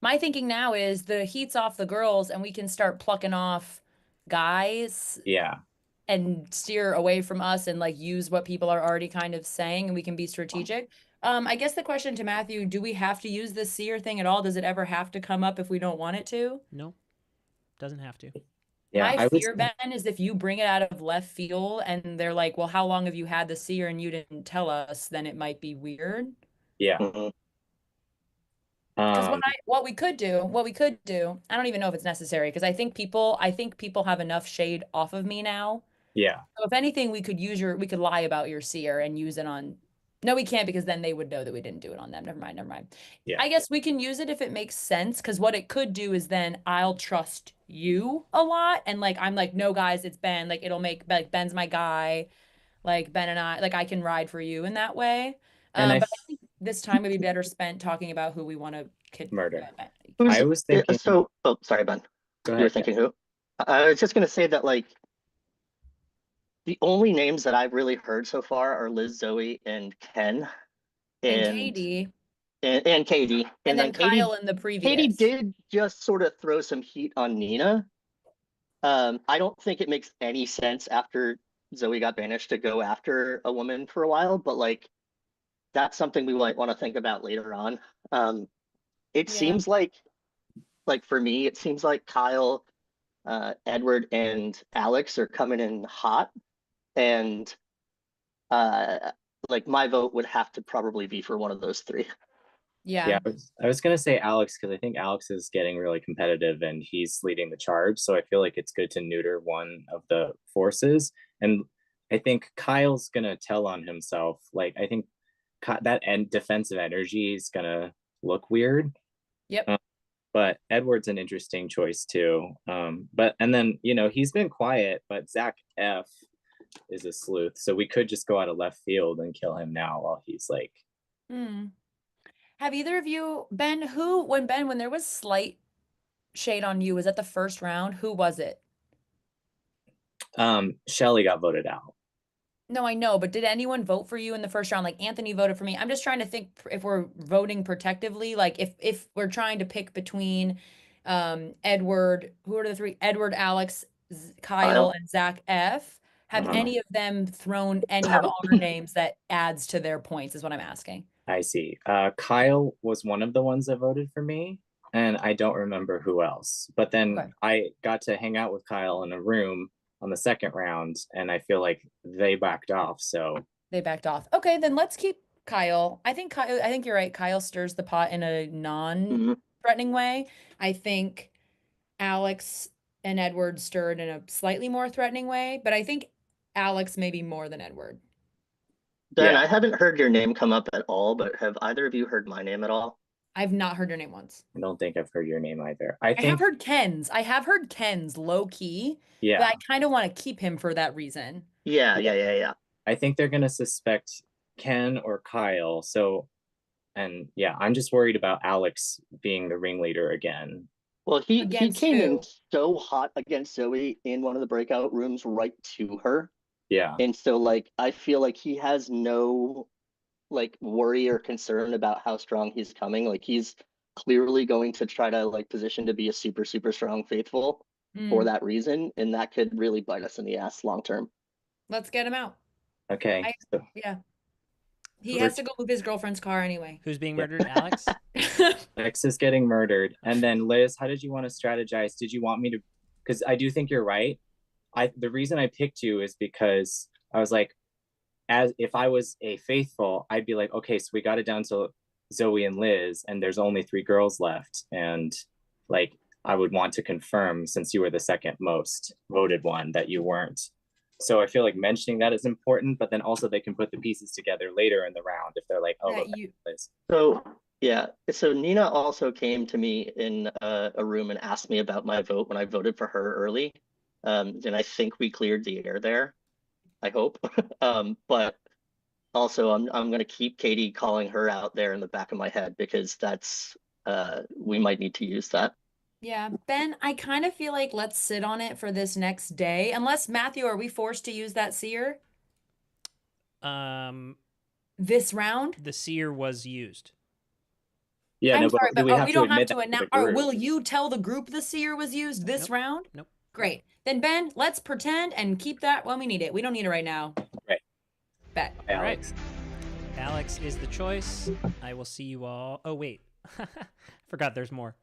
S8: My thinking now is the heat's off the girls and we can start plucking off guys.
S15: Yeah.
S8: And steer away from us and like use what people are already kind of saying and we can be strategic. I guess the question to Matthew, do we have to use this seer thing at all? Does it ever have to come up if we don't want it to?
S1: No, doesn't have to.
S15: Yeah,
S8: My fear, Ben, is if you bring it out of left field and they're like, well, how long have you had the seer and you didn't tell us, then it might be weird.
S15: Yeah.
S8: Because
S5: Um,
S8: what we could do, I don't even know if it's necessary because I think people have enough shade off of me now.
S5: yeah.
S8: So if anything, we could lie about your seer and use it on. No, we can't because then they would know that we didn't do it on them. Never mind, never mind.
S5: Yeah.
S8: I guess we can use it if it makes sense because what it could do is then I'll trust you a lot and like I'm like, no guys, it's Ben. Like it'll make like Ben's my guy. Like Ben and I, like I can ride for you in that way.
S5: And
S8: But I think this time would be better spent talking about who we want to
S5: murder.
S14: Who's
S5: I was thinking.
S14: so? Oh, sorry, Ben.
S5: Go
S14: You were
S5: ahead.
S14: thinking who? I was just gonna say that like the only names that I've really heard so far are Liz, Zoe, and Ken,
S8: and
S14: and
S8: Katie.
S14: and Katie,
S8: And then
S14: Katie.
S8: Kyle in the previous.
S14: Katie did just sort of throw some heat on Nina. I don't think it makes any sense after Zoe got banished to go after a woman for a while, but like that's something we might want to think about later on. It seems like for me, it seems like Kyle, Edward, and Alex are coming in hot, and like my vote would have to probably be for one of those three.
S8: Yeah.
S5: I was gonna say Alex because I think Alex is getting really competitive and he's leading the charge. So I feel like it's good to neuter one of the forces. And I think Kyle's gonna tell on himself. Like I think that defensive energy is gonna look weird.
S8: Yep.
S5: But Edward's an interesting choice too. But and then he's been quiet, but Zach F is a sleuth, so we could just go out of left field and kill him now while he's like.
S8: Have either of you, Ben, when there was slight shade on you, was that the first round? Who was it?
S5: Shelly got voted out.
S8: No, I know, but did anyone vote for you in the first round? Like Anthony voted for me. I'm just trying to think if we're voting protectively, like if we're trying to pick between Edward, who are the three? Edward, Alex, Kyle, and Zach F. Have any of them thrown any of our names that adds to their points is what I'm asking.
S5: I see. Kyle was one of the ones that voted for me, and I don't remember who else. But then I got to hang out with Kyle in a room on the second round, and I feel like they backed off. So
S8: they backed off. Okay, then let's keep Kyle. I think you're right. Kyle stirs the pot in a non-threatening way. I think Alex and Edward stirred in a slightly more threatening way, but I think Alex maybe more than Edward.
S14: Ben, I haven't heard your name come up at all, but have either of you heard my name at all?
S8: I've not heard your name once.
S5: I don't think I've heard your name either.
S8: I have heard Ken's. I have heard Ken's low key.
S5: Yeah.
S8: But I kind of want to keep him for that reason.
S14: Yeah.
S5: I think they're gonna suspect Ken or Kyle. So, and yeah, I'm just worried about Alex being the ringleader again.
S14: Well, he came in so hot against Zoe in one of the breakout rooms right to her.
S5: Yeah.
S14: And so like I feel like he has no like worry or concern about how strong he's coming. Like he's clearly going to try to like position to be a super, super strong faithful for that reason. And that could really bite us in the ass long term.
S8: Let's get him out.
S5: Okay.
S8: Yeah. He has to go move his girlfriend's car anyway.
S1: Who's being murdered? Alex?
S5: Alex is getting murdered. And then Liz, how did you want to strategize? Did you want me to, because I do think you're right. The reason I picked you is because I was like, as if I was a faithful, I'd be like, okay, so we got it down to Zoe and Liz, and there's only 3 girls left. And like, I would want to confirm, since you were the second most voted one, that you weren't. So I feel like mentioning that is important, but then also they can put the pieces together later in the round if they're like, oh, look, Liz.
S14: So yeah, so Nina also came to me in a room and asked me about my vote when I voted for her early. And I think we cleared the air there. I hope. But also I'm going to keep Katie calling her out there in the back of my head because that's we might need to use that.
S8: Yeah, Ben, I kind of feel like let's sit on it for this next day. Unless Matthew, are we forced to use that seer? This round?
S1: The seer was used.
S5: Yeah,
S8: I'm sorry, but
S5: we
S8: don't have
S5: admit
S8: to announce. Or will you tell the group the seer was used this round?
S1: Nope.
S8: Great. Then Ben, let's pretend and keep that when we need it. We don't need it right now.
S5: Right.
S8: Bet.
S1: All right. Alex is the choice. I will see you all. Oh, wait. Forgot there's more.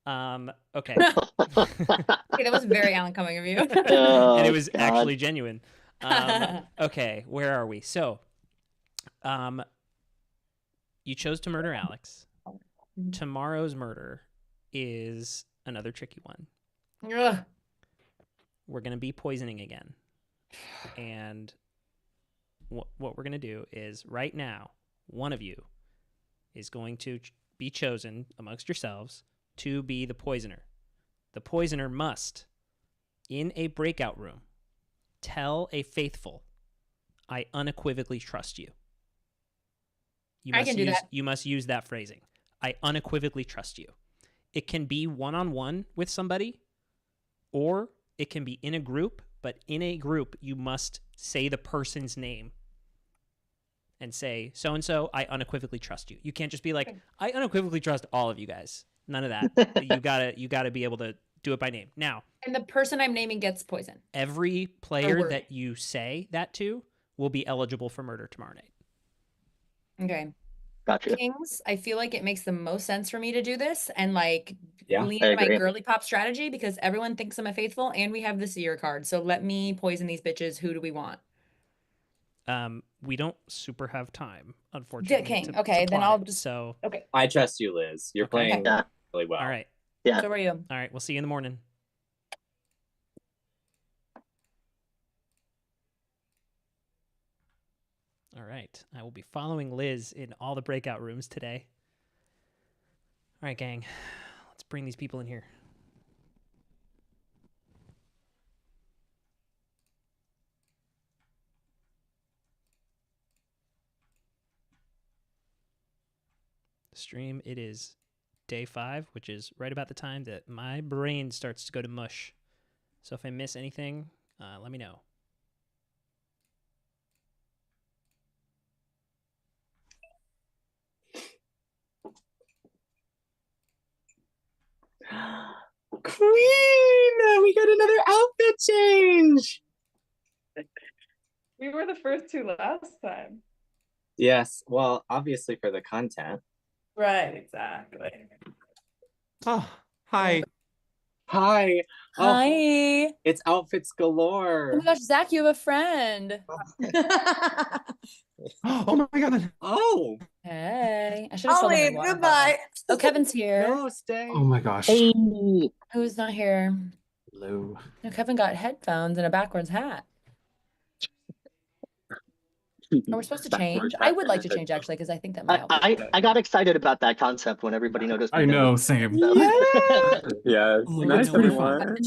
S1: Okay.
S8: Okay, that was very Alan coming of you.
S1: And it was actually genuine. Okay, where are we? So, you chose to murder Alex. tomorrow's murder is another tricky one.
S8: Ugh.
S1: We're going to be poisoning again. And what we're going to do is right now, one of you is going to be chosen amongst yourselves to be the poisoner. The poisoner must, in a breakout room, tell a faithful, I unequivocally trust you.
S8: I can do that.
S1: You must use that phrasing. I unequivocally trust you. It can be one-on-one with somebody, or it can be in a group, but in a group, you must say the person's name and say, so-and-so, I unequivocally trust you. You can't just be like, I unequivocally trust all of you guys. None of that. You gotta be able to do it by name. Now,
S8: And the person I'm naming gets poison.
S1: every player that you say that to will be eligible for murder tomorrow night.
S8: Okay.
S14: Gotcha.
S8: Kings, I feel like it makes the most sense for me to do this and like lean
S14: I
S8: into my
S14: agree.
S8: girly pop strategy because everyone thinks I'm a faithful and we have the seer card. So let me poison these bitches. Who do we want?
S1: We don't super have time, unfortunately.
S8: King. Okay, then
S1: plot
S8: I'll
S1: it,
S8: just.
S1: So
S8: Okay.
S15: I trust you, Liz. You're playing really well.
S1: All right.
S14: Yeah.
S8: So are you.
S1: All right. We'll see you in the morning. All right. I will be following Liz in all the breakout rooms today. All right, gang. Let's bring these people in here. Stream, it is day 5, which is right about the time that my brain starts to go to mush. So if I miss anything, let me know.
S15: Queen! We got another outfit change!
S7: We were the first two last time.
S15: Yes, well, obviously for the content.
S7: Right, exactly.
S13: Oh, hi.
S15: Hi.
S8: Hi.
S15: It's outfits galore.
S8: Oh my gosh, Zach, you have a friend.
S13: Oh my god.
S15: Oh.
S8: Hey. I should have told him
S16: Ollie,
S8: my water
S16: goodbye.
S8: bottle. Oh, Kevin's here.
S15: No, stay.
S2: Oh my gosh.
S14: Hey.
S8: Who's not here?
S2: Hello.
S8: No, Kevin got headphones and a backwards hat. Are we supposed to change? I would like to change actually because I think that my outfit.
S14: I got excited about that concept when everybody noticed.
S2: I know, same.
S14: So.
S19: Yes.
S2: Oh my
S19: Nice,
S2: God, pretty fun.
S19: everyone.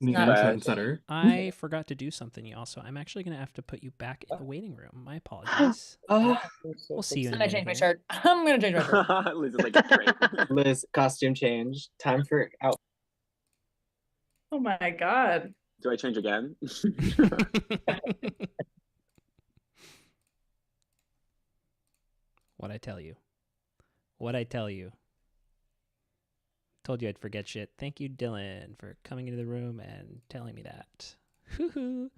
S2: New
S8: Not-
S2: trendsetter.
S1: I forgot to do something, y'all, so I'm actually going to have to put you back in the waiting room. My apologies. We'll see you in a
S8: Then I
S1: minute
S8: changed my
S1: here.
S8: shirt. I'm gonna change my shirt.
S19: Liz is like, great.
S15: Liz, costume change. Time for out.
S7: Oh my god.
S19: Do I change again?
S1: What'd I tell you? What'd I tell you? Told you I'd forget shit. Thank you, Dylan, for coming into the room and telling me that. Hoo-hoo.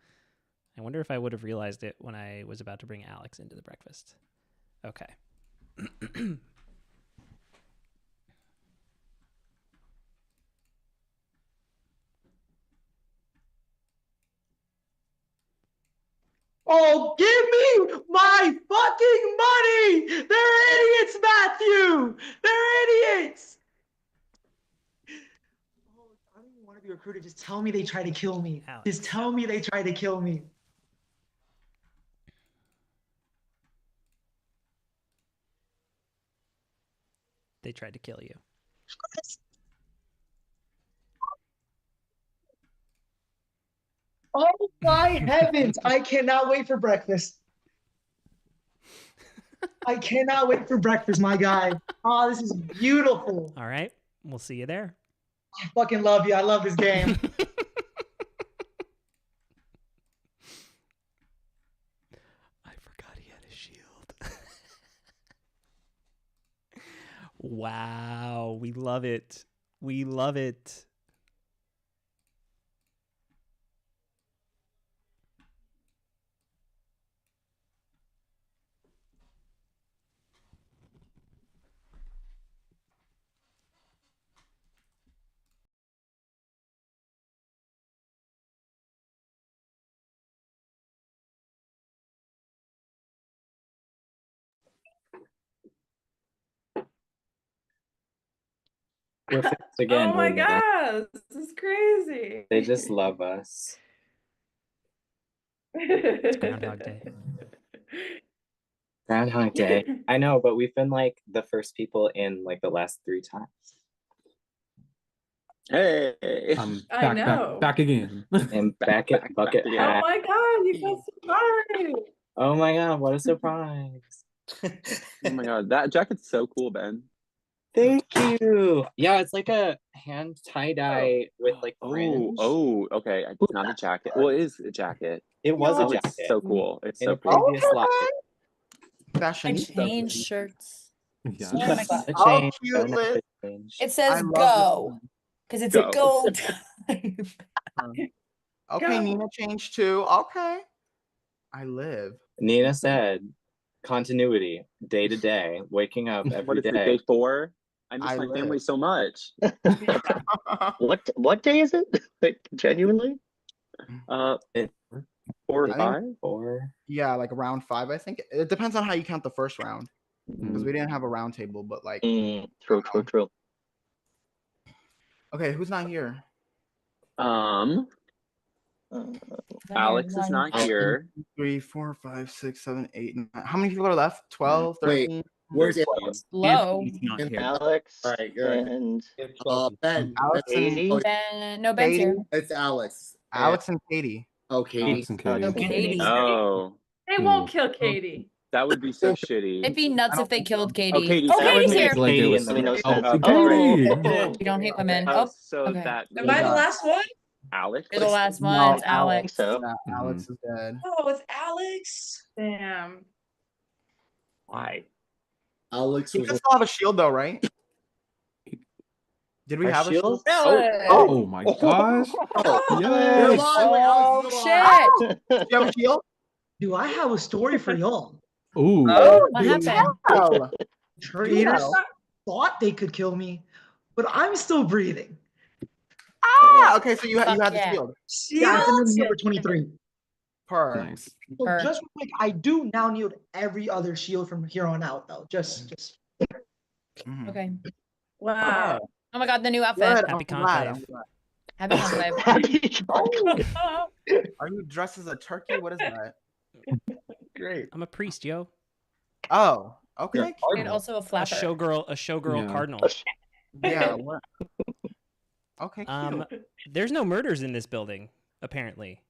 S1: I wonder if I would have realized it when I was about to bring Alex into the breakfast. Okay.
S11: Oh, give me my fucking money! They're idiots, Matthew! They're idiots! Oh, I don't even want to be recruited. Just tell me they try to kill me.
S1: Alex.
S11: Just tell me they try to kill me.
S1: They tried to kill you.
S11: Oh my heavens! I cannot wait for breakfast. I cannot wait for breakfast, my guy. Oh, this is beautiful.
S1: All right. We'll see you there.
S11: I fucking love you. I love this game.
S1: I forgot he had a shield. Wow. We love it. We love it.
S15: We're fixed again.
S7: Oh my
S15: we're not.
S7: gosh, this is crazy.
S15: They just love us.
S1: It's Groundhog Day.
S15: Groundhog Day. I know, but we've been like the first people in like the last 3 times.
S19: Hey,
S7: I know.
S2: back again.
S15: And back at bucket
S7: Oh
S15: hat.
S7: my god, you got surprised.
S15: Oh my god, what a surprise.
S19: oh my god, that jacket's so cool, Ben.
S15: Thank you. Yeah, it's like a hand tie-dye with like fringe.
S19: Oh, okay. It's not a jacket. Well, it is a jacket.
S15: It was a
S19: Oh,
S15: jacket.
S19: it's so cool. It's
S15: in
S19: so
S15: a
S19: cool.
S15: previous life.
S8: I
S13: Fashionista.
S8: change shirts.
S2: Yeah.
S8: Sorry, my God.
S15: A
S13: Oh,
S15: change,
S13: cute,
S15: don't have
S13: Liz.
S15: to change.
S8: It says
S13: I love
S8: go because it's
S19: Go.
S8: a go time.
S13: Okay,
S7: Go.
S13: Nina changed too. Okay. I live.
S15: Nina said continuity, day to day, waking up
S19: What
S15: every
S19: is it,
S15: day.
S19: day 4? I miss
S13: I
S19: my
S13: live.
S19: family so much.
S14: What day is it? Like, genuinely?
S15: It-
S19: 4 or
S13: I think-
S19: 5?
S15: Or
S13: Yeah, like round 5, I think. It depends on how you count the first round. Because we
S19: Mm.
S13: didn't have a round table, but like
S14: True.
S13: okay, who's not here?
S19: Alex is not here.
S13: 3, 4, 5, 6, 7, 8, 9. How many people are left? 12,
S17: Wait,
S13: 13?
S17: where's
S8: Low.
S5: Anthony's not here.
S14: Alex
S11: All right, you're right.
S14: and
S17: Ben?
S13: Alex and
S14: Katie.
S8: No, Ben's
S13: Katie.
S8: here.
S17: It's Alex.
S13: Alex and Katie.
S17: Oh, Katie.
S2: Alex and Katie.
S8: No, Katie.
S19: Oh,
S7: They won't kill Katie.
S19: that would be so shitty.
S8: It'd be nuts if they killed Katie.
S19: Katie's
S8: Oh,
S19: here.
S8: Katie's here.
S2: Like it
S15: Katie
S2: was
S15: in the
S14: Really no
S15: first-
S14: sense.
S2: Oh,
S8: Oh,
S2: Katie.
S8: we don't hate women.
S19: Oh,
S8: Oh,
S19: so
S8: okay.
S19: that
S20: Am I the last one?
S19: Alex.
S8: You're the last one.
S13: No,
S8: It's Alex.
S14: So
S13: Yeah, Alex is dead.
S20: Oh, it's Alex.
S7: Damn.
S19: Why?
S17: Alex
S13: You
S17: was
S13: can still have a shield though, right? Did we
S15: Our
S13: have a
S15: shield?
S13: shield?
S2: Oh my gosh.
S17: You're
S2: Yes.
S17: alive. Wait, Alex is alive.
S8: Oh, shit.
S13: Do you have a shield?
S11: Do I have a story for y'all?
S2: Ooh.
S8: What happened?
S13: Oh,
S11: Traitors
S13: Wow.
S11: thought they could kill me, but I'm still breathing.
S13: okay, so you had
S8: Fuck
S13: the
S8: yeah.
S13: shield.
S11: Yeah, it's in the
S8: Shield?
S11: number 23.
S13: Per.
S2: Nice.
S11: So
S8: Her.
S11: just real quick, I do now need every other shield from here on out, though. Just
S13: Mhm.
S8: Okay.
S7: Wow.
S8: Oh my God, the new outfit.
S13: Good,
S1: Happy
S13: I'm glad,
S1: conclave.
S13: I'm glad.
S8: Happy conclave.
S13: Are you dressed as a turkey? What is that? Great.
S1: I'm a priest, yo.
S13: Oh, okay.
S8: And also a
S1: A
S8: flapper.
S1: showgirl
S2: Yeah.
S1: cardinal.
S13: Yeah. What? Okay, cute.
S1: There's no murders in this building, apparently.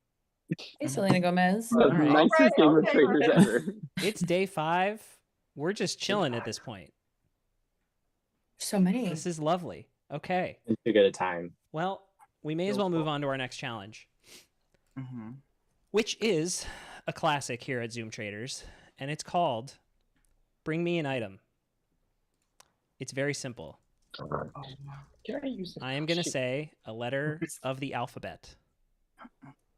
S8: Hey, Selena Gomez.
S19: The
S1: All right.
S19: nicest game of Traitors ever.
S1: It's day 5. We're just chilling at this point.
S8: So many.
S1: This is lovely. Okay.
S15: It's too good a time.
S1: Well, we may as well move on to our next challenge,
S13: Mm-hmm.
S1: which is a classic here at Zoom Traders, and it's called Bring Me an Item. It's very simple. I am going to say a letter of the alphabet,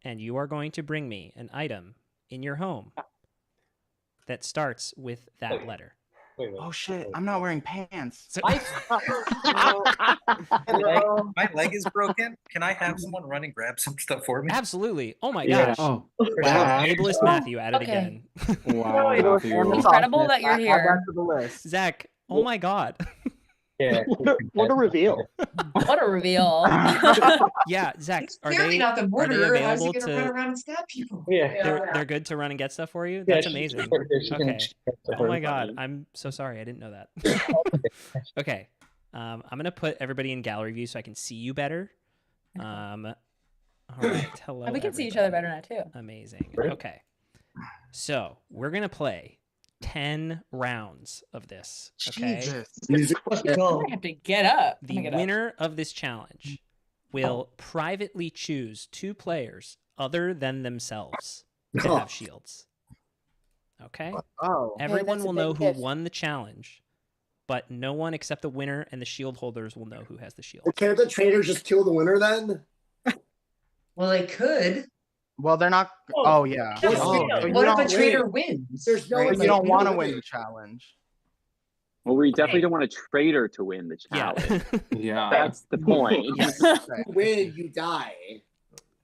S1: and you are going to bring me an item in your home that starts with that letter.
S13: Oh shit! I'm not wearing pants.
S1: So-
S21: My leg is broken. Can I have someone run and grab some stuff for me?
S1: Absolutely. Oh my
S15: Yeah.
S1: gosh.
S2: Oh.
S1: Wow. Ableist Matthew at it
S8: Okay.
S1: again.
S2: Wow.
S8: It's incredible that you're
S13: Add
S8: here.
S13: that to the list.
S1: Zach, oh my God.
S15: Yeah.
S14: What a reveal.
S8: What a reveal.
S1: Yeah, Zach, are
S20: Clearly
S1: they,
S20: not the
S1: are they
S20: murderer. How's he
S1: available
S20: gonna run
S1: to...
S20: around and stab people?
S1: They're good to run and get stuff for you? That's amazing. Okay. Oh my God. I'm so sorry. I didn't know that. Okay. I'm going to put everybody in gallery view so I can see you better. All right. Hello.
S8: And we can see each other better now too.
S1: Amazing. Okay. So we're going to play 10 rounds of this. Okay.
S13: Jesus.
S11: let's go.
S8: I have to get up.
S1: The winner of this challenge will privately choose 2 players other than themselves to have shields. Okay?
S13: Oh.
S1: Everyone
S8: that's a
S1: will know
S8: big
S1: who
S8: gift.
S1: won the challenge, but no one except the winner and the shield holders will know who has the shield.
S17: Can't the traitors just kill the winner then?
S20: Well, they could.
S13: Well, they're not. Oh yeah.
S7: Kill the
S13: Oh,
S7: shield.
S13: so you
S20: What if
S13: don't-
S20: a traitor wins?
S17: There's no
S20: Right?
S17: way
S13: so you don't
S17: we
S13: want to
S17: don't
S13: win
S17: win.
S13: the challenge.
S19: Well, we definitely don't want a traitor to win the
S1: Yeah.
S19: challenge.
S2: Yeah.
S19: That's the point.
S1: Yes.
S17: You win, you die.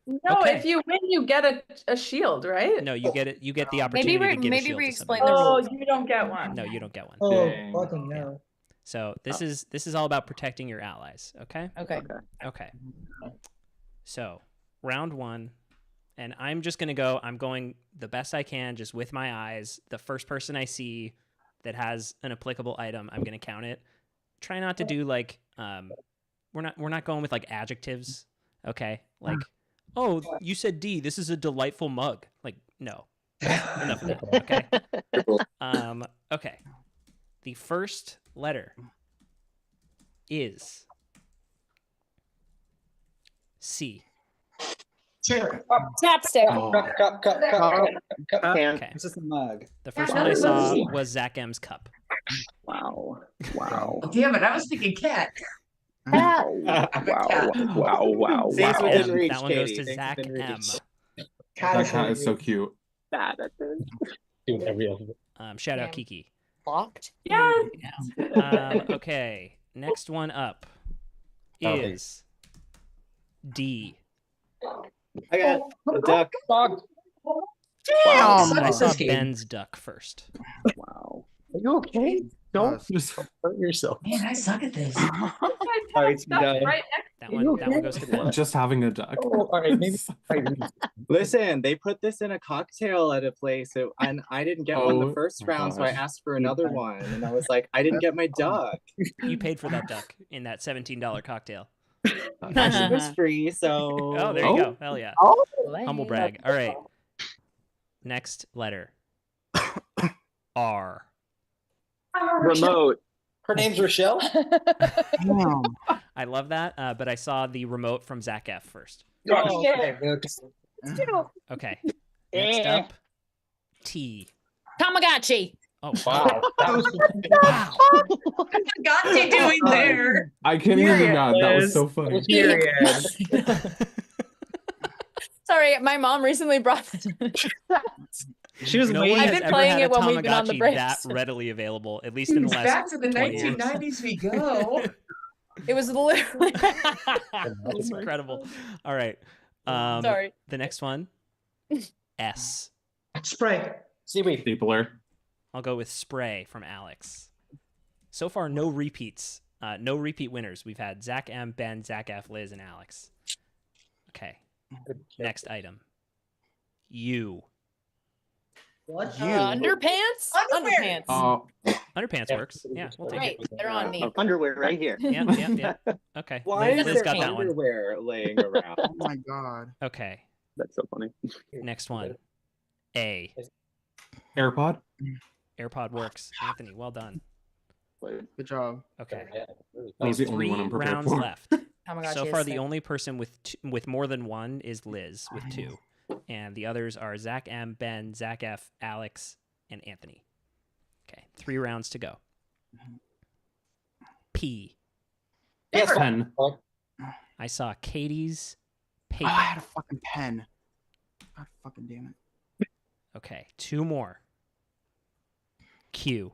S7: No,
S1: Okay.
S7: if you win, you get a shield, right?
S1: No, you get it. You get the opportunity
S8: Maybe
S1: to give a
S8: maybe
S1: shield to
S8: re-explain
S1: somebody
S8: the
S1: else.
S7: Oh,
S8: rules.
S7: you don't get one.
S1: No, you don't get one.
S11: Oh,
S19: Dang.
S11: fucking no.
S1: So this is all about protecting your allies. Okay.
S8: Okay.
S1: So round 1, and I'm just gonna go. I'm going the best I can, just with my eyes. The first person I see that has an applicable item, I'm gonna count it. Try not to do like we're not going with like adjectives. Okay, like oh, you said D. This is a delightful mug. Like no, enough of that. Okay. Okay. The first letter is C.
S8: Chapstick.
S1: Okay.
S5: It's just a mug.
S1: The first one I saw was Zach M's cup.
S19: Wow.
S20: Damn it, I was thinking cat.
S19: Wow.
S1: That
S15: within reach,
S1: one goes to
S15: Katie. Thanks
S1: Zach
S15: within
S1: M.
S15: reach.
S2: That cat is so cute.
S3: Doing every other.
S1: Shout out Kiki.
S8: Locked.
S7: Yeah.
S1: Okay. Next one up is D.
S15: I got a duck.
S20: Damn!
S1: I saw Ben's duck first.
S14: Wow. Are you okay? Don't just hurt yourself.
S20: Man, I suck at this.
S15: All right, done.
S1: That one goes to Ben.
S2: Just having a duck.
S3: Oh, all right, maybe.
S15: Listen, they put this in a cocktail at a place, and I didn't get one the first round, so I asked for another one, and I was like, I didn't get my duck.
S1: You paid for that duck in that $17 cocktail.
S15: It was free, so.
S1: Oh, there you go. Hell yeah. Humble brag. All right. Next letter. R.
S14: Remote.
S3: Her name's Rochelle.
S1: I love that, but I saw the remote from Zach F first.
S3: Okay.
S1: Okay. Next up, T.
S8: Tamagotchi.
S1: Oh
S3: wow.
S20: What's he doing there?
S2: I can't even be mad. That was so funny.
S8: Sorry, my mom recently brought this.
S15: She was
S1: No
S15: waiting.
S1: one
S8: I've
S1: has
S8: been
S1: ever
S8: playing
S1: had
S8: it
S1: a
S8: when we've been on the
S1: Tamagotchi
S8: breaks.
S1: that readily available, at least in the last
S20: Back to the
S1: 20 years.
S20: 1990s we go.
S8: It was literally.
S1: That's incredible. All right.
S8: Sorry.
S1: The next one, S.
S11: Spray.
S3: Seaweed.
S2: Stapler.
S1: I'll go with Spray from Alex. So far, no repeats. No repeat winners. We've had Zach M, Ben, Zach F, Liz, and Alex. Okay. Next item. U.
S20: What?
S8: Underpants? Underpants.
S1: Underpants works. Yeah, we'll take
S8: Right,
S1: it.
S8: they're on me.
S14: Underwear right here.
S1: Yeah. Okay.
S15: Why is
S1: Liz
S15: there
S1: got that one.
S15: underwear laying around?
S13: Oh my god.
S1: Okay.
S19: That's so funny.
S1: Next one. A.
S2: AirPod.
S1: AirPod works. Anthony, well done.
S13: Good job.
S1: Okay.
S2: That was the only one I'm prepared
S1: rounds
S2: for.
S1: left.
S8: Tamagotchi
S1: So
S8: is
S1: far, the
S8: sick.
S1: only person with more than one is Liz with 2. And the others are Zach M, Ben, Zach F, Alex, and Anthony. Okay. 3 rounds to go. P.
S3: Yes,
S2: Pen.
S1: I saw Katie's
S13: Oh,
S1: paper.
S13: I had a fucking pen. God fucking damn it.
S1: Okay. 2 more. Q.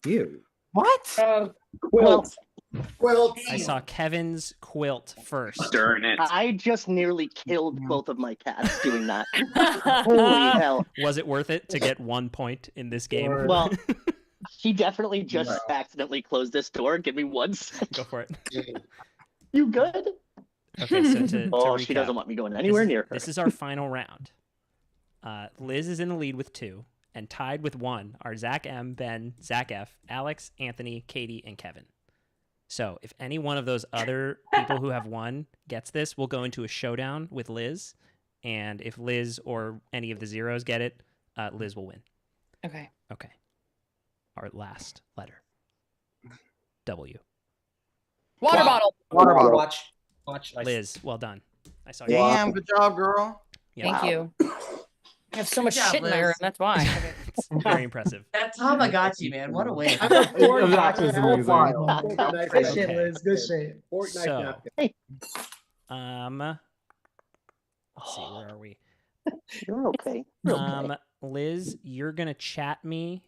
S5: You.
S13: What?
S11: Quilt.
S1: I saw Kevin's quilt first.
S19: Darn it.
S14: I just nearly killed both of my cats doing that. Holy hell.
S1: Was it worth it to get 1 point in this game?
S14: Well, he definitely just accidentally closed this door. Give me 1 second.
S1: Go for it.
S14: You good?
S1: Okay, so to
S14: Oh,
S1: recap,
S14: she doesn't want me going anywhere near her.
S1: This is our final round. Liz is in the lead with 2, and tied with 1 are Zach M, Ben, Zach F, Alex, Anthony, Katie, and Kevin. So if any one of those other people who have won gets this, we'll go into a showdown with Liz. And if Liz or any of the zeros get it, Liz will win.
S8: Okay.
S1: Okay. Our last letter. W.
S8: Water bottle.
S13: Water bottle.
S3: Watch.
S1: Liz, well done. I saw you.
S13: Damn, good job, girl.
S1: Yeah.
S8: Thank you. I have so much
S20: Good job,
S8: shit in my
S20: Liz.
S8: room. That's why.
S1: It's very impressive.
S20: That Tamagotchi, man. What a win.
S2: That was amazing.
S11: Good shit,
S1: Okay.
S11: Liz. Good shit.
S1: So, let's see, where are we?
S14: You're okay. You're okay.
S1: Liz, you're gonna chat me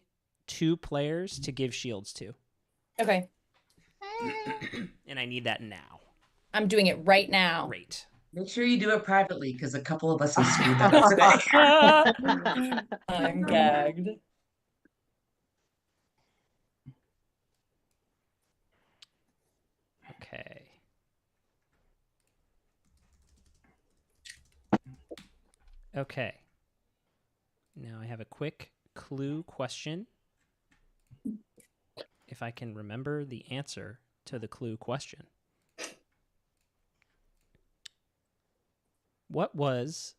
S1: 2 players to give shields to,
S8: Okay.
S1: and I need that now.
S8: I'm doing it right now.
S1: Great.
S6: Make sure you do it privately because a couple of us have screwed that up today.
S8: I'm gagged.
S1: Okay. Now I have a quick clue question. If I can remember the answer to the clue question. What was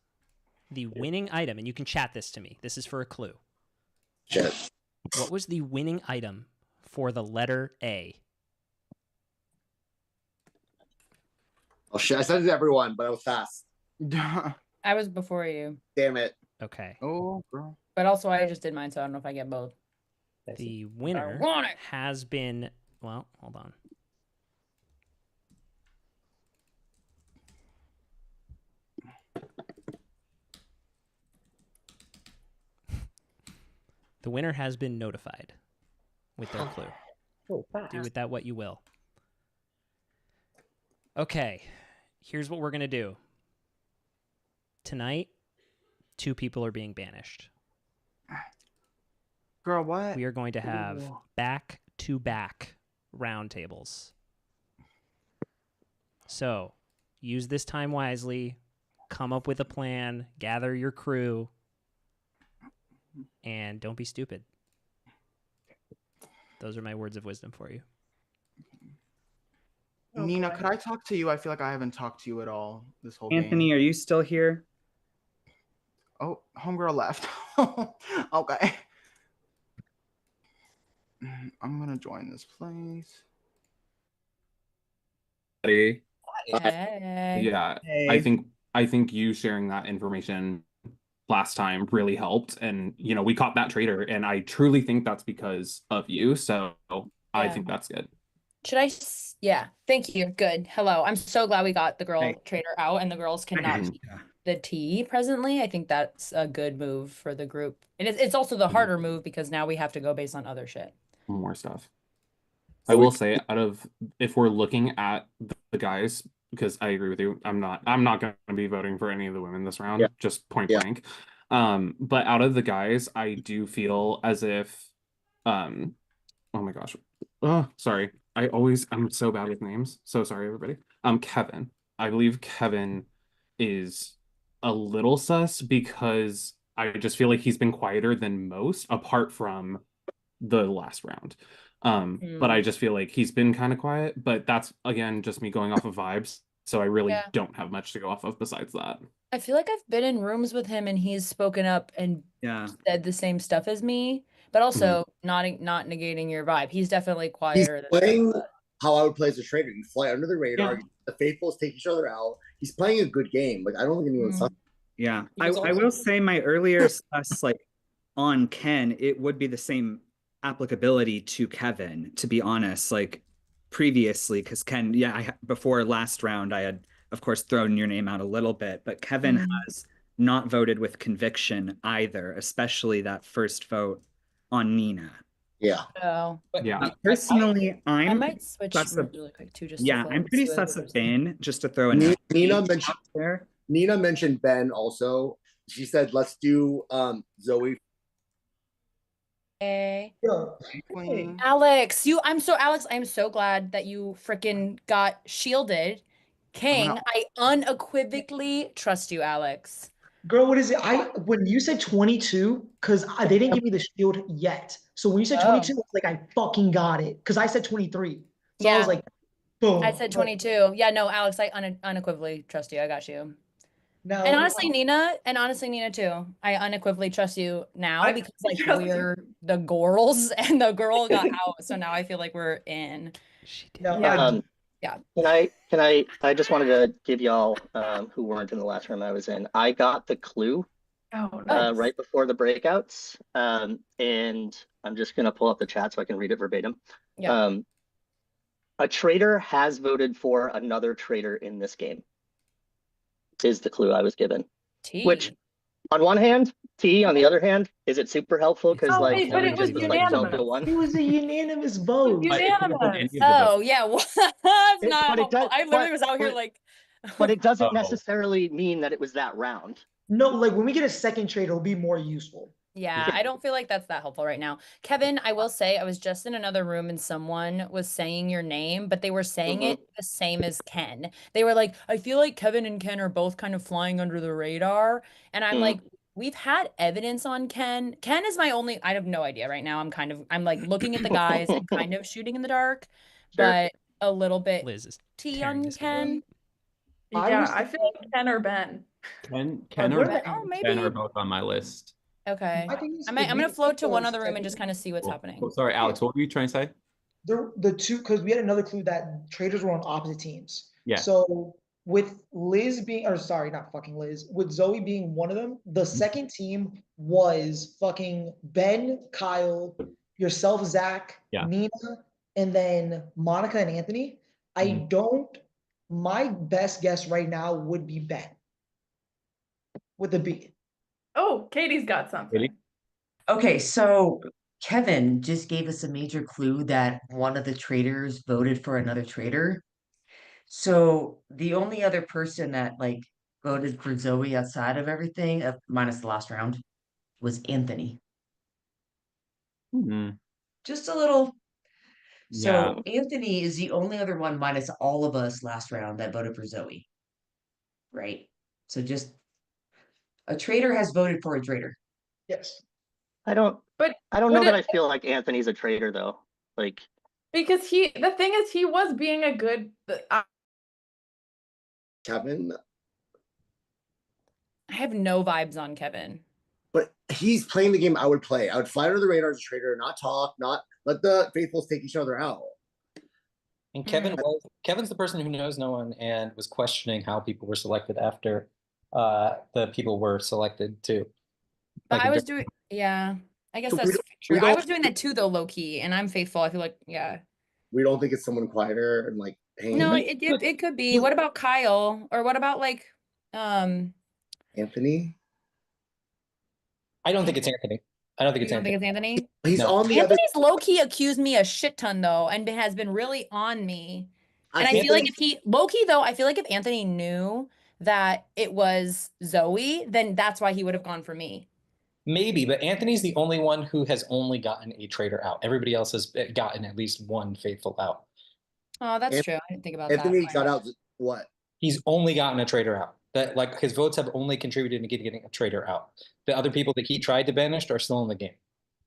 S1: the winning item? And you can chat this to me. This is for a clue.
S17: Chat.
S1: What was the winning item for the letter A?
S17: Oh shit! I sent it to everyone, but I was fast.
S8: I was before you.
S17: Damn it.
S1: Okay.
S13: Oh, girl.
S8: But also, I just did mine, so I don't know if I get both.
S1: The winner has been, well, hold on. The winner has been notified with their clue. Do with that what you will. Okay, here's what we're going to do. Tonight, 2 people are being banished.
S13: Girl, what?
S1: We are going to have back-to-back roundtables. So, use this time wisely, come up with a plan, gather your crew, and don't be stupid. Those are my words of wisdom for you.
S13: Nina, could I talk to you? I feel like I haven't talked to you at all this whole
S5: Anthony,
S13: game.
S5: are you still here?
S13: Oh, homegirl left. Okay. I'm gonna join this place.
S2: Hey.
S8: Hey.
S2: Yeah, I think you sharing that information last time really helped, and we caught that traitor, and I truly think that's because of you. So I think that's good.
S8: Should I? Yeah. Thank you. Good. Hello. I'm so glad we got the girl traitor out, and the girls cannot keep the tea presently. I think that's a good move for the group, and it's also the harder move because now we have to go based on other shit.
S2: More stuff. I will say, if we're looking at the guys, because I agree with you, I'm not going to be voting for any of the women this round, just point blank. But out of the guys, I do feel as if, oh my gosh, sorry, I'm so bad with names. So sorry, everybody. Kevin. I believe Kevin is a little sus because I just feel like he's been quieter than most, apart from the last round. But I just feel like he's been kind of quiet, but that's again just me going off of vibes, so I really don't have much to go off of besides that.
S8: I feel like I've been in rooms with him and he's spoken up and said the same stuff as me, but also not negating your vibe. He's definitely quieter.
S17: He's playing how I would play as a traitor. You fly under the radar. The faithfuls take each other out. He's playing a good game. Like I don't think anyone's.
S5: Yeah, I will say my earlier stuff, like on Ken, it would be the same applicability to Kevin, to be honest, like previously, because Ken, before last round, I had, of course, thrown your name out a little bit, but Kevin has not voted with conviction either, especially that first vote on Nina.
S17: Yeah.
S8: Oh.
S5: Personally,
S8: I might switch really quick too. Just
S5: I'm pretty sus of Ben, just to throw a
S17: Nina mentioned Ben also. She said, let's do Zoe.
S8: Hey. Alex, I'm so glad that you freaking got shielded. King, I unequivocally trust you, Alex.
S11: Girl, what is it? When you said 22, because they didn't give me the shield yet. So when you said 22, I was like, I fucking got it. Because I said 23. So I was like, boom.
S8: I said 22. Yeah, no, Alex, I unequivocally trust you. I got you. No. And honestly, Nina too. I unequivocally trust you now because like we're the girls and the girl got out. So now I feel like we're in.
S14: Can I just wanted to give y'all who weren't in the last room I was in. I got the clue right before the breakouts. And I'm just gonna pull up the chat so I can read it verbatim. A traitor has voted for another traitor in this game. Is the clue I was given. Which on one hand, on the other hand, is it super helpful? Because
S11: but it was unanimous. It was a unanimous vote.
S8: Unanimous. Oh yeah, well, that's not. I literally was out here like.
S14: But it doesn't necessarily mean that it was that round.
S11: No, like when we get a second trade, it'll be more useful.
S8: Yeah, I don't feel like that's that helpful right now. Kevin, I will say I was just in another room and someone was saying your name, but they were saying it the same as Ken. They were like, I feel like Kevin and Ken are both kind of flying under the radar. And I'm like, we've had evidence on Ken. Ken is my only, I have no idea right now. I'm like looking at the guys and kind of shooting in the dark, but a little bit
S1: Liz is
S8: T
S1: tearing
S8: on
S1: this guy up.
S8: Ken.
S7: Yeah, I feel like Ken or Ben.
S12: Ken or
S8: Ben. Oh,
S12: Ben are
S8: maybe.
S12: both on my list.
S8: Okay.
S11: I think
S8: I'm gonna float to one other room and just kind of see what's
S12: Oh,
S8: happening.
S12: sorry, Alex, what were you trying to say?
S11: The two, because we had another clue that traitors were on opposite teams.
S12: Yeah.
S11: So with Liz being, or sorry, not fucking Liz, with Zoe being one of them, the second team was fucking Ben, Kyle, yourself, Zach, Nina, and then Monica and Anthony. My best guess right now would be Ben with the B.
S7: Oh, Katie's got something.
S6: Okay, so Kevin just gave us a major clue that one of the traitors voted for another traitor. So the only other person that like voted for Zoe outside of everything, minus the last round, was Anthony. Just a little. So Anthony is the only other one minus all of us last round that voted for Zoe. Right? So just a traitor has voted for a traitor.
S11: Yes.
S14: I don't know
S7: would
S14: that
S7: it-
S14: I feel like Anthony's a traitor though. Like
S7: Because the thing is, he was being a good.
S17: Kevin,
S8: I have no vibes on Kevin.
S17: but he's playing the game I would play. I would fly under the radar as a traitor, not talk, not let the faithfuls take each other out.
S3: And Kevin's the person who knows no one and was questioning how people were selected after the people were selected too.
S8: But I was doing, yeah, I guess
S17: So
S8: that's
S17: we
S8: true. I
S17: don't-
S8: was doing that too, though, low key, and I'm faithful. I feel like, yeah.
S17: We don't think it's someone quieter and like, hey,
S8: No, it could be. What about Kyle? Or what about like,
S17: Anthony?
S3: I don't think it's Anthony. I don't think it's
S8: you don't
S3: Anthony.
S8: think it's Anthony?
S17: He's
S3: No.
S17: on the other.
S8: Anthony's low key accused me a shit ton though, and has been really on me. And I feel like if he low key though, I feel like if Anthony knew that it was Zoe, then that's why he would have gone for me.
S3: Maybe, but Anthony's the only one who has only gotten a traitor out. Everybody else has gotten at least one faithful out.
S8: Oh, that's true. I didn't think about
S17: Anthony
S8: that.
S17: got out what?
S3: He's only gotten a traitor out. That like his votes have only contributed to getting a traitor out. The other people that he tried to banish are still in the game.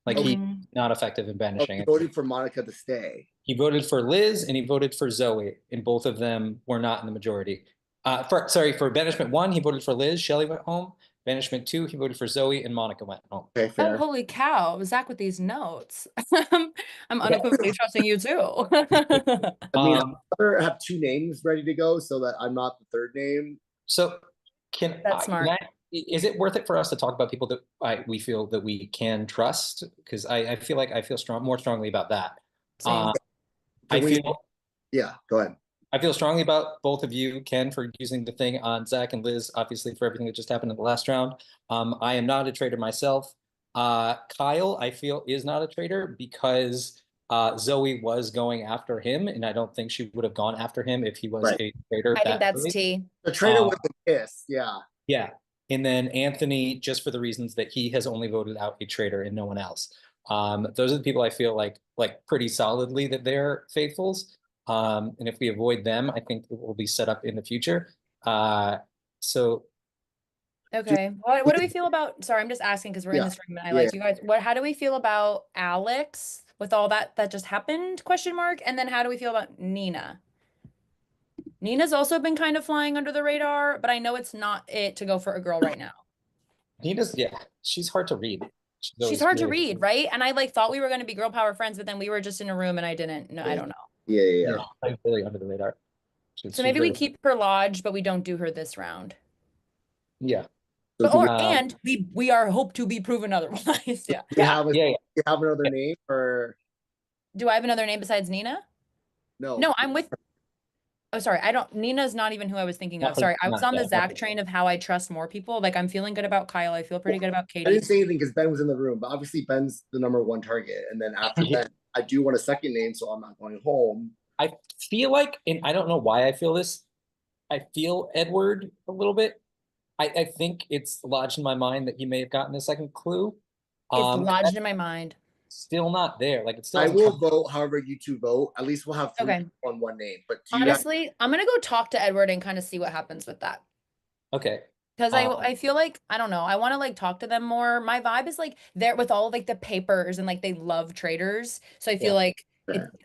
S3: Like he's not effective in banishing.
S17: He voted for Monica to stay.
S3: He voted for Liz and he voted for Zoe, and both of them were not in the majority. For banishment 1, he voted for Liz. Shelley went home. Banishment 2, he voted for Zoe, and Monica went home.
S17: Okay,
S8: Oh, holy cow. Zach with these notes. I'm unequivocally trusting you too.
S17: I mean, I'd rather have 2 names ready to go so that I'm not the third name.
S3: So
S8: That's smart.
S3: Is it worth it for us to talk about people that we feel that we can trust? Because I feel like I feel more strongly about that.
S17: Yeah, go ahead.
S3: I feel strongly about both of you, Ken, for using the thing on Zach, and Liz, obviously, for everything that just happened in the last round. I am not a traitor myself. Kyle, I feel, is not a traitor because Zoe was going after him, and I don't think she would have gone after him if he was a traitor.
S8: I think that's T.
S17: The traitor was the kiss, yeah.
S3: Yeah. And then Anthony, just for the reasons that he has only voted out a traitor and no one else. Those are the people I feel like pretty solidly that they're faithfuls. And if we avoid them, I think it will be set up in the future. So.
S8: Okay. What do we feel about, sorry, I'm just asking because we're in this room and I like you guys. How do we feel about Alex with all that just happened, question mark? And then how do we feel about Nina? Nina's also been kind of flying under the radar, but I know it's not it to go for a girl right now.
S3: Nina's, she's hard to read.
S8: She's hard to read, right? And I thought we were going to be girl power friends, but then we were just in a room and I didn't. No, I don't know.
S17: Yeah.
S3: I'm really under the radar.
S8: So maybe we keep her lodged, but we don't do her this round.
S3: Yeah.
S8: And we are hope to be proven otherwise. Yeah.
S17: You have another name or?
S8: Do I have another name besides Nina? No, I'm with. Oh, sorry. Nina's not even who I was thinking of. Sorry. I was on the Zach train of how I trust more people. Like I'm feeling good about Kyle. I feel pretty good about Katie.
S17: I didn't say anything because Ben was in the room, but obviously Ben's the #1 target. And then after Ben, I do want a second name, so I'm not going home.
S3: I feel like, and I don't know why I feel this, I feel Edward a little bit. I think it's lodged in my mind that he may have gotten a second clue.
S8: lodged in my mind.
S3: Still not there. Like it's still.
S17: I will vote however you two vote. At least we'll have three
S8: Okay.
S17: on one name. But do you
S8: Honestly, I'm gonna go talk to Edward and kind of see what happens with that.
S3: Okay.
S8: Because I feel like, I don't know, I want to like talk to them more. My vibe is like they're with all of, like the papers and like they love traitors. So I feel like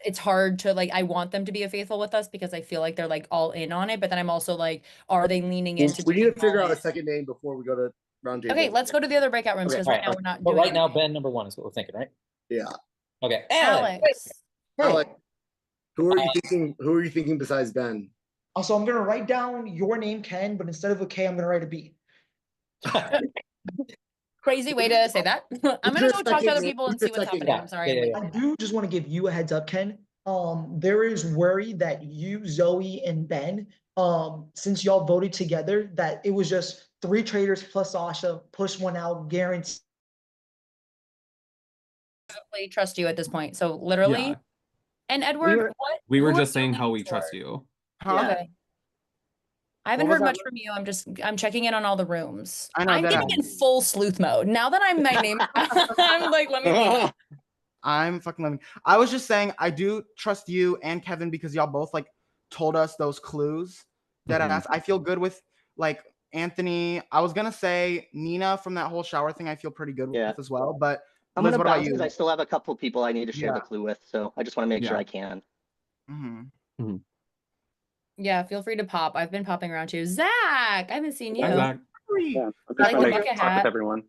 S8: it's hard to like, I want them to be a faithful with us because I feel like they're like all in on it. But then I'm also like, are they leaning into
S17: we need
S8: being
S17: to figure
S8: all
S17: out a
S8: in?
S17: second name before we go to round table.
S8: Okay, let's go to the other breakout rooms because right now we're not
S3: But
S8: doing
S3: right now,
S8: anything.
S3: Ben number 1 is what we're thinking, right?
S17: Yeah.
S3: Okay.
S8: Alex.
S17: Alex, who are you thinking? Who are you thinking besides Ben?
S11: Also, I'm gonna write down your name, Ken, but instead of a K, I'm gonna write a B.
S8: Crazy way to say that. I'm gonna go talk to other people and see what's happening. I'm sorry.
S11: I do just want to give you a heads up, Ken. There is worry that you, Zoe, and Ben, since y'all voted together, that it was just 3 traitors plus Sasha, push one out, guarantee.
S8: I trust you at this point. So literally,
S2: Yeah.
S8: and Edward,
S2: We were
S8: who
S2: just
S8: are you
S2: saying how we
S8: looking
S2: trust
S8: for?
S2: you.
S8: Okay. I haven't
S13: What was
S8: heard much
S13: that?
S8: from you. I'm checking in on all the rooms.
S13: I know,
S8: I'm
S13: that
S8: getting in full sleuth mode. Now that I'm my name, I'm like, let me leave.
S13: I'm fucking loving. I was just saying I do trust you and Kevin because y'all both like told us those clues that I feel good with like Anthony. I was gonna say Nina from that whole shower thing I feel pretty good with as well. But
S14: I'm
S13: Liz,
S14: gonna
S13: what about
S14: bounce
S13: you?
S14: because I still have a couple people I need to share the clue with, so I just want to make sure I can.
S8: Yeah, feel free to pop. I've been popping around too. Zach, I haven't seen you.
S19: Hi, Zach. Yeah, I'm just
S8: Like the
S19: trying to
S8: bucket
S19: talk with
S8: hat.
S19: everyone.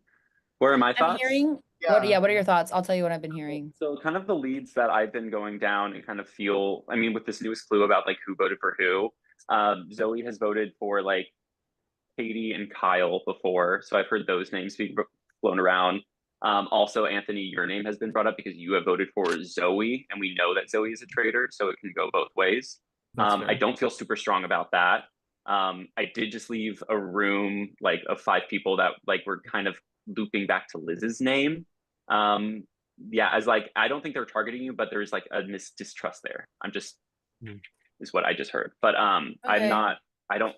S19: What are my
S8: I'm
S19: thoughts?
S8: hearing. What are your thoughts? I'll tell you what I've been hearing.
S19: So kind of the leads that I've been going down and kind of feel, I mean, with this newest clue about like who voted for who, Zoe has voted for like Katie and Kyle before. So I've heard those names being flown around. Also, Anthony, your name has been brought up because you have voted for Zoe, and we know that Zoe is a traitor, so it can go both ways. I don't feel super strong about that. I did just leave a room like of 5 people that like were kind of looping back to Liz's name. Yeah, as like I don't think they're targeting you, but there's like a distrust there. I'm just is what I just heard. But I'm not. I don't.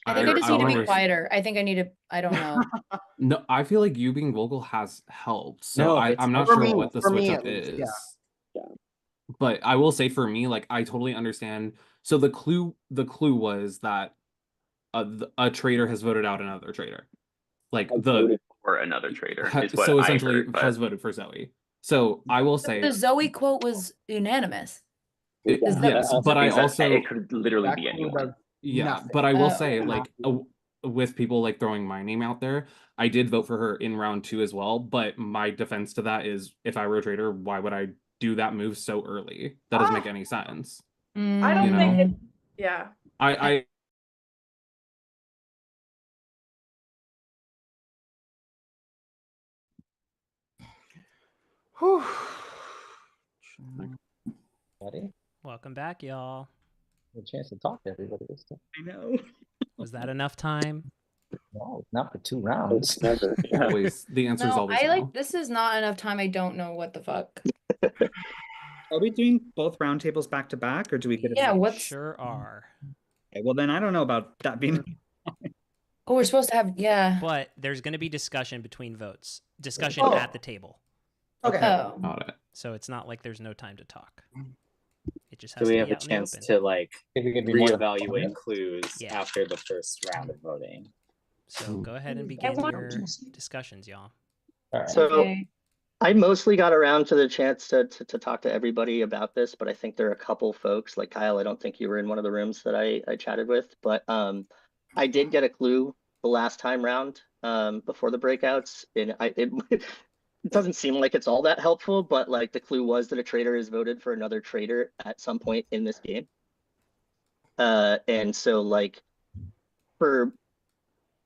S8: I think I just need to be quieter. I think I need to. I don't know.
S2: No, I feel like you being vocal has helped. So
S13: No,
S2: I'm not
S13: for
S2: sure
S13: me-
S2: what the
S13: for me
S2: switch up
S13: at least,
S2: is.
S13: yeah.
S2: But I will say for me, like I totally understand. So the clue was that a traitor has voted out another traitor. Like
S19: voted for another traitor is what
S2: so
S19: I
S2: essentially
S19: heard, but...
S2: has voted for Zoe. So I will say
S8: The Zoe quote was unanimous.
S2: yes, but I also
S19: it could literally be anyone.
S2: Yeah, but I will say like with people like throwing my name out there, I did vote for her in round 2 as well. But my defense to that is, if I were a traitor, why would I do that move so early? That doesn't make any sense.
S7: I don't think it, yeah.
S2: I
S3: Buddy,
S1: Welcome back, y'all.
S3: a chance to talk to everybody this time.
S5: I know.
S1: Was that enough time?
S3: No, not for 2 rounds.
S19: Never.
S2: always the answer is
S8: No,
S2: always
S8: I
S2: no.
S8: like this is not enough time. I don't know what the fuck.
S5: Are we doing both roundtables back to back, or do we get it?
S8: Yeah, what's
S1: Sure are.
S5: Okay, well, then I don't know about that being.
S8: Oh, we're supposed to have
S1: But there's going to be discussion between votes. Discussion
S11: Oh.
S1: at the table.
S11: Okay.
S8: Oh.
S2: Got it.
S1: So it's not like there's no time to talk. It just
S15: So
S1: has
S15: we
S1: to
S15: have
S1: be
S15: a
S1: out in the
S15: chance
S1: open.
S15: to like
S3: Maybe we could be more
S15: reevaluate
S3: fun.
S15: clues
S1: Yeah.
S15: after the first round of voting.
S1: So go ahead and begin your discussions, y'all.
S14: So I mostly got around to the chance to talk to everybody about this, but I think there are a couple folks like Kyle. I don't think you were in one of the rooms that I chatted with, but I did get a clue the last time round before the breakouts, and it doesn't seem like it's all that helpful, but like the clue was that a traitor has voted for another traitor at some point in this game. And so like for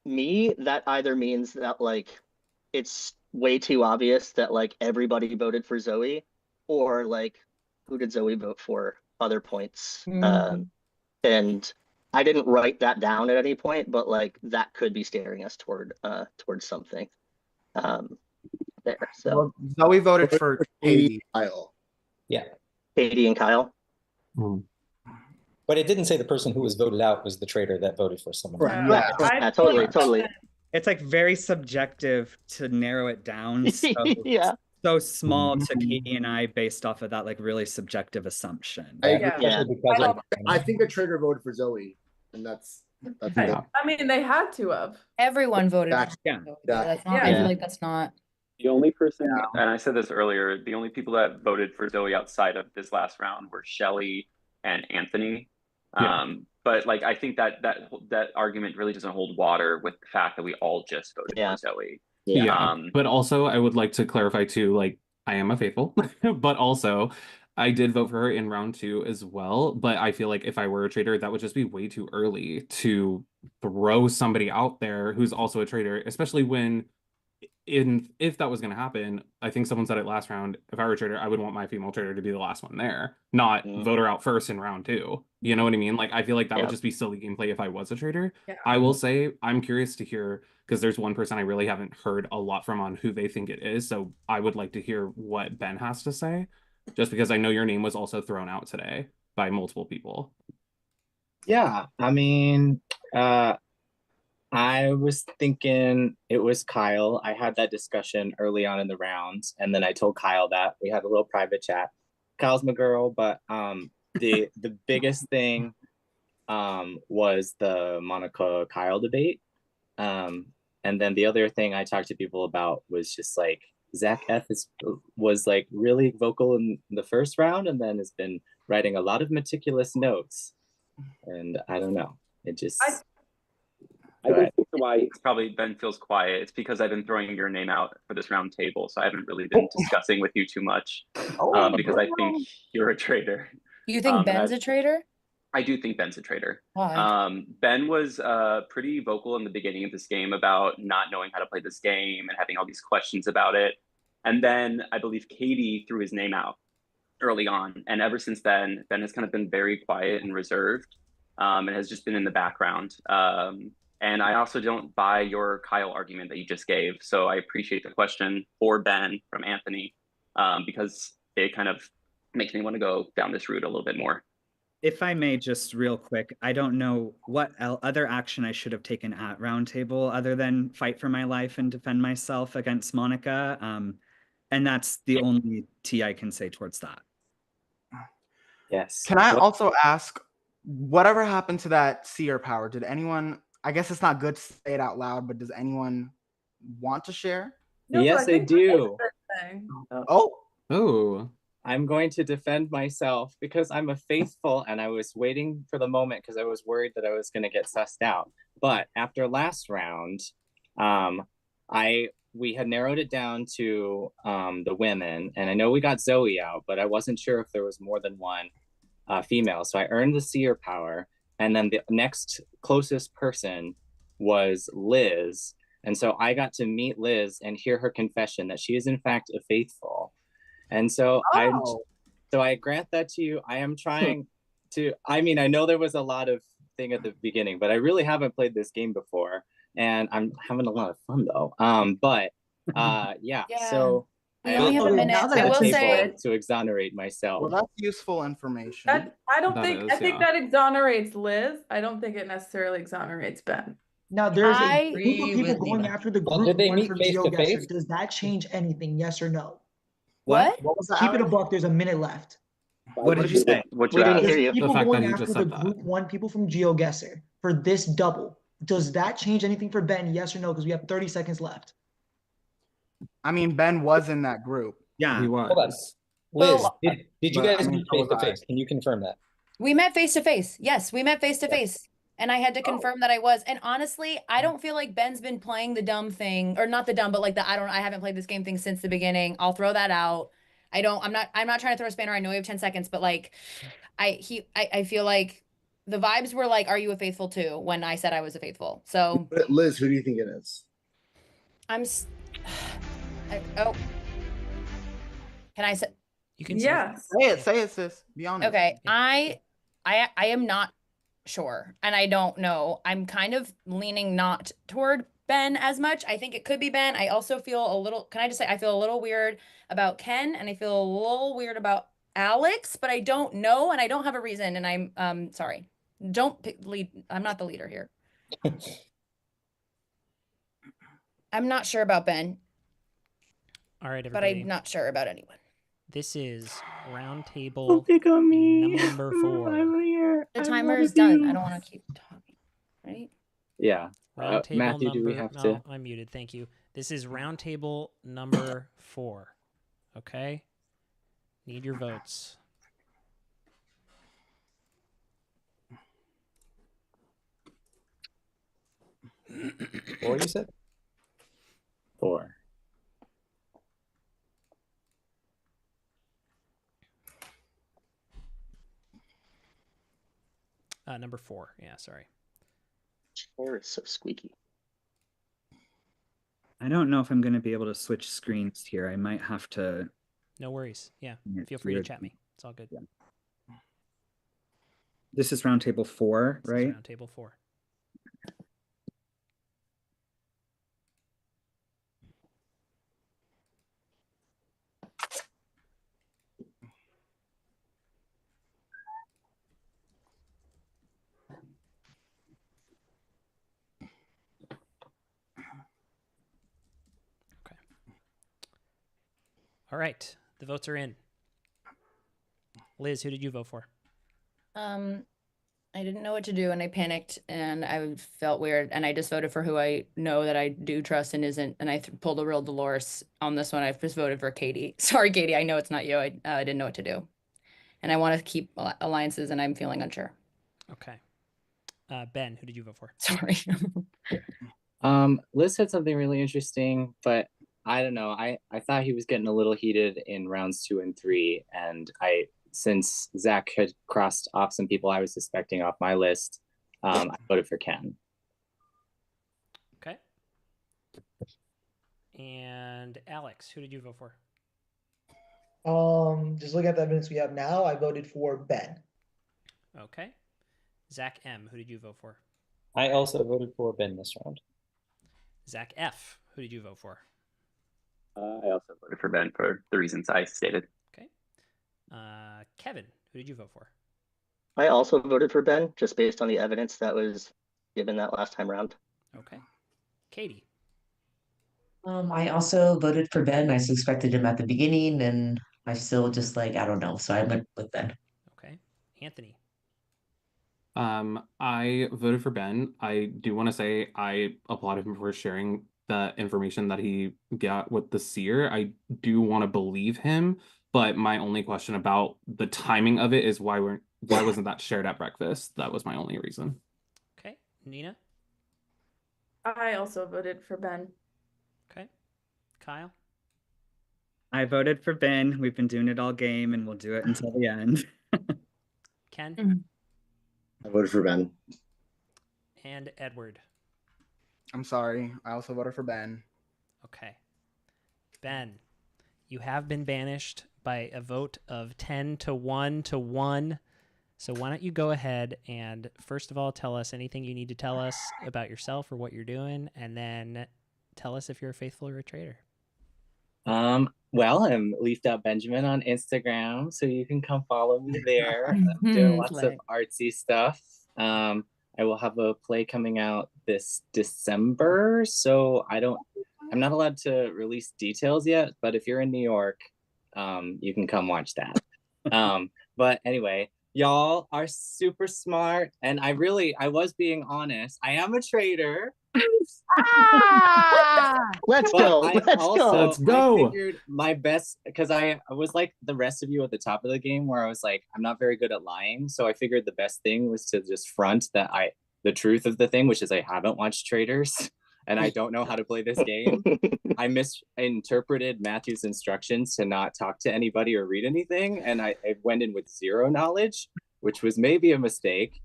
S14: me, that either means that like it's way too obvious that like everybody voted for Zoe, or like who did Zoe vote for other points. And I didn't write that down at any point, but like that could be steering us towards something there. So
S13: Well, Zoe voted for Katie.
S17: Kyle.
S3: Yeah.
S14: Katie and Kyle.
S3: But it didn't say the person who was voted out was the traitor that voted for someone.
S17: Right.
S3: else.
S14: Yeah, totally.
S5: it's like very subjective to narrow it down so
S14: Yeah.
S5: so small to Katie and I based off of that like really subjective assumption.
S17: I agree.
S14: Yeah.
S17: I think a traitor voted for Zoe, and that's
S7: I,
S17: it.
S7: I mean, they had to have.
S8: Everyone voted.
S17: Yeah.
S8: That's not. I feel like that's not.
S19: The only person, and I said this earlier, the only people that voted for Zoe outside of this last round were Shelly and Anthony.
S2: Yeah.
S19: But like, I think that argument really doesn't hold water with the fact that we all just voted for Zoe.
S2: Yeah. But also, I would like to clarify too, like, I am a faithful, but also I did vote for her in round 2 as well. But I feel like if I were a traitor, that would just be way too early to throw somebody out there who's also a traitor, especially when if that was going to happen, I think someone said it last round, if I were a traitor, I would want my female traitor to be the last one there, not vote her out first in round 2. You know what I mean? Like, I feel like that would just be silly gameplay if I was a traitor. I will say I'm curious to hear, because there's one person I really haven't heard a lot from on who they think it is, so I would like to hear what Ben has to say, just because I know your name was also thrown out today by multiple people.
S15: Yeah, I mean, I was thinking it was Kyle. I had that discussion early on in the rounds, and then I told Kyle that we had a little private chat. Kyle's my girl, but the biggest thing was the Monica Kyle debate. And then the other thing I talked to people about was just like Zach F was like really vocal in the first round, and then has been writing a lot of meticulous notes. And I don't know, it just.
S19: I think why it's probably Ben feels quiet. It's because I've been throwing your name out for this round table, so I haven't really been discussing with you too much because I think you're a traitor.
S8: You think Ben's a traitor?
S19: I do think Ben's a traitor.
S8: Why?
S19: Ben was pretty vocal in the beginning of this game about not knowing how to play this game and having all these questions about it. And then I believe Katie threw his name out early on. And ever since then, Ben has kind of been very quiet and reserved and has just been in the background. And I also don't buy your Kyle argument that you just gave. So I appreciate the question for Ben from Anthony because it kind of makes me want to go down this route a little bit more.
S5: If I may, just real quick, I don't know what other action I should have taken at Roundtable other than fight for my life and defend myself against Monica. And that's the only tea I can say towards that.
S15: Yes.
S13: Can I also ask, whatever happened to that seer power? Did anyone, I guess it's not good to say it out loud, but does anyone want to share?
S15: No, yes, I do.
S2: Oh.
S15: I'm going to defend myself because I'm a faithful and I was waiting for the moment because I was worried that I was going to get sussed out. But after last round, we had narrowed it down to the women, and I know we got Zoe out, but I wasn't sure if there was more than one female. So I earned the seer power, and then the next closest person was Liz. And so I got to meet Liz and hear her confession that she is in fact a faithful. And so I grant that to you. I am trying to, I mean, I know there was a lot of thing at the beginning, but I really haven't played this game before, and I'm having a lot of fun though. Yeah. So
S8: we only have a minute. I will say
S15: to exonerate myself.
S13: Well, that's useful information.
S7: I think that exonerates Liz. I don't think it necessarily exonerates Ben.
S11: Now there's a
S8: I
S11: group of people going after the
S3: Well,
S11: group
S3: did they
S11: one
S3: meet
S11: for
S3: face to
S11: GeoGuessr.
S3: face?
S11: Does that change anything? Yes or no?
S8: What?
S13: What was that?
S11: Keep it a buck. There's a minute left.
S5: What did you say?
S19: What
S14: We
S19: you
S14: didn't
S19: asked?
S14: hear you.
S11: People
S2: The fact
S11: going
S2: that you
S11: after
S2: just
S11: the
S2: said that.
S11: group one people from GeoGuessr for this double. Does that change anything for Ben? Yes or no? Because we have 30 seconds left.
S13: I mean, Ben was in that group.
S5: Yeah.
S2: He
S3: Hold on.
S2: was.
S3: Liz,
S8: Well,
S3: did you
S13: but,
S3: guys
S13: I mean,
S3: meet
S13: so
S3: face
S13: was
S3: to
S13: I.
S3: face? Can you confirm that?
S8: we met face to face. Yes, we met face to face. And I had to confirm that I was. And honestly, I don't feel like Ben's been playing the dumb thing, or not the dumb, but like the I haven't played this game thing since the beginning. I'll throw that out. I'm not trying to throw a spanner. I know we have 10 seconds, but like I feel like the vibes were like, are you a faithful too? When I said I was a faithful. So
S17: Liz, who do you think it is?
S8: Can I say?
S1: You can
S7: Yes.
S13: Say it, sis. Be honest.
S8: Okay. I am not sure, and I don't know. I'm kind of leaning not toward Ben as much. I think it could be Ben. I also feel a little, can I just say, I feel a little weird about Ken, and I feel a little weird about Alex, but I don't know, and I don't have a reason, and I'm sorry. Don't lead. I'm not the leader here. I'm not sure about Ben,
S1: All right,
S8: but
S1: everybody.
S8: I'm not sure about anyone.
S1: This is round
S5: Don't
S1: table
S5: pick on me.
S1: number 4.
S5: I'm here.
S8: The
S5: I'm
S8: timer
S5: one
S8: is
S5: of
S8: done.
S5: you.
S8: I don't want to keep talking. Right?
S15: Yeah.
S1: Round table
S15: Matthew,
S1: number.
S15: do we have to?
S1: Oh, I'm muted. Thank you. This is round table number 4. Okay. Need your votes.
S3: Four, you said?
S15: 4.
S1: Number 4. Yeah, sorry.
S14: Chair is so squeaky.
S5: I don't know if I'm going to be able to switch screens here. I might have to.
S1: No worries. Yeah.
S5: Yeah,
S1: Feel free to
S5: weird.
S1: chat me. It's all good.
S5: Yeah. This is round table 4,
S1: This
S5: right?
S1: is round table 4. All right. The votes are in. Liz, who did you vote for?
S8: I didn't know what to do and I panicked and I felt weird and I just voted for who I know that I do trust and isn't, and I pulled a real Dolores on this one. I just voted for Katie. Sorry, Katie. I know it's not you. I didn't know what to do, and I want to keep alliances and I'm feeling unsure.
S1: Okay. Ben, who did you vote for?
S8: Sorry.
S15: Liz said something really interesting, but I don't know. I thought he was getting a little heated in rounds 2 and 3, and since Zach had crossed off some people I was suspecting off my list, I voted for Ken.
S1: Okay. And Alex, who did you vote for?
S11: Just looking at the evidence we have now, I voted for Ben.
S1: Okay. Zach M, who did you vote for?
S3: I also voted for Ben this round.
S1: Zach F, who did you vote for?
S19: I also voted for Ben for the reasons I stated.
S1: Okay. Kevin, who did you vote for?
S14: I also voted for Ben, just based on the evidence that was given that last time round.
S1: Okay. Katie.
S6: I also voted for Ben. I suspected him at the beginning, and I still just I don't know. So I went with Ben.
S1: Okay. Anthony.
S2: I voted for Ben. I do want to say I applaud him for sharing the information that he got with the seer. I do want to believe him, but my only question about the timing of it is why wasn't that shared at breakfast? That was my only reason.
S1: Okay. Nina.
S7: I also voted for Ben.
S1: Okay. Kyle.
S5: I voted for Ben. We've been doing it all game, and we'll do it until the end.
S1: Ken.
S17: I voted for Ben.
S1: And Edward.
S13: I'm sorry. I also voted for Ben.
S1: Okay. Ben, you have been banished by a vote of 10 to 1 to 1. So why don't you go ahead and first of all tell us anything you need to tell us about yourself or what you're doing, and then tell us if you're a faithful or a traitor.
S15: Well, I'm Leafed Out Benjamin on Instagram, so you can come follow me there. I'm doing lots of artsy stuff. I will have a play coming out this December, so I'm not allowed to release details yet, but if you're in New York, you can come watch that. But anyway, y'all are super smart, and I was being honest. I am a traitor.
S14: Let's go.
S2: Let's go.
S15: I figured my best, because I was like the rest of you at the top of the game, where I was like, I'm not very good at lying. So I figured the best thing was to just front the truth of the thing, which is I haven't watched Traitors and I don't know how to play this game. I misinterpreted Matthew's instructions to not talk to anybody or read anything, and I went in with zero knowledge, which was maybe a mistake.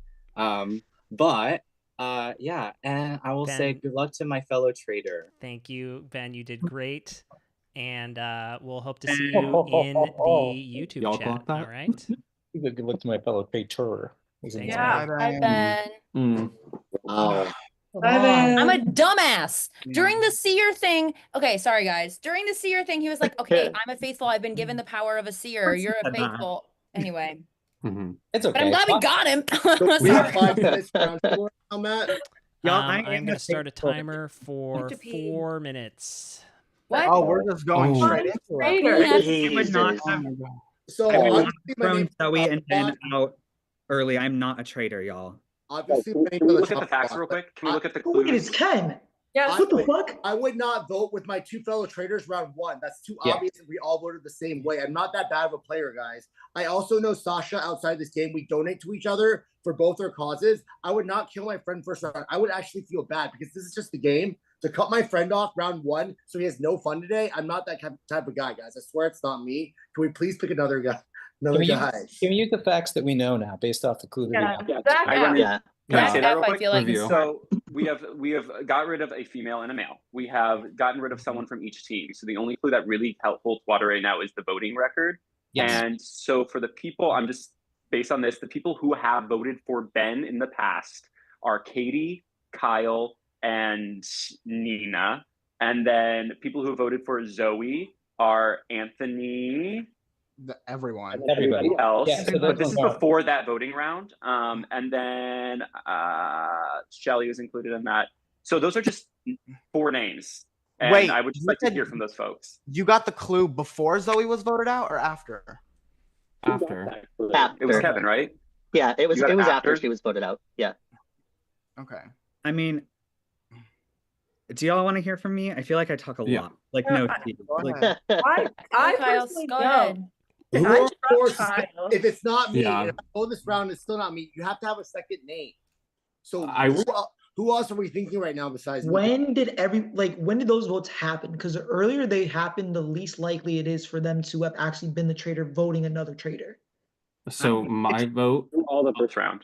S15: Yeah, and I will say good luck to my fellow traitor.
S1: Thank you, Ben. You did great. And we'll hope to see you in the YouTube
S2: Y'all
S1: chat.
S2: clock that?
S1: All right.
S3: Good luck to my fellow traitor.
S1: Thanks,
S7: Yeah.
S1: Ben.
S8: Bye, Ben.
S6: Bye, Ben.
S8: I'm a dumbass. During the seer thing, okay, sorry guys. During the seer thing, he was like, "Okay, I'm a faithful. I've been given the power of a seer. You're a faithful." Anyway,
S3: It's okay.
S8: but I'm glad we got him.
S17: We have
S8: Sorry.
S17: 5 minutes round 4 now, Matt.
S5: Y'all,
S1: I'm going to start a timer for 4 minutes.
S8: What?
S13: Oh, we're just going straight into it.
S5: I would not
S14: Jesus.
S5: have.
S17: So
S5: I would not
S17: obviously
S5: have
S17: my
S5: thrown
S17: name
S5: Zoe and Ben out early. I'm not a traitor, y'all.
S17: obviously my name
S19: Can we
S17: for
S19: look at the
S17: top
S19: facts
S17: spot,
S19: real
S17: but
S19: quick? Can we look at the
S11: Wait,
S19: clues?
S11: it's Ken.
S7: Yes.
S11: What the fuck?
S17: I would not vote with my two fellow traders round one. That's too
S3: Yeah.
S17: obvious if we all voted the same way. I'm not that bad of a player, guys. I also know Sasha outside this game. We donate to each other for both our causes. I would not kill my friend first round. I would actually feel bad because this is just the game. To cut my friend off round one so he has no fun today, I'm not that type of guy, guys. I swear it's not me. Can we please pick another guy?
S3: Can we use the facts that we know now based off the clue that we have?
S7: Zach
S19: Can I
S7: F.
S19: say that real
S8: I
S19: quick?
S8: feel like
S2: Review.
S19: So we have got rid of a female and a male. We have gotten rid of someone from each team. So the only clue that really holds water right now is the voting record.
S3: Yes.
S19: And so for the people, I'm just based on this, the people who have voted for Ben in the past are Katie, Kyle, and Nina. And then people who voted for Zoe are Anthony,
S13: Everyone.
S19: everybody else.
S3: Yeah, so
S19: but this
S3: those
S19: is
S3: ones are-
S19: before that voting round. And then Shelly was included in that. So those are just 4 names. And
S13: Wait,
S19: I would just
S13: you
S19: like to
S13: said-
S19: hear from those folks.
S13: You got the clue before Zoe was voted out or after?
S2: After.
S19: It was Kevin, right?
S14: Yeah, it was
S19: You got it
S14: after
S19: after?
S14: she was voted out. Yeah.
S13: Okay.
S5: I mean, do y'all want to hear from me? I feel like I talk a
S2: Yeah.
S5: lot. Like, no,
S7: I-
S5: Steve.
S13: Go
S5: Like,
S13: ahead.
S7: I
S8: Kyle,
S7: personally
S8: go
S7: don't.
S8: ahead.
S17: Who
S7: I
S17: of
S7: trust
S17: course,
S7: Kyle.
S17: if it's not me,
S2: Yeah.
S17: and if I go this round, it's still not me. You have to have a second name. So
S2: I-
S17: who else are we thinking right now besides me?
S11: When did when did those votes happen? Because the earlier they happened, the least likely it is for them to have actually been the traitor voting another traitor.
S2: So my vote.
S19: All the first round.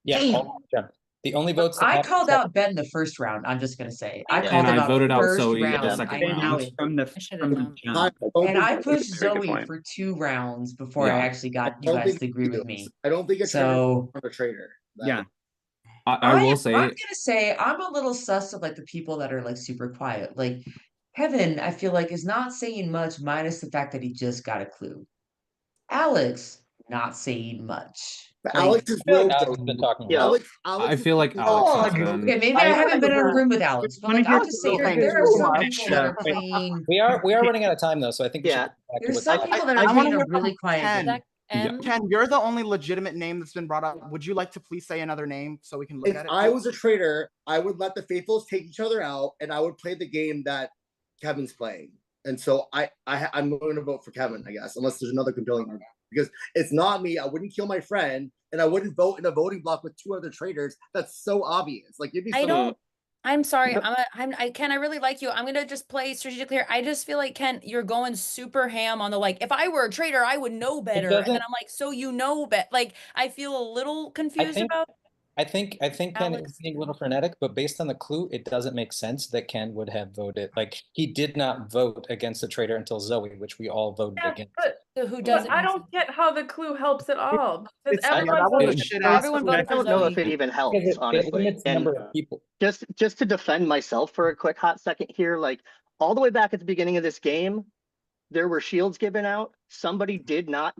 S3: Yeah,
S11: Damn.
S3: the only votes.
S6: I called out Ben the first round. I'm just gonna say I
S14: Yeah.
S6: called
S2: And
S6: him
S2: I
S6: out
S2: voted out
S6: first
S2: Zoe the
S6: round.
S2: second
S6: I
S5: been
S6: knew
S2: round.
S5: out
S6: it.
S5: from the
S8: I should
S5: from
S8: have
S5: the
S8: known.
S5: jump.
S6: And I pushed
S19: Very good
S6: Zoe
S19: point.
S6: for 2 rounds before
S2: Yeah.
S6: I actually got you
S17: don't
S6: guys
S17: think
S6: to agree
S17: he
S6: with
S17: does.
S6: me.
S17: I don't think a
S6: So
S17: traitor is a traitor.
S5: Yeah.
S2: I will say.
S6: I'm gonna say I'm a little sus of like the people that are like super quiet. Like Kevin, I feel like is not saying much, minus the fact that he just got a clue. Alex, not saying much.
S17: But
S6: Like,
S17: Alex is
S3: I feel
S17: real.
S3: like Alex has been talking.
S14: Yeah.
S17: Alex
S2: I
S17: is
S2: feel like
S17: real.
S2: Alex has
S11: Oh,
S2: been.
S6: okay, maybe I haven't been in a room with Alex, but
S5: Wanna
S6: like
S5: hear
S6: I'll just say
S5: the
S6: there are some
S5: rules?
S6: people that are playing.
S3: We are running out of time though, so I think we should
S14: Yeah.
S3: get back to
S6: There's
S3: what
S6: some
S3: Zach-
S6: people that
S13: I
S6: are
S13: wanna
S6: playing
S13: hear
S6: a really
S13: from
S6: quiet
S13: Ken.
S6: game.
S8: Zach M.
S13: Ken, you're the only legitimate name that's been brought up. Would you like to please say another name so we can look
S17: If
S13: at it?
S17: I was a traitor, I would let the faithfuls take each other out, and I would play the game that Kevin's playing. And so I'm going to vote for Kevin, I guess, unless there's another compelling argument. Because it's not me. I wouldn't kill my friend, and I wouldn't vote in a voting block with 2 other traitors. That's so obvious. Like, give me
S8: I
S17: some.
S8: don't. I'm sorry. Ken, I really like you. I'm gonna just play strategically here. I just feel like Ken, you're going super ham on the like. If I were a traitor, I would know better. And then
S3: doesn't-
S8: I'm like, so you know, but like, I feel a little confused
S3: think-
S8: about.
S3: I think Ken
S8: Alex.
S3: is being a little frenetic, but based on the clue, it doesn't make sense that Ken would have voted. Like he did not vote against the traitor until Zoe, which we all voted
S7: Yeah,
S3: against.
S7: but
S8: So who
S7: but
S8: doesn't?
S7: I don't get how the clue helps at all. Because
S13: It's- yeah,
S7: everyone
S13: that was a
S7: voted
S13: shit
S7: for
S13: ass
S8: Everyone
S13: clue.
S8: voted
S14: I
S8: for
S14: don't know
S8: Zoe.
S14: if it even helps,
S3: Because it
S14: honestly.
S3: limits the
S14: And
S3: number of people.
S14: just to defend myself for a quick hot second here, like all the way back at the beginning of this game, there were shields given out. Somebody did not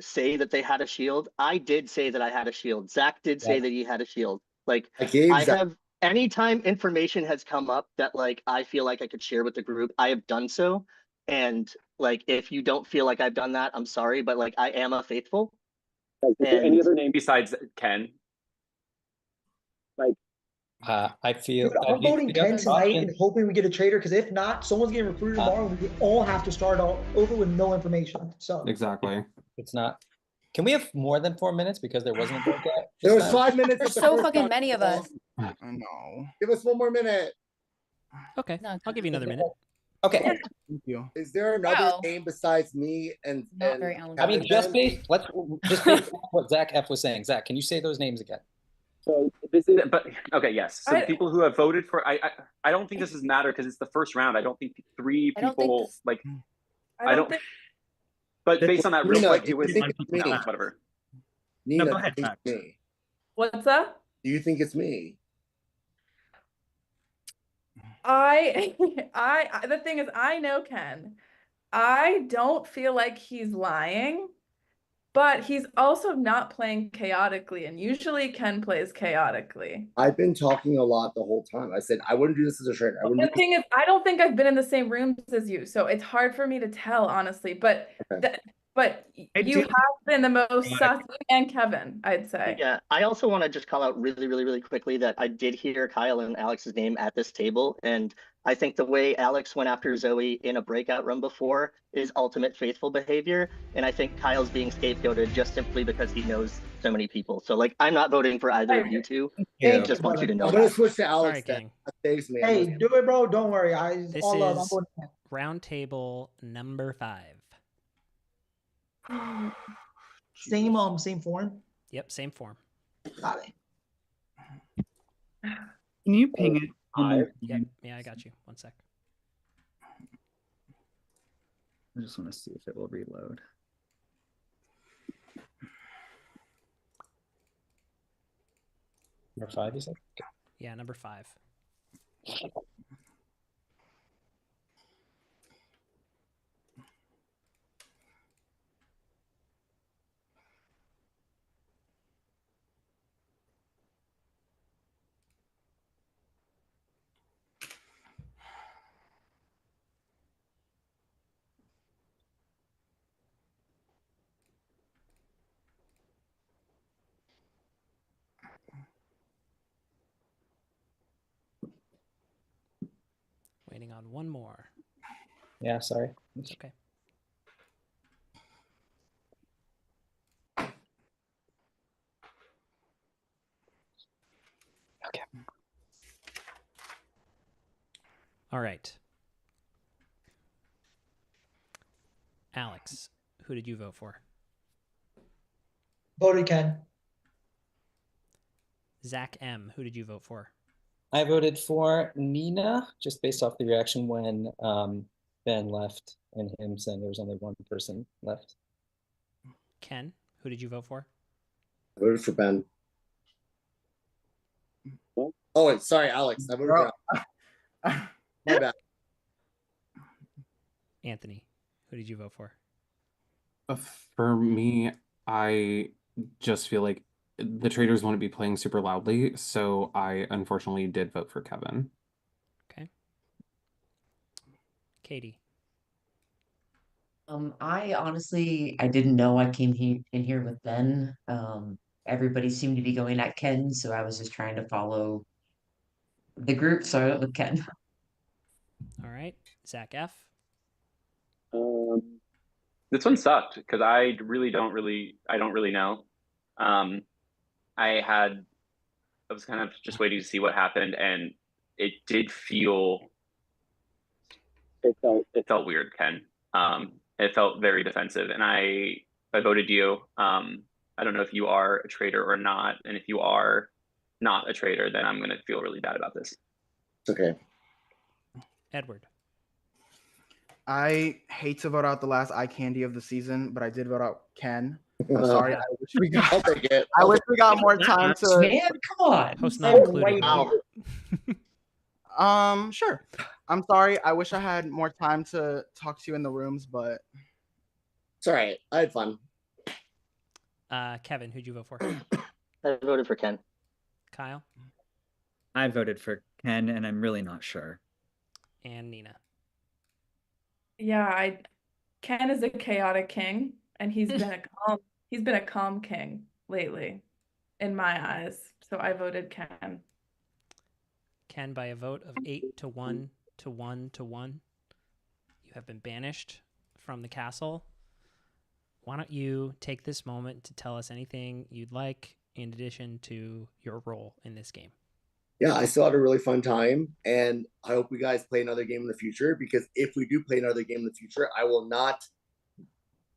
S14: say that they had a shield. I did say that I had a shield. Zach did say
S3: Yeah.
S14: that he had a shield. Like
S17: I gave
S14: I
S17: Zach.
S14: have anytime information has come up that like I feel like I could share with the group, I have done so. And like if you don't feel like I've done that, I'm sorry, but like I am a faithful.
S19: Is there
S14: And
S19: any other name besides Ken? Like,
S3: I feel
S11: Dude, I'm voting
S3: the
S11: Ken
S3: other
S11: tonight
S3: option-
S11: and hoping we get a traitor. Because if not, someone's getting recruited tomorrow, and we all have to start all over with no information. So
S2: Exactly.
S3: It's not. Can we have more than 4 minutes because there wasn't a vote yet?
S17: There was
S3: Just now?
S17: 5 minutes.
S8: There's
S17: of the
S8: so
S17: first
S8: fucking
S17: round.
S8: many of us.
S13: I know.
S17: Give us 1 more minute.
S1: Okay,
S8: No,
S1: I'll give you another minute.
S3: Okay.
S13: Thank you.
S17: Is there another
S8: Well,
S17: name besides me and
S8: Not very
S17: and
S8: elegant.
S3: I mean,
S17: Kevin
S3: just
S17: then?
S3: based on what Zach F was saying. Zach, can you say those names again?
S19: so this is, but okay, yes. So
S7: I-
S19: the people who have voted for, I don't think this is matter because it's the first round. I don't think 3
S8: I don't think
S19: people
S8: this-
S19: like.
S7: I don't think
S19: But based on that, real
S17: Nina,
S19: quick,
S17: do
S19: it
S17: you
S19: was
S17: think it's me?
S19: whatever.
S17: Nina,
S5: go
S17: do
S5: ahead,
S17: you think
S5: Zach.
S17: it's me?
S7: what's up?
S17: Do you think it's me?
S7: The thing is, I know Ken. I don't feel like he's lying. but he's also not playing chaotically, and usually Ken plays chaotically.
S17: I've been talking a lot the whole time. I said I wouldn't do this as a traitor. I wouldn't
S7: The thing is, I don't think I've been in the same rooms as you, so it's hard for me to tell, honestly. But you have been the most sus, and Kevin, I'd say.
S14: Yeah, I also want to just call out really quickly that I did hear Kyle and Alex's name at this table, and I think the way Alex went after Zoe in a breakout room before is ultimate faithful behavior, and I think Kyle's being scapegoated just simply because he knows so many people. So like, I'm not voting for either of you two. I just want you to know
S17: I'm gonna
S14: that.
S17: switch to Alex.
S1: All right, gang.
S17: That saves me.
S11: Hey, do it, bro. Don't worry.
S1: This
S11: all love. I'm
S1: is
S11: going to
S1: round table number 5.
S11: Same form.
S1: Yep, same form.
S11: Got it.
S5: Can you ping it?
S1: Yep. Yeah, I got you. One sec.
S5: I just want to see if it will reload.
S3: Number 5, you said?
S1: Yeah, number 5. Waiting on one more.
S3: Yeah, sorry.
S1: It's okay.
S3: Okay.
S1: All right. Alex, who did you vote for?
S11: Voted Ken.
S1: Zach M, who did you vote for?
S3: I voted for Nina, just based off the reaction when Ben left and him saying there was only one person left.
S1: Ken, who did you vote for?
S17: I voted for Ben. Oh wait, sorry, Alex. I voted for Alex. My bad.
S1: Anthony, who did you vote for?
S2: For me, I just feel like the Traitors want to be playing super loudly, so I unfortunately did vote for Kevin.
S1: Okay. Katie.
S6: I honestly, I didn't know I came in here with Ben. Everybody seemed to be going at Ken, so I was just trying to follow the group, so I went with Ken.
S1: All right. Zach F.
S19: This one sucked because I don't really know. I was kind of just waiting to see what happened, and it felt weird, Ken. It felt very defensive, and I voted you. I don't know if you are a traitor or not, and if you are not a traitor, then I'm gonna feel really bad about this.
S17: It's okay.
S1: Edward.
S13: I hate to vote out the last eye candy of the season, but I did vote out Ken. I'm sorry. I wish we got.
S17: I'll take it.
S13: I wish we got more time to.
S6: Man, come on.
S1: Host not included.
S13: Sure. I'm sorry. I wish I had more time to talk to you in the rooms, but
S17: it's all right. I had fun.
S1: Kevin, who'd you vote for?
S14: I voted for Ken.
S1: Kyle.
S5: I voted for Ken, and I'm really not sure.
S1: And Nina.
S7: Yeah, Ken is a chaotic king, and he's been a calm king lately, in my eyes. So I voted Ken.
S1: Ken, by a vote of 8 to 1 to 1 to 1, you have been banished from the castle. Why don't you take this moment to tell us anything you'd like in addition to your role in this game?
S17: Yeah, I still had a really fun time, and I hope we guys play another game in the future, because if we do play another game in the future, I will not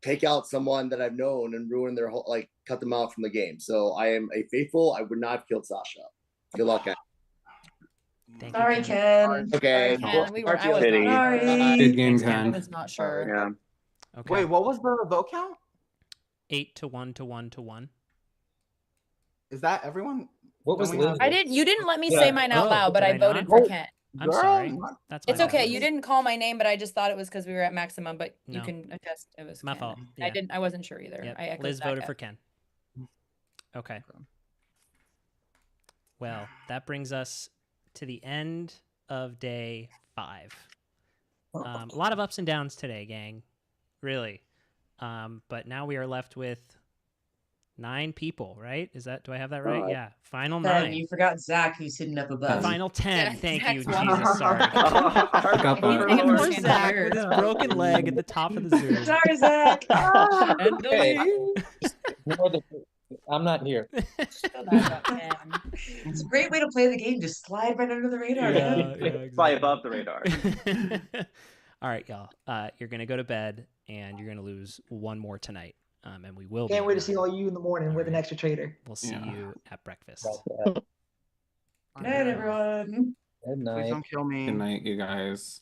S17: take out someone that I've known and ruin their whole, like, cut them out from the game. So I am a faithful. I would not have killed Sasha. Good luck, guys.
S6: Sorry, Ken.
S17: Okay.
S8: Ken, I was not
S6: Sorry.
S2: Good game,
S8: Ken. I
S2: Ken.
S8: was not sure.
S19: Yeah.
S1: Okay.
S13: Wait, what was the vote count?
S1: 8 to 1 to 1 to 1.
S13: Is that everyone?
S3: What was
S8: You didn't let me say mine out loud, but I voted for Ken.
S1: I'm
S13: Girl,
S1: sorry. That's my
S8: It's okay.
S1: bad.
S8: You didn't call my name, but I just thought it was because we were at maximum. But you
S1: No.
S8: can adjust. It was
S1: My
S8: Ken.
S1: fault.
S8: I
S1: Yeah.
S8: didn't. I wasn't sure either.
S1: Yep.
S8: I echoed
S1: Liz
S8: Zach
S1: voted
S8: F.
S1: for Ken. Okay. Well, that brings us to the end of day 5. A lot of ups and downs today, gang. Really. But now we are left with 9 people, right? Do I have that right? Yeah. Final 9.
S6: You forgot Zach, who's sitting up above.
S1: Final 10.
S8: Yeah,
S1: Thank
S8: Zach's
S1: you,
S8: watching.
S1: Jesus. Sorry.
S2: I got that.
S1: Poor Zach with his broken leg at the top of the Zoom.
S6: Sorry, Zach.
S3: I'm not here.
S6: It's a great way to play the game. Just slide right under the radar, man.
S19: Fly above the radar.
S1: All right, y'all. You're gonna go to bed, and you're gonna lose one more tonight. And we will.
S11: Can't wait to see all you in the morning with an extra traitor.
S1: We'll see you at breakfast.
S6: Good night, everyone.
S3: Good night.
S13: Please don't kill me.
S2: Good night, you guys.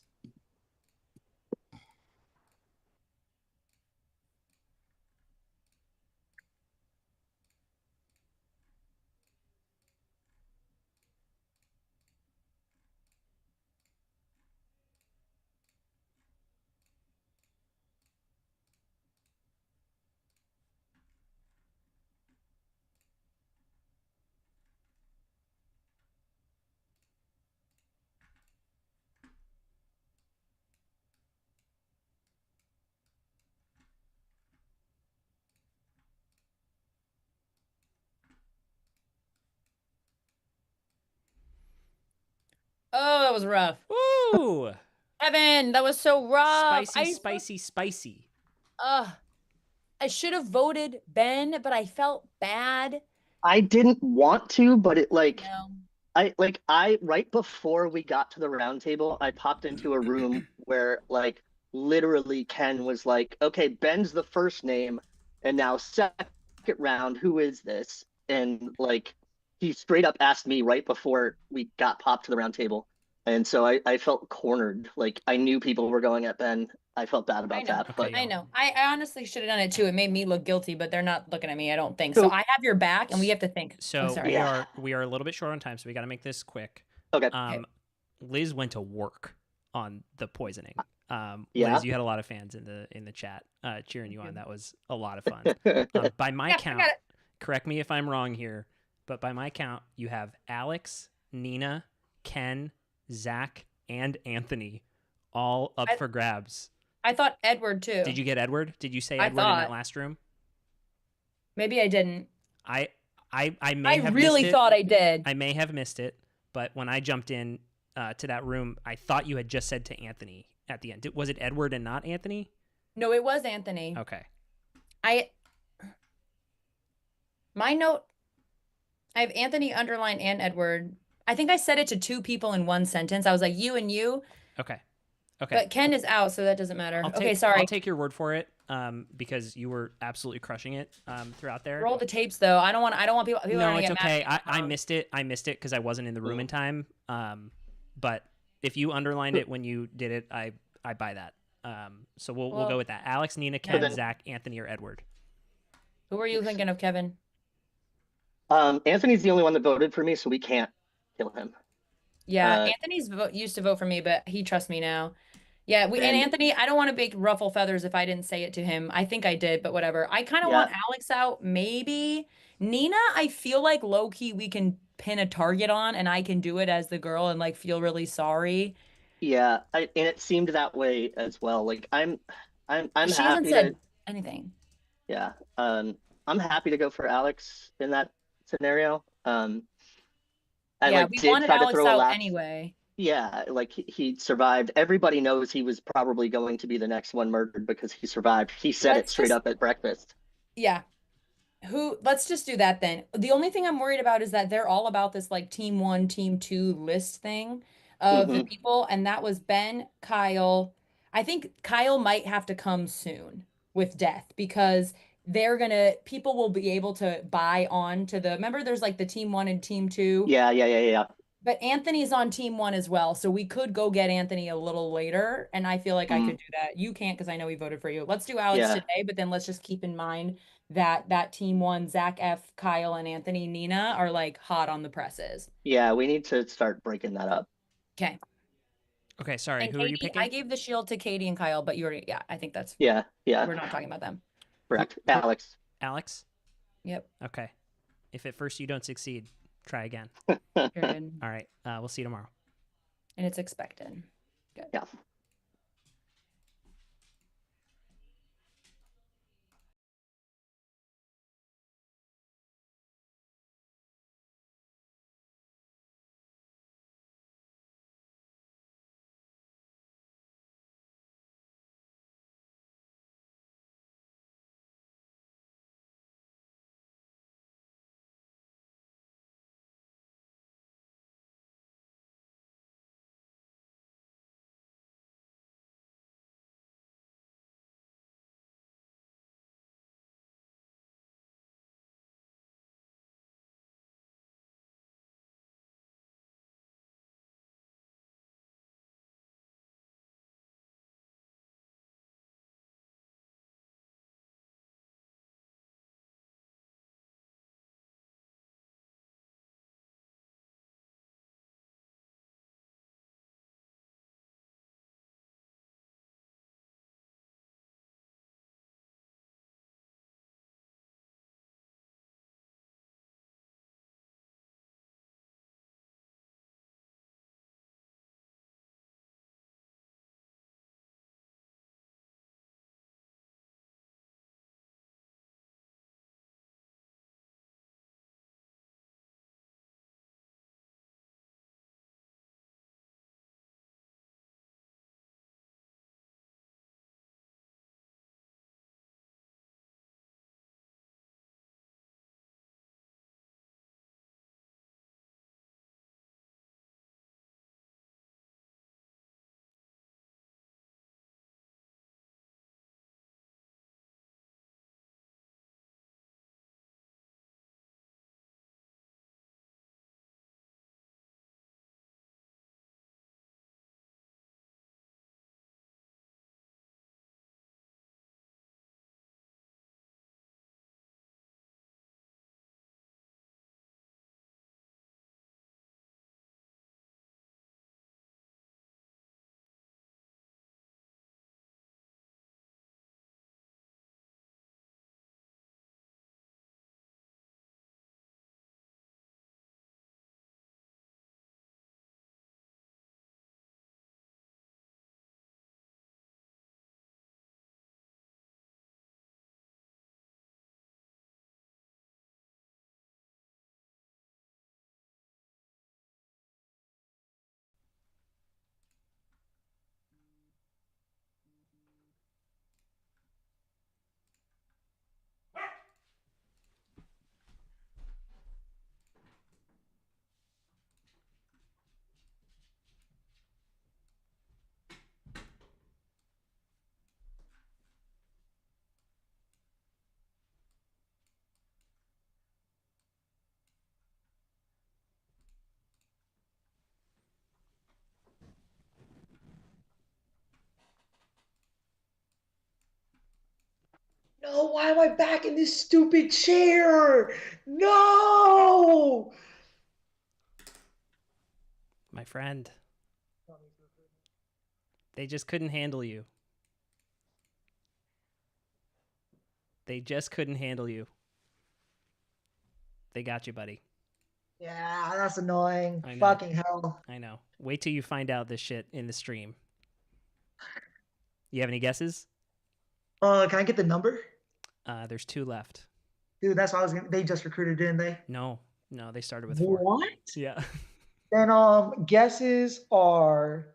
S8: Oh, that was rough.
S1: Ooh.
S8: Evan, that was so rough.
S1: Spicy.
S8: I should have voted Ben, but I felt bad.
S14: I didn't want to, but it
S8: No.
S14: I right before we got to the round table, I popped into a room where literally Ken was like, okay, Ben's the first name, and now second round, who is this? And he straight up asked me right before we got popped to the round table. And so I felt cornered. I knew people were going at Ben. I felt bad about that. But
S8: I know. I honestly should have done it too. It made me look guilty, but they're not looking at me, I don't think. So I have your back, and we have to think.
S1: So we are a little bit short on time, so we got to make this quick.
S14: Okay.
S1: Liz went to work on the poisoning.
S14: Yeah.
S1: Liz, you had a lot of fans in the chat cheering you on. That was a lot of fun. By my count, correct me if I'm wrong here, but by my count, you have Alex, Nina, Ken, Zach, and Anthony all up for grabs.
S8: I thought Edward too.
S1: Did you get Edward? Did you say Edward in that last room?
S8: Maybe I didn't.
S1: I may have
S8: really
S1: missed it.
S8: thought I did.
S1: I may have missed it, but when I jumped in to that room, I thought you had just said to Anthony at the end. Was it Edward and not Anthony?
S8: No, it was Anthony.
S1: Okay.
S8: My note, I have Anthony underlined and Edward. I think I said it to 2 people in one sentence. I was like, you and you.
S1: Okay.
S8: But Ken is out, so that doesn't matter. Sorry.
S1: I'll take your word for it, because you were absolutely crushing it throughout there.
S8: Roll the tapes though. I don't want people.
S1: No, it's okay. I missed it. I missed it because I wasn't in the room in time. But if you underlined it when you did it, I buy that. So we'll go with that. Alex, Nina, Ken, Zach, Anthony, or Edward.
S8: Who were you thinking of, Kevin?
S14: Anthony's the only one that voted for me, so we can't kill him.
S8: Yeah, Anthony's used to vote for me, but he trusts me now. Yeah, and Anthony, I don't want to big ruffle feathers if I didn't say it to him. I think I did, but whatever. I kind of want Alex out, maybe. Nina, I feel like low-key we can pin a target on, and I can do it as the girl and feel really sorry.
S14: Yeah, and it seemed that way as well. I'm
S8: She
S14: happy
S8: hasn't said anything.
S14: Yeah, I'm happy to go for Alex in that scenario.
S8: We wanted Alex out anyway.
S14: Yeah, he survived. Everybody knows he was probably going to be the next one murdered because he survived. He said it straight up at breakfast.
S8: Yeah. Let's just do that then. The only thing I'm worried about is that they're all about this team 1, team 2 list thing of the people. And that was Ben, Kyle. I think Kyle might have to come soon with death because people will be able to buy on to remember there's the team 1 and team 2.
S14: Yeah.
S8: But Anthony's on team 1 as well. So we could go get Anthony a little later. And I feel like I could do that. You can't because I know he voted for you. Let's do Alex today. But then let's just keep in mind that team 1, Zach F, Kyle, and Anthony, Nina are hot on the presses.
S14: Yeah, we need to start breaking that up.
S8: Okay.
S1: Okay, sorry.
S8: And
S1: Who are you
S8: Katie,
S1: picking?
S8: I gave the shield to Katie and Kyle, but you already, yeah, I think that's,
S14: Yeah, yeah.
S8: we're not talking about them.
S14: Correct. Alex.
S1: Alex?
S8: Yep.
S1: Okay. If at first you don't succeed, try again.
S8: Good.
S1: All right. We'll see you tomorrow.
S8: And it's expected. Good.
S14: Yeah.
S11: No, why am I back in this stupid chair? No!
S1: My friend. They just couldn't handle you. They just couldn't handle you. They got you, buddy.
S11: Yeah, that's annoying.
S1: I know.
S11: Fucking hell.
S1: I know. Wait till you find out this shit in the stream. You have any guesses?
S11: Can I get the number?
S1: There's 2 left.
S11: Dude, that's what I was gonna. They just recruited, didn't they?
S1: No, they started with 4.
S11: What?
S1: Yeah.
S11: Then guesses are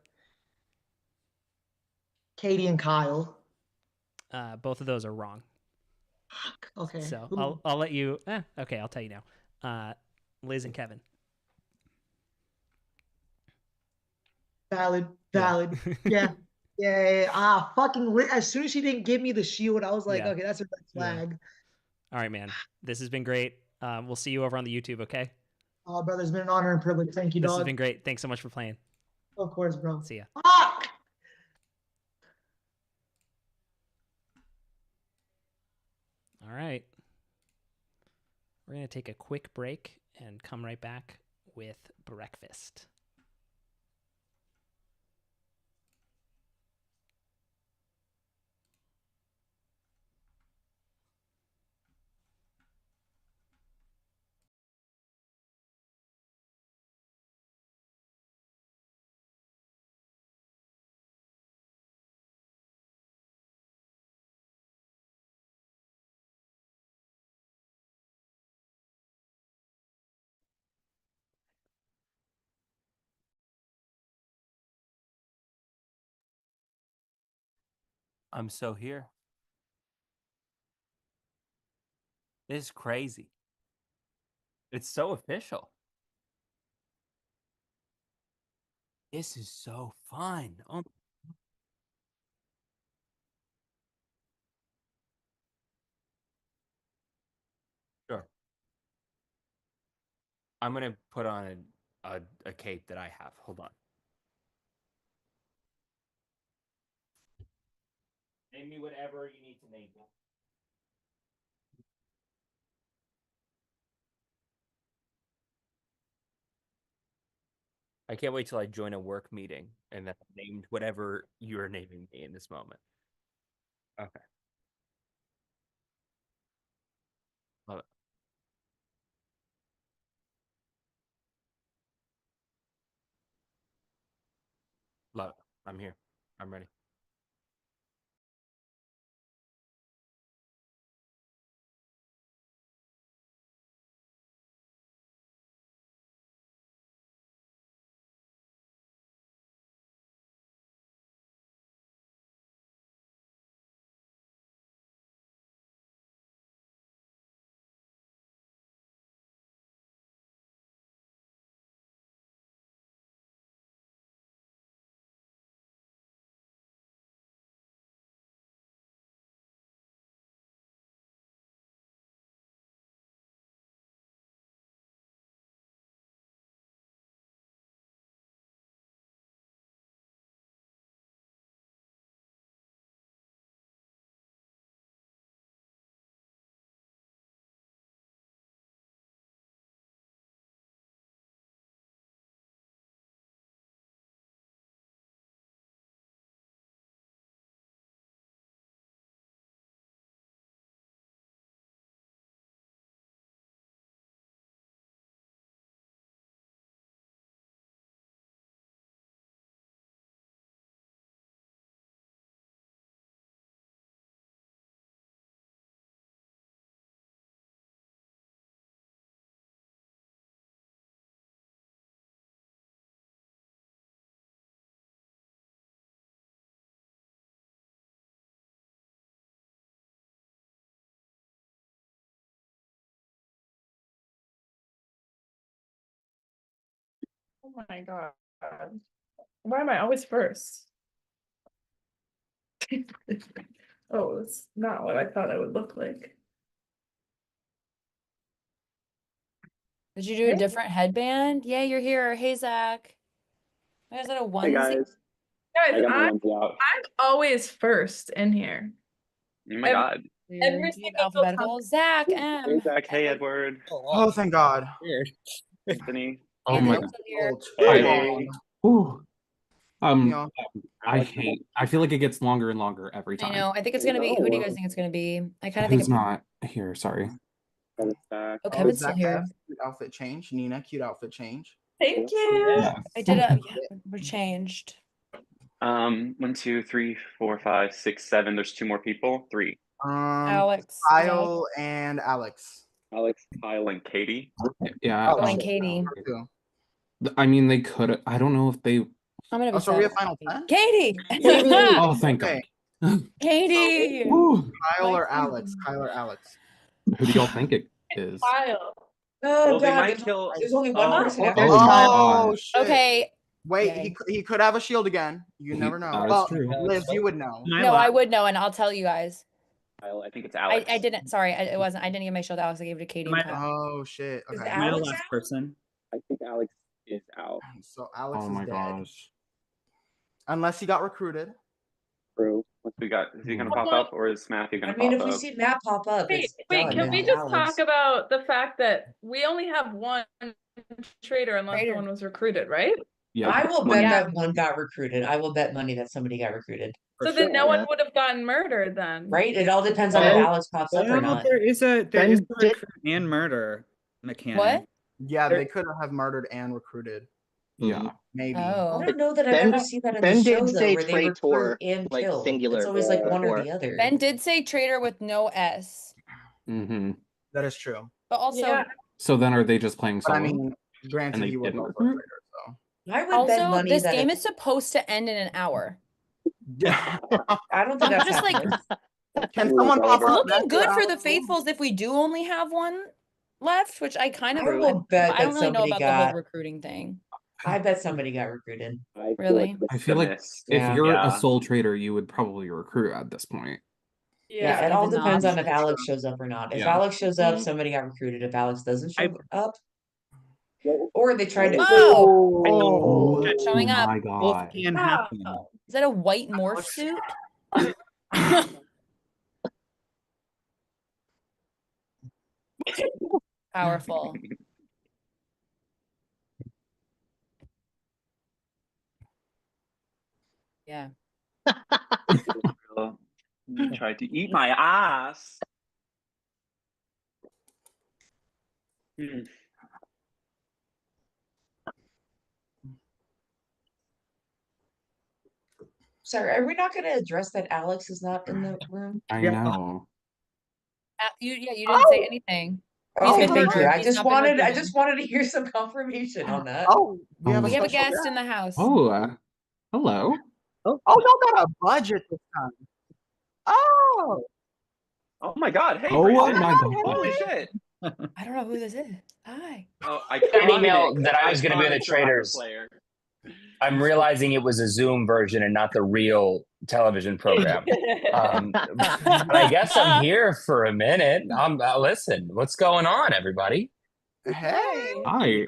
S11: Katie and Kyle.
S1: Both of those are wrong.
S11: Okay.
S1: So
S11: Who?
S1: I'll let you. Okay, I'll tell you now. Liz and Kevin.
S11: Valid. Yeah. Yeah. Fucking. As soon as she didn't give me the shield, I was like,
S1: Yeah.
S11: okay, that's a red flag.
S1: Yeah. All right, man. This has been great. We'll see you over on the YouTube, okay?
S11: Oh, brother, it's been an honor and privilege. Thank you,
S1: This
S11: dog.
S1: has been great. Thanks so much for playing.
S11: Of course, bro.
S1: See ya.
S11: Fuck!
S1: All right. We're going to take a quick break and come right back with breakfast.
S9: I'm so here. This is crazy. It's so official. This is so fun. Oh. Sure. I'm gonna put on a cape that I have. Hold on. Name me whatever you need to name me. I can't wait till I join a work meeting and then I'm named whatever you're naming me in this moment. Okay. Love it. Love it. I'm here. I'm ready.
S7: Oh my god. Why am I always first? Oh, it's not what I thought it would look like.
S8: Did you do a different headband? Yeah, you're here. Hey, Zach. Is that a onesie?
S19: Hey guys.
S7: Guys,
S19: I got my
S7: I'm
S19: onesie out.
S7: always first in here.
S19: Oh my god.
S7: Every
S8: Do you have
S7: single
S8: alphabetical? Zach,
S19: Hey Zach. Hey Edward.
S13: Oh, thank God.
S15: Weird.
S19: Anthony.
S2: Oh my
S8: Anthony's
S2: god.
S8: here.
S19: Hey.
S2: Ooh.
S13: Yeah.
S2: I hate. I feel like it gets longer and longer every
S8: I
S2: time.
S8: know. I think it's gonna be. Who do you guys think it's gonna be? I kind of think
S2: Who's not here? Sorry.
S8: Oh,
S13: Oh,
S8: Kevin's still
S13: Zach
S8: here.
S13: F, cute outfit change. Nina, cute outfit change.
S7: Thank you.
S2: Yes.
S8: I did a. Yeah, we're changed.
S19: 1, 2, 3, 4, 5, 6, 7. There's 2 more people. 3.
S8: Alex.
S13: Kyle and Alex.
S19: Alex, Kyle, and Katie.
S2: Yeah.
S8: Oh, and Katie.
S2: I mean, they could. I don't know if they.
S8: I'm gonna be
S13: Oh, so we
S8: sad.
S13: have final 10?
S8: Katie.
S2: Oh, thank
S13: Okay.
S2: God.
S8: Katie.
S2: Woo.
S13: Kyle or Alex? Kyle or Alex?
S2: Who do y'all think it is?
S7: Kyle.
S20: Oh
S19: Well, they
S20: God,
S19: might kill.
S20: there's only one person after
S2: Oh,
S20: this.
S13: Oh, shit.
S8: Okay.
S13: Wait,
S8: Yay.
S13: he could have a shield again. You never know.
S2: that is
S13: Well,
S2: true.
S13: Liz, you would know.
S8: No, I would know, and I'll tell you guys.
S19: Kyle, I think it's Alex.
S8: I didn't. Sorry, it wasn't. I didn't give my shield to Alex. I gave it to Katie and Kyle.
S13: Oh shit.
S20: Is
S13: Okay.
S15: Am I the
S20: Alex
S15: last
S20: out?
S15: person?
S19: I think Alex is out.
S13: So Alex
S2: Oh
S13: is
S2: my
S13: dead.
S2: gosh.
S13: Unless he got recruited.
S19: True. What we got? Is he gonna pop up or is Matthew gonna
S20: I mean,
S19: pop
S20: if we
S19: up?
S20: see Matt pop up,
S7: Wait,
S20: it's
S7: wait,
S20: done.
S7: can we
S20: It's
S7: just
S20: Alex.
S7: talk about the fact that we only have one traitor unless
S8: Traitor.
S7: someone was recruited, right?
S2: Yeah.
S20: I will bet
S8: Yeah.
S20: that one got recruited. I will bet money that somebody got recruited.
S7: So then no one would have gotten murdered then.
S20: Right? It all depends on if Alex pops up or
S5: Well,
S20: not.
S5: there is a
S14: Ben
S5: recruit and murder mechanic.
S8: What?
S13: Yeah, they could have murdered and recruited.
S2: Yeah.
S13: Maybe.
S20: I
S8: Oh.
S20: don't know that I've
S14: Ben-
S20: ever seen that in
S14: Ben
S20: the
S14: did
S20: show though,
S14: say
S20: where they recruit
S14: Traitor,
S20: and
S14: like,
S20: kill.
S14: singular
S20: It's always like one or
S14: before.
S20: the other.
S8: Ben did say traitor with no S,
S2: Mm-hmm.
S13: That is true.
S8: but also
S7: Yeah.
S2: So then, are they just playing
S13: But
S2: solo?
S13: I mean,
S2: and
S13: granted,
S2: they
S13: he was
S2: didn't
S13: also a
S2: recruit?
S13: traitor, so.
S20: I would bet
S8: also
S20: money
S8: this
S20: that
S8: game
S20: if
S8: is supposed to end in an hour.
S20: I don't think
S8: I'm
S20: that's
S8: just like,
S20: happening.
S13: Can someone pop
S8: it's
S13: up?
S8: looking good for the faithfuls if we do only have one left, which I kind of
S20: I will bet
S8: I don't
S20: that
S8: really know
S20: somebody
S8: about the whole
S20: got.
S8: recruiting thing.
S20: I bet somebody got recruited.
S8: Really?
S2: I feel like if
S20: Yeah.
S2: you're a sole traitor, you would probably recruit at this point.
S20: Yeah, it all
S8: given the
S20: depends on if
S8: option.
S20: Alex shows up or not. If
S2: Yeah.
S20: Alex shows up, somebody got recruited. If Alex doesn't show up, or they tried to.
S8: Oh, not showing up.
S2: my God.
S5: Can happen.
S8: Is that a white morph suit? Powerful. Yeah.
S19: You tried to eat my ass.
S20: Sorry, are we not going to address that Alex is not in the room?
S2: I know.
S8: You didn't say anything. He's
S20: Okay,
S8: been
S20: thank you.
S8: murdered.
S20: I
S8: He's
S20: just
S8: not been
S20: wanted, I
S8: recruited.
S20: just wanted to hear some confirmation on that.
S13: Oh, we have
S8: We have a
S13: special
S8: guest in the house.
S2: Oh, hello.
S13: Oh, y'all got a budget this time. Oh.
S19: Oh my God! Hey,
S2: Oh
S19: Brandon.
S2: my God.
S19: Holy shit!
S8: I don't know who this is. Hi.
S19: Oh,
S4: Got an email that I was going to be in the Traitors. I'm realizing it was a Zoom version and not the real television program. But I guess I'm here for a minute. Listen, what's going on, everybody?
S13: Hey.
S2: Hi.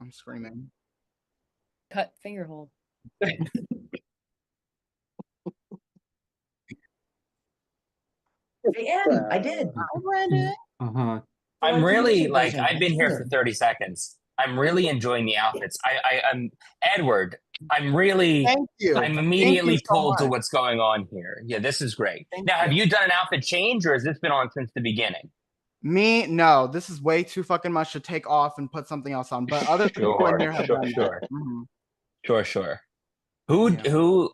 S13: I'm screaming.
S8: Cut finger hole.
S20: I did.
S13: Hi, Brandon.
S2: Uh-huh.
S4: I'm really
S20: like
S4: like I've been here for 30 seconds. I'm really enjoying the outfits. I'm Edward. I'm really
S13: Thank you.
S4: I'm
S13: Thank
S4: immediately
S13: you so
S4: pulled to
S13: much.
S4: what's going on here. Yeah, this is great.
S13: Thank
S4: Now, have
S13: you.
S4: you done an outfit change or has this been on since the beginning?
S13: Me, no. This is way too fucking much to take off and put something else on. But other people in here have done that.
S4: Sure. Who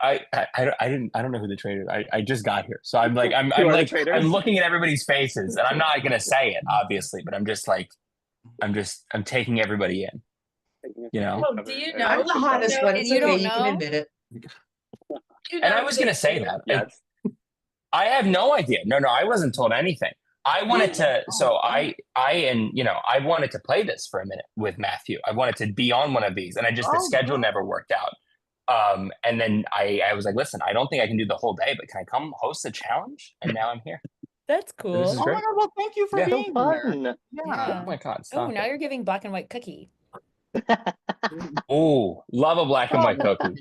S4: I don't know who the traitor is. I just got here. So I'm like I'm looking at everybody's faces and I'm not gonna say it, obviously, but I'm just like I'm taking everybody in. You know?
S7: Oh, do you know?
S20: I'm the hottest one. It's
S8: You
S20: okay.
S8: don't
S20: You can
S8: know?
S20: admit it.
S4: And I was gonna say that. I have no idea. No, I wasn't told anything. I wanted to, so I wanted to play this for a minute with Matthew. I wanted to be on one of these, and the schedule never worked out. And then I was like, listen, I don't think I can do the whole day, but can I come host a challenge? And now I'm here.
S8: That's cool.
S4: This is great.
S13: Oh my God, well, thank you for being here.
S8: Yeah.
S4: Oh my God,
S8: Oh,
S4: stop
S8: now you're giving black and white cookie.
S4: Oh, love a black and white cookie.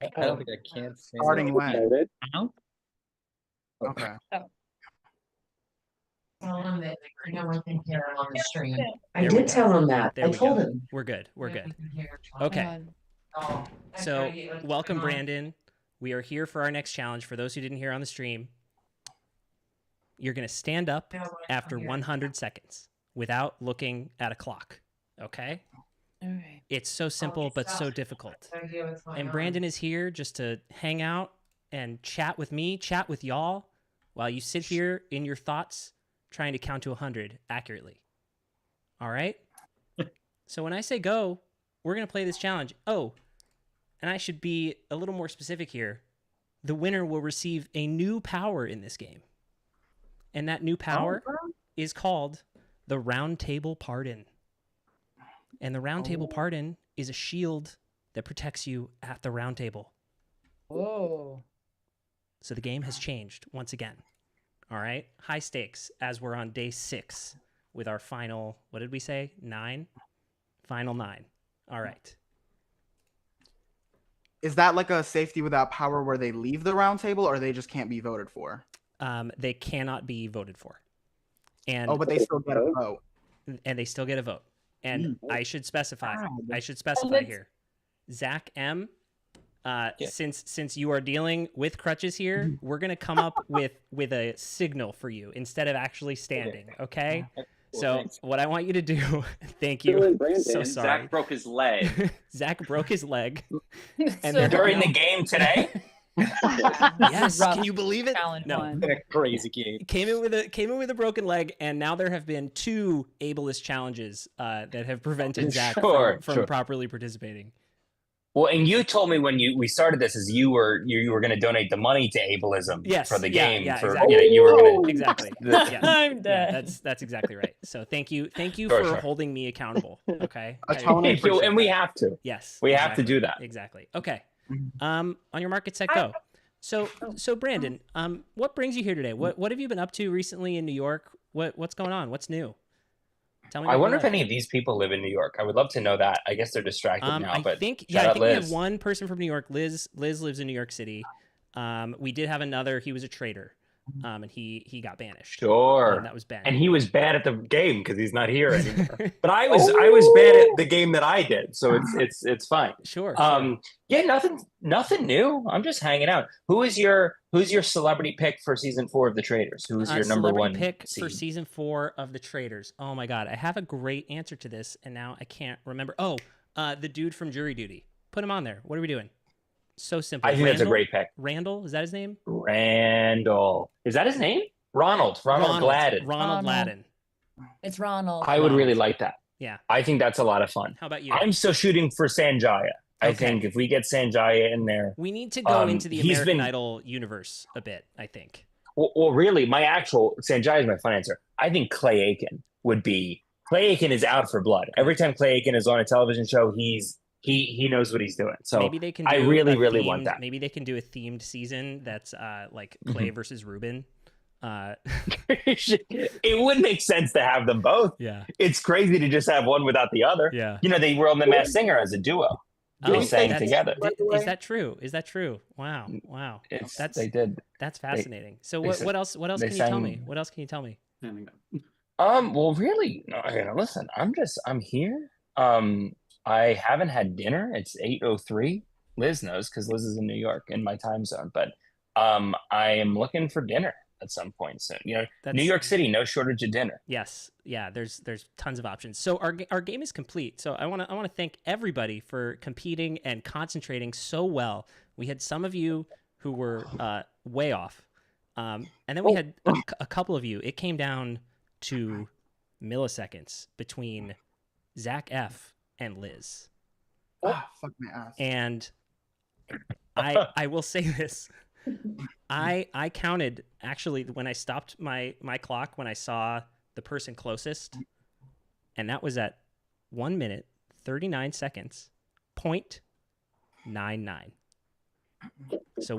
S15: I don't think I can say
S13: Starting when?
S15: Okay.
S20: Tell him that I can hear him on the stream. I
S1: There we
S20: did
S1: go.
S20: tell him that.
S1: There
S20: I
S1: we
S20: told
S1: go.
S20: him.
S1: We're good. We're good.
S20: Oh,
S1: Okay.
S20: Oh,
S1: So, welcome, Brandon. We are here for our next challenge. For those who didn't hear on the stream, you're going to stand up after 100 seconds without looking at a clock. Okay?
S8: All right.
S1: It's so simple, but so difficult. And Brandon is here just to hang out and chat with me, chat with y'all, while you sit here in your thoughts trying to count to 100 accurately. All right? So when I say go, we're going to play this challenge. Oh, and I should be a little more specific here. The winner will receive a new power in this game. And that new power is called the Round Table Pardon. And the Round Table Pardon is a shield that protects you at the round table.
S8: Whoa.
S1: So the game has changed once again. All right? High stakes as we're on day 6 with our final, what did we say? 9? Final 9. All right.
S13: Is that like a safety without power where they leave the round table or they just can't be voted for?
S1: They cannot be voted for. And
S13: but they still get a vote.
S1: and they still get a vote. And I should specify. I should
S8: Oh,
S1: specify
S8: let's-
S1: here. Zach M. Since you are dealing with crutches here, we're gonna come up with a signal for you instead of actually standing. Okay. So what I want you to do, thank you. So sorry.
S19: Zach broke his leg.
S1: Zach broke his leg. And
S8: So-
S4: During the game today?
S1: Yes.
S8: rough
S1: Can you believe it?
S8: challenge
S1: No.
S8: one.
S3: Been a crazy game.
S1: Came in with a broken leg, and now there have been 2 ableist challenges that have prevented Zach
S4: Sure,
S1: from
S4: sure.
S1: properly participating.
S4: Well, and you told me when we started this is you were going to donate the money to ableism
S1: Yes,
S4: for the
S1: yeah,
S4: game.
S1: yeah,
S4: For
S1: exactly.
S4: you were going to
S1: Exactly.
S4: Yeah.
S1: Yes.
S8: I'm
S1: Yeah,
S8: dead.
S1: that's exactly right. So thank you
S4: Sure,
S1: for
S4: sure.
S1: holding me accountable. Okay.
S4: Thank you, and we have to.
S1: Yes.
S4: We have to do that.
S1: Exactly. Okay. On your mark, get set, go. So Brandon, what brings you here today? What have you been up to recently in New York? What's going on? What's new? Tell me.
S4: I
S1: about
S4: wonder
S1: your
S4: if
S1: life.
S4: any of these people live in New York. I would love to know that. I guess they're distracted now,
S1: I
S4: but
S1: think
S4: shout
S1: I
S4: out
S1: think we have
S4: Liz.
S1: one person from New York. Liz lives in New York City. We did have another. He was a traitor, and he got banished.
S4: Sure.
S1: That was Ben.
S4: And he was bad at the game because he's not here anymore. But I was bad at the game that I did, so it's fine.
S1: Sure.
S4: Yeah, nothing new. I'm just hanging out. Who's your celebrity pick for season 4 of the Traitors? Who's your number
S1: celebrity
S4: 1
S1: pick
S4: seed?
S1: for season 4 of the Traitors? Oh my god, I have a great answer to this, and now I can't remember. Oh, the dude from Jury Duty. Put him on there. What are we doing? So simple.
S4: I think that's a great pick.
S1: Randall, is that his name?
S4: Randall. Is that his name? Ronald Gladden.
S1: Ronald Gladden.
S8: It's Ronald.
S4: I would really like that.
S1: Yeah.
S4: I think that's a lot of fun.
S1: How about you?
S4: I'm still shooting for Sanjaya. I
S1: Okay.
S4: think if we get Sanjaya in there,
S1: We need to go into the
S4: he's
S1: American
S4: been-
S1: Idol universe a bit, I think.
S4: Well, really, my actual Sanjaya is my fun answer. I think Clay Aiken would be. Clay Aiken is out for blood. Every time Clay Aiken is on a television show, he knows what he's doing. So
S1: Maybe they can.
S4: I
S1: Do
S4: really,
S1: a
S4: really
S1: themed,
S4: want that.
S1: Maybe they can do a themed season that's like Clay versus Ruben.
S4: It would make sense to have them both.
S1: Yeah.
S4: It's crazy to just have one without the other.
S1: Yeah.
S4: You know, they were on The Masked Singer as a duo. They sang
S1: that's-
S4: together.
S1: Is that true? Is that true? Wow.
S4: They did.
S1: That's fascinating. So
S4: they
S1: what
S4: sang-
S1: what else
S4: they
S1: can you tell
S4: sang-
S1: me? What else can you tell me?
S4: Well, really, no, listen, I'm here. I haven't had dinner. It's 8:03. Liz knows because Liz is in New York in my time zone, but I am looking for dinner at some point soon. You know,
S1: That's-
S4: New York City, no shortage of dinner.
S1: Yes, yeah. There's tons of options. So our game is complete. So I want to thank everybody for competing and concentrating so well. We had some of you who were way off, and then we had a couple of you. It came down to milliseconds between Zach F and Liz.
S13: Fuck my ass.
S1: And I will say this. I counted actually when I stopped my clock when I saw the person closest, and that was at 1 minute 39 seconds 0.99. So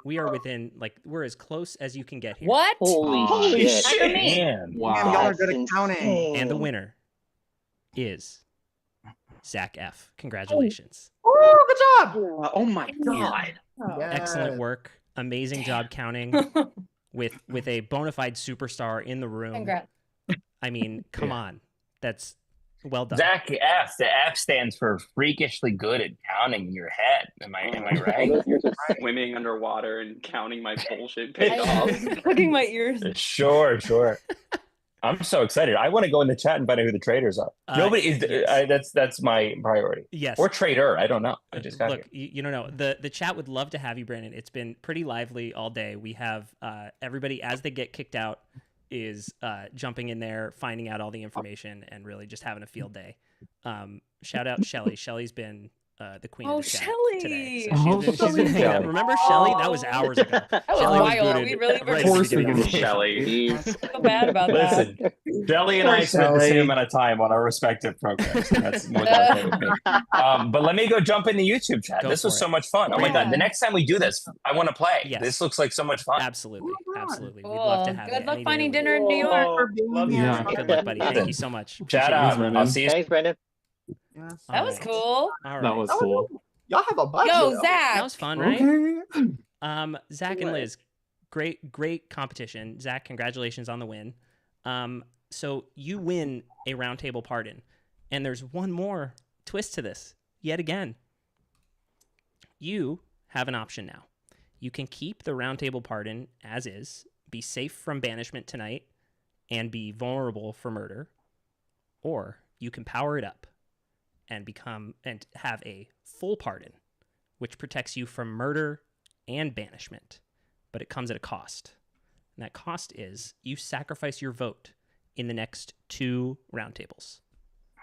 S1: we are within like we're as close as you can get here.
S8: What?
S14: Holy shit.
S8: After me.
S13: Damn, y'all are
S14: That's
S13: good at counting.
S14: insane.
S1: And the winner is Zach F. Congratulations.
S13: Oh, good job.
S15: Oh my god.
S1: Excellent work. Amazing job counting with a bona fide superstar in the room.
S8: Congrats.
S1: I mean, come on. That's well done.
S4: Zach F. The F stands for freakishly good at counting in your head. Am I right?
S19: You're just swimming underwater and counting my bullshit
S8: I
S19: payoffs.
S8: was cooking my ears.
S4: Sure. I'm so excited. I want to go in the chat and find out who the Traitors are. Nobody is.
S1: yes.
S4: That's my priority.
S1: Yes.
S4: Or Traitor. I don't know. I just got
S1: Look,
S4: here.
S1: you don't know. The chat would love to have you, Brandon. It's been pretty lively all day. We have everybody as they get kicked out is jumping in there, finding out all the information, and really just having a field day. Shout out Shelly. Shelly's been the queen of the chat today. So she's been hanging out. Remember Shelly? That was hours ago.
S8: That was
S1: Shelly
S8: wild.
S1: booted
S8: We really were
S1: right at the
S4: Force
S1: beginning of the
S4: feeding
S1: game.
S19: Shelly.
S8: I feel bad about that.
S4: Listen, Shelly and I spent the same amount of time on our respective programs. So that's more than okay with me. But let me go jump in the YouTube chat.
S1: Go
S4: This was
S1: for
S4: so
S1: it.
S4: much fun. Oh my god! The next time we do this, I want to play.
S1: Yes.
S4: This looks like so much fun.
S1: Absolutely. Absolutely. We'd
S8: Cool.
S1: love to have
S8: Good
S1: you
S8: luck
S1: any day
S8: finding
S1: of the
S8: dinner in
S1: week.
S8: New York.
S2: Yeah.
S1: Good luck, buddy. Thank you so much.
S4: Shout out. I'll see you.
S14: Thanks, Brandon.
S13: Yes.
S8: That was cool.
S1: All right.
S2: That was cool.
S13: Y'all have a budget.
S8: Yo,
S1: That
S8: Zach.
S1: was fun, right?
S2: Okay.
S1: Zach and Liz, great competition. Zach, congratulations on the win. So you win a roundtable pardon. And there's one more twist to this, yet again. You have an option now. You can keep the roundtable pardon as is, be safe from banishment tonight, and be vulnerable for murder. Or you can power it up and have a full pardon, which protects you from murder and banishment. But it comes at a cost. And that cost is you sacrifice your vote in the next 2 roundtables.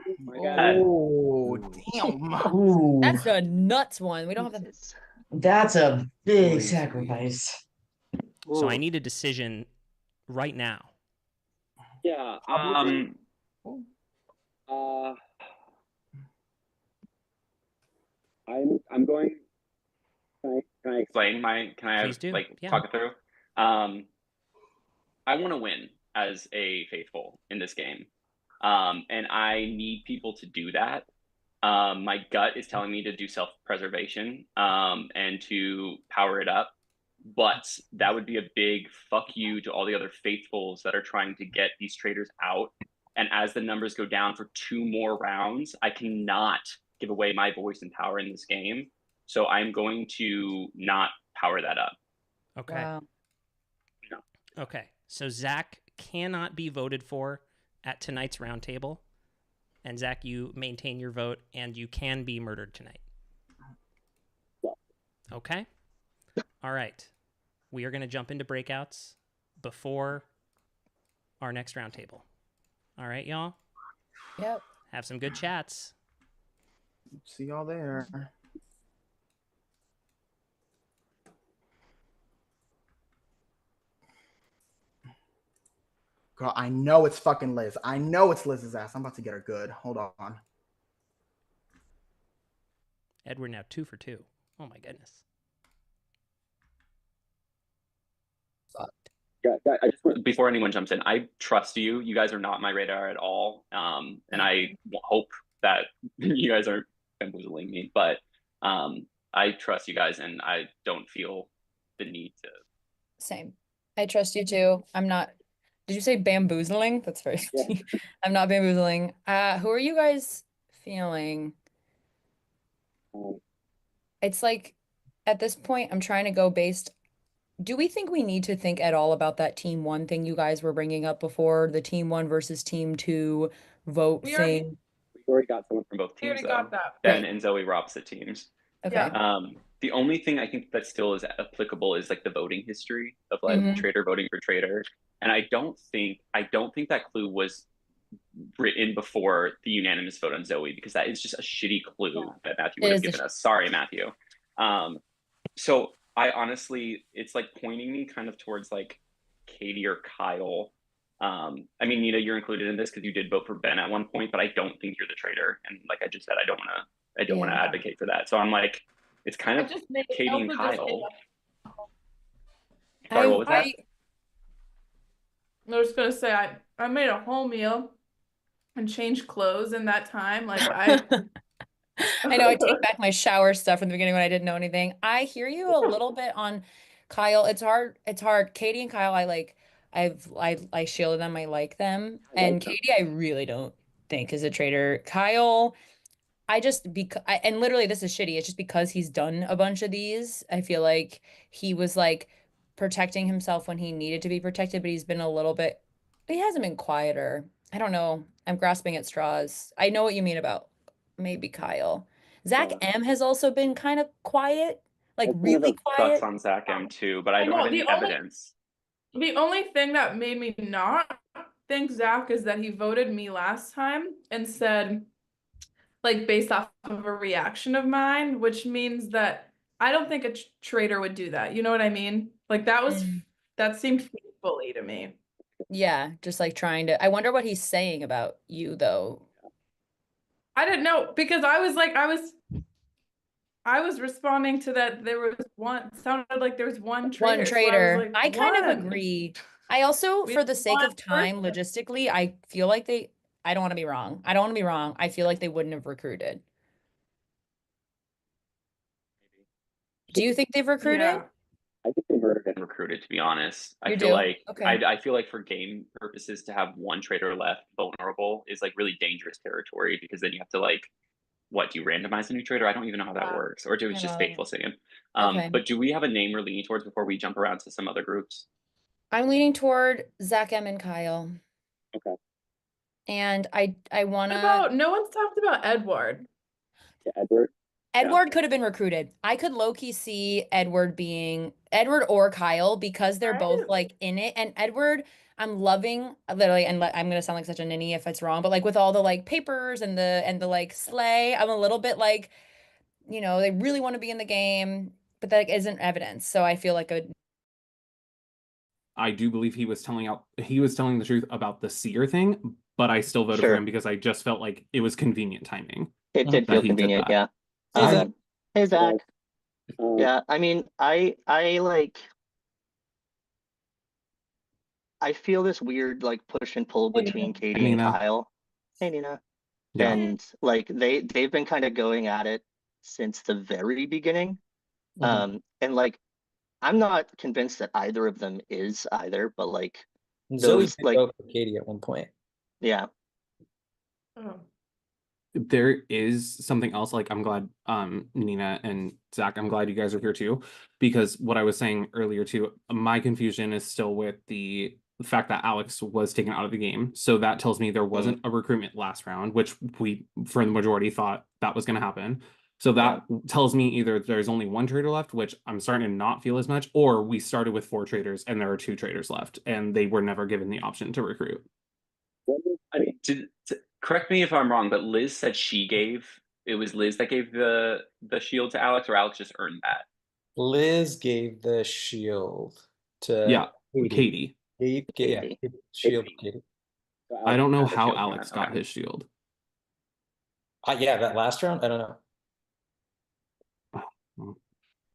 S14: Oh my God.
S13: Oh, damn.
S8: That's a nuts one. We don't have that.
S20: That's a big sacrifice.
S1: So I need a decision right now.
S19: Yeah. I'm going. Can I explain my? Can I
S1: Please do.
S19: talk it through? I want to win as a faithful in this game, and I need people to do that. My gut is telling me to do self-preservation and to power it up, but that would be a big fuck you to all the other faithfuls that are trying to get these traitors out. And as the numbers go down for 2 more rounds, I cannot give away my voice and power in this game. So I'm going to not power that up.
S1: Okay.
S8: Wow.
S19: No.
S1: Okay. So Zach cannot be voted for at tonight's roundtable. And Zach, you maintain your vote, and you can be murdered tonight. Okay? All right. We are going to jump into breakouts before our next roundtable. All right, y'all?
S8: Yep.
S1: Have some good chats.
S13: See y'all there. Girl, I know it's fucking Liz. I know it's Liz's ass. I'm about to get her good. Hold on.
S1: Edward now 2 for 2. Oh my goodness.
S19: Yeah, I just before anyone jumps in, I trust you. You guys are not my radar at all, and I hope that you guys aren't bamboozling me. But I trust you guys, and I don't feel the need to.
S8: Same. I trust you too. I'm not. Did you say bamboozling? That's very.
S19: Yeah.
S8: I'm not bamboozling. Who are you guys feeling? It's like at this point, I'm trying to go based. Do we think we need to think at all about that team 1 thing you guys were bringing up before, the team 1 versus team 2 vote
S7: We
S8: thing?
S19: We already got someone from both
S7: We already
S19: teams,
S7: got
S19: though.
S7: that.
S19: Ben and Zoe were opposite teams.
S8: Okay.
S7: Yeah.
S19: The only thing I think that still is applicable is like the voting history of like
S8: Mhm.
S19: Traitor voting for Traitor. And I don't think that clue was written before the unanimous vote on Zoe, because that is just a shitty clue that Matthew would have given us. Sorry, Matthew. So I honestly, it's like pointing me kind of towards like Katie or Kyle. I mean, Nita, you're included in this because you did vote for Ben at one point, but I don't think you're the traitor. And like I just said, I don't want to advocate for that. So I'm like, it's kind of Katie and Kyle. Sorry, what was that?
S7: I was gonna say I made a whole meal and changed clothes in that time. Like I
S8: I know I take back my shower stuff from the beginning when I didn't know anything. I hear you a little bit on Kyle. It's hard. It's hard. Katie and Kyle, I shielded them. I like them. And Katie, I really don't think is a traitor. Kyle, I just and literally this is shitty. It's just because he's done a bunch of these. I feel like he was like protecting himself when he needed to be protected, but he hasn't been quieter. I don't know. I'm grasping at straws. I know what you mean about maybe Kyle. Zach M has also been kind of quiet, like really quiet.
S19: Thoughts on Zach M too, but I don't have any evidence.
S7: The only thing that made me not think Zach is that he voted me last time and said, like, based off of a reaction of mine, which means that I don't think a traitor would do that. You know what I mean? Like that seemed faithfully to me.
S8: Yeah, just like trying to. I wonder what he's saying about you though.
S7: I didn't know because I was responding to that. There was sounded like there was one traitor.
S8: One
S7: So
S8: traitor.
S7: I
S8: I kind of
S7: one.
S8: agree. I also,
S7: We
S8: for the sake
S7: one
S8: of time,
S7: person.
S8: logistically, I feel like I don't want to be wrong. I don't want to be wrong. I feel like they wouldn't have recruited. Do you think they've recruited?
S7: Yeah.
S19: I think they murdered and recruited. recruited, to be honest. I
S8: You
S19: feel
S8: do?
S19: like
S8: Okay.
S19: I feel like for game purposes to have one traitor left vulnerable is like really dangerous territory, because then you have to like, what, do you randomize a new traitor? I don't even know how that works. Or do it's just faithful singing.
S8: Okay.
S19: But do we have a name we're leaning towards before we jump around to some other groups?
S8: I'm leaning toward Zach M and Kyle.
S19: Okay.
S8: And I wanna
S7: no one's talked about Edward.
S19: Yeah, Edward.
S8: Edward could have been recruited. I could low-key see Edward being Edward or Kyle, because they're both like in it. And Edward, I'm loving literally, and I'm gonna sound like such a ninny if it's wrong, but like with all the like papers and the like sleigh, I'm a little bit like, they really want to be in the game, but that isn't evidence. So I feel like
S2: I do believe he was telling the truth about the seer thing, but I still voted for him because I just felt like it was convenient timing.
S14: It did feel convenient, yeah. Hey, Zach. Yeah, I mean, I feel this weird like push and pull between Katie and
S2: Nina.
S14: Kyle. Hey, Nina.
S2: Yeah.
S14: And like they've been kind of going at it since the very beginning. And like I'm not convinced that either of them is either, but like
S3: Zoe
S14: those
S3: did
S14: like
S3: vote for Katie at one point.
S14: yeah.
S2: There is something else, like I'm glad Nina and Zach, I'm glad you guys are here too, because what I was saying earlier too, my confusion is still with the fact that Alex was taken out of the game. So that tells me there wasn't a recruitment last round, which we for the majority thought that was going to happen. So that tells me either there's only one traitor left, which I'm starting to not feel as much, or we started with 4 traitors and there are 2 traitors left and they were never given the option to recruit.
S19: I mean, correct me if I'm wrong, but Liz said it was Liz that gave the shield to Alex, or Alex just earned that?
S3: Liz gave the shield to
S2: Katie.
S3: Shield Katie.
S2: I don't know how Alex got his shield.
S3: Yeah, that last round, I don't know.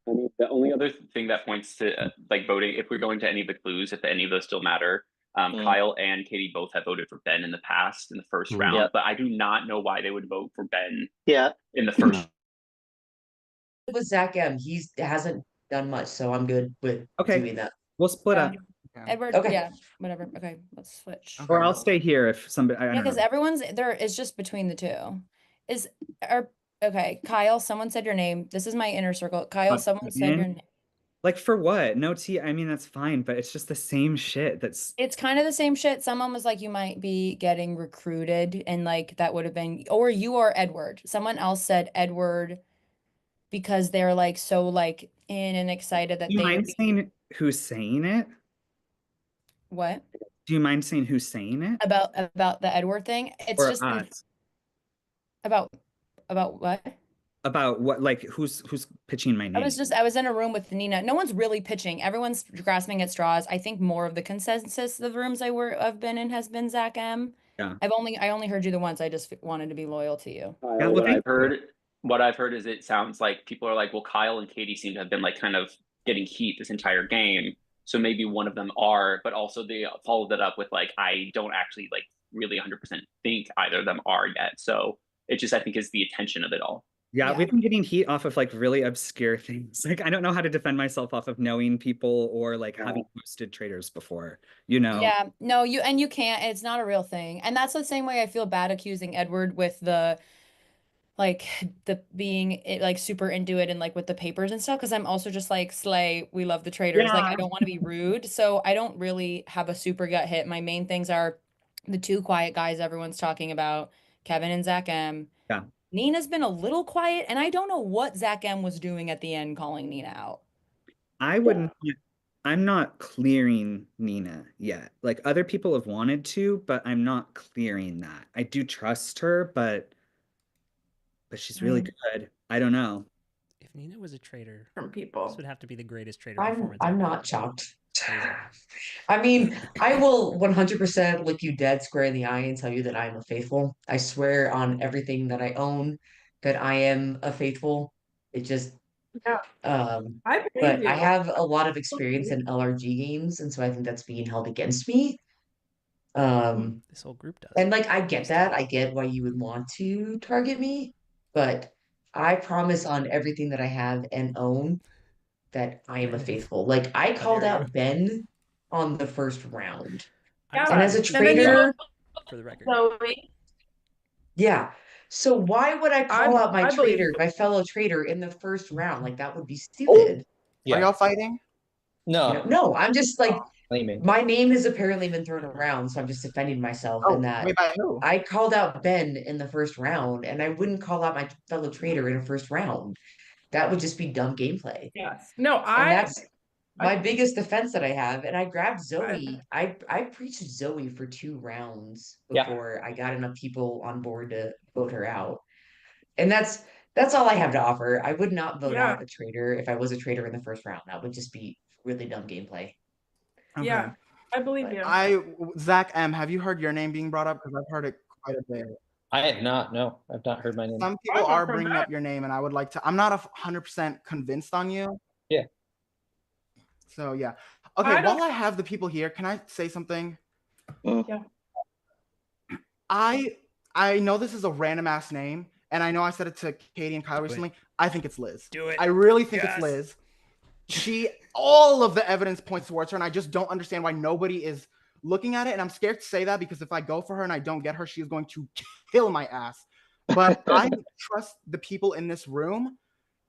S19: I mean, the only other thing that points to like voting, if we're going to any of the clues, if any of those still matter, Kyle and Katie both have voted for Ben in the past in the first round, but I do not know why they would vote for Ben. In the first.
S20: With Zach M, he hasn't done much, so I'm good with doing that.
S5: We'll split up.
S8: Edward,
S20: Okay.
S8: whatever. Okay, let's switch.
S5: Or I'll stay here if somebody. I
S8: Yeah,
S5: don't
S8: because
S5: know.
S8: everyone's there. It's just between the two. Okay, Kyle? Someone said your name. This is my inner circle. Kyle, someone said your name.
S5: Like for what? No tea. I mean, that's fine, but it's just the same shit.
S8: It's kind of the same shit. Someone was like, you might be getting recruited, and like that would have been, or you are Edward. Someone else said Edward because they're like so like in and excited that
S5: Do you
S8: they
S5: mind
S8: would be.
S5: saying who's saying it?
S8: What?
S5: Do you mind saying who's saying it?
S8: About the Edward thing? It's
S5: Or
S8: just
S5: us?
S8: about what?
S5: About what? Like who's pitching my name?
S8: I was in a room with Nina. No one's really pitching. Everyone's grasping at straws. I think more of the consensus of the rooms I've been in has been Zach M.
S5: Yeah.
S8: I only heard you the once. I just wanted to be loyal to you.
S19: What I've heard is it sounds like people are like, well, Kyle and Katie seem to have been like kind of getting heat this entire game. So maybe one of them are, but also they followed it up with like, I don't actually like really 100% think either of them are yet. So it just, I think, is the attention of it all.
S5: Yeah, we've been getting heat off of like really obscure things. Like I don't know how to defend myself off of knowing people or like having posted traitors before,
S8: Yeah, no, you can't. It's not a real thing. And that's the same way I feel bad accusing Edward with the being like super into it and like with the papers and stuff, because I'm also just like, slay, we love the traitors. Like I don't want to be rude. So I don't really have a super gut hit. My main things are the 2 quiet guys everyone's talking about, Kevin and Zach M.
S5: Yeah.
S8: Nina's been a little quiet, and I don't know what Zach M was doing at the end calling Nina out.
S5: I'm not clearing Nina yet. Like other people have wanted to, but I'm not clearing that. I do trust her, but she's really good. I don't know.
S1: If Nina was a traitor,
S7: from people,
S1: this would have to be the greatest traitor performance.
S20: I'm not shocked. I mean, I will 100% look you dead square in the eye and tell you that I am a faithful. I swear on everything that I own that I am a faithful. It just but I have a lot of experience in LRG games, and so I think that's being held against me.
S1: This whole group does.
S20: And like I get that. I get why you would want to target me, but I promise on everything that I have and own that I am a faithful. Like I called out Ben on the first round.
S7: Yeah,
S20: And as a
S7: and then you
S20: traitor,
S1: for the record.
S7: Zoe.
S20: yeah. So why would I call out my
S7: I believe
S20: traitor, my fellow traitor in the first round? Like that would be
S13: Oh,
S20: stupid.
S13: are y'all fighting?
S3: No.
S20: No, I'm just like
S3: Claiming.
S20: my name has apparently been thrown around, so I'm just defending myself
S13: Oh,
S20: in that
S13: wait, by who?
S20: I called out Ben in the first round, and I wouldn't call out my fellow traitor in a first round. That would just be dumb gameplay.
S7: Yes. No,
S20: And that's my biggest defense that I have. And I grabbed Zoe. I preached Zoe for 2 rounds before I got enough people on board to vote her out. And that's all I have to offer. I would not vote out a traitor if I was a traitor in the first round. That would just be really dumb gameplay.
S13: Okay.
S7: Yeah, I believe you.
S13: Zach M, have you heard your name being brought up? Because I've heard it quite a bit.
S3: I have not. No, I've not heard my name.
S13: Some people are bringing up your name, and I would like to. I'm not 100% convinced on you.
S3: Yeah.
S13: So yeah. Okay. While I have the people here, can I say something?
S7: Yeah.
S13: I know this is a random ass name, and I know I said it to Katie and Kyle recently. I think it's Liz.
S1: Do it.
S13: I really think it's Liz. All of the evidence points towards her, and I just don't understand why nobody is looking at it. And I'm scared to say that because if I go for her and I don't get her, she is going to kill my ass. But I trust the people in this room.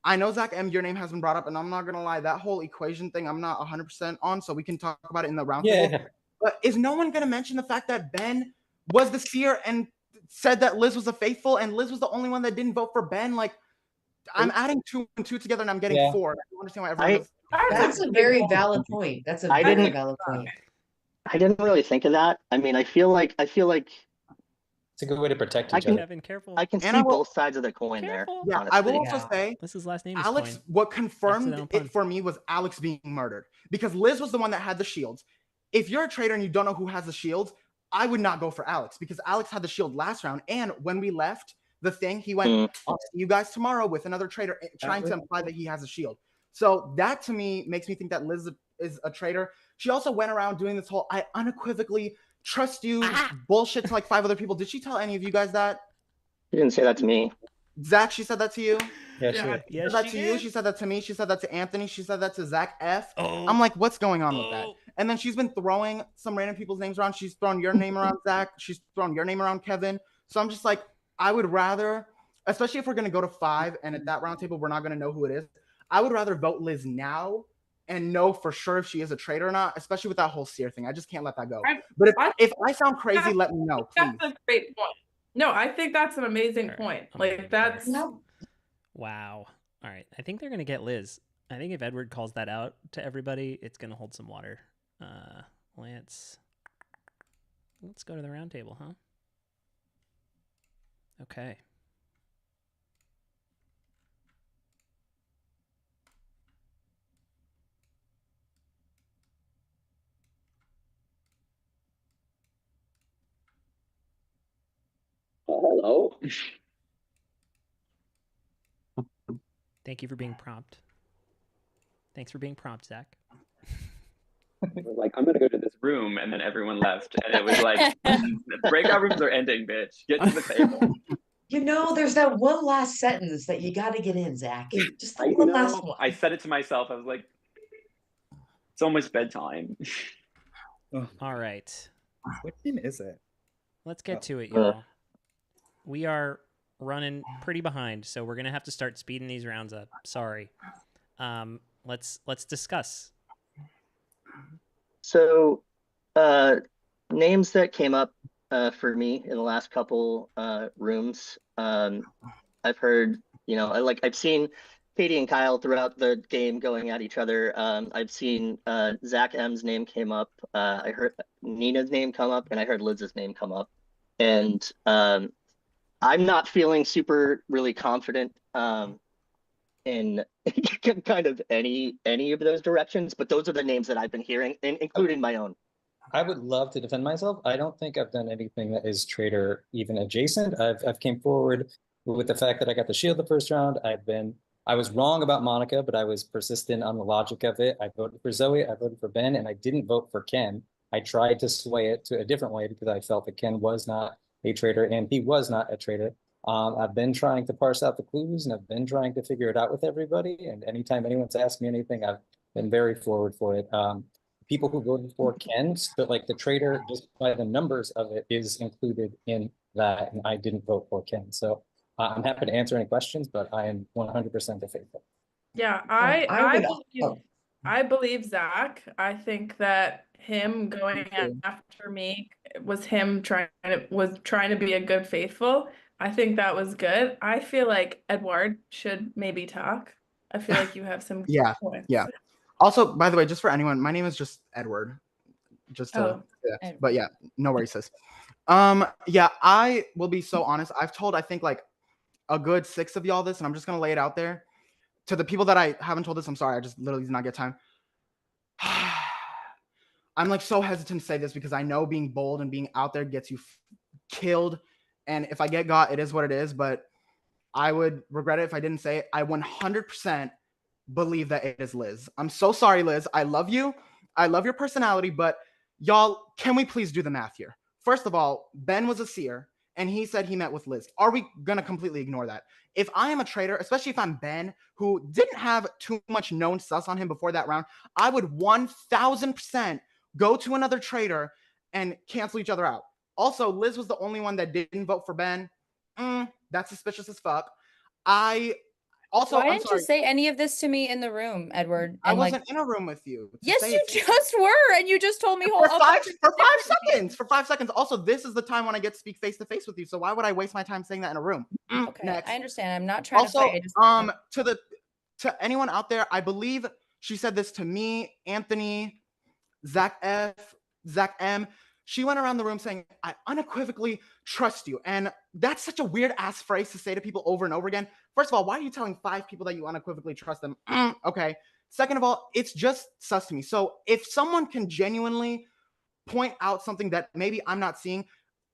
S13: I know, Zach M, your name has been brought up, and I'm not going to lie, that whole equation thing, I'm not 100% on, so we can talk about it in the roundtable.
S3: Yeah.
S13: But is no one going to mention the fact that Ben was the seer and said that Liz was a faithful, and Liz was the only one that didn't vote for Ben? Like, I'm adding 2 and 2 together, and I'm getting 4. I don't understand why everyone is.
S20: That's a very valid point. That's a very valid point.
S14: I didn't really think of that. I mean, I feel like
S3: it's a good way to protect each other.
S1: Kevin, careful.
S14: I can see both sides of the coin there.
S13: Yeah,
S14: honestly.
S13: I will also say
S1: This is last name is
S13: Alex,
S1: coin.
S13: what confirmed
S1: Accidental
S13: it
S1: pun.
S13: for me was Alex being murdered because Liz was the one that had the shields. If you're a traitor and you don't know who has the shields, I would not go for Alex because Alex had the shield last round. And when we left the thing, he went, I'll see you guys tomorrow with another traitor, trying to imply that he has a shield. So that to me makes me think that Liz is a traitor. She also went around doing this whole I unequivocally trust you bullshit to like 5 other people. Did she tell any of you guys that?
S14: She didn't say that to me.
S13: Zach, she said that to you?
S3: Yeah,
S13: she
S3: did.
S13: said that to you. She said that to me. She said that to Anthony. She said that to Zach F. I'm like, what's going on with that? And then she's been throwing some random people's names around. She's thrown your name around, Zach. She's thrown your name around, Kevin. So I'm just like, I would rather, especially if we're going to go to 5 and at that round table, we're not going to know who it is. I would rather vote Liz now and know for sure if she is a traitor or not, especially with that whole seer thing. I just can't let that go. But if I sound crazy, let me know, please.
S7: That's a great point. No, I think that's an amazing point. Like that's
S1: Wow. All right. I think they're gonna get Liz. I think if Edward calls that out to everybody, it's gonna hold some water. Let's go to the round table, huh? Okay.
S19: Hello.
S1: Thank you for being prompt. Thanks for being prompt, Zach.
S19: Like, I'm gonna go to this room, and then everyone left, and it was like, breakout rooms are ending, bitch. Get to the table.
S20: You know, there's that one last sentence that you got to get in, Zach. Just the one last one.
S19: I said it to myself. I was like, it's almost bedtime.
S1: All right.
S5: What team is it?
S1: Let's get to it, y'all. We are running pretty behind, so we're gonna have to start speeding these rounds up. Sorry. Let's discuss.
S14: So, names that came up for me in the last couple rooms. I've heard, I've seen Katie and Kyle throughout the game going at each other. I've seen Zach M's name came up. I heard Nina's name come up, and I heard Liz's name come up. And I'm not feeling really confident in kind of any of those directions, but those are the names that I've been hearing, including my own.
S3: I would love to defend myself. I don't think I've done anything that is traitor even adjacent. I've came forward with the fact that I got the shield the first round. I was wrong about Monica, but I was persistent on the logic of it. I voted for Zoe, I voted for Ben, and I didn't vote for Ken. I tried to sway it to a different way because I felt that Ken was not a traitor and he was not a traitor. I've been trying to parse out the clues and I've been trying to figure it out with everybody. And anytime anyone's asked me anything, I've been very forward for it. People who voted for Ken, but like the traitor, just by the numbers of it, is included in that, and I didn't vote for Ken. So I'm happy to answer any questions, but I am 100% a faithful.
S7: Yeah,
S20: I
S7: I
S20: would.
S7: believe I believe Zach. I think that him going
S13: too.
S7: after me was him trying to be a good faithful. I think that was good. I feel like Edward should maybe talk. I feel like you have some
S13: Yeah,
S7: points.
S13: yeah. Also, by the way, just for anyone, my name is just Edward. Just to,
S7: Oh.
S13: yeah. But yeah, no worries, sis. Yeah, I will be so honest. I've told, I think, like a good 6 of y'all this, and I'm just gonna lay it out there. To the people that I haven't told this, I'm sorry. I just literally did not get time. I'm like so hesitant to say this because I know being bold and being out there gets you killed. And if I get got, it is what it is. But I would regret it if I didn't say it. I 100% believe that it is Liz. I'm so sorry, Liz. I love you. I love your personality. But y'all, can we please do the math here? First of all, Ben was a seer and he said he met with Liz. Are we going to completely ignore that? If I am a traitor, especially if I'm Ben, who didn't have too much known sus on him before that round, I would 1000% go to another traitor and cancel each other out. Also, Liz was the only one that didn't vote for Ben. That's suspicious as fuck. Also,
S8: Why
S13: I'm
S8: didn't
S13: sorry.
S8: you say any of this to me in the room, Edward?
S13: I
S8: And like,
S13: wasn't in a room with you.
S8: yes, you just were, and you just told me
S13: for
S8: a
S13: five
S8: bunch of
S13: for 5
S8: different
S13: seconds. For 5 seconds. Also, this is the time when I get to speak face to face with you. So why would I waste my time saying that in a room?
S8: Okay,
S13: Next.
S8: I understand. I'm not trying to
S13: Also,
S8: fight.
S13: to anyone out there, I believe she said this to me, Anthony, Zach F, Zach M. She went around the room saying, I unequivocally trust you. And that's such a weird ass phrase to say to people over and over again. First of all, why are you telling 5 people that you unequivocally trust them? Okay. Second of all, it's just sus to me. So if someone can genuinely point out something that maybe I'm not seeing,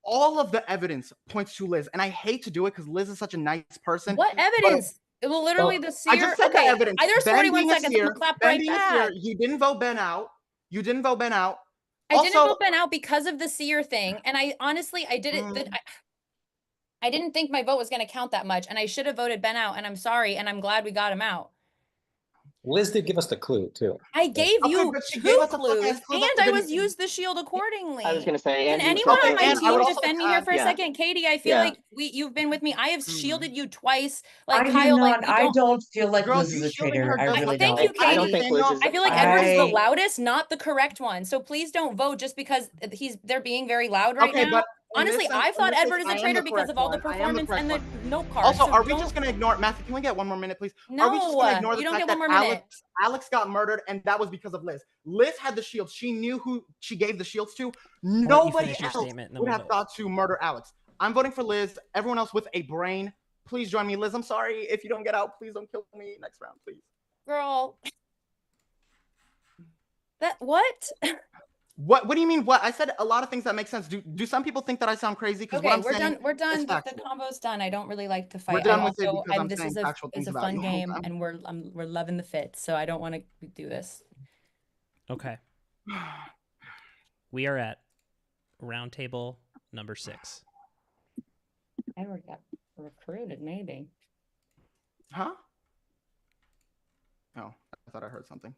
S13: all of the evidence points to Liz. And I hate to do it because Liz is such a nice person.
S8: What evidence? Well, literally the seer.
S13: I just said
S8: okay,
S13: the evidence.
S8: there's
S13: Ben
S8: 41
S13: being a
S8: seconds. I'm
S13: seer,
S8: gonna clap
S13: Ben
S8: right
S13: being a
S8: back.
S13: seer, you didn't vote Ben out. You didn't vote Ben out.
S8: I didn't vote Ben out because of the seer thing. And I honestly, I did it. I didn't think my vote was going to count that much. And I should have voted Ben out. And I'm sorry. And I'm glad we got him out.
S3: Liz did give us the clue too.
S8: I gave you
S13: but she
S8: 2
S13: gave us a
S8: clues,
S13: fucking clue
S8: and
S13: that
S8: I
S13: didn't-
S8: was used the shield accordingly.
S14: I was gonna say,
S8: Can
S14: and you
S8: anyone
S14: said
S8: on my
S14: and
S8: team
S14: I would
S8: defend me here for a
S14: yeah.
S8: second? Katie, I feel
S14: Yeah.
S8: like you've been with me. I have shielded you twice. Like
S20: I
S8: Kyle,
S20: do
S8: like
S20: not.
S8: we
S20: I
S8: don't.
S20: don't feel like
S13: Girl,
S20: Liz
S13: you
S20: is a
S13: shielding
S20: traitor.
S13: her
S20: I
S13: just
S20: really
S13: like
S20: don't.
S8: Thank you, Katie.
S14: I don't think Liz is.
S8: I feel like Edward is the loudest, not the correct one. So please don't vote just because they're being very loud right
S13: Okay,
S8: now.
S13: but in
S8: Honestly,
S13: this sense-
S8: I
S13: in
S8: thought
S13: this case,
S8: Edward is
S13: I
S8: a
S13: am
S8: traitor
S13: the
S8: because of
S13: correct
S8: all the
S13: one. I am the
S8: performance and the
S13: correct
S8: note cards.
S13: Also,
S8: So
S13: are we
S8: don't-
S13: just gonna ignore Matthew? Can we get one more minute, please?
S8: No,
S13: Are we just gonna ignore the
S8: you don't
S13: fact
S8: get one
S13: that
S8: more minute.
S13: Alex got murdered and that was because of Liz? Liz had the shields. She knew who she gave the shields to. Nobody
S1: finish your
S13: else
S1: statement and then
S13: would
S1: we'll
S13: have
S1: vote.
S13: thought to murder Alex. I'm voting for Liz. Everyone else with a brain, please join me. Liz, I'm sorry if you don't get out. Please don't kill me next round, please.
S8: Girl. That what?
S13: What do you mean? What I said a lot of things that make sense. Do some people think that I sound crazy? Because what
S8: Okay,
S13: I'm
S8: we're
S13: saying
S8: done. We're done.
S13: is
S8: The
S13: factual.
S8: combo's done. I don't really like to
S13: We're
S8: fight.
S13: done
S8: I
S13: with it
S8: also,
S13: because I'm
S8: this
S13: saying
S8: is a
S13: factual things about
S8: fun
S13: you.
S8: game, and we're loving the fit. So I don't want to do this.
S1: Okay. We are at round table number 6.
S8: Edward got recruited, maybe.
S13: Huh? Oh, I thought I heard something.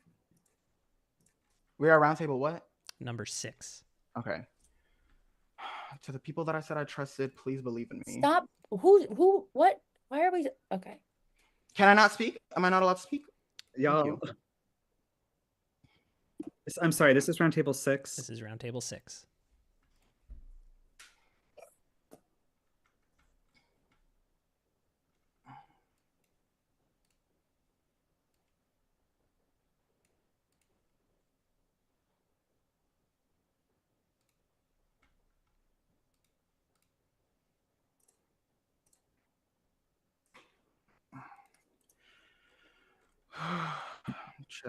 S13: We are round table what?
S1: Number 6.
S13: Okay. To the people that I said I trusted, please believe in me.
S8: Stop. Who, what? Why are we? Okay.
S13: Can I not speak? Am I not allowed to speak?
S5: Y'all. I'm sorry, this is round table 6.
S1: This is round table 6.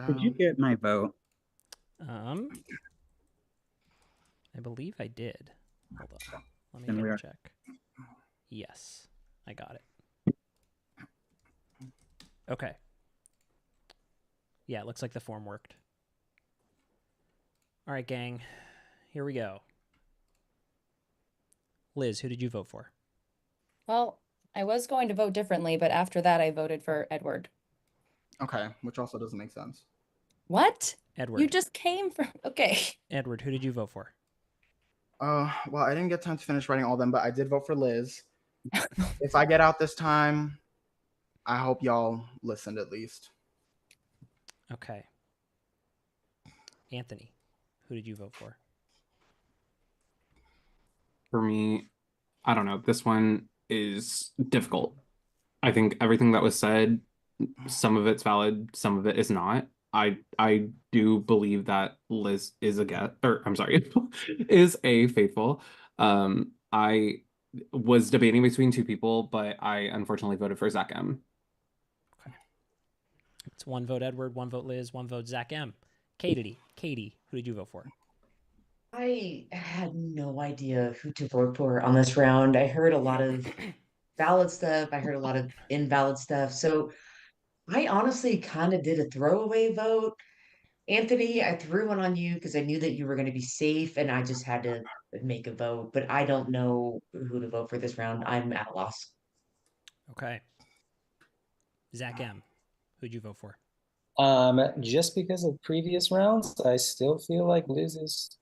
S5: Did you get my vote?
S1: I believe I did. Hold on. Let me
S5: Then we
S1: double
S5: are-
S1: check. Yes, I got it. Okay. Yeah, it looks like the form worked. All right, gang. Here we go. Liz, who did you vote for?
S8: Well, I was going to vote differently, but after that, I voted for Edward.
S13: Okay, which also doesn't make sense.
S8: What?
S1: Edward.
S8: You just came from. Okay.
S1: Edward, who did you vote for?
S13: Well, I didn't get time to finish writing all of them, but I did vote for Liz. If I get out this time, I hope y'all listened at least.
S1: Okay. Anthony, who did you vote for?
S2: For me, I don't know. This one is difficult. I think everything that was said, some of it's valid, some of it is not. I do believe that Liz is is a faithful. I was debating between two people, but I unfortunately voted for Zach M.
S1: It's one vote Edward, one vote Liz, one vote Zach M. Katie, who did you vote for?
S20: I had no idea who to vote for on this round. I heard a lot of valid stuff. I heard a lot of invalid stuff. So I honestly kind of did a throwaway vote. Anthony, I threw one on you because I knew that you were going to be safe and I just had to make a vote, but I don't know who to vote for this round. I'm at a loss.
S1: Okay. Zach M, who'd you vote for?
S3: Just because of previous rounds, I still feel like Liz is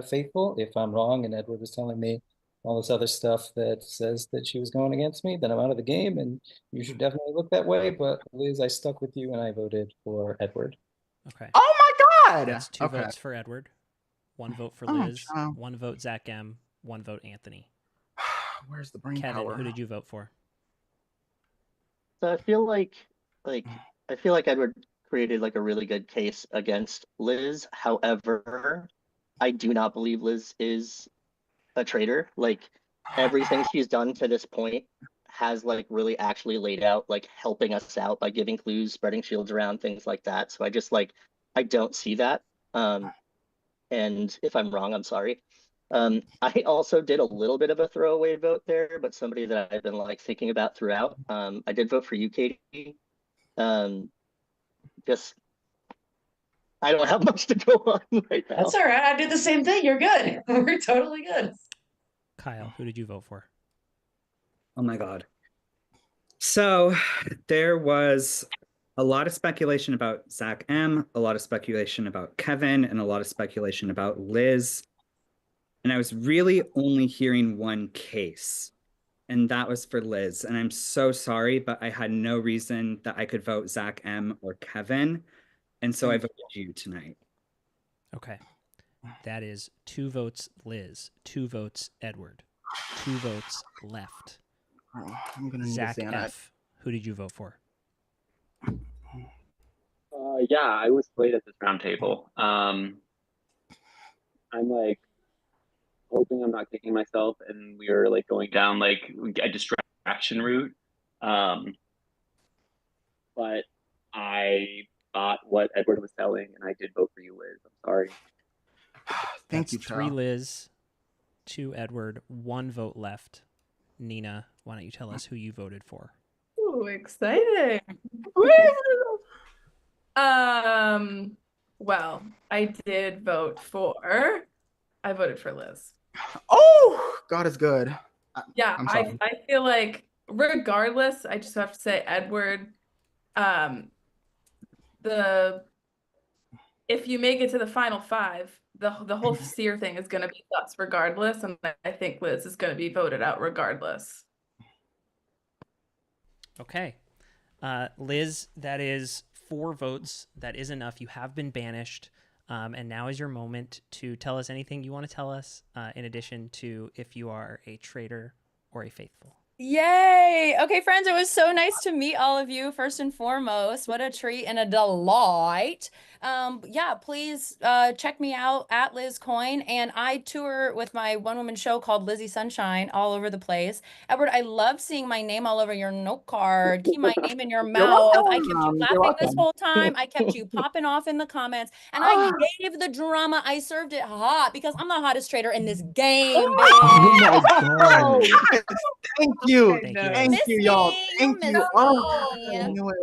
S3: faithful. If I'm wrong and Edward was telling me all this other stuff that says that she was going against me, then I'm out of the game and you should definitely look that way. But Liz, I stuck with you and I voted for Edward.
S1: Okay.
S13: Oh my God!
S1: That's two votes for Edward, one vote for Liz, one vote Zach M, one vote Anthony.
S13: Where's the brain
S1: Kevin,
S13: power?
S1: who did you vote for?
S14: So I feel like Edward created like a really good case against Liz. However, I do not believe Liz is a traitor. Like everything she's done to this point has like really actually laid out like helping us out by giving clues, spreading shields around, things like that. So I don't see that. And if I'm wrong, I'm sorry. I also did a little bit of a throwaway vote there, but somebody that I've been like thinking about throughout. I did vote for you, Katie. Just I don't have much to go on right now.
S20: That's all right. I did the same thing. You're good. We're totally good.
S1: Kyle, who did you vote for?
S5: Oh my God. So there was a lot of speculation about Zach M, a lot of speculation about Kevin, and a lot of speculation about Liz. And I was really only hearing one case, and that was for Liz. And I'm so sorry, but I had no reason that I could vote Zach M or Kevin. And so I voted you tonight.
S1: Okay. That is 2 votes Liz, 2 votes Edward, 2 votes left.
S13: I'm gonna need
S1: Zach
S13: a Xanax.
S1: F, who did you vote for?
S19: Yeah, I was late at this round table. I'm like hoping I'm not kicking myself, and we were like going down like a distraction route. But I thought what Edward was telling, and I did vote for you, Liz. I'm sorry.
S13: Thank you,
S1: 3
S13: Charles.
S1: Liz, 2 Edward, 1 vote left. Nina, why don't you tell us who you voted for?
S7: Ooh, exciting. Well, I voted for Liz.
S13: Oh, God is good.
S7: Yeah,
S13: I'm sorry.
S7: I feel like regardless, I just have to say Edward, if you make it to the final 5, the whole seer thing is gonna be sus regardless, and I think Liz is gonna be voted out regardless.
S1: Okay. Liz, that is 4 votes. That is enough. You have been banished. And now is your moment to tell us anything you want to tell us, in addition to if you are a traitor or a faithful.
S8: Yay! Okay, friends, it was so nice to meet all of you, first and foremost. What a treat and a delight. Yeah, please check me out at Liz Coin, and I tour with my one-woman show called Lizzie Sunshine all over the place. Edward, I love seeing my name all over your note card. Keep my name in your mouth. I kept you laughing this whole time. I kept you popping off in the comments, and I gave the drama. I served it hot because I'm the hottest traitor in this game, baby.
S13: Oh my God. Thank you.
S1: Thank
S13: you, y'all. Thank you. Oh, I knew it.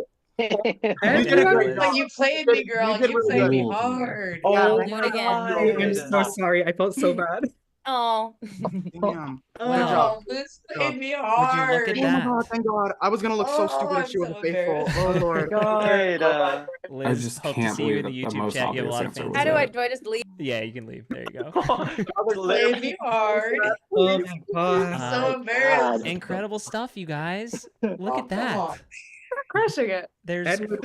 S20: Like you played me, girl. You played me hard.
S5: Oh,
S20: Yeah,
S8: do it again.
S5: I'm so sorry. I felt so bad.
S8: Oh.
S13: Damn.
S20: Oh, Liz. played me
S1: Would you look
S20: hard.
S1: at
S13: Oh my
S1: that?
S13: god, thank God. I was gonna look so
S20: Oh,
S13: stupid if
S20: I'm
S13: she was
S20: so
S13: a faithful.
S20: embarrassed.
S13: Oh Lord.
S14: God.
S2: I
S1: Liz,
S2: just
S1: hope to
S2: can't
S1: see you in
S2: believe
S1: the
S2: that the
S1: YouTube
S2: most
S1: chat. You have a
S2: obvious
S1: lot of
S2: answer
S1: fans
S2: was
S1: there.
S2: it.
S8: Do I just leave?
S1: Yeah, you can leave. There you go.
S20: Played me hard.
S5: Oh my god.
S20: I'm so embarrassed.
S1: Incredible stuff, you guys. Look
S20: Oh,
S1: at
S20: come on.
S1: that.
S8: Crushing it.
S1: There's
S5: Edward,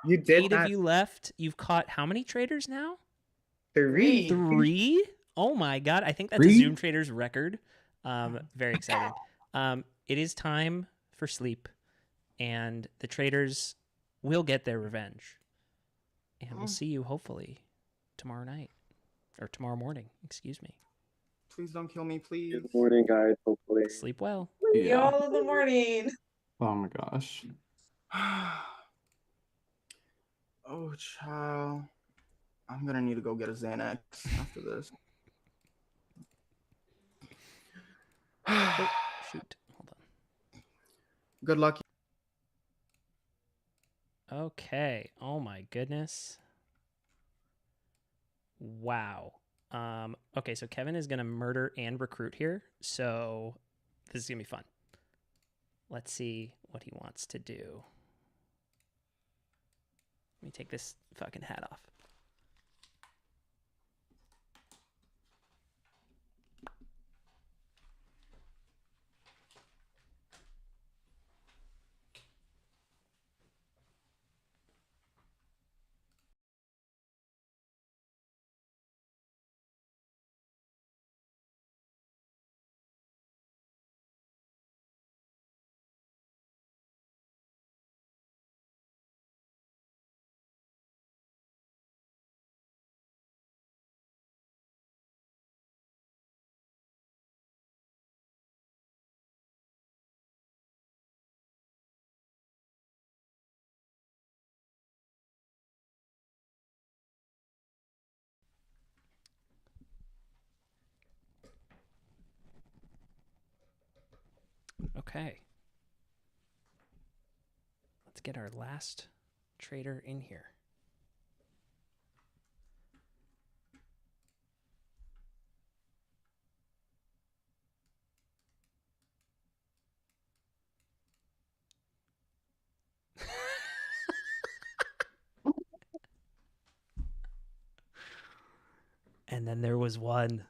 S5: you did
S1: 8
S5: that.
S1: of you left. You've caught how many traitors now?
S5: 3.
S1: 3? Oh my god. I think that's a
S2: 3?
S1: Zoom Traders record. Very exciting. It is time for sleep, and the traitors will get their revenge. And we'll see you hopefully tomorrow night. Or tomorrow morning, excuse me.
S13: Please don't kill me, please.
S14: Good morning, guys. Hopefully.
S1: Sleep well.
S20: See y'all in the morning.
S2: Oh my gosh.
S13: Oh, child. I'm gonna need to go get a Xanax after this.
S1: Oh, shoot. Hold
S13: Good luck.
S1: on. Okay. Oh my goodness. Wow. Okay, so Kevin is gonna murder and recruit here, so this is gonna be fun. Let's see what he wants to do. Let me take this fucking hat off. Okay. Let's get our last traitor in here. And then there was one.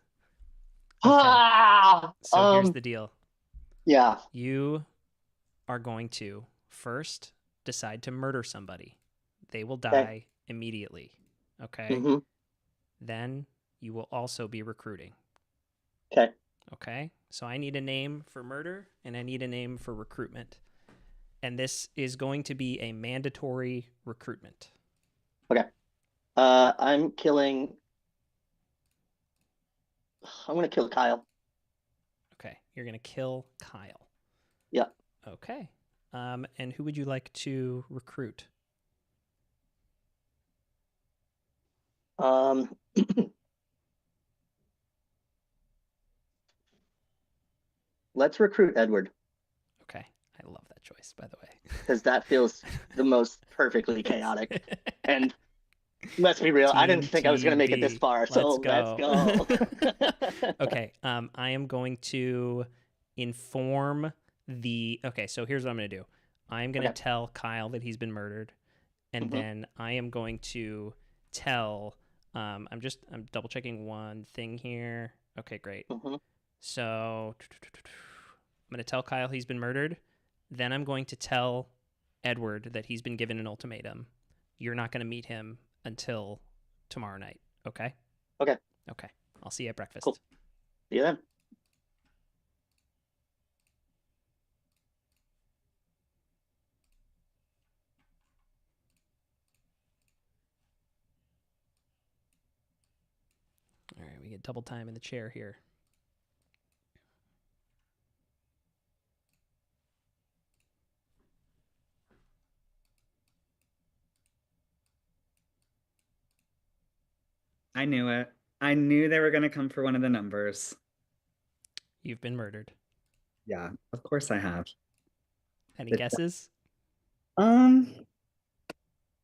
S1: Okay. So here's the deal.
S14: Yeah.
S1: You are going to first decide to murder somebody. They will die immediately. Okay?
S14: Mhm.
S1: Then you will also be recruiting.
S14: Okay.
S1: Okay? So I need a name for murder and I need a name for recruitment. And this is going to be a mandatory recruitment.
S14: Okay. I'm gonna kill Kyle.
S1: Okay. You're going to kill Kyle.
S14: Yeah.
S1: Okay. And who would you like to recruit?
S14: Let's recruit Edward.
S1: Okay. I love that choice, by the way.
S14: Because that feels the most perfectly chaotic. And let's be real, I didn't think I was going to make it this far, so let's go.
S1: Okay, I am going to inform the... Okay, so here's what I'm going to do. I'm going to tell Kyle that he's been murdered, and then I am going to tell... I'm double checking one thing here. Okay, great. So I'm going to tell Kyle he's been murdered. Then I'm going to tell Edward that he's been given an ultimatum. You're not going to meet him until tomorrow night. Okay?
S14: Okay.
S1: Okay. I'll see you at breakfast.
S14: Cool. See you then.
S1: All right, we get double time in the chair here.
S5: I knew it. I knew they were going to come for one of the numbers.
S1: You've been murdered.
S5: Yeah, of course I have.
S1: Any guesses?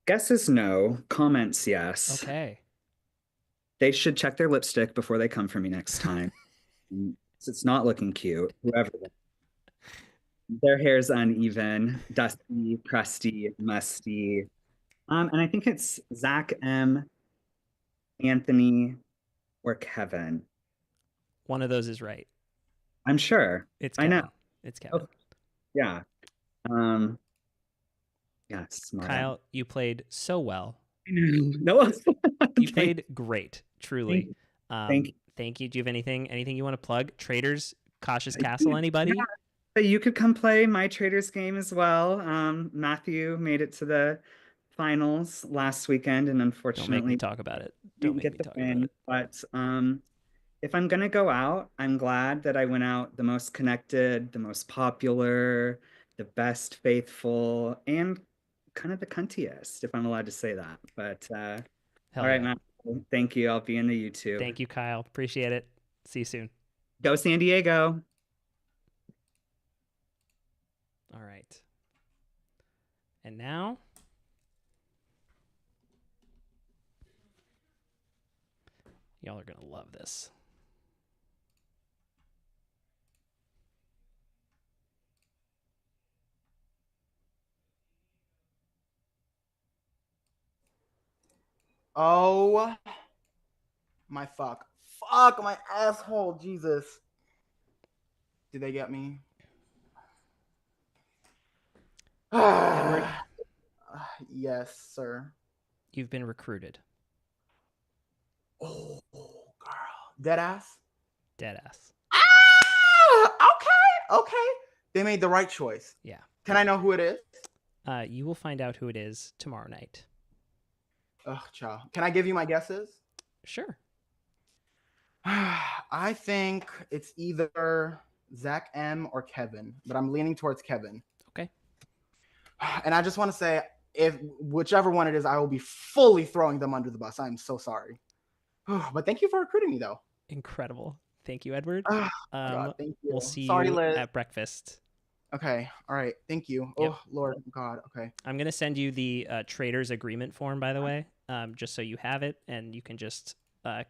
S5: Guesses no. Comments yes.
S1: Okay.
S5: They should check their lipstick before they come for me next time. It's not looking cute. Whoever. Their hair's uneven, dusty, crusty, musty. And I think it's Zach M, Anthony, or Kevin.
S1: One of those is right.
S5: I'm sure.
S1: It's
S5: I
S1: Kevin.
S5: know.
S1: It's Kevin.
S5: Oh, yeah. Yeah, smart.
S1: Kyle, you played so well.
S5: No,
S1: you played great, truly.
S5: Thank you.
S1: Thank you. Do you have anything you want to plug? Traitors, Cautious Castle, anybody?
S5: Yeah. So you could come play my Traitors game as well. Matthew made it to the finals last weekend, and unfortunately,
S1: don't make me talk about it.
S5: Don't get the win. But if I'm gonna go out, I'm glad that I went out the most connected, the most popular, the best faithful, and kind of the cuntiest, if I'm allowed to say that. But all right, Matt. Thank you. I'll be in the YouTube.
S1: Thank you, Kyle. Appreciate it. See you soon.
S5: Go San Diego.
S1: All right. And now y'all are going to love this.
S13: Oh my fuck. Fuck my asshole, Jesus. Did they get me?
S1: Edward?
S13: Yes, sir.
S1: You've been recruited.
S13: Oh, girl. Deadass?
S1: Deadass.
S13: Okay. They made the right choice.
S1: Yeah.
S13: Can I know who it is?
S1: You will find out who it is tomorrow night.
S13: Ugh, child. Can I give you my guesses?
S1: Sure.
S13: I think it's either Zach M or Kevin, but I'm leaning towards Kevin.
S1: Okay.
S13: And I just want to say, if whichever one it is, I will be fully throwing them under the bus. I'm so sorry. But thank you for recruiting me, though.
S1: Incredible. Thank you, Edward.
S13: God, thank you.
S1: We'll see
S13: Sorry,
S1: you
S13: Liz.
S1: at breakfast.
S13: Okay. All right. Thank you.
S1: Yep.
S13: Oh, Lord God. Okay.
S1: I'm going to send you the Traitors agreement form, by the way, just so you have it and you can just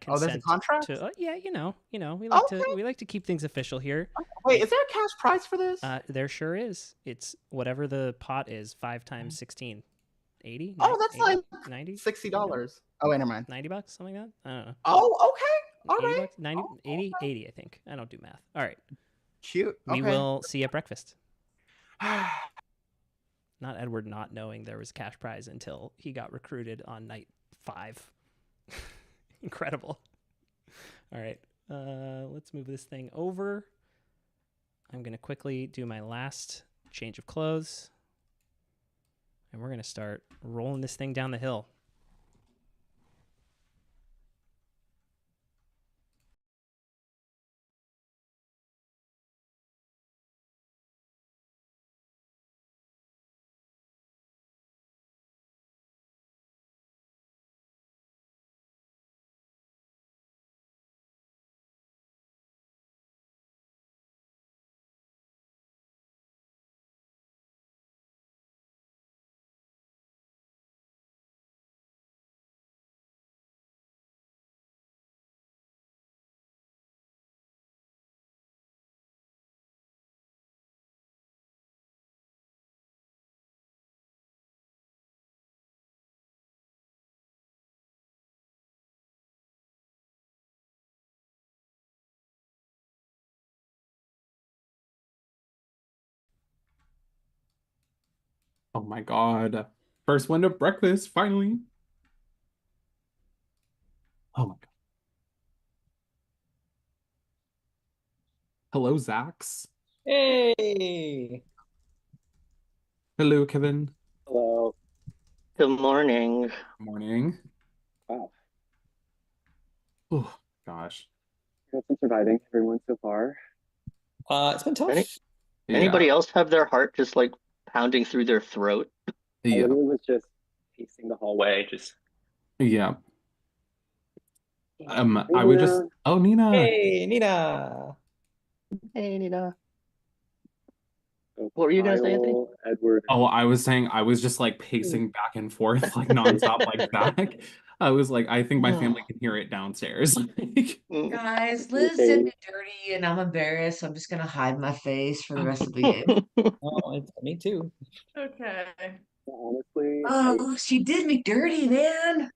S1: consent
S13: there's a contract?
S1: to yeah, you know, we like to keep things official here.
S13: Wait, is there a cash prize for this?
S1: There sure is. It's whatever the pot is, 5 times 16. 80?
S13: Oh, that's
S1: 80,
S13: like
S1: 90?
S13: $60. Oh, wait, never mind.
S1: $90, something like that? I don't know.
S13: Oh, okay. All
S1: 80
S13: right.
S1: bucks? 90, 80, 80, I think. I don't do math. All right.
S13: Cute.
S1: We
S13: Okay.
S1: will see you at breakfast. Not Edward not knowing there was cash prize until he got recruited on night 5. Incredible. All right. Let's move this thing over. I'm going to quickly do my last change of clothes. And we're going to start rolling this thing down the hill.
S2: Oh my God. First one to breakfast, finally. Oh my God. Hello, Zax.
S3: Hey.
S2: Hello, Kevin.
S14: Hello. Good morning.
S2: Morning.
S15: Wow.
S2: Oh, gosh.
S15: What's been surviving everyone so far?
S3: It's been tough.
S14: Anybody else have their heart just like pounding through their throat?
S15: I
S2: Yeah.
S15: literally was just
S19: Pacing the hallway, just
S2: Yeah. I would just. Oh, Nina.
S3: Hey, Nina.
S14: Hey, Nina. What were you gonna say, Anthony?
S15: Edward.
S2: Oh, I was saying I was just like pacing back and forth like nonstop like that. I was like, I think my
S20: Oh.
S2: family can hear it downstairs.
S20: Guys, Liz did me dirty and I'm embarrassed, so I'm just gonna hide my face for the rest of the game.
S3: Oh, me too.
S7: Okay.
S19: Honestly,
S20: Oh, she did me dirty, man.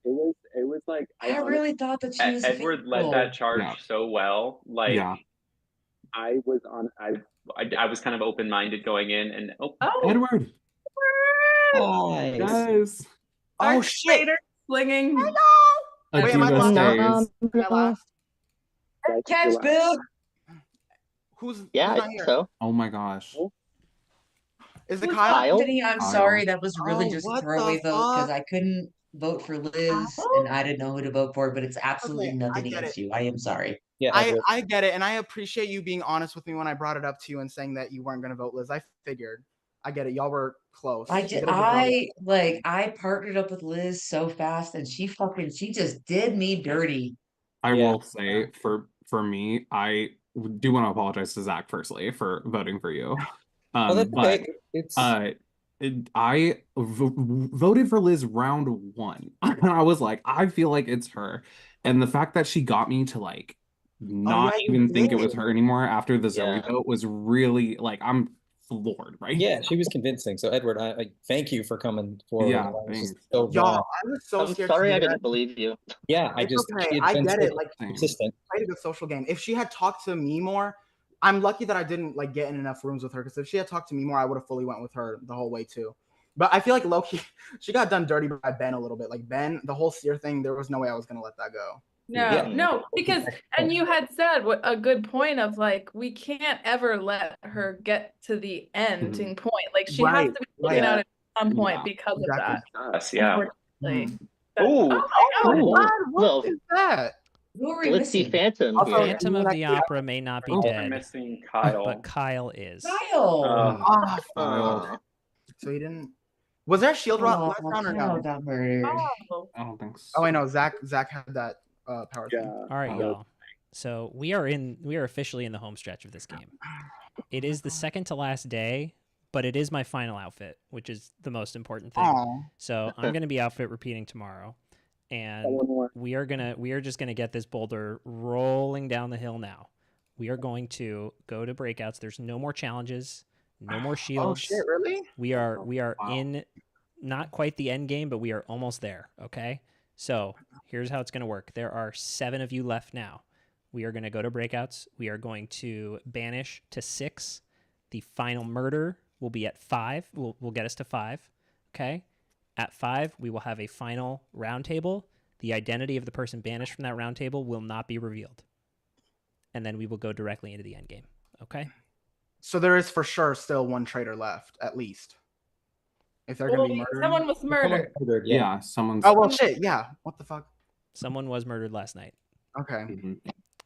S19: it was like
S20: I really thought that she was a
S19: Edward led
S20: faithful.
S19: that charge
S2: Yeah.
S19: so well. Like
S2: Yeah.
S19: I was on, I was kind of open minded going in, and
S2: Edward.
S3: Nice.
S2: Guys.
S20: Oh
S7: Our
S20: shit.
S7: Traitor slinging.
S2: A
S20: Wait, am I
S2: diva
S20: last?
S2: stays.
S20: Am I last? Catch Bill.
S13: Who's
S14: Yeah,
S13: who's
S14: I
S13: not
S14: think
S13: here?
S14: so.
S2: Oh my gosh.
S13: Is it
S20: Who's
S13: Kyle?
S20: Anthony, I'm
S2: Kyle.
S20: sorry. That was really
S13: Oh,
S20: just a
S13: what
S20: throwaway
S13: the
S20: vote because
S13: fuck?
S20: I couldn't vote for Liz and I didn't know who to vote for, but it's absolutely
S13: Okay, I
S20: nothing
S13: get
S20: against
S13: it.
S20: you. I am sorry.
S3: Yeah,
S13: I get it, and I appreciate you being honest with me when I brought it up to you and saying that you weren't gonna vote Liz. I figured. I get it. Y'all were close.
S20: I
S13: You
S20: just,
S13: did a good job.
S20: I partnered up with Liz so fast and she just did me dirty.
S2: I
S3: Yeah.
S2: will say for me, I do want to apologize to Zach firstly for voting for you.
S3: Oh, that's
S2: But
S3: okay. It's
S2: I voted for Liz round one. And I was like, I feel like it's her. And the fact that she got me to like not
S13: yeah, you
S2: even think it was
S13: did.
S2: her anymore after the Zoe
S3: Yeah.
S2: vote was really like I'm floored, right?
S3: yeah, she was convincing. So Edward, I thank you for coming forward.
S2: Yeah,
S3: I was just
S2: thanks.
S3: so
S13: Y'all,
S3: wrong.
S13: I was so
S14: I'm
S13: scared to
S14: sorry
S13: do
S14: I
S13: that.
S14: didn't believe you.
S3: Yeah, I
S13: It's
S3: just
S13: okay.
S3: she had
S13: I
S3: been
S13: get
S3: so
S13: it. Like,
S3: consistent.
S13: played a good social game. If she had talked to me more, I'm lucky that I didn't like get in enough rooms with her because if she had talked to me more, I would have fully went with her the whole way too. But I feel like Loki, she got done dirty by Ben a little bit. Like Ben, the whole seer thing, there was no way I was gonna let that go.
S7: No, because and you had said what a good point of like we can't ever let her get to the ending point. Like she has to be taken out at some point because of that.
S19: Us, yeah.
S7: Unfortunately.
S19: Oh,
S7: Oh my God.
S13: What is that?
S20: Who are we
S14: Glitzy
S20: missing?
S14: Phantom
S2: Also,
S14: here.
S1: Phantom of the Opera may not be
S19: we're
S1: dead,
S19: missing Kyle.
S1: but Kyle is.
S20: Kyle.
S13: Filed. So he didn't. Was there a shield last round or
S20: Kyle
S13: no?
S20: got murdered.
S2: I don't think so.
S13: Oh, I know. Zach had that power thing.
S1: All right, y'all. So we are officially in the home stretch of this game. It is the second to last day, but it is my final outfit, which is the most important thing.
S13: Aw.
S1: So I'm going to be outfit repeating tomorrow, and we are just gonna get this boulder rolling down the hill now. We are going to go to breakouts. There's no more challenges, no more shields.
S13: Oh shit! Really?
S1: We are in not quite the end game, but we are almost there. Okay. So here's how it's going to work. There are 7 of you left now. We are going to go to breakouts. We are going to banish to 6. The final murder will be at 5. Will get us to 5. Okay. At 5, we will have a final round table. The identity of the person banished from that round table will not be revealed. And then we will go directly into the end game. Okay.
S13: So there is for sure still one traitor left, at least. If they're gonna be murdered.
S7: Someone was murdered.
S2: Yeah, someone's.
S13: Oh well, shit. Yeah. What the fuck?
S1: Someone was murdered last night.
S13: Okay.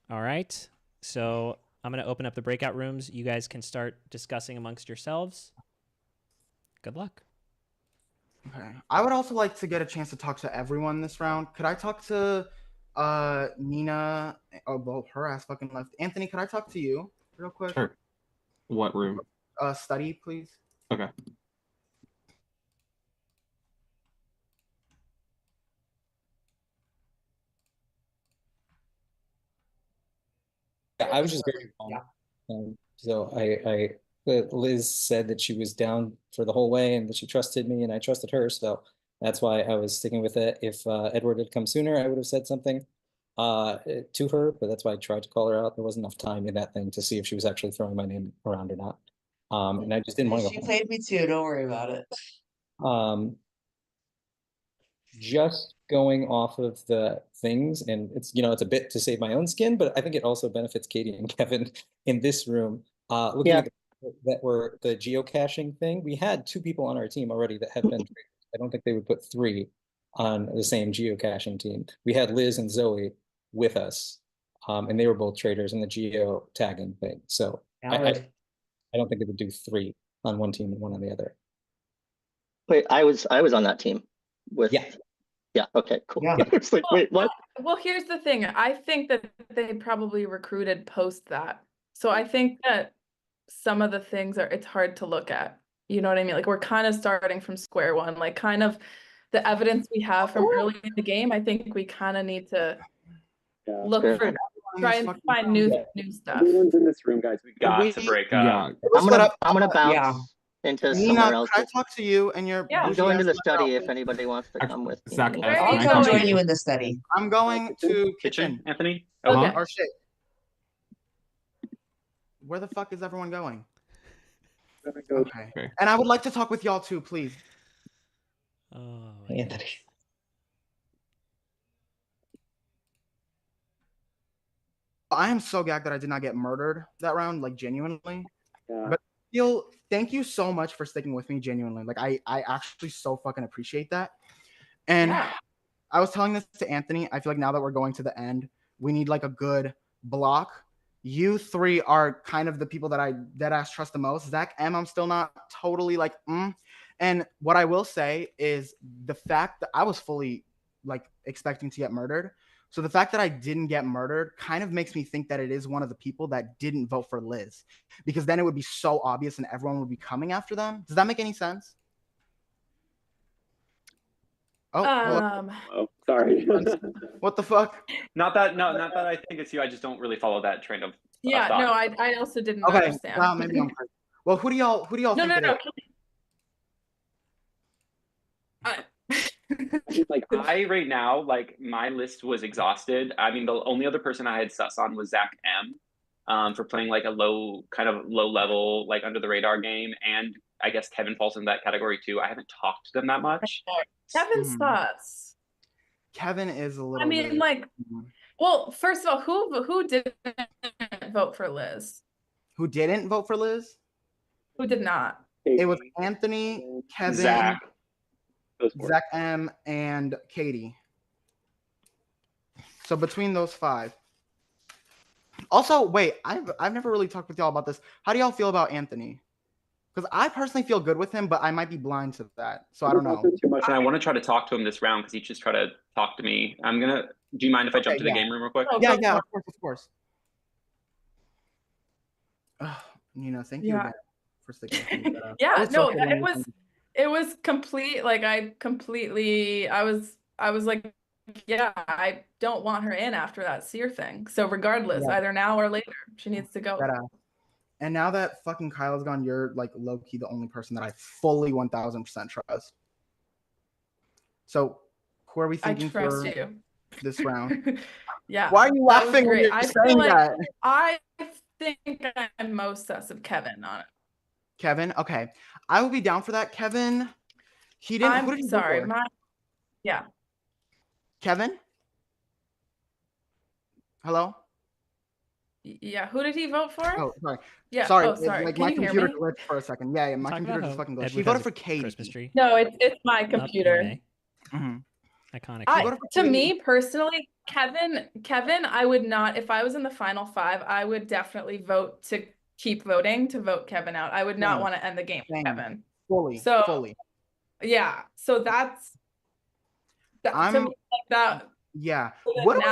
S1: All right. So I'm going to open up the breakout rooms. You guys can start discussing amongst yourselves. Good luck.
S13: Okay. I would also like to get a chance to talk to everyone this round. Could I talk to Nina? Oh, well, her ass fucking left. Anthony, could I talk to you real quick?
S2: Sure. What room?
S13: Study, please.
S2: Okay.
S3: Yeah, I was just very wrong. So Liz said that she was down for the whole way and that she trusted me and I trusted her. So that's why I was sticking with it. If Edward had come sooner, I would have said something to her, but that's why I tried to call her out. There wasn't enough time in that thing to see if she was actually throwing my name around or not. And I just didn't want to go.
S20: She played me too. Don't worry about it.
S3: Just going off of the things, and it's it's a bit to save my own skin, but I think it also benefits Katie and Kevin in this room. Looking at that were the geocaching thing, we had 2 people on our team already that have been traitors. I don't think they would put 3 on the same geocaching team. We had Liz and Zoe with us, and they were both traitors in the geo tagging thing. So I don't think they would do 3 on one team and 1 on the other.
S14: Wait, I was on that team with. Yeah. Okay. Cool.
S20: Yeah.
S14: It's like, wait, what?
S7: Well, here's the thing. I think that they probably recruited post that. So I think that some of the things it's hard to look at. You know what I mean? Like we're kind of starting from square one, like kind of the evidence we have from early in the game, I think we kind of need to look
S19: Good.
S7: for, try and find new stuff.
S19: Everyone's in this room, guys. We got to break up.
S2: Yeah.
S14: I'm gonna bounce
S20: Yeah.
S14: into
S13: Nina,
S14: somewhere else.
S13: can I talk to you and your
S7: Yeah.
S14: I'm
S13: bougie
S14: going to
S13: ass
S14: the
S13: friend
S14: study
S13: out,
S14: if anybody wants to come with me.
S2: Zach,
S14: Anyone.
S7: Where are
S2: can
S7: you
S2: I
S20: I'll come
S7: going?
S20: join you in the study.
S13: I'm going to kitchen.
S19: Anthony?
S7: Okay.
S13: Or shit. Where the fuck is everyone going? Okay. And I would like to talk with y'all too, please.
S1: Oh,
S3: Anthony.
S13: I am so gagged that I did not get murdered that round, like genuinely.
S19: Yeah.
S13: But thank you so much for sticking with me genuinely. Like I actually so fucking appreciate that. And
S7: Yeah.
S13: I was telling this to Anthony. I feel like now that we're going to the end, we need like a good block. You three are kind of the people that I dead ass trust the most. Zach M, I'm still not totally like And what I will say is the fact that I was fully like expecting to get murdered. So the fact that I didn't get murdered kind of makes me think that it is one of the people that didn't vote for Liz, because then it would be so obvious and everyone would be coming after them. Does that make any sense?
S19: Oh, sorry.
S13: What the fuck?
S19: Not that I think it's you. I just don't really follow that train of
S7: Yeah,
S19: thought.
S7: no, I also didn't
S13: Okay,
S7: understand.
S13: well, maybe I'm crazy. Well, who do y'all
S7: No,
S13: think
S7: no,
S13: it
S7: no.
S13: is?
S19: Like I right now, like my list was exhausted. I mean, the only other person I had sus on was Zach M, for playing like a low level, like under the radar game, and I guess Kevin falls in that category too. I haven't talked to them that much.
S7: Kevin's sus.
S13: Kevin is a little.
S7: I mean, like, well, first of all, who didn't vote for Liz?
S13: Who didn't vote for Liz?
S7: Who did not?
S13: It was Anthony, Kevin,
S19: Zach
S13: M, and Katie. So between those five. Also, wait, I've never really talked with y'all about this. How do y'all feel about Anthony? Because I personally feel good with him, but I might be blind to that. So I don't know.
S19: Too much, and I want to try to talk to him this round because he just tried to talk to me. Do you mind if I jump to the game room real quick?
S13: Yeah, of course. Nina, thank you again for sticking with me.
S7: Yeah, no, it was complete. Like I was like, yeah, I don't want her in after that seer thing. So regardless, either now or later, she needs to go.
S13: And now that fucking Kyle's gone, you're like low-key the only person that I fully 1000% trust. So who are we thinking
S7: for
S13: you this round?
S7: Yeah.
S13: Why are you laughing when you're saying that?
S7: I think I'm most sus of Kevin on it.
S13: Kevin, okay. I will be down for that. Kevin, he didn't. Who did he vote for?
S7: Yeah.
S13: Kevin? Hello?
S7: Yeah, who did he vote for?
S13: Oh, sorry.
S7: Yeah.
S13: Sorry.
S7: Oh, sorry.
S13: Like
S7: Can
S13: my
S7: you hear
S13: computer
S7: me?
S13: glitched for a second. Yeah, my computer just fucking glitched. He voted for Katie.
S7: No, it's my computer.
S1: Iconic.
S7: To me personally, Kevin, I would not, if I was in the final five, I would definitely vote to keep voting to vote Kevin out. I would not want to end the game with Kevin.
S13: Fully.
S7: Yeah. So that's to me, like that.
S13: Yeah. What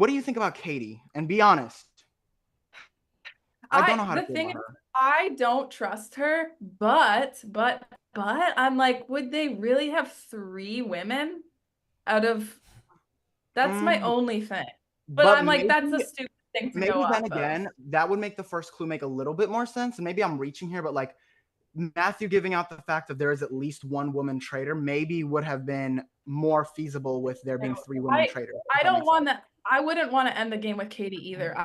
S13: do you think about Katie? And be honest. I don't know how to feel about her.
S7: I don't trust her, but I'm like, would they really have 3 women out of? That's my only thing. But I'm like, that's a stupid thing to go off
S13: Maybe then again, that would make the first clue make a little bit more sense. And maybe I'm reaching here, but like Matthew giving out the fact that there is at least one woman traitor maybe would have been more feasible with there being 3 women traitors.
S7: I don't want that. I wouldn't want to end the game with Katie either.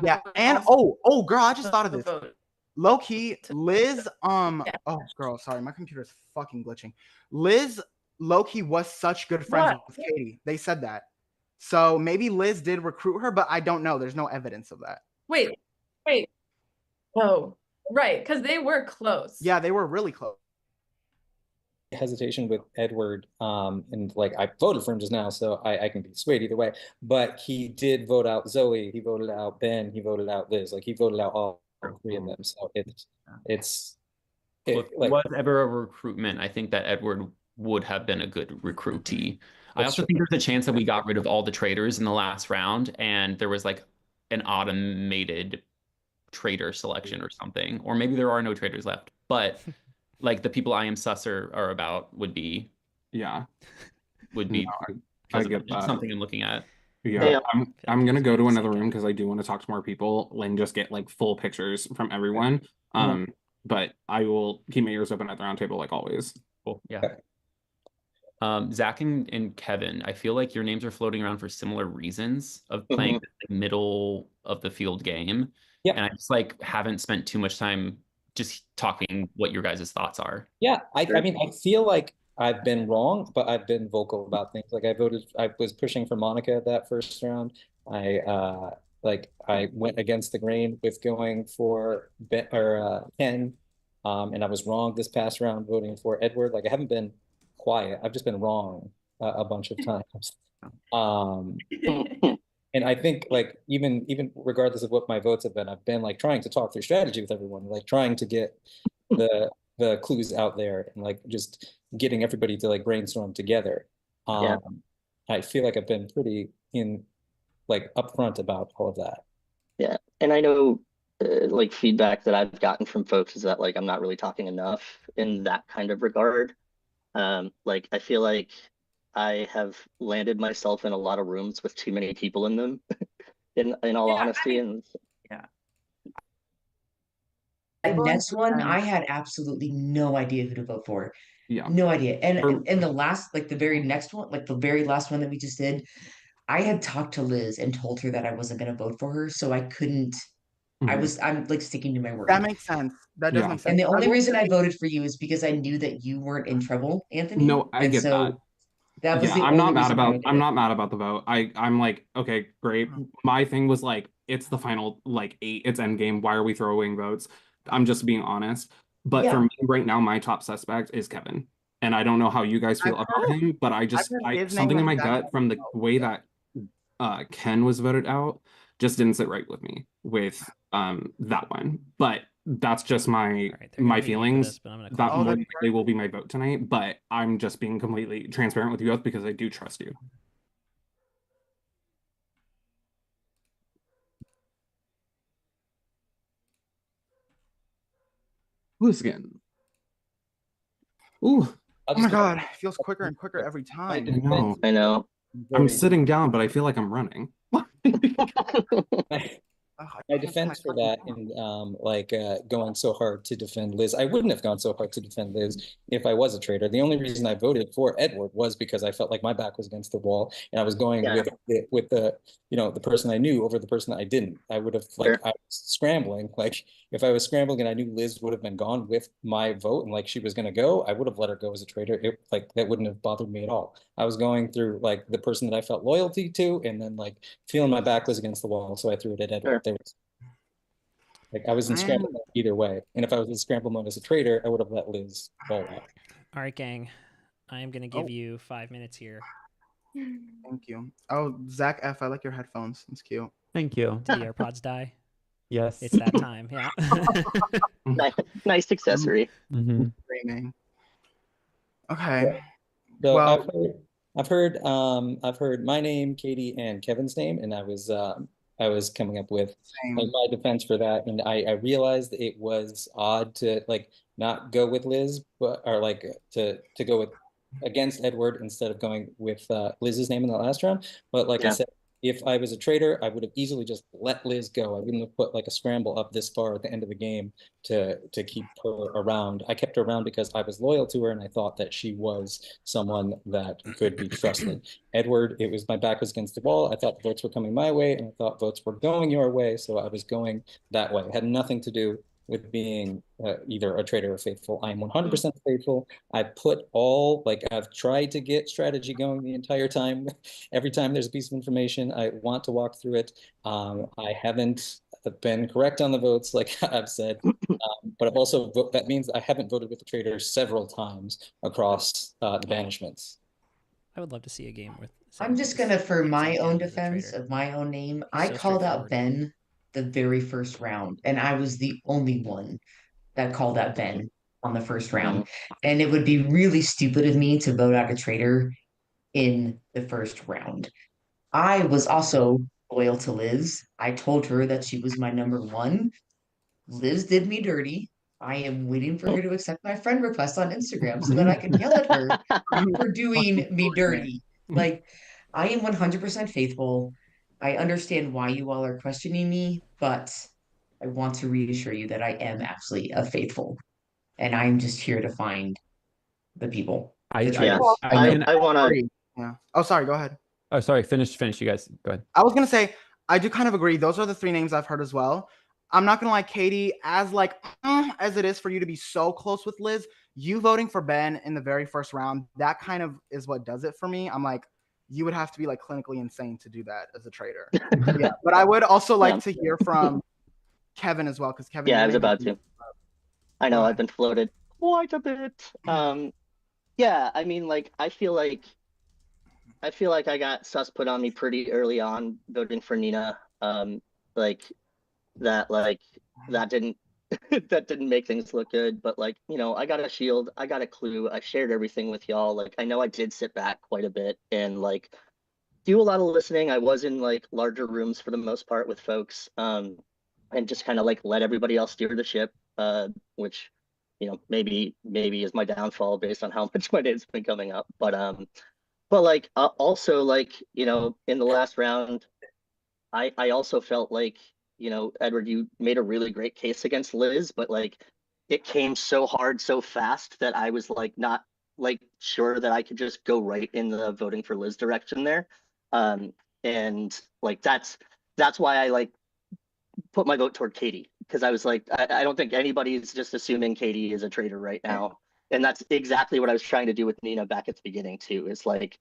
S13: Yeah, and oh girl, I just thought of this. Low key, Liz, oh girl, sorry, my computer's fucking glitching. Liz, low key was such good friends with Katie. They said that. So maybe Liz did recruit her, but I don't know. There's no evidence of that.
S7: Wait. Oh, right, because they were close.
S13: Yeah, they were really close.
S3: Hesitation with Edward, and like I voted for him just now, so I can be swayed either way. But he did vote out Zoe, he voted out Ben, he voted out Liz, like he voted out all 3 of them. So
S12: If it was ever a recruitment, I think that Edward would have been a good recruitee. I also think there's a chance that we got rid of all the traitors in the last round, and there was like an automated traitor selection or something, or maybe there are no traitors left, but like the people I am sus are about would be
S2: Yeah.
S12: would be
S2: I get that.
S12: something I'm looking at.
S2: Yeah, I'm gonna go to another room because I do want to talk to more people and just get like full pictures from everyone. But I will keep my ears open at the round table like always.
S12: Cool. Yeah. Zach and Kevin, I feel like your names are floating around for similar reasons of playing the middle of the field game.
S3: Yeah.
S12: And I just like haven't spent too much time just talking what your guys' thoughts are.
S3: Yeah, I mean, I feel like I've been wrong, but I've been vocal about things. Like I was pushing for Monica that first round. I went against the grain with going for Ken, and I was wrong this past round voting for Edward. Like I haven't been quiet. I've just been wrong a bunch of times. And I think like even regardless of what my votes have been, I've been like trying to talk through strategy with everyone, like trying to get the clues out there and like just getting everybody to like brainstorm together. I feel like I've been pretty like upfront about all of that.
S14: Yeah, and I know like feedback that I've gotten from folks is that like I'm not really talking enough in that kind of regard. Like I feel like I have landed myself in a lot of rooms with too many people in them, in all honesty. And
S5: yeah.
S20: That next one, I had absolutely no idea who to vote for.
S2: Yeah.
S20: No idea. And in the last, like the very next one, like the very last one that we just did, I had talked to Liz and told her that I wasn't going to vote for her, so I couldn't. I'm like sticking to my word.
S13: That makes sense. That does make sense.
S20: And the only reason I voted for you is because I knew that you weren't in trouble, Anthony.
S2: No, I get that.
S20: That was the
S2: I'm
S20: only
S2: not mad
S20: reason why I
S2: about
S20: did
S2: I'm
S20: it.
S2: not mad about the vote. I'm like, okay, great. My thing was like, it's the final like 8, it's end game. Why are we throwing votes? I'm just being honest. But for me right now, my top suspect is Kevin. And I don't know how you guys feel about him, but I something in my gut from the way that Ken was voted out just didn't sit right with me with that one. But that's just my feelings. That more than likely will be my vote tonight. But I'm just being completely transparent with you both because I do trust you. Who's again? Ooh.
S13: Oh my God, it feels quicker and quicker every time.
S2: I
S14: know.
S2: I'm sitting down, but I feel like I'm running.
S3: My defense for that and going so hard to defend Liz, I wouldn't have gone so hard to defend Liz if I was a traitor. The only reason I voted for Edward was because I felt like my back was against the wall and I was going with the the person I knew over the person that I didn't. I would have I was scrambling. Like if I was scrambling and I knew Liz would have been gone with my vote and like she was gonna go, I would have let her go as a traitor. That wouldn't have bothered me at all. I was going through like the person that I felt loyalty to and then like feeling my back was against the wall, so I threw it at Edward. Like I was in scramble mode either way. And if I was in scramble mode as a traitor, I would have let Liz fall out.
S1: All right, gang. I am going to give you 5 minutes here.
S13: Thank you. Oh, Zach F, I like your headphones. It's cute.
S10: Thank you.
S1: Did the AirPods die?
S10: Yes.
S1: It's that time. Yeah.
S14: Nice accessory.
S13: Streaming. Okay.
S3: So
S13: Well,
S3: I've heard my name, Katie, and Kevin's name, and I was coming up with like, my defense for that, and I realized it was odd to like not go with Liz, or like to go with against Edward instead of going with Liz's name in the last round. But like I said, if I was a traitor, I would have easily just let Liz go. I wouldn't have put like a scramble up this far at the end of the game to keep her around. I kept her around because I was loyal to her and I thought that she was someone that could be trusted. Edward, it was my back was against the wall. I thought the votes were coming my way and I thought votes were going your way. So I was going that way. It had nothing to do with being either a traitor or faithful. I am 100% faithful. I put I've tried to get strategy going the entire time. Every time there's a piece of information, I want to walk through it. I haven't been correct on the votes, like I've said, but I've also that means I haven't voted with the traitor several times across the banishments.
S1: I would love to see a game with.
S20: I'm just gonna, for my own defense of my own name, I called out Ben the very first round, and I was the only one that called out Ben on the first round. And it would be really stupid of me to vote out a traitor in the first round. I was also loyal to Liz. I told her that she was my number one. Liz did me dirty. I am waiting for her to accept my friend request on Instagram so that I can yell at her for doing me dirty. Like, I am 100% faithful. I understand why you all are questioning me, but I want to reassure you that I am actually a faithful, and I'm just here to find the people.
S10: I
S20: the
S10: try.
S20: traitors.
S14: I want to.
S13: agree. Yeah. Oh, sorry. Go ahead.
S10: Oh, sorry. Finish. You guys. Go ahead.
S13: I was gonna say I do kind of agree. Those are the three names I've heard as well. I'm not gonna lie, Katie, as like as it is for you to be so close with Liz, you voting for Ben in the very first round, that kind of is what does it for me. I'm like, you would have to be like clinically insane to do that as a traitor. Yeah, but I would also like to hear from Kevin as well, because Kevin.
S14: Yeah,
S13: you
S14: I was
S13: maybe-
S14: about to. I know I've been floated quite a bit. Yeah, I mean, like I feel like I got sus put on me pretty early on voting for Nina. Like that didn't that didn't make things look good. But like, you know, I got a shield, I got a clue, I shared everything with y'all. Like I know I did sit back quite a bit and like do a lot of listening. I was in like larger rooms for the most part with folks, and just kind of like let everybody else steer the ship, which, you know, maybe is my downfall based on how much my day's been coming up. But like also like, you know, in the last round, I also felt like, you know, Edward, you made a really great case against Liz, but like it came so hard so fast that I was like not like sure that I could just go right in the voting for Liz direction there. And like that's why I like put my vote toward Katie, because I was like, I don't think anybody's just assuming Katie is a traitor right now. And that's exactly what I was trying to do with Nina back at the beginning too. Is like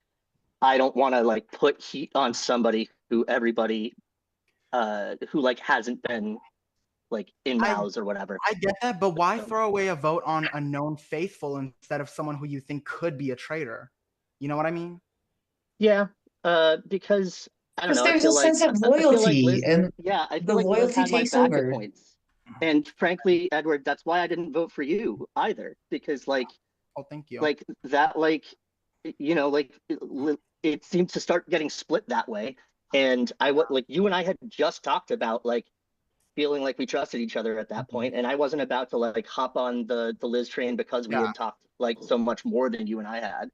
S14: I don't want to like put heat on somebody who everybody who like hasn't been like in mouths or whatever.
S13: I get that, but why throw away a vote on a known faithful instead of someone who you think could be a traitor? You know what I mean?
S14: Yeah, because I don't
S20: Because
S14: know. I
S20: there's
S14: feel
S20: a
S14: like
S20: sense of
S14: I feel like
S20: loyalty,
S14: Liz.
S20: and
S14: Yeah, I
S20: the
S14: feel like Liz
S20: loyalty
S14: had my
S20: takes
S14: back at
S20: over.
S14: points. And frankly, Edward, that's why I didn't vote for you either, because like,
S13: oh, thank you.
S14: Like that, like, you know, like it seemed to start getting split that way. And I would like you and I had just talked about like feeling like we trusted each other at that point, and I wasn't about to like hop on the Liz train because we had talked like so much more than you and I had.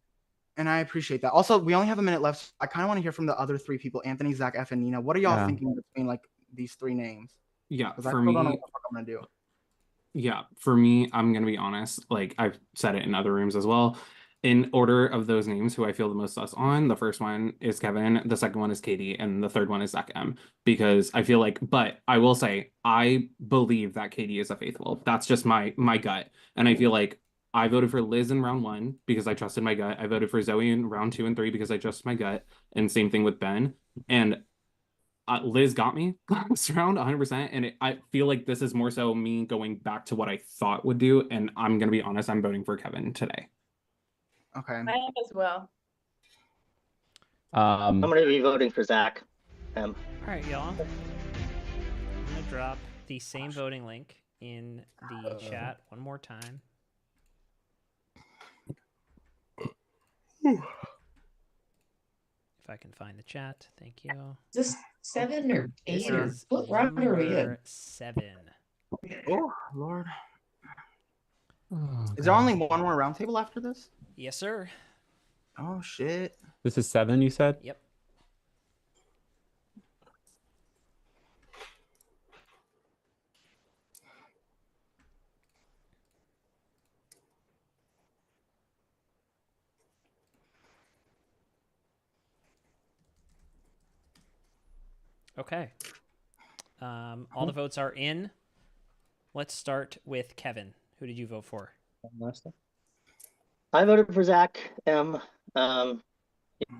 S13: And I appreciate that. Also, we only have a minute left. So I kind of want to hear from the other three people, Anthony, Zach, F, and Nina. What are y'all thinking between like these three names?
S2: Yeah,
S13: Because I
S2: for
S13: still don't know
S2: me,
S13: what the fuck I'm gonna do.
S2: yeah, for me, I'm gonna be honest. Like I've said it in other rooms as well. In order of those names, who I feel the most sus on, the first one is Kevin, the second one is Katie, and the third one is Zach M. Because I feel like, but I will say, I believe that Katie is a faithful. That's just my gut, and I feel like I voted for Liz in round 1 because I trusted my gut. I voted for Zoe in round 2 and 3 because I trusted my gut, and same thing with Ben. And Liz got me last round 100%, and I feel like this is more so me going back to what I thought would do, and I'm gonna be honest, I'm voting for Kevin today.
S13: Okay.
S7: I am as well.
S14: I'm gonna be voting for Zach.
S1: All right, y'all. I'm gonna drop the same voting link in the chat one more time. If I can find the chat, thank you.
S20: Is this 7 or 8
S1: This
S20: or
S1: is
S20: what round are we in?
S1: number 7.
S13: Oh Lord. Is there only one more roundtable after this?
S1: Yes, sir.
S13: Oh shit.
S10: This is 7, you said?
S1: Yep. Okay. All the votes are in. Let's start with Kevin. Who did you vote for?
S14: I voted for Zach M. You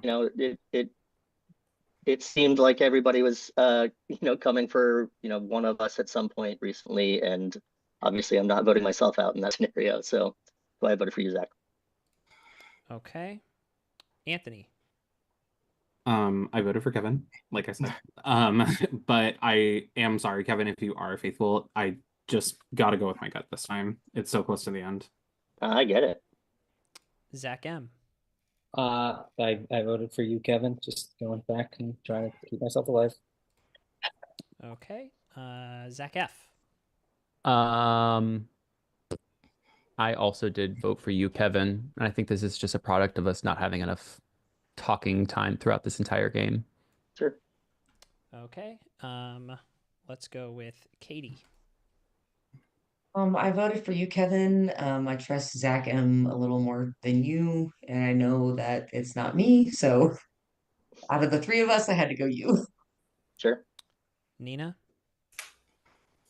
S14: know, it seemed like everybody was you know, coming for, you know, one of us at some point recently, and obviously I'm not voting myself out in that scenario, so I voted for you, Zach.
S1: Okay. Anthony.
S2: I voted for Kevin, like I said. But I am sorry, Kevin, if you are faithful, I just gotta go with my gut this time. It's so close to the end.
S14: I get it.
S1: Zach M.
S3: I voted for you, Kevin. Just going back and trying to keep myself alive.
S1: Okay. Zach F.
S10: I also did vote for you, Kevin. And I think this is just a product of us not having enough talking time throughout this entire game.
S14: Sure.
S1: Okay. Let's go with Katie.
S20: I voted for you, Kevin. I trust Zach M a little more than you, and I know that it's not me. So out of the three of us, I had to go you.
S14: Sure.
S1: Nina?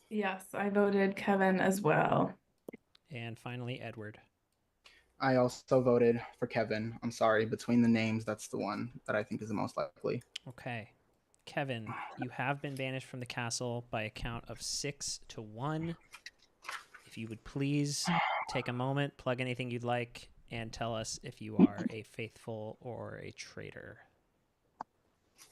S7: Yes, I voted Kevin as well.
S1: And finally, Edward.
S13: I also voted for Kevin. I'm sorry. Between the names, that's the one that I think is the most likely.
S1: Okay. Kevin, you have been banished from the castle by a count of 6-1. If you would please take a moment, plug anything you'd like, and tell us if you are a faithful or a traitor.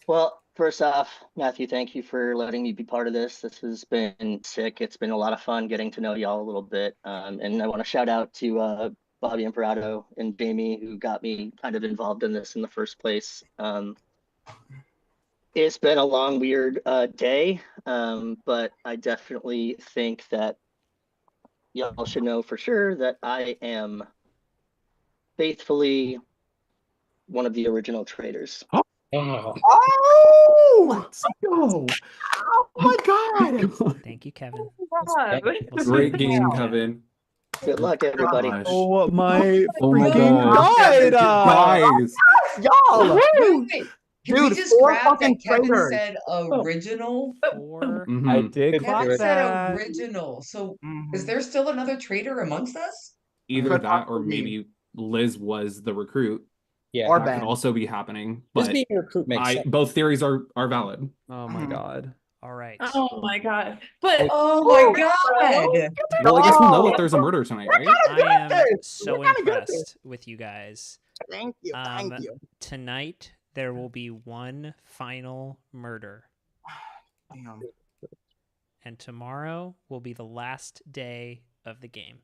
S14: Well, first off, Matthew, thank you for letting me be part of this. This has been sick. It's been a lot of fun getting to know y'all a little bit. And I want to shout out to Bobby Imperato and Jamie, who got me kind of involved in this in the first place. It's been a long, weird day, but I definitely think that y'all should know for sure that I am faithfully one of the original traitors.
S13: Oh, let's go. Oh my God.
S1: Thank you, Kevin.
S2: Great game, Kevin.
S14: Good luck, everybody.
S2: Gosh.
S13: Oh my
S2: Oh my
S13: freaking
S2: God.
S13: God.
S2: Guys.
S13: Y'all.
S20: Wait. Can we
S13: Dude,
S20: just
S13: 4
S20: grab
S13: fucking
S20: that Kevin
S13: traitors.
S20: said original?
S10: I did
S20: Kevin
S10: clock
S20: said
S10: that.
S20: original. So is there still another traitor amongst us?
S2: Either
S13: Could
S2: that or
S13: possibly be.
S2: maybe Liz was the recruit.
S3: Yeah.
S13: Or
S2: That
S13: Ben.
S2: could also be happening.
S3: Just
S2: But
S3: being a recruit makes sense.
S2: both theories are valid.
S10: Oh my God.
S1: All right.
S7: Oh my God. But
S20: Oh my God.
S2: Well, I guess we'll know if there's a murder tonight, right?
S1: I am so impressed with you guys.
S13: Thank you. Thank you.
S1: Tonight, there will be one final murder.
S13: Damn.
S1: And tomorrow will be the last day of the game.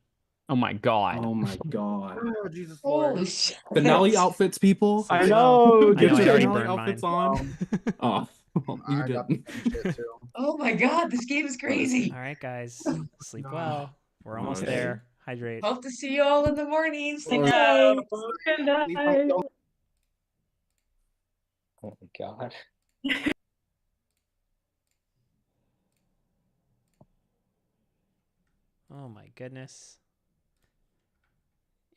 S10: Oh my God.
S2: Oh my God.
S13: Oh, Jesus Lord.
S20: Holy shit.
S2: Finale outfits, people.
S10: I know.
S1: I know, I already
S2: finale
S1: burned
S2: outfits
S1: mine.
S2: on. Oh, well, you
S13: I got the
S2: didn't.
S13: same shit too.
S20: Oh my God, this game is crazy.
S1: All right, guys. Sleep well. We're almost
S2: Okay.
S1: there. Hydrate.
S20: Hope to see you all in the morning. Sleep
S13: Or-
S20: tight.
S7: good
S13: Please
S7: night.
S13: don't kill me.
S3: Oh my God.
S1: Oh my goodness.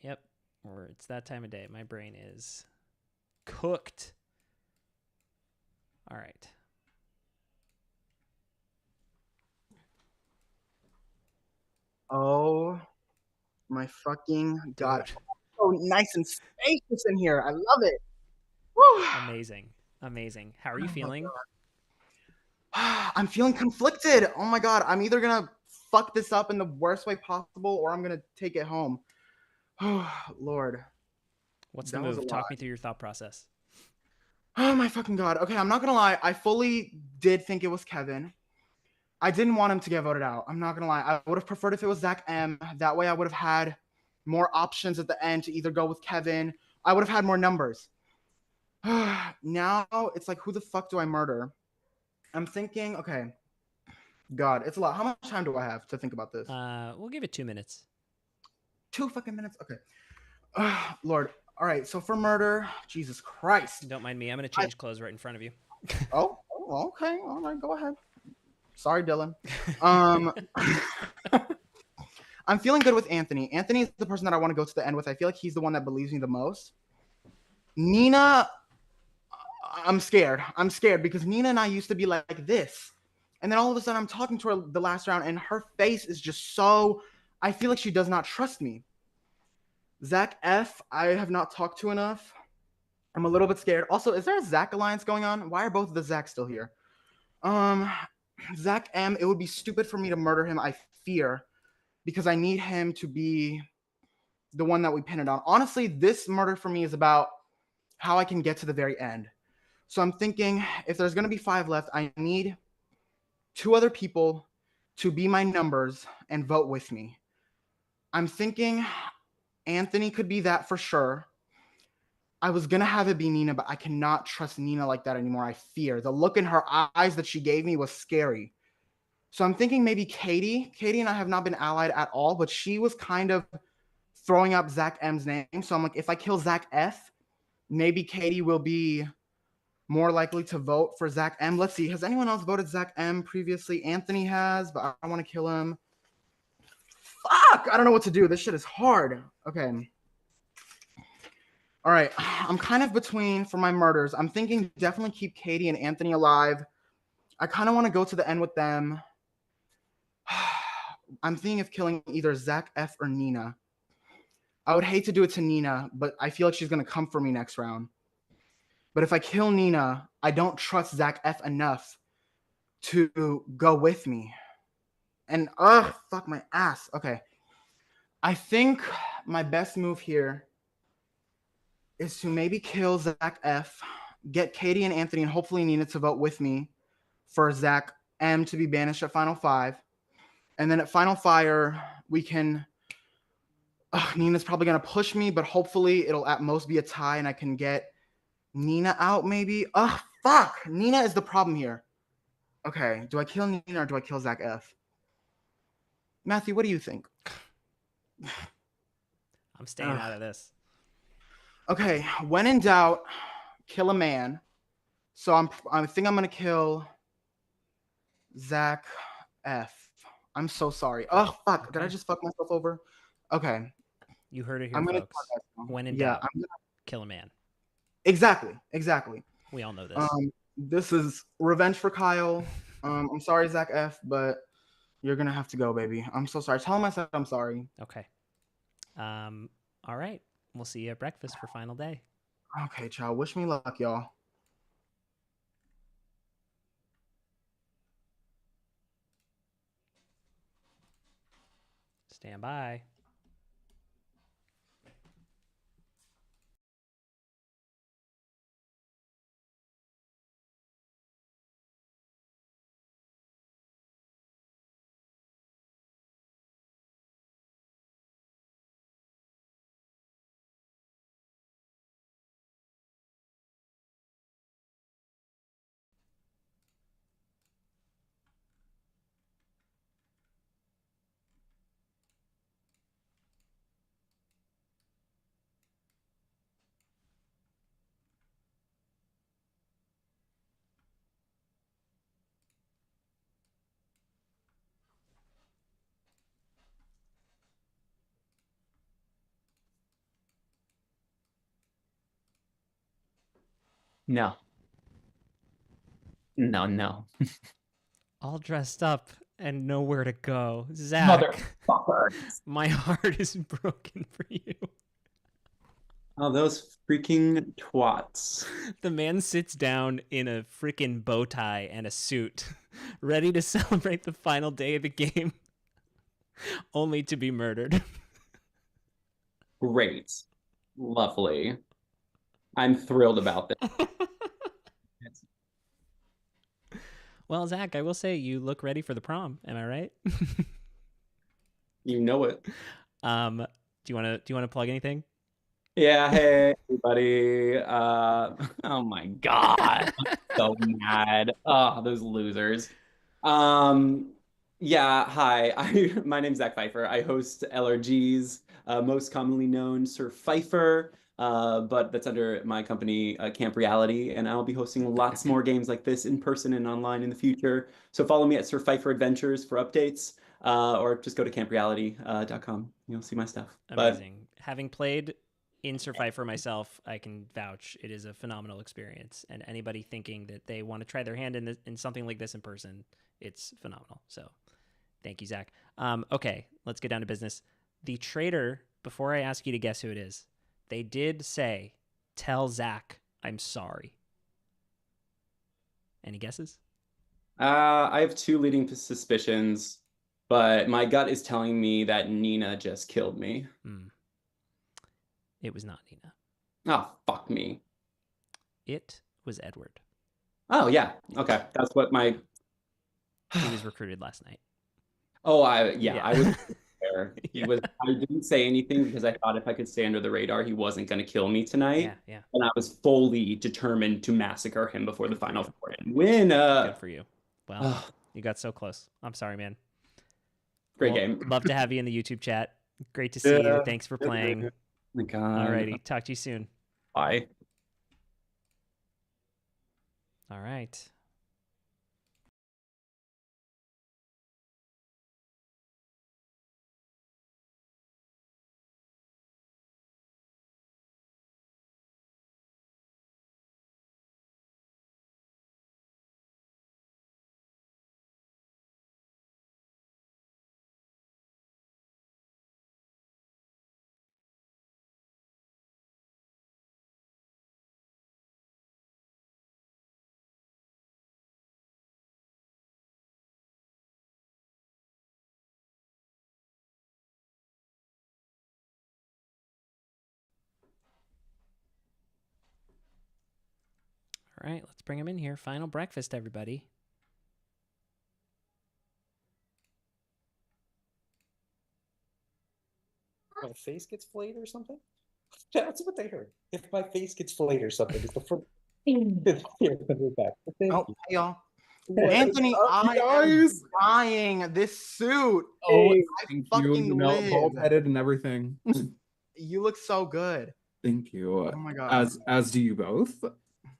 S1: Yep. It's that time of day. My brain is cooked. All right.
S13: Oh my fucking God.
S1: Dude.
S13: So nice and spacious in here. I love it. Woo.
S1: Amazing. Amazing. How are you feeling?
S13: I'm feeling conflicted. Oh my God. I'm either going to fuck this up in the worst way possible or I'm going to take it home. Oh, Lord.
S1: What's the
S13: That was
S1: move?
S13: a
S1: Talk
S13: lot.
S1: me through your thought process.
S13: Oh my fucking God. Okay, I'm not gonna lie. I fully did think it was Kevin. I didn't want him to get voted out. I'm not gonna lie. I would have preferred if it was Zach M. That way I would have had more options at the end to either go with Kevin. I would have had more numbers. Now it's like, who the fuck do I murder? I'm thinking, okay. God, it's a lot. How much time do I have to think about this?
S1: We'll give it 2 minutes.
S13: 2 fucking minutes? Okay. Lord. All right, so for murder, Jesus Christ.
S1: Don't mind me. I'm going to change clothes right in front of you.
S13: Oh, okay. All right, go ahead. Sorry, Dylan. I'm feeling good with Anthony. Anthony is the person that I want to go to the end with. I feel like he's the one that believes me the most. Nina, I'm scared. I'm scared because Nina and I used to be like this. And then all of a sudden I'm talking to her the last round and her face is just so, I feel like she does not trust me. Zach F, I have not talked to enough. I'm a little bit scared. Also, is there a Zach alliance going on? Why are both of the Zachs still here? Zach M, it would be stupid for me to murder him, I fear, because I need him to be the one that we pin it on. Honestly, this murder for me is about how I can get to the very end. So I'm thinking if there's going to be 5 left, I need 2 other people to be my numbers and vote with me. I'm thinking Anthony could be that for sure. I was going to have it be Nina, but I cannot trust Nina like that anymore. I fear. The look in her eyes that she gave me was scary. So I'm thinking maybe Katie. Katie and I have not been allied at all, but she was kind of throwing up Zach M's name. So I'm like, if I kill Zach F, maybe Katie will be more likely to vote for Zach M. Let's see. Has anyone else voted Zach M previously? Anthony has, but I want to kill him. Fuck! I don't know what to do. This shit is hard. Okay. All right. I'm kind of between for my murders. I'm thinking definitely keep Katie and Anthony alive. I kind of want to go to the end with them. I'm thinking of killing either Zach F or Nina. I would hate to do it to Nina, but I feel like she's going to come for me next round. But if I kill Nina, I don't trust Zach F enough to go with me. And fuck my ass. Okay. I think my best move here is to maybe kill Zach F, get Katie and Anthony and hopefully Nina to vote with me for Zach M to be banished at Final Five. And then at Final Fire, we can... Nina's probably going to push me, but hopefully it'll at most be a tie and I can get Nina out maybe. Fuck. Nina is the problem here. Okay, do I kill Nina or do I kill Zach F? Matthew, what do you think?
S1: I'm staying out of this.
S13: Okay, when in doubt, kill a man. So I think I'm gonna kill Zach F. I'm so sorry. Oh fuck! Did I just fuck myself over? Okay.
S1: You heard it here,
S13: I'm gonna
S1: folks. When in
S13: yeah,
S1: doubt,
S13: I'm gonna
S1: kill a man.
S13: Exactly.
S1: We all know this.
S13: This is revenge for Kyle. I'm sorry, Zach F, but you're gonna have to go, baby. I'm so sorry. Tell him I said I'm sorry.
S1: Okay. All right. We'll see you at breakfast for final day.
S13: Okay, child. Wish me luck, y'all.
S1: Stand by.
S12: No. No.
S1: All dressed up and nowhere to go. Zach.
S12: Motherfuckers.
S1: My heart is broken for you.
S12: Oh, those freaking twats.
S1: The man sits down in a freaking bow tie and a suit, ready to celebrate the final day of the game, only to be murdered.
S12: Great. Lovely. I'm thrilled about this.
S1: Well, Zach, I will say you look ready for the prom. Am I right?
S12: You know it.
S1: Do you want to plug anything?
S12: Yeah, hey everybody. Oh my god. I'm so mad. Oh, those losers. Yeah, hi. My name's Zach Pfeiffer. I host LRG's, most commonly known Sir Pfeiffer, but that's under my company, Camp Reality, and I'll be hosting lots more games like this in person and online in the future. So follow me at Sir Pfeiffer Adventures for updates, or just go to campreality.com. You'll see my stuff.
S1: Amazing. Having played in Sir Pfeiffer myself, I can vouch it is a phenomenal experience. And anybody thinking that they want to try their hand in something like this in person, it's phenomenal. So thank you, Zach. Okay, let's get down to business. The traitor, before I ask you to guess who it is, they did say, tell Zach I'm sorry. Any guesses?
S12: I have two leading suspicions, but my gut is telling me that Nina just killed me.
S1: It was not Nina.
S12: Oh, fuck me.
S1: It was Edward.
S12: Oh, yeah. Okay. That's what my...
S1: He was recruited last night.
S12: Oh, I was there. He was. I didn't say anything because I thought if I could stay under the radar, he wasn't going to kill me tonight.
S1: Yeah.
S12: And I was fully determined to massacre him before the final four and win.
S1: Good for you. Well, you got so close. I'm sorry, man.
S12: Great game.
S1: Love to have you in the YouTube chat. Great to see you.
S2: Yeah.
S1: Thanks for playing.
S2: Oh my God.
S1: Alrighty, talk to you soon.
S12: Bye.
S1: All right. All right, let's bring him in here. Final breakfast, everybody.
S21: My face gets flayed or something? That's what they heard. If my face gets flayed or something, it's the first thing back. Thank
S13: Oh,
S21: you.
S13: hey y'all.
S21: What
S13: Anthony,
S21: is up,
S13: I
S21: guys?
S13: am dying. This suit.
S2: Oh,
S13: I
S2: thank you.
S13: fucking
S2: You know,
S13: live.
S2: bald-headed and everything.
S13: You look so good.
S2: Thank you.
S13: Oh my God.
S2: As do you both.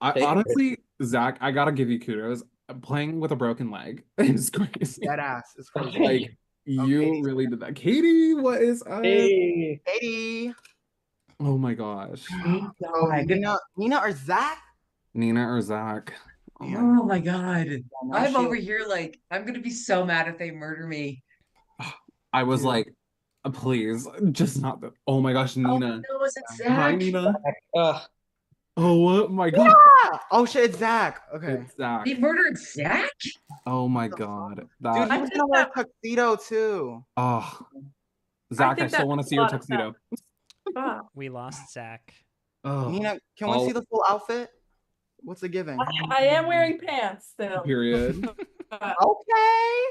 S2: I
S21: Thank you.
S2: honestly, Zach, I gotta give you kudos. Playing with a broken leg is crazy.
S13: Dead ass is crazy.
S2: Like you really did that. Katie, what is up?
S21: Hey.
S13: Katie.
S2: Oh my gosh.
S13: Oh, Nina or Zach?
S2: Nina or Zach?
S20: Oh my God. I'm
S13: she-
S20: over here like, I'm gonna be so mad if they murder me.
S2: I was like, please, just not that. Oh my gosh, Nina.
S20: No, is it Zach?
S2: Hi, Nina. Oh my God.
S13: Yeah. Oh shit, it's Zach. Okay.
S2: It's Zach.
S20: They murdered Zach?
S2: Oh my God.
S13: Dude, he was gonna wear a tuxedo too.
S2: Oh, Zach, I
S7: think
S2: still
S7: that's
S2: want to
S7: a
S2: see your
S7: lot of
S2: tuxedo.
S1: We lost Zach.
S2: Oh,
S13: Nina, can we see the full outfit? What's it giving?
S7: I am wearing pants still.
S2: Period.
S13: Okay.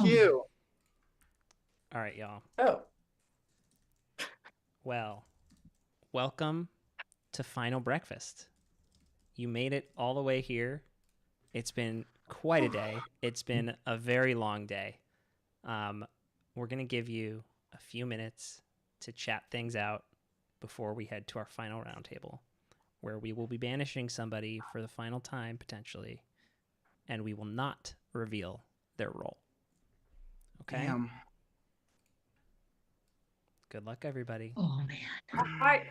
S13: Cute.
S1: All right, y'all.
S7: Oh.
S1: Well, welcome to Final Breakfast. You made it all the way here. It's been quite a day. It's been a very long day. We're going to give you a few minutes to chat things out before we head to our final roundtable, where we will be banishing somebody for the final time, potentially, and we will not reveal their role. Okay?
S13: Damn.
S1: Good luck, everybody.
S20: Oh, man.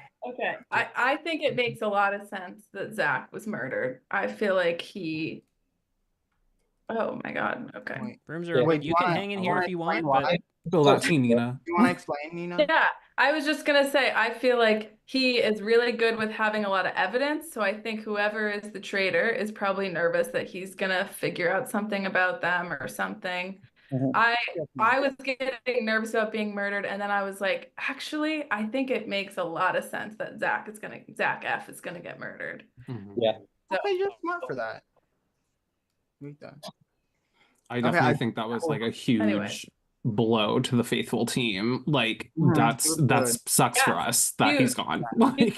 S7: I think it makes a lot of sense that Zach was murdered. I feel like he... Oh, my God. Okay.
S1: Rooms are open. You can hang in here if you want, but...
S2: Spill that tea, Nina.
S13: You want to explain, Nina?
S7: Yeah, I was just gonna say, I feel like he is really good with having a lot of evidence. So I think whoever is the traitor is probably nervous that he's gonna figure out something about them or something. I was getting nervous about being murdered, and then I was like, actually, I think it makes a lot of sense that Zach F is gonna get murdered.
S21: Yeah.
S7: So,
S13: Okay, you're smart for that. Read that.
S2: I definitely think that was like a huge
S7: Anyway.
S2: blow to the faithful team. Like
S13: Mhm.
S2: that's sucks for us that he's gone. Like,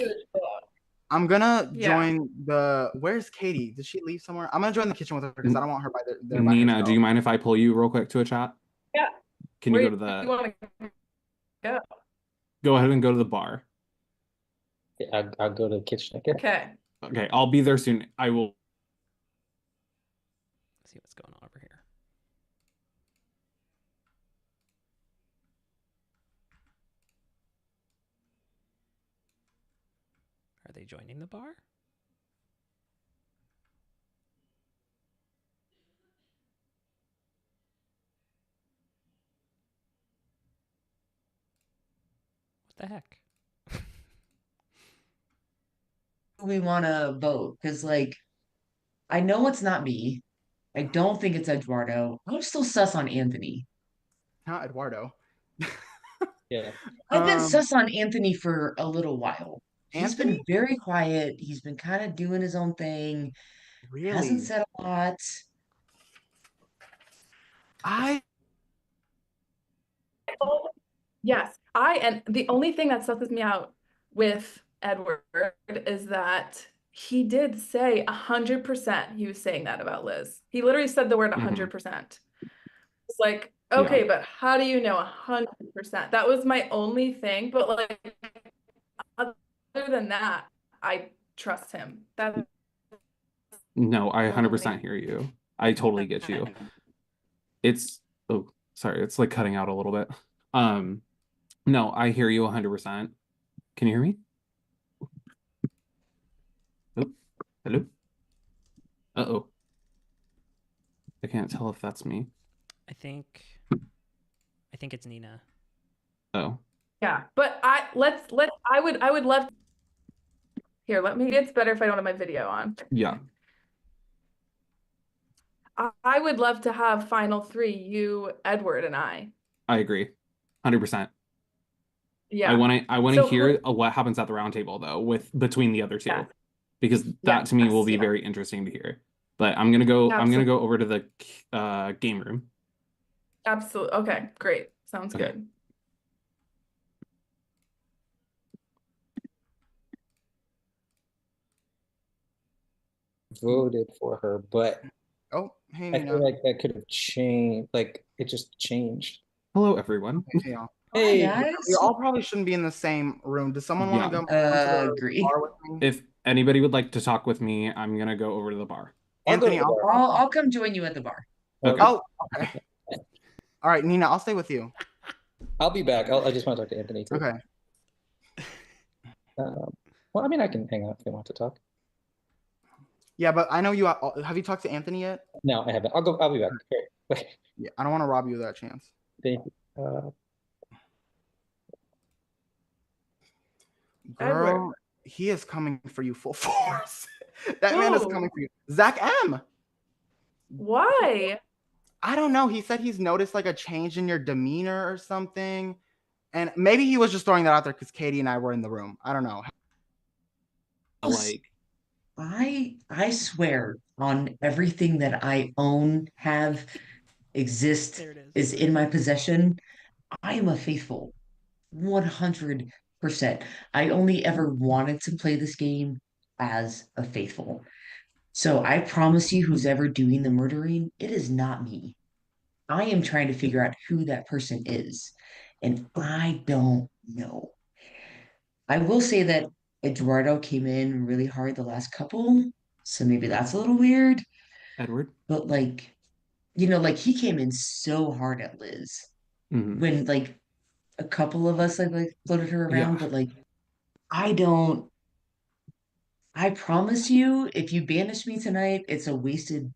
S13: I'm gonna
S7: Yeah.
S13: join the. Where's Katie? Did she leave somewhere? I'm gonna join the kitchen with her because I don't want her by there by
S2: Nina,
S13: herself.
S2: do you mind if I pull you real quick to a chat?
S7: Yeah.
S2: Can you
S7: Where
S2: go to the?
S7: you want to go?
S2: Go ahead and go to the bar.
S3: Yeah, I'll go to the kitchen again.
S7: Okay.
S2: Okay, I'll be there soon. I will.
S1: See what's going on over here. Are they joining the bar? What the heck?
S20: We want to vote because, like, I know it's not me. I don't think it's Eduardo. I'm still sus on Anthony.
S13: Not Eduardo.
S3: Yeah.
S20: I've been sus on Anthony for a little while. He's been
S13: Anthony?
S20: very quiet. He's been kind of doing his own thing.
S13: Really?
S20: Hasn't said a lot.
S7: Yes, and the only thing that stresses me out with Edward is that he did say 100% he was saying that about Liz. He literally said the word 100%. It's like, Okay, but how do you know 100%? That was my only thing, but like other than that, I trust him. That
S2: No, I 100% hear you. I totally get you. It's oh, sorry, it's like cutting out a little bit. No, I hear you 100%. Can you hear me? Oh, hello? Uh-oh. I can't tell if that's me.
S1: I think it's Nina.
S2: Oh.
S7: Yeah, but I would love here, let me it's better if I don't have my video on.
S2: Yeah.
S7: I would love to have final three, you, Edward, and I.
S2: I agree. 100%.
S7: Yeah.
S2: I want to
S7: So
S2: hear what happens at the round table though with between the other two.
S7: Yeah.
S2: Because that to me will be very interesting to hear. But I'm gonna go over to the game room.
S7: Absolutely. Okay, great. Sounds
S2: Okay.
S7: good.
S3: Voted for her, but
S13: oh, hey,
S3: I
S13: Nina.
S3: feel like that could have changed. Like it just changed.
S2: Hello, everyone.
S13: Hey, y'all.
S6: Hey, guys.
S13: We all probably shouldn't be in the same room. Does someone want to go
S6: Agree.
S13: bar with me?
S2: If anybody would like to talk with me, I'm gonna go over to the bar.
S13: Anthony,
S20: I'll come join you at the bar.
S2: Okay.
S13: Oh, okay. All right, Nina, I'll stay with you.
S3: I'll be back. I just want to talk to Anthony too.
S13: Okay.
S3: Well, I mean, I can hang out if you want to talk.
S13: Yeah, but I know you have you talked to Anthony yet?
S3: No, I haven't. I'll be back. Okay.
S13: Yeah, I don't want to rob you of that chance.
S3: Thank you.
S13: Girl,
S7: Edward.
S13: he is coming for you full force. That man is coming for you. Zach M.
S7: Why?
S13: I don't know. He said he's noticed like a change in your demeanor or something. And maybe he was just throwing that out there because Katie and I were in the room. I don't know.
S20: Like, I swear on everything that I own, have, exist, is in my possession. I am a faithful 100%. I only ever wanted to play this game as a faithful. So I promise you, who's ever doing the murdering, it is not me. I am trying to figure out who that person is. And I don't know. I will say that Eduardo came in really hard the last couple, so maybe that's a little weird.
S2: Edward?
S20: But like, you know, like he came in so hard at Liz when like a couple of us like floated her around, but like I promise you, if you banish me tonight, it's a wasted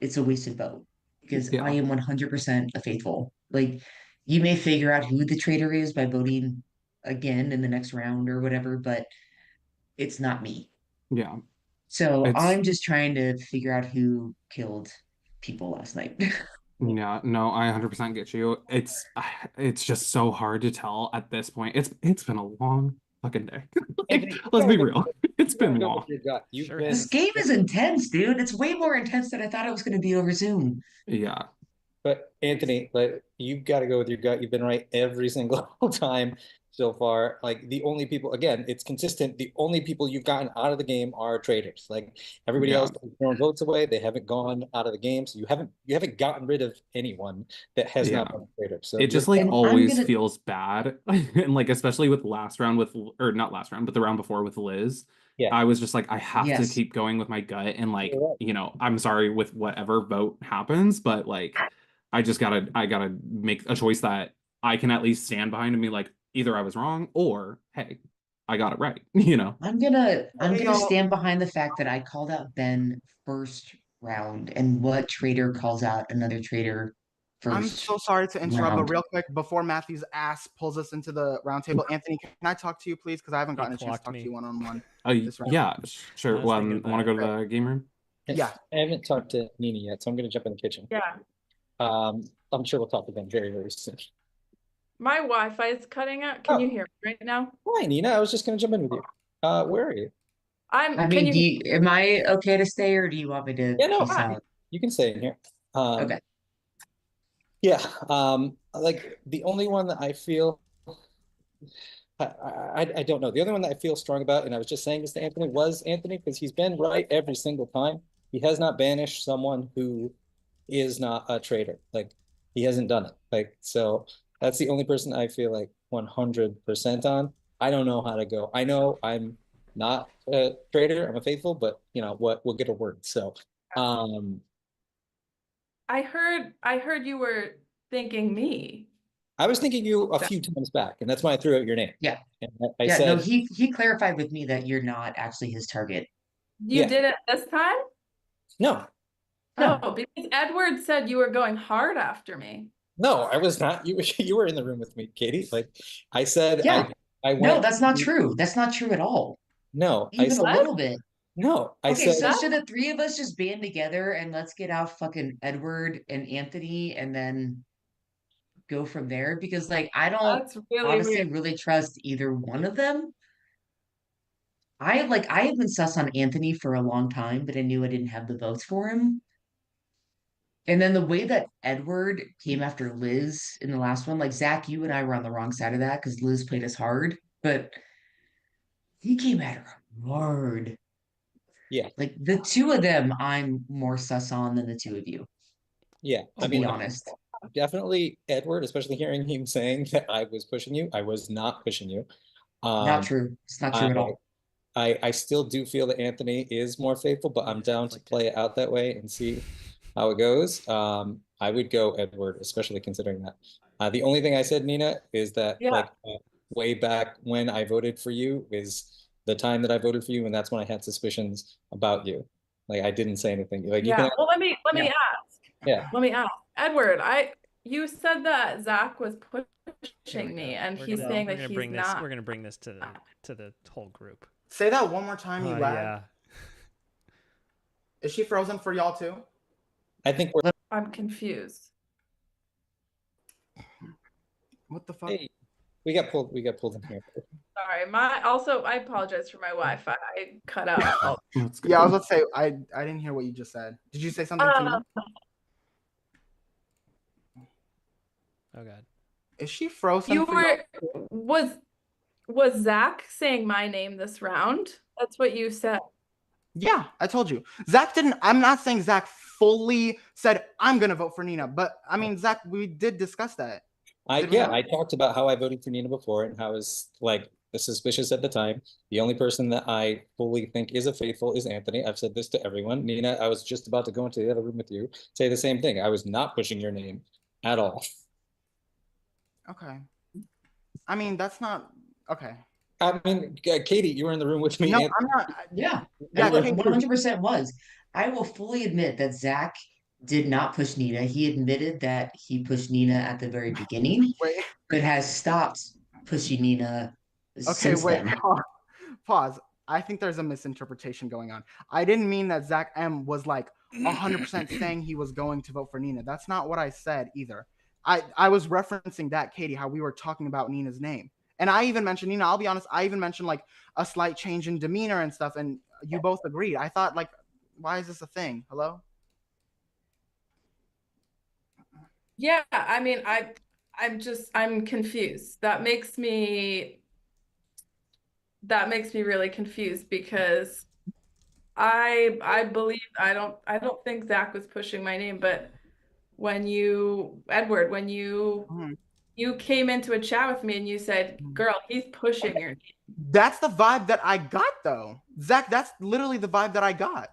S20: vote because I am 100% a faithful. Like you may figure out who the traitor is by voting again in the next round or whatever, but it's not me.
S2: Yeah.
S20: So I'm just trying to figure out who killed people last night.
S2: Yeah, no, I 100% get you. It's just so hard to tell at this point. It's been a long fucking day. Let's be real. It's been long.
S20: This game is intense, dude. It's way more intense than I thought it was going to be over Zoom.
S2: Yeah.
S3: But Anthony, like you've got to go with your gut. You've been right every single time so far. Like the only people, again, it's consistent. The only people you've gotten out of the game are traitors. Like everybody else has thrown votes away. They haven't gone out of the game. So you haven't gotten rid of anyone that has not been a traitor. So
S2: it just like always feels bad. And like especially with last round or not last round, but the round before with Liz.
S3: Yeah.
S2: I was just like, I have to keep going with my gut and like, you know, I'm sorry with whatever vote happens, but like I gotta make a choice that I can at least stand behind and be like, either I was wrong or hey, I got it right. You know.
S20: I'm gonna stand behind the fact that I called out Ben first round, and what traitor calls out another traitor first.
S13: I'm so sorry to interrupt,
S20: round.
S13: but real quick, before Matthew's ass pulls us into the round table, Anthony, can I talk to you, please? Because I haven't gotten a chance to talk to you one-on-one.
S2: Yeah, sure. Well, want to go to the game room?
S3: Yeah. I haven't talked to Nina yet, so I'm gonna jump in the kitchen.
S7: Yeah.
S3: I'm sure we'll talk again very, very soon.
S7: My Wi-Fi is cutting out. Can you hear me right now?
S3: Hi, Nina. I was just gonna jump in with you. Where are you?
S20: I mean, am I okay to stay, or do you want me to peace out?
S3: You can stay in here.
S20: Okay.
S3: Yeah. Like the only one that I feel I don't know. The other one that I feel strong about, and I was just saying this to Anthony, was Anthony, because he's been right every single time. He has not banished someone who is not a traitor. Like He hasn't done it. Like, so that's the only person I feel like 100% on. I don't know how to go. I know I'm not a traitor, I'm a faithful, but you know what, we'll get a word. So
S7: I heard you were thinking me.
S3: I was thinking you a few times back, and that's why I threw out your name.
S20: Yeah.
S3: And I
S20: Yeah,
S3: said,
S20: no, he clarified with me that you're not actually his target.
S7: You did it this time?
S3: No.
S7: No, because Edward said you were going hard after me.
S3: No, I was not. You were in the room with me, Katie. Like I said,
S20: Yeah.
S3: I went.
S20: No, that's not true. That's not true at all.
S3: No, I
S20: Even a
S3: said
S20: little bit.
S3: no. I
S20: Okay,
S3: said
S20: so should the three of us just band together and let's get out fucking Edward and Anthony and then go from there? Because like I don't
S7: That's really
S20: honestly
S7: weird.
S20: really trust either one of them. I have been sus on Anthony for a long time, but I knew I didn't have the votes for him. And then the way that Edward came after Liz in the last one, like Zach, you and I were on the wrong side of that because Liz played us hard, but he came at her hard.
S3: Yeah.
S20: Like the two of them, I'm more sus on than the two of you.
S3: Yeah,
S20: To be honest.
S3: definitely Edward, especially hearing him saying that I was pushing you. I was not pushing you.
S20: Not true. It's not true at all.
S3: I still do feel that Anthony is more faithful, but I'm down to play it out that way and see how it goes. I would go Edward, especially considering that. The only thing I said, Nina, is that way back when I voted for you is the time that I voted for you, and that's when I had suspicions about you. Like I didn't say anything. Like you can.
S7: Well, let me ask.
S3: Yeah.
S7: Let me ask. Edward, you said that Zach was pushing me, and he's saying that he's not.
S1: We're gonna bring this to the whole group.
S13: Say that one more time, you lad.
S1: Yeah.
S13: Is she frozen for y'all too?
S3: I think we're.
S7: I'm confused.
S13: What the fuck?
S3: Hey, we got pulled in here.
S7: Sorry, I apologize for my Wi-Fi. I cut out.
S13: Yeah, I was about to say I didn't hear what you just said. Did you say something to me?
S1: Oh god.
S13: Is she frozen?
S7: You were was Zach saying my name this round? That's what you said.
S13: Yeah, I told you. Zach didn't. I'm not saying Zach fully said I'm gonna vote for Nina, but I mean Zach, we did discuss that.
S3: I talked about how I voted for Nina before and how I was like suspicious at the time. The only person that I fully think is a faithful is Anthony. I've said this to everyone. Nina, I was just about to go into the other room with you, say the same thing. I was not pushing your name at all.
S13: Okay. I mean, that's not okay.
S3: I mean, Katie, you were in the room with me.
S20: No,
S3: Anthony.
S20: I'm not. Yeah, 100% was. I will fully admit that Zach did not push Nina. He admitted that he pushed Nina at the very beginning, but has stopped pushing Nina since then.
S13: Pause. I think there's a misinterpretation going on. I didn't mean that Zach M was like 100% saying he was going to vote for Nina. That's not what I said either. I was referencing that, Katie, how we were talking about Nina's name. And I even mentioned, Nina, I'll be honest, I even mentioned like a slight change in demeanor and stuff, and you both agreed. I thought, like, why is this a thing? Hello?
S7: Yeah, I mean, I'm confused. That makes me really confused because I believe I don't think Zach was pushing my name, but Edward, when you came into a chat with me and you said, girl, he's pushing your name.
S13: That's the vibe that I got though. Zach, that's literally the vibe that I got.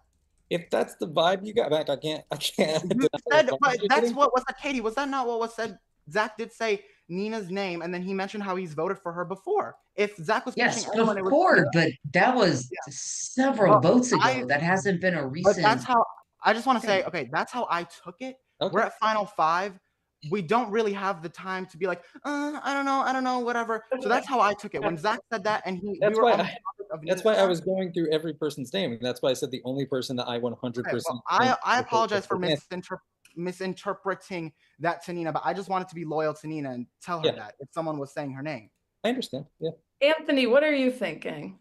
S3: If that's the vibe you got back, I can't.
S13: You said, but that's what was that, Katie? Was that not what was said? Zach did say Nina's name, and then he mentioned how he's voted for her before. If Zach was
S20: yes,
S13: anyone,
S20: before, but that was several votes ago. That hasn't been a recent.
S13: But that's how I just want to say. Okay, that's how I took it. Okay. We're at final 5. We don't really have the time to be like, I don't know, whatever. So that's how I took it when Zach said that, and
S3: that's why I was going through every person's name, and that's why I said the only person that I 100%.
S13: Okay, well, I apologize for misinterpreting that to Nina, but I just wanted to be loyal to Nina and tell her that if someone was saying her name.
S3: I understand. Yeah.
S7: Anthony, what are you thinking?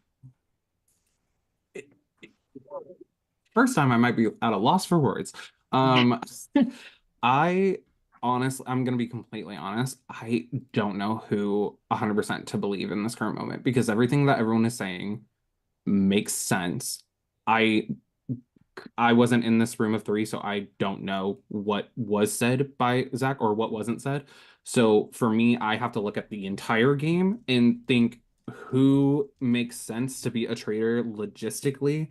S2: First time I might be at a loss for words. I honestly, I'm going to be completely honest. I don't know who 100% to believe in this current moment because everything that everyone is saying makes sense. I I wasn't in this room of three, so I don't know what was said by Zach or what wasn't said. So for me, I have to look at the entire game and think who makes sense to be a traitor logistically.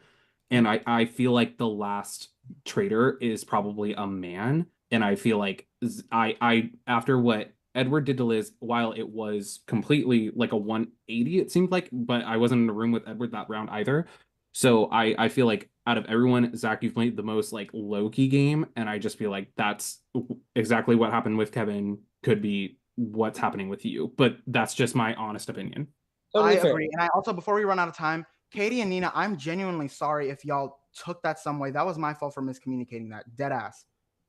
S2: And I feel like the last traitor is probably a man. And I feel like I after what Edward did to Liz, while it was completely like a 180, it seemed like, but I wasn't in the room with Edward that round either. So I feel like out of everyone, Zach, you've played the most like low-key game, and I just feel like that's exactly what happened with Kevin could be what's happening with you. But that's just my honest opinion.
S13: I agree. And I also, before we run out of time, Katie and Nina, I'm genuinely sorry if y'all took that some way. That was my fault for miscommunicating that. Dead ass.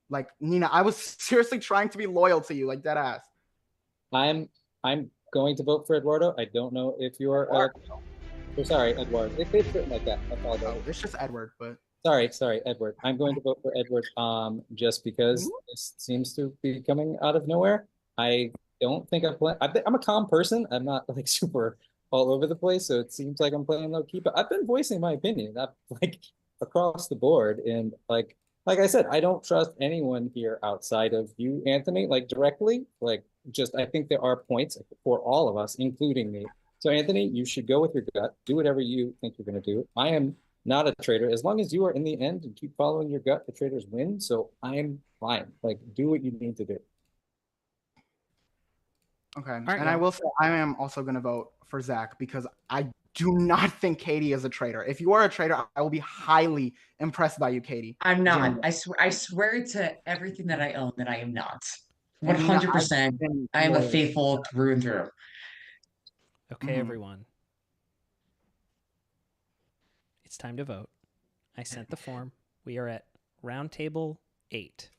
S13: Like, Nina, I was seriously trying to be loyal to you, like dead ass.
S3: I'm going to vote for Eduardo. I don't know if you're sorry, Edward. If it's written like that, I apologize.
S13: Oh, it's just Edward, but
S3: sorry, Edward. I'm going to vote for Edward just because this seems to be coming out of nowhere. I don't think I'm a calm person. I'm not like super all over the place, so it seems like I'm playing low key, but I've been voicing my opinion. I've like across the board, and like I said, I don't trust anyone here outside of you, Anthony, like directly. Like just I think there are points for all of us, including me. So Anthony, you should go with your gut. Do whatever you think you're going to do. I am not a traitor. As long as you are in the end and keep following your gut, the traitors win. So I'm fine. Like, do what you need to do.
S13: Okay.
S3: right,
S13: and I
S3: well.
S13: will say I am also going to vote for Zach because I do not think Katie is a traitor. If you are a traitor, I will be highly impressed by you, Katie.
S20: I'm not.
S13: Genuinely.
S20: I swear to everything that I own that I am not.
S13: And Nina,
S20: 100%. I am a faithful through and through.
S1: Okay, everyone. It's time to vote. I sent the form. We are at round table 8.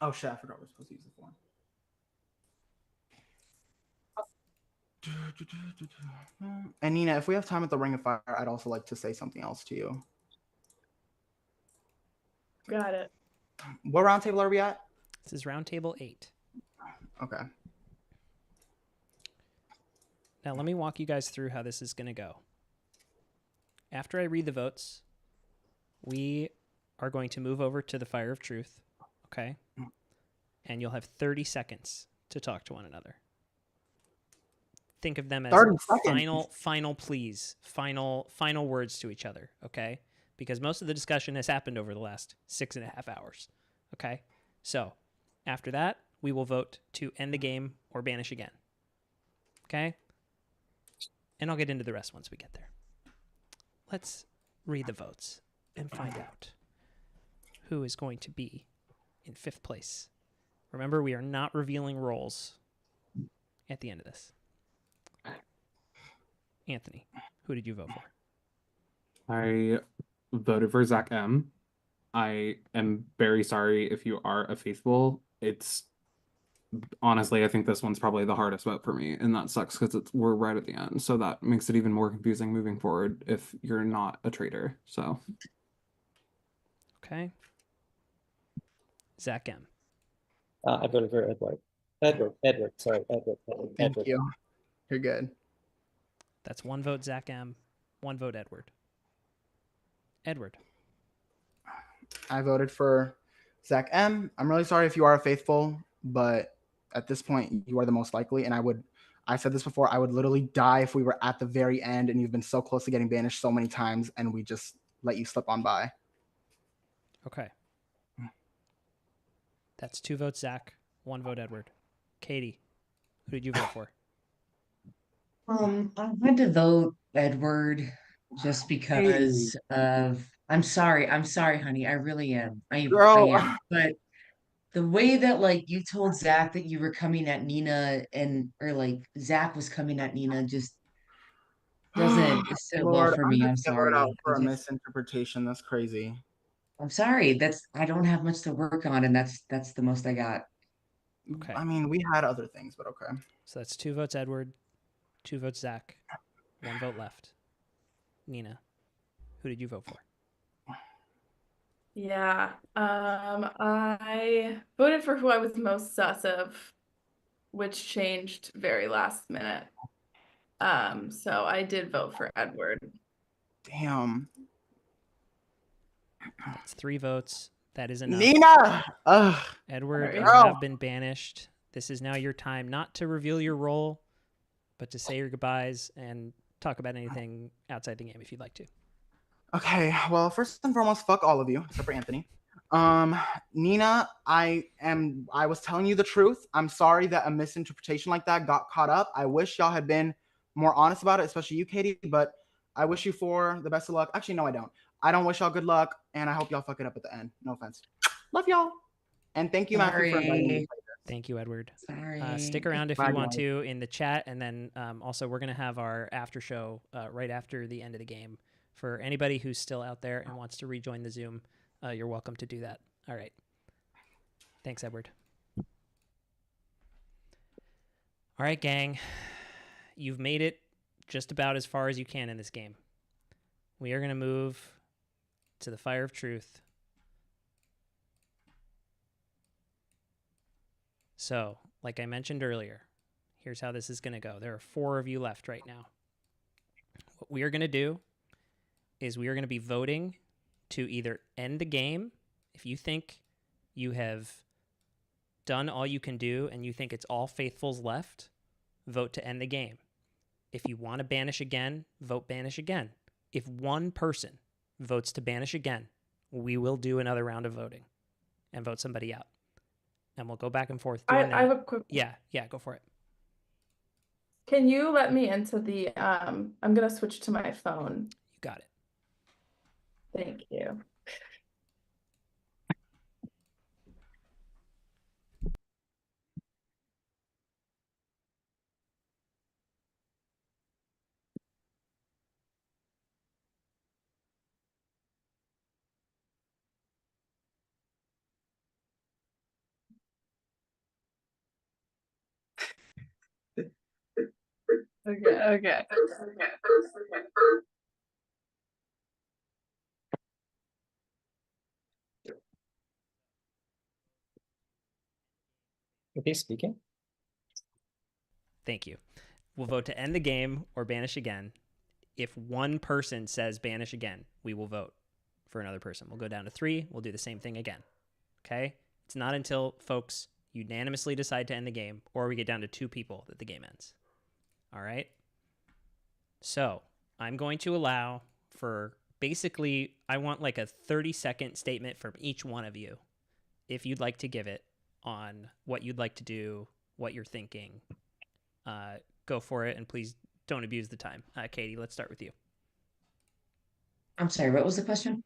S13: Oh shit, I forgot we're supposed to use the form. And Nina, if we have time at the Ring of Fire, I'd also like to say something else to you.
S7: Got it.
S13: What round table are we at?
S1: This is round table 8.
S13: Okay.
S1: Now let me walk you guys through how this is going to go. After I read the votes, we are going to move over to the Fire of Truth, okay? And you'll have 30 seconds to talk to one another. Think of them as final pleas, final words to each other, okay? Because most of the discussion has happened over the last 6.5 hours, okay? So after that, we will vote to end the game or banish again, okay? And I'll get into the rest once we get there. Let's read the votes and find out who is going to be in 5th place. Remember, we are not revealing roles at the end of this. Anthony, who did you vote for?
S2: I voted for Zach M. I am very sorry if you are a faithful. It's honestly, I think this one's probably the hardest vote for me, and that sucks because we're right at the end, so that makes it even more confusing moving forward if you're not a traitor. So,
S1: okay, Zach M.
S3: I voted for Edward. Edward. Sorry, Edward.
S13: Thank you. You're good.
S1: That's 1 vote Zach M, 1 vote Edward. Edward.
S13: I voted for Zach M. I'm really sorry if you are a faithful, but at this point, you are the most likely. And I said this before, I would literally die if we were at the very end and you've been so close to getting banished so many times and we just let you slip on by.
S1: Okay. That's 2 votes Zach, 1 vote Edward. Katie, who did you vote for?
S20: I had to vote Edward just because of I'm sorry, honey. I really am. I am. But the way that like you told Zach that you were coming at Nina or like Zach was coming at Nina just doesn't sit well
S13: Lord,
S20: for me. I'm
S13: just figured
S20: sorry.
S13: out for a misinterpretation. That's crazy.
S20: I'm sorry. I don't have much to work on, and that's the most I got.
S1: Okay.
S13: I mean, we had other things, but okay.
S1: So that's 2 votes Edward, 2 votes Zach. 1 vote left. Nina, who did you vote for?
S7: Yeah. I voted for who I was most sus of, which changed very last minute. So I did vote for Edward.
S13: Damn.
S1: That's 3 votes. That is enough.
S13: Nina! Ugh.
S1: Edward, you
S13: Girl.
S1: have been banished. This is now your time not to reveal your role, but to say your goodbyes and talk about anything outside the game if you'd like to.
S13: Okay, well, first and foremost, fuck all of you, except for Anthony. Nina, I was telling you the truth. I'm sorry that a misinterpretation like that got caught up. I wish y'all had been more honest about it, especially you, Katie, but I wish you for the best of luck. Actually, no, I don't. I don't wish y'all good luck, and I hope y'all fuck it up at the end. No offense. Love y'all. And thank you, Matthew, for inviting me.
S1: Thank you, Edward.
S20: Sorry.
S1: Stick around if
S13: Bye,
S1: you want
S13: guys.
S1: to in the chat, and then also we're going to have our after show right after the end of the game. For anybody who's still out there and wants to rejoin the Zoom, you're welcome to do that. All right. Thanks, Edward. All right, gang. You've made it just about as far as you can in this game. We are going to move to the Fire of Truth. So, like I mentioned earlier, here's how this is going to go. There are 4 of you left right now. What we are going to do is we are going to be voting to either end the game. If you think you have done all you can do and you think it's all faithfuls left, vote to end the game. If you want to banish again, vote banish again. If one person votes to banish again, we will do another round of voting and vote somebody out. And we'll go back and forth doing that.
S7: I have a quick.
S1: Yeah, go for it.
S7: Can you let me into the? I'm gonna switch to my phone.
S1: You got it.
S7: Thank you. Okay.
S3: Is he speaking?
S1: Thank you. We'll vote to end the game or banish again. If one person says banish again, we will vote for another person. We'll go down to 3. We'll do the same thing again. Okay? It's not until folks unanimously decide to end the game or we get down to 2 people that the game ends. All right? So I'm going to allow for basically, I want like a 30-second statement from each one of you, if you'd like to give it, on what you'd like to do, what you're thinking. Go for it, and please don't abuse the time. Katie, let's start with you.
S20: I'm sorry, what was the question?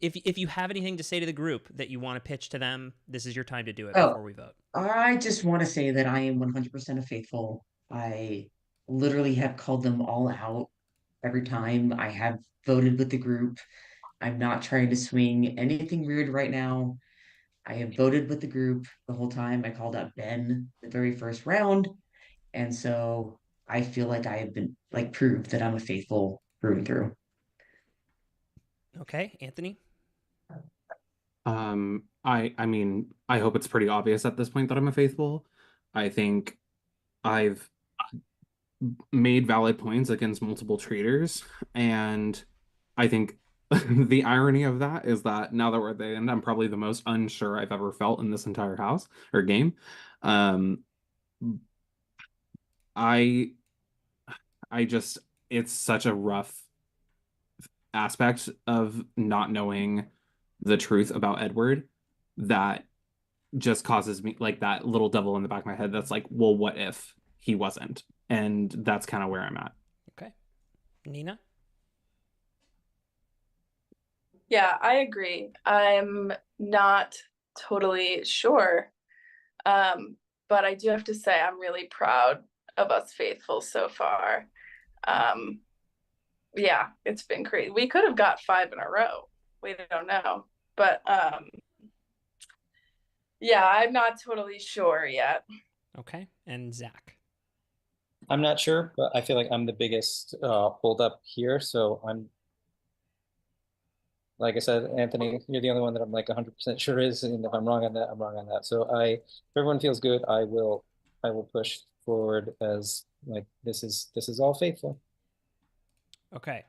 S1: If you have anything to say to the group that you want to pitch to them, this is your time to do it
S20: Oh,
S1: before we vote.
S20: I just want to say that I am 100% a faithful. I literally have called them all out every time I have voted with the group. I'm not trying to swing anything weird right now. I have voted with the group the whole time. I called out Ben the very first round. And so I feel like I have been like proved that I'm a faithful through and through.
S1: Okay, Anthony?
S2: I mean, I hope it's pretty obvious at this point that I'm a faithful. I think I've made valid points against multiple traitors, and I think the irony of that is that now that we're at the end, I'm probably the most unsure I've ever felt in this entire house or game. I just, it's such a rough aspect of not knowing the truth about Edward that just causes me like that little devil in the back of my head that's like, well, what if he wasn't? And that's kind of where I'm at.
S1: Okay. Nina?
S7: Yeah, I agree. I'm not totally sure. But I do have to say I'm really proud of us faithful so far. Yeah, it's been crazy. We could have got 5 in a row. We don't know. But yeah, I'm not totally sure yet.
S1: Okay. And Zach?
S3: I'm not sure, but I feel like I'm the biggest holdup here. So I'm, like I said, Anthony, you're the only one that I'm like 100% sure is, and if I'm wrong on that, I'm wrong on that. So if everyone feels good, I will push forward as like this is all faithful.
S1: Okay.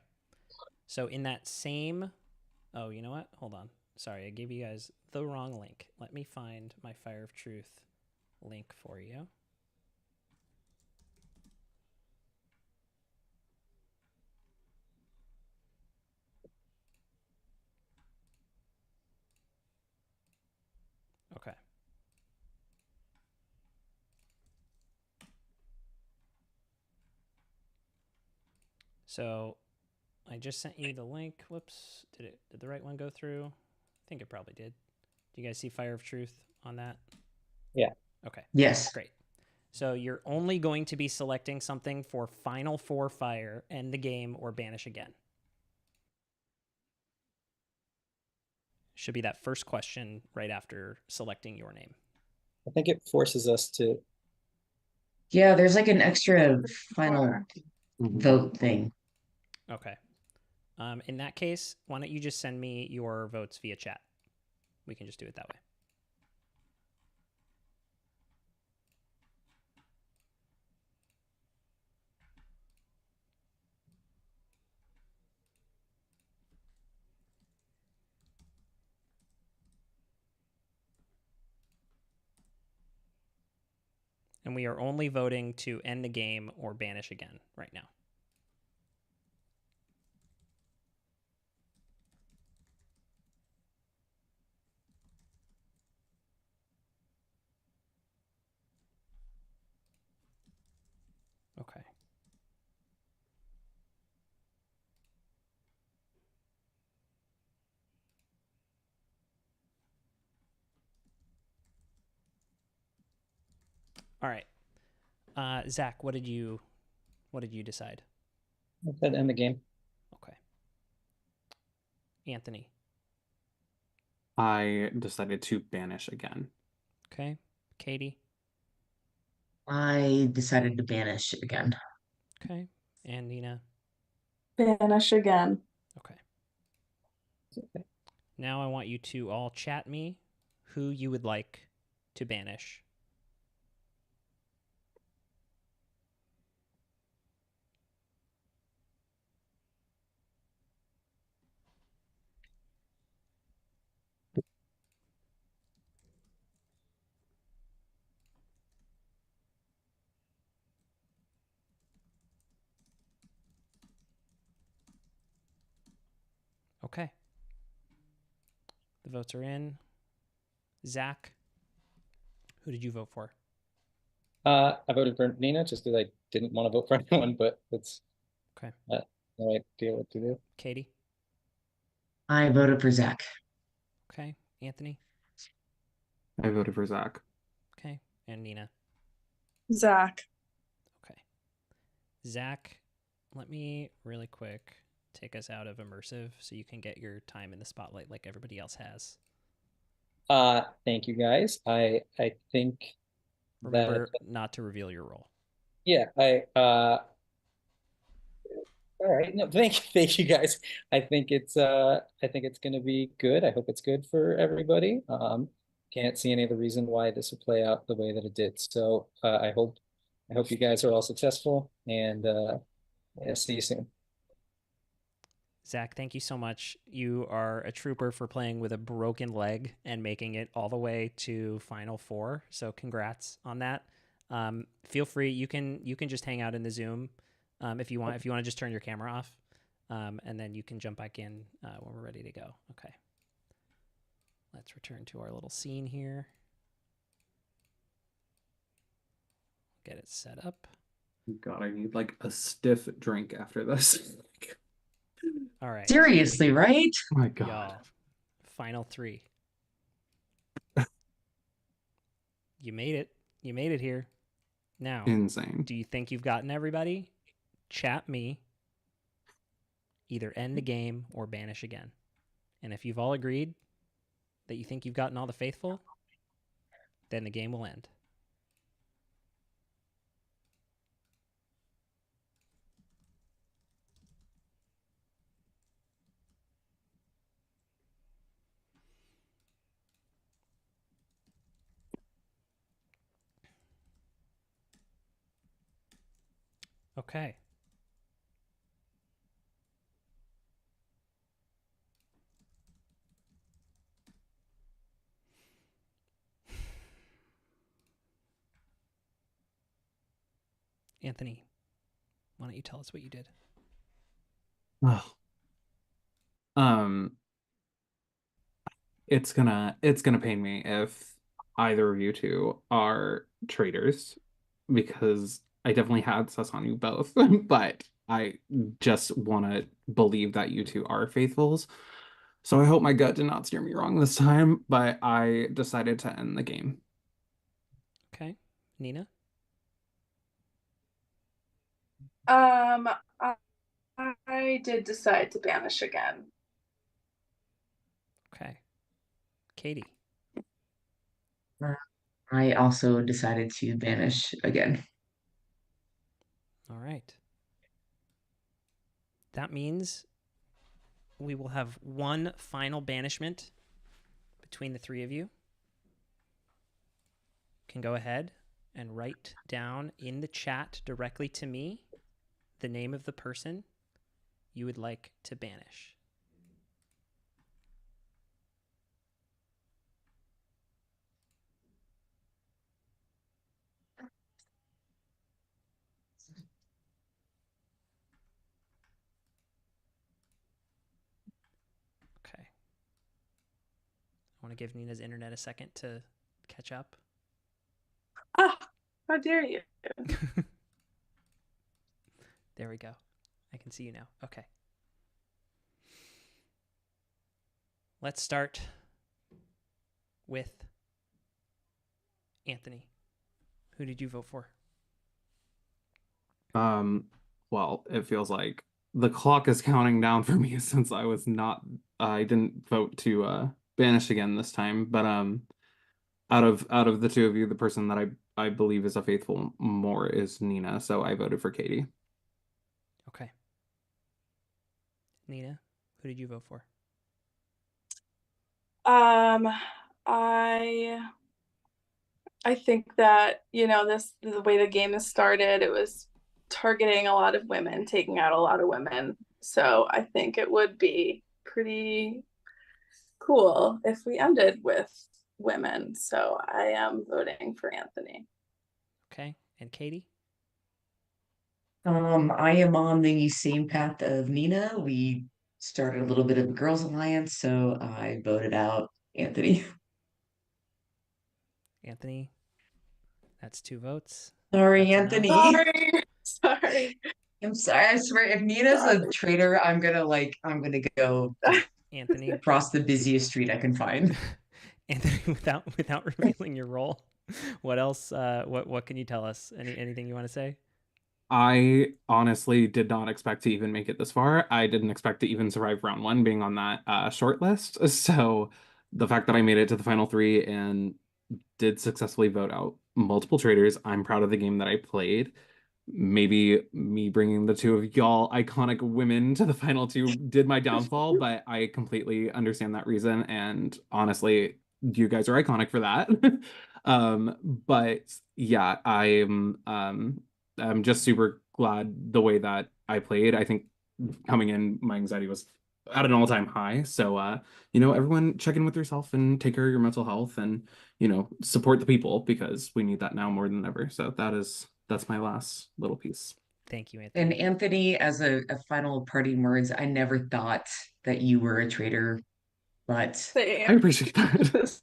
S1: So in that same, oh, you know what? Hold on. Sorry, I gave you guys the wrong link. Let me find my Fire of Truth link for you. Okay. So I just sent you the link. Whoops. Did the right one go through? I think it probably did. Do you guys see Fire of Truth on that?
S3: Yeah.
S1: Okay.
S20: Yes.
S1: Great. So you're only going to be selecting something for Final Four Fire, end the game, or banish again. Should be that first question right after selecting your name.
S3: I think it forces us to.
S20: Yeah, there's like an extra final vote thing.
S1: Okay. In that case, why don't you just send me your votes via chat? We can just do it that way. And we are only voting to end the game or banish again right now. Okay. All right. Zach, what did you decide?
S3: I said end the game.
S1: Okay. Anthony.
S2: I decided to banish again.
S1: Okay. Katie.
S20: I decided to banish again.
S1: Okay. And Nina.
S7: Banish again.
S1: Okay. Now I want you to all chat me who you would like to banish. Okay. The votes are in. Zach, who did you vote for?
S3: I voted for Nina just because I didn't want to vote for anyone, but it's
S1: okay.
S3: No idea what to do.
S1: Katie.
S20: I voted for Zach.
S1: Okay. Anthony.
S2: I voted for Zach.
S1: Okay. And Nina.
S7: Zach.
S1: Okay. Zach, let me really quick take us out of immersive so you can get your time in the spotlight like everybody else has.
S3: Thank you guys. I think
S1: remember not to reveal your role.
S3: Yeah, all right. No, thank you guys. I think it's gonna be good. I hope it's good for everybody. Can't see any other reason why this would play out the way that it did. So I hope you guys are all successful, and yeah, see you soon.
S1: Zach, thank you so much. You are a trooper for playing with a broken leg and making it all the way to Final Four. So congrats on that. Feel free. You can just hang out in the Zoom if you want. If you want to just turn your camera off, and then you can jump back in when we're ready to go. Okay. Let's return to our little scene here. Get it set up.
S2: God, I need like a stiff drink after this.
S1: All right.
S20: Seriously, right?
S2: Oh my God.
S1: Y'all, final three. You made it. You made it here. Now,
S2: insane.
S1: Do you think you've gotten everybody? Chat me. Either end the game or banish again. And if you've all agreed that you think you've gotten all the faithful, then the game will end. Okay. Anthony, why don't you tell us what you did?
S2: Oh. It's gonna pain me if either of you two are traitors because I definitely had sus on you both, but I just want to believe that you two are faithfuls. So I hope my gut did not steer me wrong this time, but I decided to end the game.
S1: Okay. Nina?
S7: I, I did decide to banish again.
S1: Okay. Katie?
S20: I also decided to banish again.
S1: All right. That means we will have one final banishment between the three of you. Can go ahead and write down in the chat directly to me the name of the person you would like to banish. Okay. I want to give Nina's internet a second to catch up.
S7: Ah, how dare you?
S1: There we go. I can see you now. Okay. Let's start with Anthony. Who did you vote for?
S2: Well, it feels like the clock is counting down for me since I didn't vote to banish again this time, but out of the two of you, the person that I believe is a faithful more is Nina, so I voted for Katie.
S1: Okay. Nina, who did you vote for?
S7: I think that, the way the game has started, it was targeting a lot of women, taking out a lot of women. So I think it would be pretty cool if we ended with women. So I am voting for Anthony.
S1: Okay. And Katie?
S20: I am on the same path of Nina. We started a little bit of a girls' alliance, so I voted out Anthony.
S1: Anthony, that's 2 votes.
S20: Sorry,
S1: That's
S20: Anthony.
S1: enough.
S7: Sorry.
S20: I'm sorry. I swear, if Nina's a traitor, I'm gonna go
S1: Anthony,
S20: across the busiest street I can find.
S1: Anthony, without revealing your role, what else? What can you tell us? Anything you want to say?
S2: I honestly did not expect to even make it this far. I didn't expect to even survive round one being on that short list. So the fact that I made it to the final three and did successfully vote out multiple traitors, I'm proud of the game that I played. Maybe me bringing the two of y'all iconic women to the final two did my downfall, but I completely understand that reason. And honestly, you guys are iconic for that. But yeah, I'm just super glad the way that I played. I think coming in, my anxiety was at an all-time high. So everyone check in with yourself and take care of your mental health and, support the people because we need that now more than ever. So that's my last little piece.
S1: Thank you, Anthony.
S20: And Anthony, as a final parting words, I never thought that you were a traitor, but
S7: Same.
S2: I appreciate that.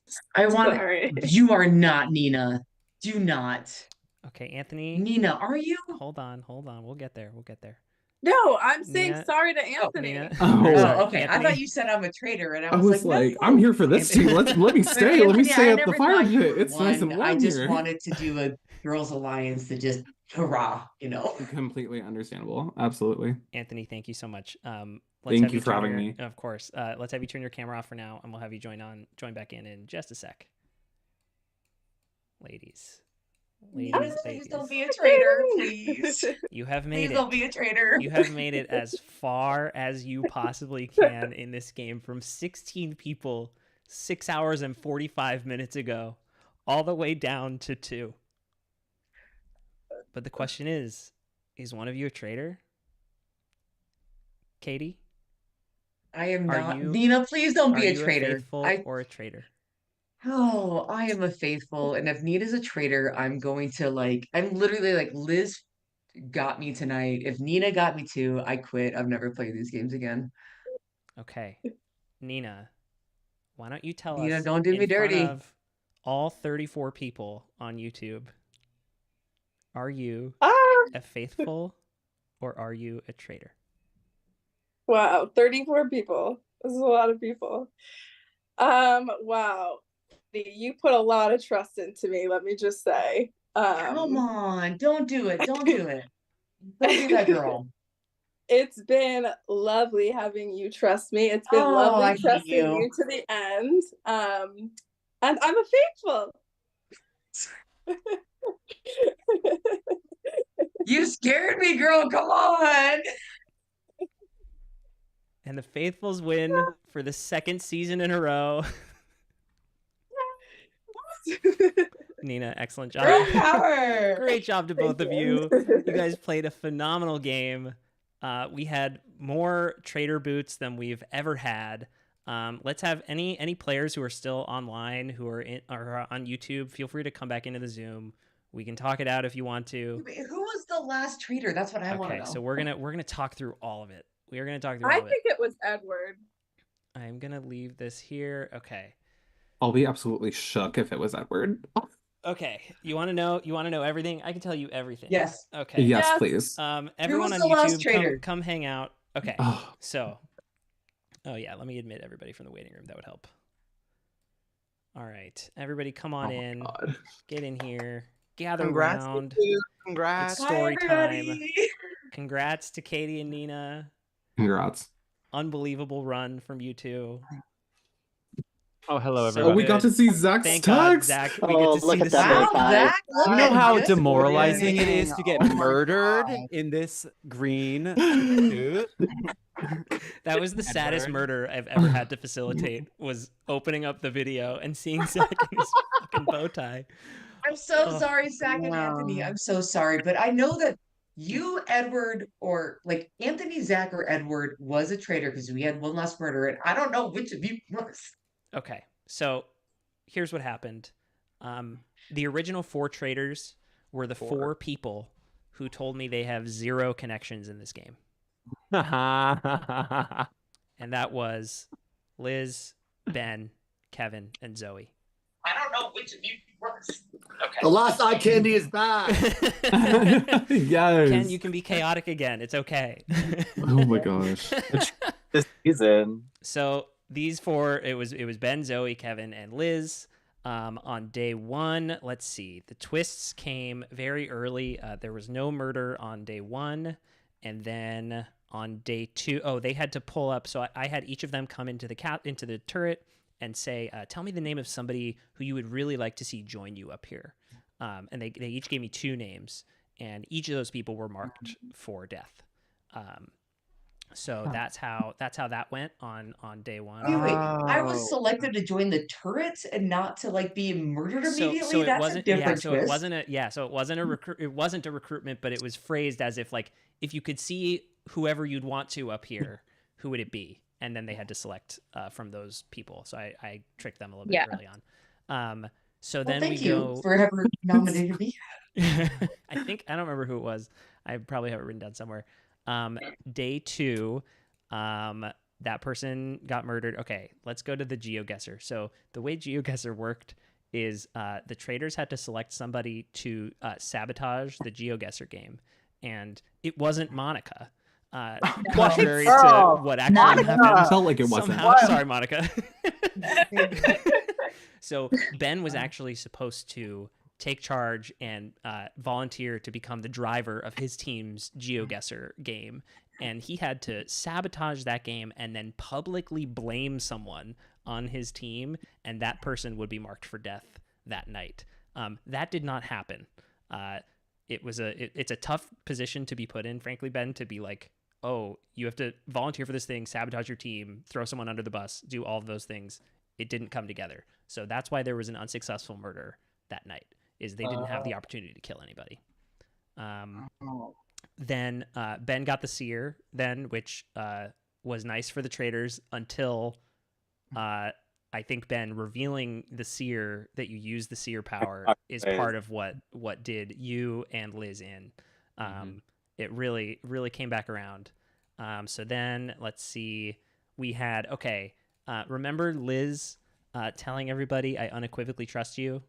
S7: Sorry.
S20: You are not, Nina. Do not.
S1: Okay, Anthony.
S20: Nina, are you?
S1: Hold on. We'll get there.
S7: No, I'm saying
S1: Nina-
S7: sorry to Anthony.
S1: Nina.
S20: Oh, okay.
S1: Anthony.
S20: I thought you said I'm a traitor, and I
S2: I
S20: was
S2: was
S20: like, no.
S2: I'm here for this team. Let me stay. Let me
S20: Anthony,
S2: stay
S20: I
S2: at the
S20: never
S2: fire
S20: thought you
S2: pit.
S20: were
S2: It's nice and
S20: one.
S2: warm
S20: I just
S2: here.
S20: wanted to do a girls' alliance to just hurrah,
S2: Completely understandable. Absolutely.
S1: Anthony, thank you so much.
S2: Thank you for having me.
S1: Of course. Let's have you turn your camera off for now, and we'll have you join back in just a sec. Ladies.
S20: Please don't be a traitor, please.
S1: You have made
S20: Please
S1: it.
S20: don't be a traitor.
S1: You have made it as far as you possibly can in this game from 16 people 6 hours and 45 minutes ago, all the way down to 2. But the question is, Is one of you a traitor? Katie?
S20: I am
S1: Are
S20: not.
S1: you
S20: Nina, please don't
S1: are
S20: be a
S1: you a
S20: traitor.
S1: faithful or a traitor?
S20: Oh, I am a faithful, and if Nina's a traitor, I'm going to like. I'm literally like Liz got me tonight. If Nina got me too, I quit. I've never played these games again.
S1: Okay. Nina, why don't you tell
S20: Nina,
S1: us
S20: don't do
S1: in
S20: me
S1: front
S20: dirty.
S1: of all 34 people on YouTube, are you a faithful or are you a traitor?
S7: Wow, 34 people. This is a lot of people. Wow. You put a lot of trust into me, let me just say.
S20: Come on, don't do it. Don't do it. Don't be that girl.
S7: It's been lovely having you trust me. It's been lovely
S20: I hate
S7: trusting
S20: you.
S7: you to the end. And I'm a faithful.
S20: You scared me, girl. Come on.
S1: And the Faithfuls win for the second season in a row. Nina, excellent job.
S20: Girl power.
S1: Great job to both of you. You guys played a phenomenal game. We had more Traitor boots than we've ever had. Let's have any players who are still online who are on YouTube. Feel free to come back into the Zoom. We can talk it out if you want to.
S20: Who was the last traitor? That's what I want to
S1: Okay,
S20: know.
S1: so we're gonna talk through all of it. We are gonna talk through
S7: I
S1: all of it.
S7: think it was Edward.
S1: I'm gonna leave this here. Okay.
S2: I'll be absolutely shook if it was Edward.
S1: Okay. You want to know? You want to know everything? I can tell you everything.
S20: Yes.
S1: Okay.
S2: Yes, please.
S1: Everyone
S20: was
S1: on
S20: the last
S1: YouTube,
S20: traitor?
S1: come hang out. Okay.
S2: Oh.
S1: So, oh yeah, let me admit everybody from the waiting room. That would help. All right, everybody, come on in.
S2: God.
S1: Get in here. Gather
S13: Congrats.
S1: around.
S13: Congrats.
S1: It's story
S20: Hi,
S1: time.
S20: everybody.
S1: Congrats to Katie and Nina.
S2: Congrats.
S1: Unbelievable run from you two.
S10: Oh, hello,
S1: So
S2: Oh, we
S10: everybody.
S2: got to see Zach's
S1: Thank God,
S2: text.
S1: Zach. We
S14: Oh,
S1: get to
S14: look
S1: see
S14: at
S1: the
S14: that
S1: Zach.
S14: bow tie.
S20: Zach,
S10: You know
S20: what?
S10: how
S20: Good
S10: demoralizing it is
S20: morning.
S10: to get
S13: Oh my
S10: murdered
S13: God.
S10: in this green suit?
S1: That was the saddest
S10: Edward.
S1: murder I've ever had to facilitate, was opening up the video and seeing Zach in his fucking bow tie.
S20: I'm so
S1: Oh.
S20: sorry, Zach and Anthony. I'm so sorry, but I know that you, Edward, or like Anthony, Zach, or Edward was a traitor because we had one last murder, and I don't know which of you was.
S1: Okay, so here's what happened. The original 4 traitors were the 4 people who told me they have 0 connections in this game. And that was Liz, Ben, Kevin, and Zoe.
S20: I don't know which of you was.
S1: Okay.
S17: The last eye candy is back.
S2: Yes.
S1: Ken, you can be chaotic again. It's okay.
S2: Oh my gosh.
S15: This season.
S1: So these 4, it was Ben, Zoe, Kevin, and Liz. On day 1, let's see. The twists came very early. There was no murder on day 1, and then on day 2, they had to pull up. So I had each of them come into the turret and say, "Tell me the name of somebody who you would really like to see join you up here." And they each gave me 2 names, and each of those people were marked for death. So that's how that went on day 1.
S20: Wait, I was selected to join the turret and not to like be murdered immediately.
S1: So it
S20: That's
S1: wasn't
S20: a different
S1: so
S20: twist.
S1: it wasn't it wasn't a recruitment, but it was phrased as if like if you could see whoever you'd want to up here, who would it be? And then they had to select from those people. So I tricked them a little bit early on. So then
S20: Thank
S1: we
S20: you
S1: go
S20: for ever nominating me.
S1: I don't remember who it was. I probably have it written down somewhere. Day 2, that person got murdered. Okay, let's go to the GeoGuessr. So the way GeoGuessr worked is the traitors had to select somebody to sabotage the GeoGuessr game, and it wasn't Monica. Contrary to what actually happened.
S2: Felt like it wasn't.
S1: Somehow, sorry, Monica. So Ben was actually supposed to take charge and volunteer to become the driver of his team's GeoGuessr game. And he had to sabotage that game and then publicly blame someone on his team, and that person would be marked for death that night. That did not happen. It's a tough position to be put in, frankly, Ben, to be like, oh, you have to volunteer for this thing, sabotage your team, throw someone under the bus, do all of those things. It didn't come together. So that's why there was an unsuccessful murder that night, is they didn't have the opportunity to kill anybody. Then Ben got the seer then, which was nice for the traitors until I think, Ben, revealing the seer, that you use the seer power, is part of what did you and Liz in. It really came back around. So then let's see, we had, remember Liz telling everybody, I unequivocally trust you?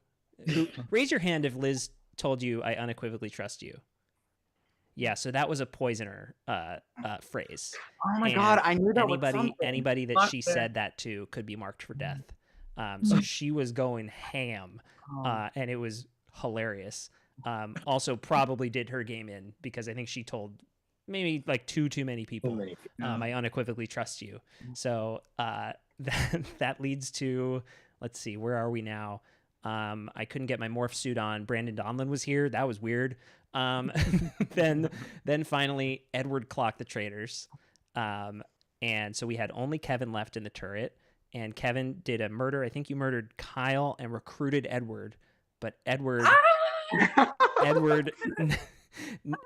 S1: Raise your hand if Liz told you, I unequivocally trust you. Yeah, so that was a poisoner phrase.
S13: Oh my God, I knew that was something.
S1: Anybody that she said that to could be marked for death. So she was going ham, and it was hilarious. Also, probably did her game in, because I think she told maybe like too many people, I unequivocally trust you. So that leads to, let's see, where are we now? I couldn't get my morph suit on. Brandon Donlin was here. That was weird. Then finally Edward clocked the traitors. And so we had only Kevin left in the turret, and Kevin did a murder. I think you murdered Kyle and recruited Edward, but Edward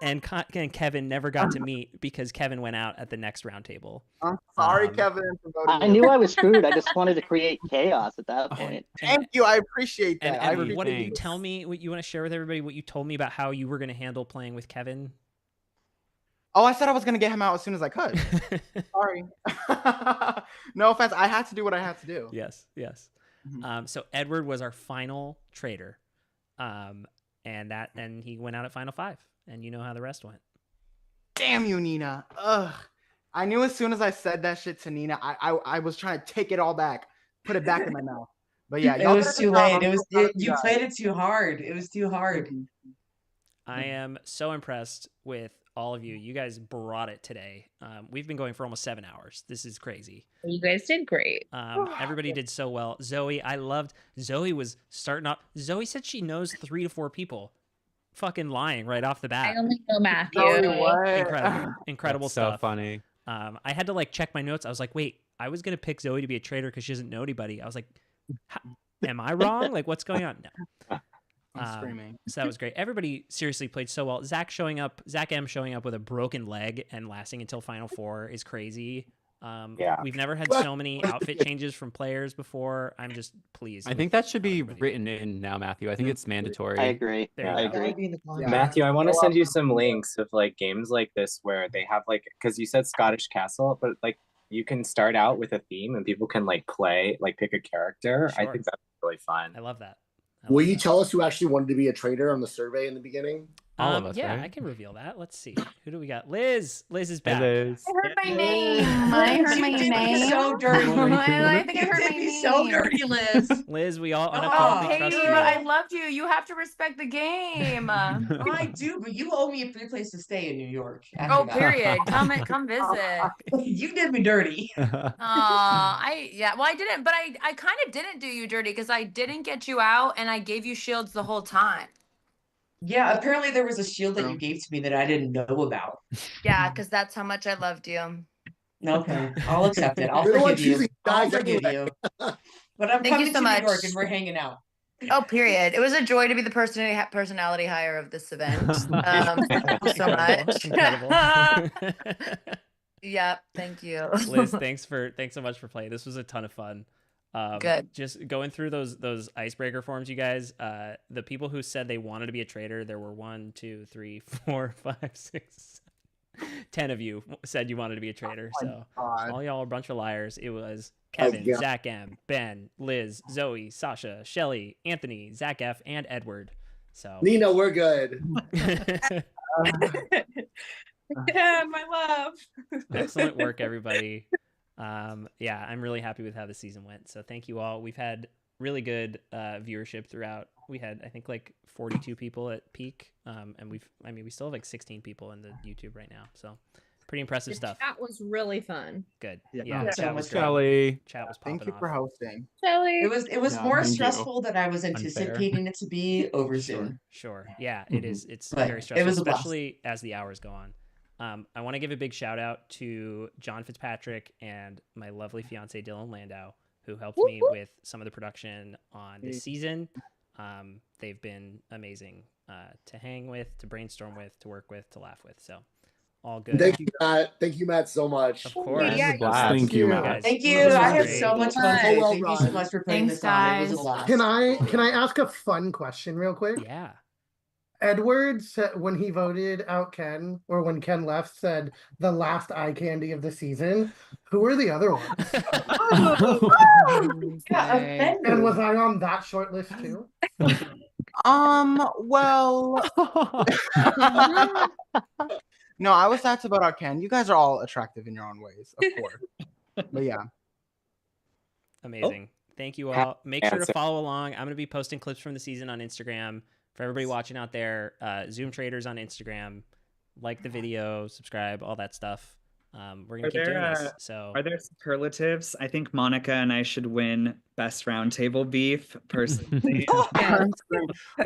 S1: and Kevin never got to meet because Kevin went out at the next round table.
S13: I'm sorry, Kevin.
S14: I knew I was screwed. I just wanted to create chaos at that point.
S13: Thank you. I appreciate that.
S1: And what did you tell me? What you want to share with everybody? What you told me about how you were going to handle playing with Kevin?
S13: Oh, I said I was going to get him out as soon as I could. Sorry. No offense. I had to do what I had to do.
S1: Yes. So Edward was our final traitor. And he went out at final 5, and you know how the rest went.
S13: Damn you, Nina. Ugh. I knew as soon as I said that shit to Nina, I was trying to take it all back, put it back in my mouth. But yeah,
S20: it was too late. You played it too hard. It was too hard.
S1: I am so impressed with all of you. You guys brought it today. We've been going for almost 7 hours. This is crazy.
S18: You guys did great.
S1: Everybody did so well. Zoe, I loved. Zoe was starting off. Zoe said she knows 3 to 4 people. Fucking lying right off the bat.
S18: I only know Matthew.
S1: Incredible
S10: That's
S1: stuff.
S10: So funny.
S1: I had to like check my notes. I was like, wait, I was gonna pick Zoe to be a traitor because she doesn't know anybody. I was like, am I wrong? Like, what's going on? No.
S13: I'm screaming.
S1: So that was great. Everybody seriously played so well. Zach M showing up with a broken leg and lasting until Final 4 is crazy. We've never had so many outfit changes from players before. I'm just pleased.
S10: I think that should be written in now, Matthew. I think it's mandatory.
S14: I agree.
S15: I agree. Matthew, I want to send you some links of like games like this where they have like, because you said Scottish Castle, but like you can start out with a theme and people can like play, like pick a character.
S1: Sure.
S15: I think that's really fun.
S1: I love that.
S17: Will you tell us who actually wanted to be a traitor on the survey in the beginning?
S10: All of us,
S1: yeah,
S10: right?
S1: I can reveal that. Let's see. Who do we got? Liz. Liz is back.
S10: Liz.
S18: I heard my name. I heard my name.
S20: So dirty.
S18: I think I heard my name.
S20: So dirty, Liz.
S1: Liz, we all
S18: Oh,
S1: unequivocally trust
S18: Katie,
S1: you.
S18: but I loved you. You have to respect the game.
S20: I do, but you owe me a free place to stay in New York.
S18: Oh, period. Come visit.
S20: You did me dirty.
S18: Well, I didn't, but I kind of didn't do you dirty because I didn't get you out and I gave you shields the whole time.
S20: Yeah, apparently there was a shield that you gave to me that I didn't know about.
S18: Yeah, because that's how much I loved you.
S20: Okay, I'll accept it. I'll forgive you. I'll forgive you. But I'm
S18: Thank
S20: coming
S18: you so
S20: to
S18: much.
S20: New York and we're hanging out.
S18: Oh, period. It was a joy to be the personality hire of this event. Thank you so much. Yep, thank you.
S1: Liz, thanks so much for playing. This was a ton of fun.
S18: Good.
S1: Just going through those icebreaker forms, you guys. The people who said they wanted to be a traitor, there were 1, 2, 3, 4, 5, 6, 10 of you said you wanted to be a traitor. So all y'all are a bunch of liars. It was Kevin, Zach M, Ben, Liz, Zoe, Sasha, Shelly, Anthony, Zach F, and Edward. So
S17: Nina, we're good.
S7: Yeah, my love.
S1: Excellent work, everybody. Yeah, I'm really happy with how the season went. So thank you all. We've had really good viewership throughout. We had, I think, like 42 people at peak. And we still have like 16 people in the YouTube right now. So pretty impressive stuff.
S22: Chat was really fun.
S1: Good.
S22: Yeah.
S1: Chat was great.
S10: Shelly.
S1: Chat was popping
S13: Thank you
S1: off.
S13: for hosting.
S22: Shelly.
S20: It was more
S13: thank you.
S20: stressful than I was anticipating it to be over Zoom.
S1: Sure. Yeah, it is. It's
S20: But
S1: very stressful,
S20: it was a blast.
S1: especially as the hours go on. I want to give a big shout out to John Fitzpatrick and my lovely fiance Dylan Landau, who helped me with some of the production on this season. They've been amazing to hang with, to brainstorm with, to work with, to laugh with. So all good.
S17: Thank you, Matt. Thank you, Matt, so much.
S1: Of course.
S2: Yeah, thank you, Matt.
S6: Thank you.
S1: This was
S6: I had
S1: great.
S6: so much fun
S17: So
S6: today.
S17: well
S6: Thank you so
S17: run.
S6: much for putting
S18: Thanks,
S6: this on. It was a
S18: guys.
S6: blast.
S16: Can I ask a fun question real quick?
S1: Yeah.
S16: Edward said when he voted out Ken, or when Ken left, said the last eye candy of the season. Who are the other ones?
S6: Yeah, offended.
S16: And was I on that short list too?
S13: Well, no, I was sad to vote out Ken. You guys are all attractive in your own ways, of course. But yeah.
S1: Amazing. Thank you all. Make sure to follow along. I'm going to be posting clips from the season on Instagram. For everybody watching out there, Zoom Traitors on Instagram. Like the video, subscribe, all that stuff. We're going to keep doing this. So
S5: Are there superlatives? I think Monica and I should win best roundtable beef personally.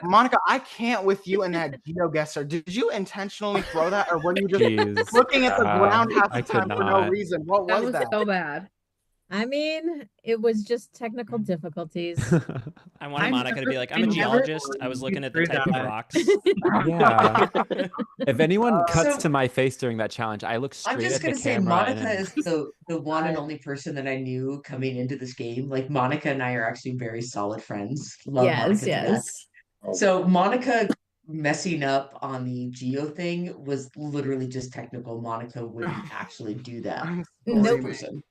S13: Monica, I can't with you and that Geo guesser. Did you intentionally throw that, or were you just looking at the ground half the time for no reason? What was that?
S22: So bad. I mean, it was just technical difficulties.
S1: I wanted Monica to be like, I'm a geologist. I was looking at the type of rocks.
S10: Yeah. If anyone cuts to my face during that challenge, I look straight
S6: I'm just
S10: at the
S6: gonna say
S10: camera.
S6: Monica is the one and only person that I knew coming into this game. Like Monica and I are actually very solid friends. Love Monica to death. So Monica messing up on the Geo thing was literally just technical. Monica wouldn't actually do that.
S22: Nope.
S6: Person.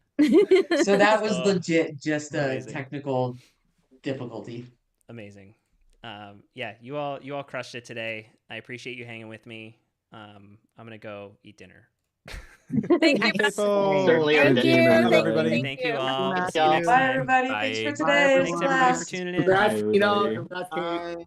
S6: So that was legit just a
S1: Amazing.
S6: technical difficulty.
S1: Amazing. Yeah, you all crushed it today. I appreciate you hanging with me. I'm gonna go eat dinner.
S22: Thank you.
S14: Certainly
S22: Thank
S14: earned
S22: you.
S14: it.
S22: Everybody.
S1: Thank you all.
S14: Thank
S1: See you
S14: y'all.
S1: next
S6: Bye,
S1: time.
S6: everybody. Thanks for today.
S1: Thanks everybody for tuning in.
S17: Congrats,
S2: Bye,
S17: you know,
S2: everybody.
S17: congrats, Kate.